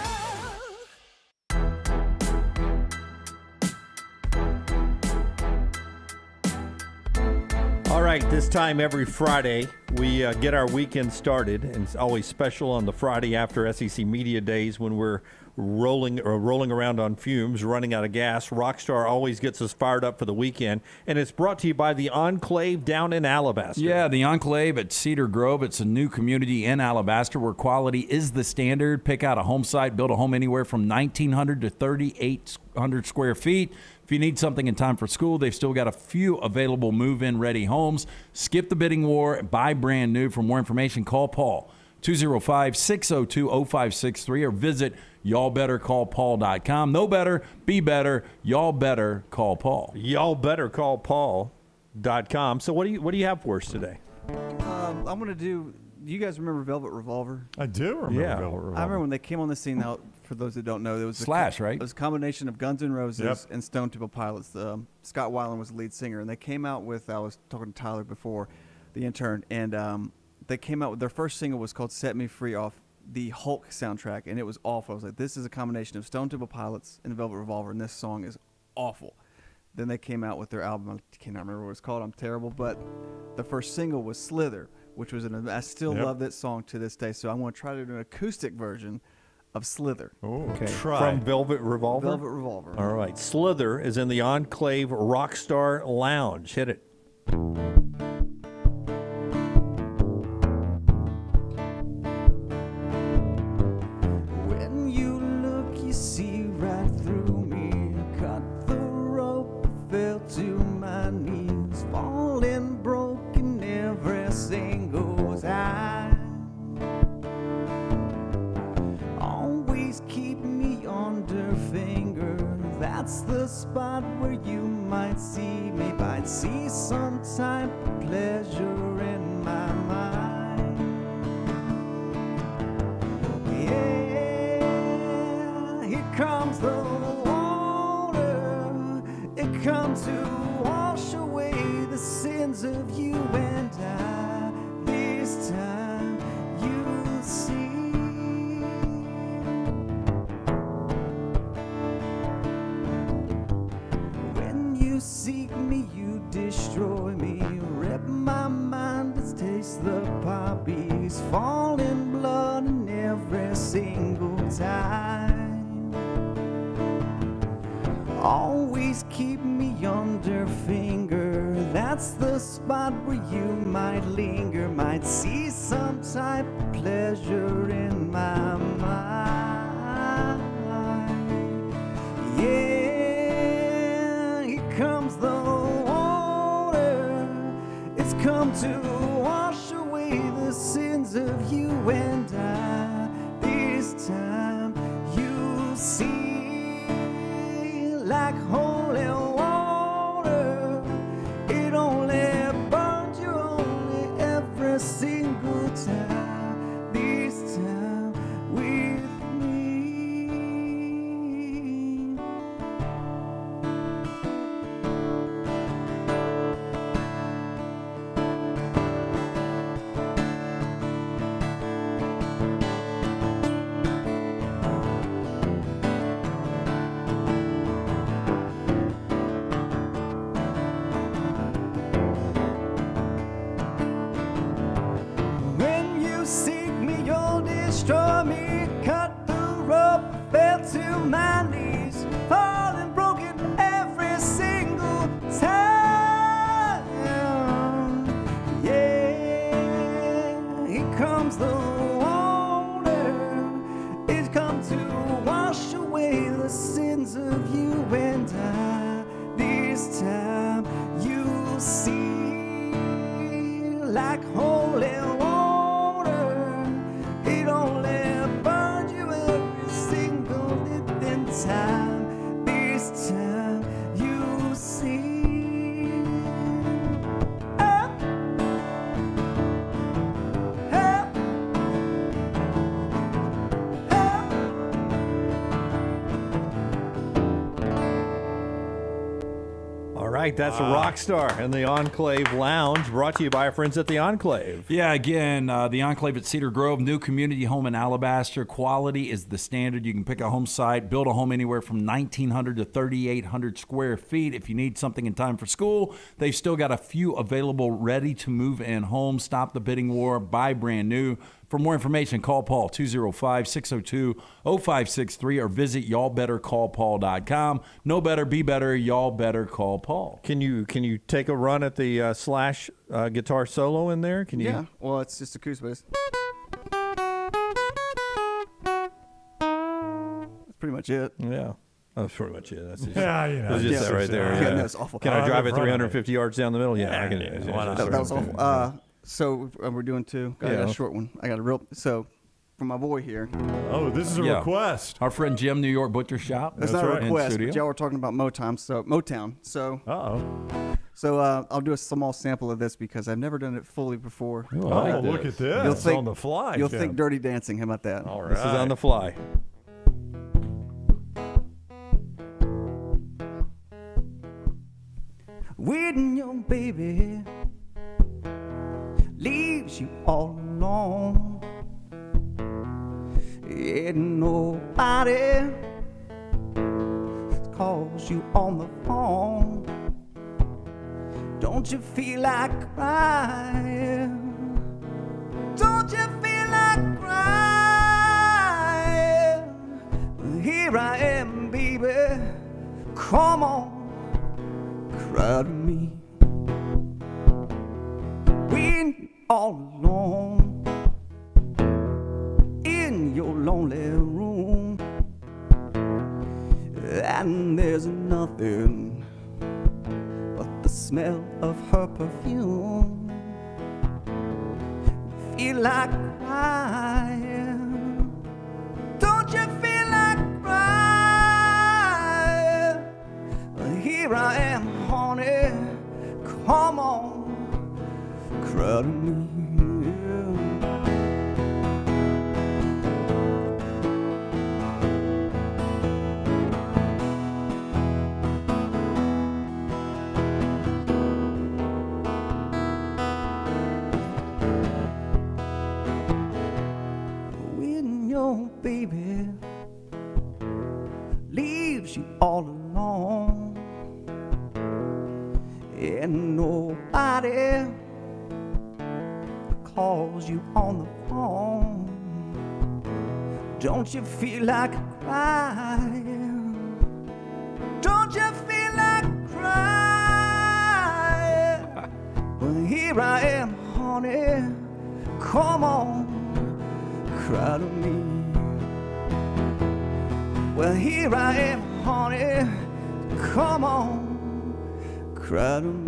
F: All right, this time every Friday, we get our weekend started, and it's always special on the Friday after SEC Media Days when we're rolling around on fumes, running out of gas. Rockstar always gets us fired up for the weekend, and it's brought to you by the Enclave down in Alabaster.
S: Yeah, the Enclave at Cedar Grove. It's a new community in Alabaster where quality is the standard. Pick out a home site, build a home anywhere from 1,900 to 3,800 square feet. If you need something in time for school, they've still got a few available move-in ready homes. Skip the bidding war, buy brand new. For more information, call Paul, 205-602-0563, or visit y'allbettercallpaul.com. Know better, be better. Y'all better call Paul.
F: Y'allbettercallpaul.com. So what do you have for us today?
J: I'm going to do, you guys remember Velvet Revolver?
D: I do remember Velvet Revolver.
J: I remember when they came on the scene. Now, for those that don't know, there was
S: Slash, right?
J: It was a combination of Guns N' Roses
D: Yep.
J: and Stone Temple Pilots. Scott Weiland was the lead singer, and they came out with, I was talking to Tyler before, the intern, and they came out with, their first single was called Set Me Free off the Hulk soundtrack, and it was awful. I was like, this is a combination of Stone Temple Pilots and Velvet Revolver, and this song is awful. Then they came out with their album, I cannot remember what it's called, I'm terrible, but the first single was Slither, which was I still love that song to this day, so I'm going to try to do an acoustic version of Slither.
F: Oh, okay. From Velvet Revolver?
J: Velvet Revolver.
F: All right. Slither is in the Enclave Rockstar Lounge. Hit it.
J: When you look, you see right through me. Cut the rope, fell to my knees, falling broken every single time. Always keep me under finger. That's the spot where you might see me. Might see some type of pleasure in my mind. Yeah, here comes the water. It comes to wash away the sins of you and I. This time you'll see. When you seek me, you destroy me. Rip my mind, let's taste the poppies. Fall in blood in every single time. Always keep me under finger. That's the spot where you might linger. Might see some type of pleasure in my mind. Yeah, here comes the water. It's come to wash away the sins of you and I. This time you'll see, like holy water. It only burns you only every single time. This time with me. When you seek me, you'll destroy me. Cut the rope, fell to my knees, falling broken every single time. Yeah, here comes the water. It's come to wash away the sins of you and I. This time you'll see, like holy water. It only burns you every single living time. This time you'll see. Help. Help. Help.
F: All right. right, that's Rockstar and the Enclave Lounge, brought to you by our friends at the Enclave.
S: Yeah, again, the Enclave at Cedar Grove, new community home in Alabaster. Quality is the standard. You can pick a home site, build a home anywhere from 1,900 to 3,800 square feet. If you need something in time for school, they've still got a few available ready-to-move-in homes. Stop the bidding war, buy brand new. For more information, call Paul 205-602-0563 or visit y'allbettercallpaul.com. Know better, be better, y'all better call Paul.
F: Can you take a run at the Slash guitar solo in there? Can you?
J: Yeah. Well, it's just acoustic bass. That's pretty much it.
F: Yeah. That's pretty much it. That's just,
J: That's
F: just that right there.
J: Yeah, that's awful.
F: Can I drive it 350 yards down the middle? Yeah, I can.
J: That was awful. So we're doing two. I got a short one. I got a real. So from my boy here.
D: Oh, this is a request.
S: Our friend Jim, New York Butcher Shop.
J: That's not a request, but y'all were talking about Motown. So So I'll do a small sample of this because I've never done it fully before.
D: Oh, look at this.
J: You'll
D: It's
J: think,
D: on the fly.
J: You'll
D: Jim.
J: think Dirty Dancing. How about that?
D: All right.
F: This is on the fly.
A: When your baby leaves you all alone, ain't nobody calls you on the phone. Don't you feel like crying? Don't you feel like crying? Here I am, baby. Come on. Cry to me when all alone in your lonely room, and there's nothing but the smell of her perfume. Feel like crying? Don't you feel like crying? Here I am, honey, come on, cry to me. When your baby leaves you all alone, and nobody calls you on the phone, don't you feel like crying? Don't you feel like crying? Well, here I am, honey, come on, cry to me. Well, here I am, honey, come on, cry to me.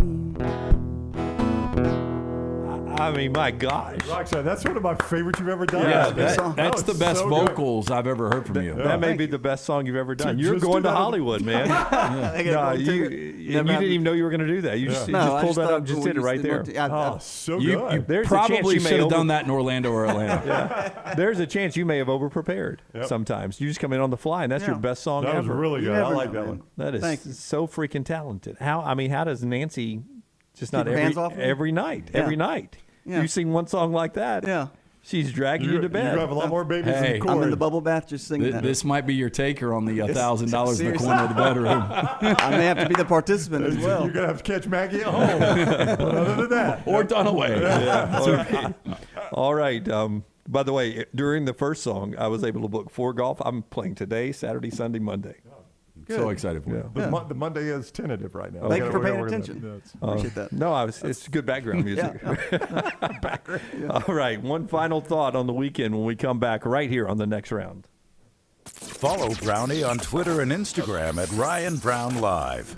F: I mean, my gosh.
D: Rockstar, that's one of my favorites you've ever done.
S: Yeah, that's the best vocals I've ever heard from you.
F: That may be the best song you've ever done.
D: Dude,
F: You're
D: just
F: going
D: do
F: to
D: that.
F: Hollywood, man. No, you didn't even know you were going to do that. You just pulled that up and just did it right there.
D: So
S: You
D: good.
F: There's a
S: probably
F: chance you may
S: should have done that in Orlando or Atlanta.
F: There's a chance you may have over-prepared sometimes. You just come in on the fly, and that's your best song
D: That was
F: ever.
D: really good. I like that one.
F: That is so freaking talented. How does Nancy just
J: Keep
F: not
J: her hands off me?
F: every night?
J: Yeah.
F: Every night.
J: Yeah.
F: You sing one song like that.
J: Yeah.
F: She's dragging you to bed.
D: You have a lot more babies
S: Hey.
D: than Corey.
J: I'm in the bubble bath just singing that.
S: This might be your taker on the $1,000 in the
J: seriously.
S: corner of the bedroom.
J: I may have to be the participant as well.
D: You're going to have to catch Maggie at home. But other than that.
S: Or Dunaway.
F: Yeah. All right. By the way, during the first song, I was able to book 4 golf. I'm playing today, Saturday, Sunday, Monday.
S: So excited for you.
D: The Monday is tentative right now.
J: Thank you for paying attention. Appreciate that.
F: No, it's good background music. All right. One final thought on the weekend when we come back right here on the next round.
C: Follow Brownie on Twitter and Instagram at Ryan Brown Live.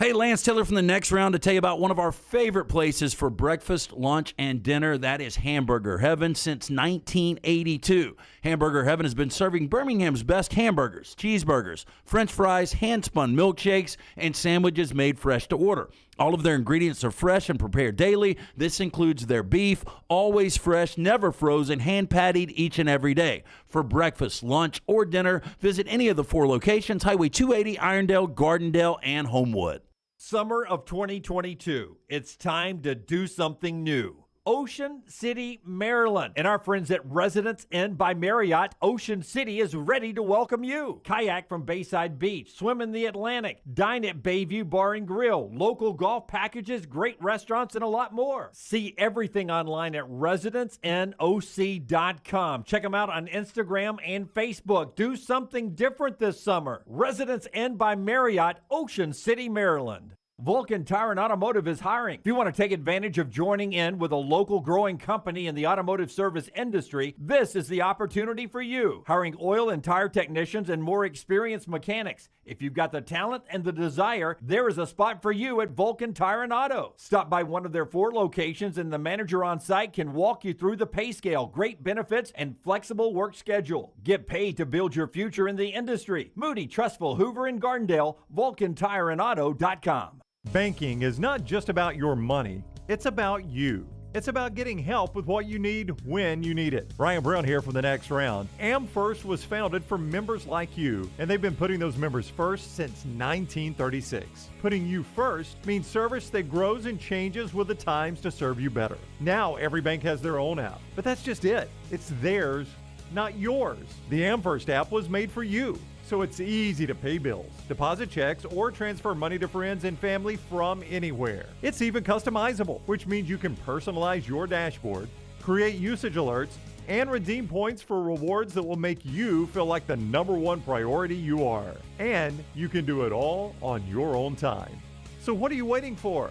S: Hey, Lance Taylor from the next round to tell you about one of our favorite places for breakfast, lunch, and dinner. That is Hamburger Heaven since 1982. Hamburger Heaven has been serving Birmingham's best hamburgers, cheeseburgers, French fries, hand-spun milkshakes, and sandwiches made fresh to order. All of their ingredients are fresh and prepared daily. This includes their beef, always fresh, never frozen, hand-pattied each and every day. For breakfast, lunch, or dinner, visit any of the 4 locations, Highway 280, Irondale, Gardendale, and Homewood.
K: Summer of 2022. It's time to do something new. Ocean City, Maryland. And our friends at Residence Inn by Marriott, Ocean City is ready to welcome you. Kayak from Bayside Beach, swim in the Atlantic, dine at Bayview Bar and Grill, local golf packages, great restaurants, and a lot more. See everything online at residencenoc.com. Check them out on Instagram and Facebook. Do something different this summer. Residence Inn by Marriott, Ocean City, Maryland. Vulcan Tire and Automotive is hiring. If you want to take advantage of joining in with a local growing company in the automotive service industry, this is the opportunity for you. Hiring oil and tire technicians and more experienced mechanics. If you've got the talent and the desire, there is a spot for you at Vulcan Tire and Auto. Stop by one of their 4 locations and the manager on site can walk you through the pay scale, great benefits, and flexible work schedule. Get paid to build your future in the industry. Moody, Trustful, Hoover, and Gardendale, VulcanTireandAuto.com.
D: Banking is not just about your money, it's about you. It's about getting help with what you need when you need it. Ryan Brown here from The Next Round. AmFirst was founded for members like you, and they've been putting those members first since 1936. Putting you first means service that grows and changes with the times to serve you better. Now every bank has their own app, but that's just it. It's theirs, not yours. The AmFirst app was made for you, so it's easy to pay bills, deposit checks, or transfer money to friends and family from anywhere. It's even customizable, which means you can personalize your dashboard, create usage alerts, and redeem points for rewards that will make you feel like the #1 priority you are. And you can do it all on your own time. So what are you waiting for?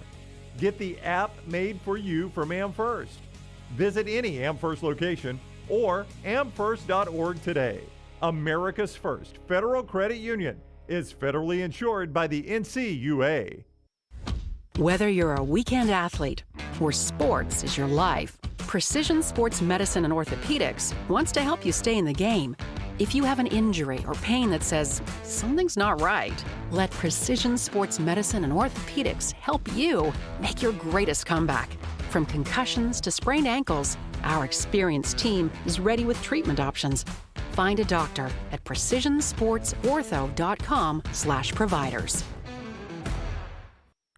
D: Get the app made for you from AmFirst. Visit any AmFirst location or amfirst.org today. America's first federal credit union is federally insured by the NCUA.
V: Whether you're a weekend athlete or sports is your life, Precision Sports Medicine and Orthopedics wants to help you stay in the game. If you have an injury or pain that says something's not right, let Precision Sports Medicine and Orthopedics help you make your greatest comeback. From concussions to sprained ankles, our experienced team is ready with treatment options. Find a doctor at precisionsportsortho.com/providers.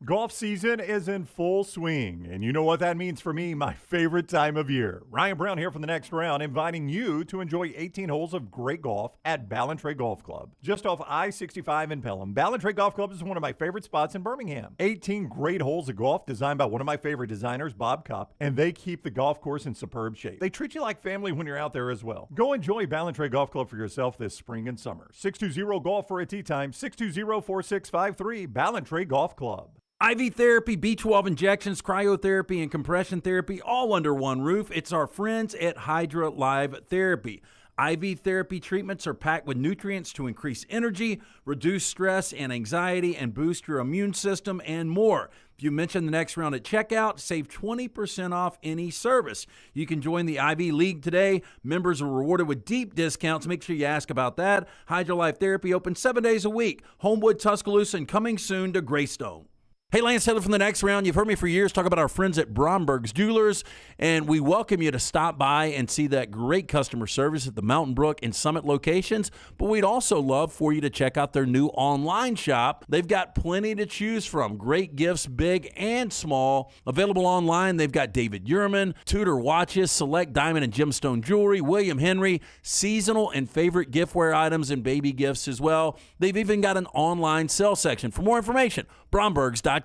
D: Golf season is in full swing, and you know what that means for me, my favorite time of year. Ryan Brown here from The Next Round, inviting you to enjoy 18 holes of great golf at Ballantrae Golf Club. Just off I-65 in Pelham, Ballantrae Golf Club is one of my favorite spots in Birmingham. 18 great holes of golf designed by one of my favorite designers, Bob Cupp, and they keep the golf course in superb shape. They treat you like family when you're out there as well. Go enjoy Ballantrae Golf Club for yourself this spring and summer. 620-GOLF for a tee time, 620-4653, Ballantrae Golf Club.
E: IV therapy, B12 injections, cryotherapy, and compression therapy all under one roof. It's our friends at Hydra Live Therapy. IV therapy treatments are packed with nutrients to increase energy, reduce stress and anxiety, and boost your immune system, and more. If you mention The Next Round at checkout, save 20% off any service. You can join the IV League today. Members are rewarded with deep discounts. Make sure you ask about that. Hydra Live Therapy open 7 days a week. Homewood, Tuscaloosa, and coming soon to Greystone. Hey, Lance Taylor from The Next Round. You've heard me for years talk about our friends at Bromberg's Jewelers, and we welcome you to stop by and see that great customer service at the Mountain Brook and Summit locations, but we'd also love for you to check out their new online shop. They've got plenty to choose from. Great gifts, big and small. Available online, they've got David Yurman, Tudor watches, select diamond and gemstone jewelry, William Henry, seasonal and favorite giftware items and baby gifts as well. They've even got an online sale section. For more information, Brombergs.com.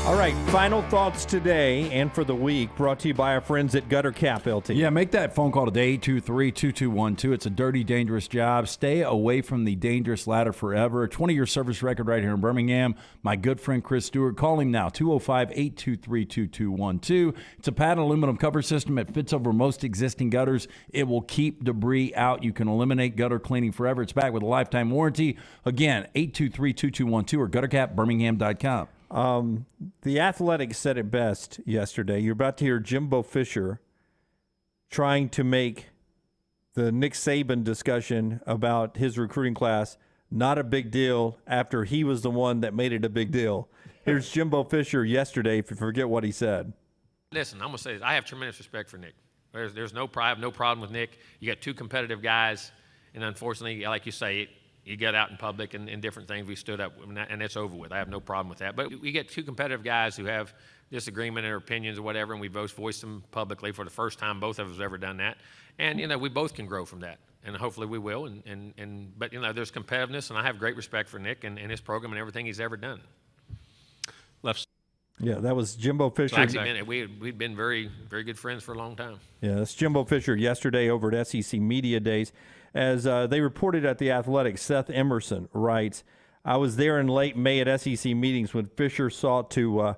F: All right, final thoughts today and for the week, brought to you by our friends at Gutter Cap, LT.
S: Yeah, make that phone call today, 823-2212. It's a dirty, dangerous job. Stay away from the dangerous ladder forever. 20-year service record right here in Birmingham. My good friend Chris Stewart, call him now, 205-823-2212. It's a padded aluminum cover system. It fits over most existing gutters. It will keep debris out. You can eliminate gutter cleaning forever. It's back with a lifetime warranty. Again, 823-2212 or guttercapbirmingham.com.
F: The Athletic said it best yesterday. You're about to hear Jimbo Fisher trying to make the Nick Saban discussion about his recruiting class not a big deal after he was the one that made it a big deal. Here's Jimbo Fisher yesterday, if you forget what he said.
G: Listen, I'm going to say this. I have tremendous respect for Nick. There's no problem with Nick. You got two competitive guys, and unfortunately, like you say, you get out in public and different things. We stood up, and it's over with. I have no problem with that. But we get two competitive guys who have disagreement or opinions or whatever, and we both voiced them publicly for the first time. Both of us have ever done that. And, we both can grow from that. And hopefully we will. But, there's competitiveness, and I have great respect for Nick and his program and everything he's ever done.
F: Yeah, that was Jimbo Fisher.
G: So actually, we'd been very, very good friends for a long time.
F: Yeah, that's Jimbo Fisher yesterday over at SEC Media Days. As they reported at The Athletic, Seth Emerson writes, I was there in late May at SEC meetings when Fisher sought to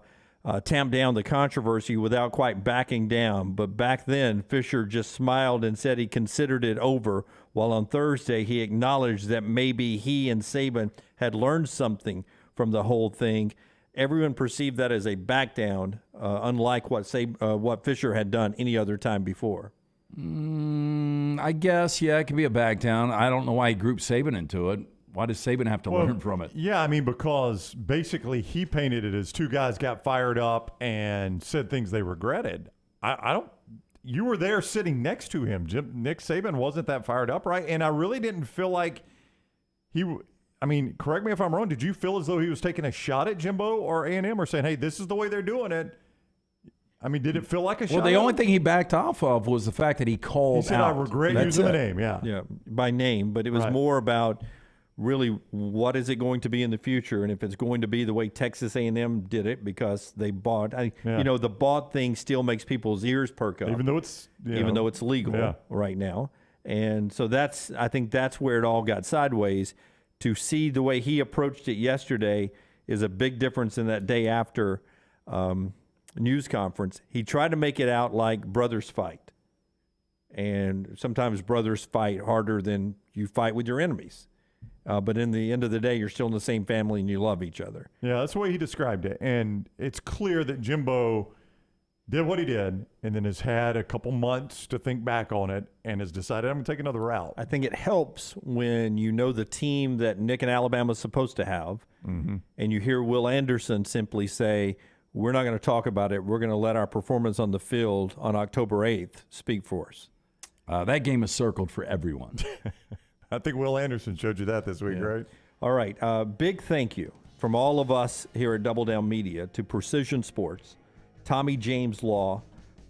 F: tamp down the controversy without quite backing down. But back then, Fisher just smiled and said he considered it over, while on Thursday he acknowledged that maybe he and Saban had learned something from the whole thing. Everyone perceived that as a back down, unlike what Fisher had done any other time before.
S: I guess, yeah, it can be a back down. I don't know why he grouped Saban into it. Why does Saban have to learn from it?
D: Yeah, I mean, because basically he painted it as two guys got fired up and said things they regretted. I don't. You were there sitting next to him. Nick Saban wasn't that fired up, right? And I really didn't feel like I mean, correct me if I'm wrong. Did you feel as though he was taking a shot at Jimbo or A&M or saying, hey, this is the way they're doing it? I mean, did it feel like a shot?
S: Well, the only thing he backed off of was the fact that he called
D: He said,
S: out.
D: I regret using the name, yeah.
F: Yeah, by name. But it was more about really what is it going to be in the future, and if it's going to be the way Texas A&M did it because they bought. The bought thing still makes people's ears perk up.
D: Even though it's
F: legal right now. And so I think that's where it all got sideways. To see the way he approached it yesterday is a big difference in that day after news conference. He tried to make it out like brothers fight. And sometimes brothers fight harder than you fight with your enemies. But in the end of the day, you're still in the same family and you love each other.
D: Yeah, that's the way he described it. And it's clear that Jimbo did what he did and then has had a couple months to think back on it and has decided, I'm going to take another route.
F: I think it helps when you know the team that Nick and Alabama is supposed to have, and you hear Will Anderson simply say, we're not going to talk about it. We're going to let our performance on the field on October 8th speak for us.
S: That game is circled for everyone.
D: I think Will Anderson showed you that this week, right?
F: All right. Big thank you from all of us here at Double Down Media to Precision Sports, Tommy James Law,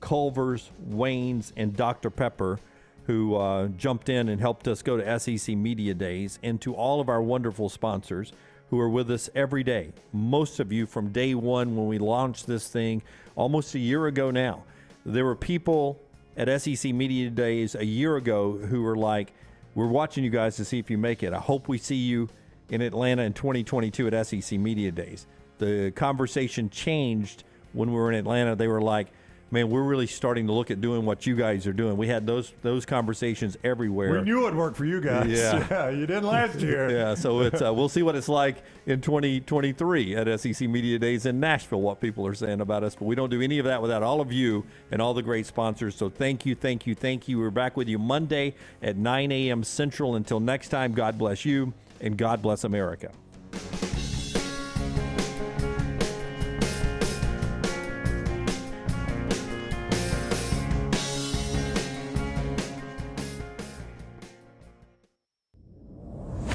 F: Culver's, Wayne's, and Dr. Pepper, who jumped in and helped us go to SEC Media Days, and to all of our wonderful sponsors who are with us every day. Most of you from day one when we launched this thing almost a year ago now. There were people at SEC Media Days a year ago who were like, we're watching you guys to see if you make it. I hope we see you in Atlanta in 2022 at SEC Media Days. The conversation changed when we were in Atlanta. They were like, man, we're really starting to look at doing what you guys are doing. We had those conversations everywhere.
D: We knew it'd work for you guys. Yeah, you didn't last year.
F: Yeah, so it's we'll see what it's like in 2023 at SEC Media Days in Nashville, what people are saying about us. But we don't do any of that without all of you and all the great sponsors. So thank you, thank you, thank you. We're back with you Monday at 9 a.m. Central. Until next time, God bless you and God bless America.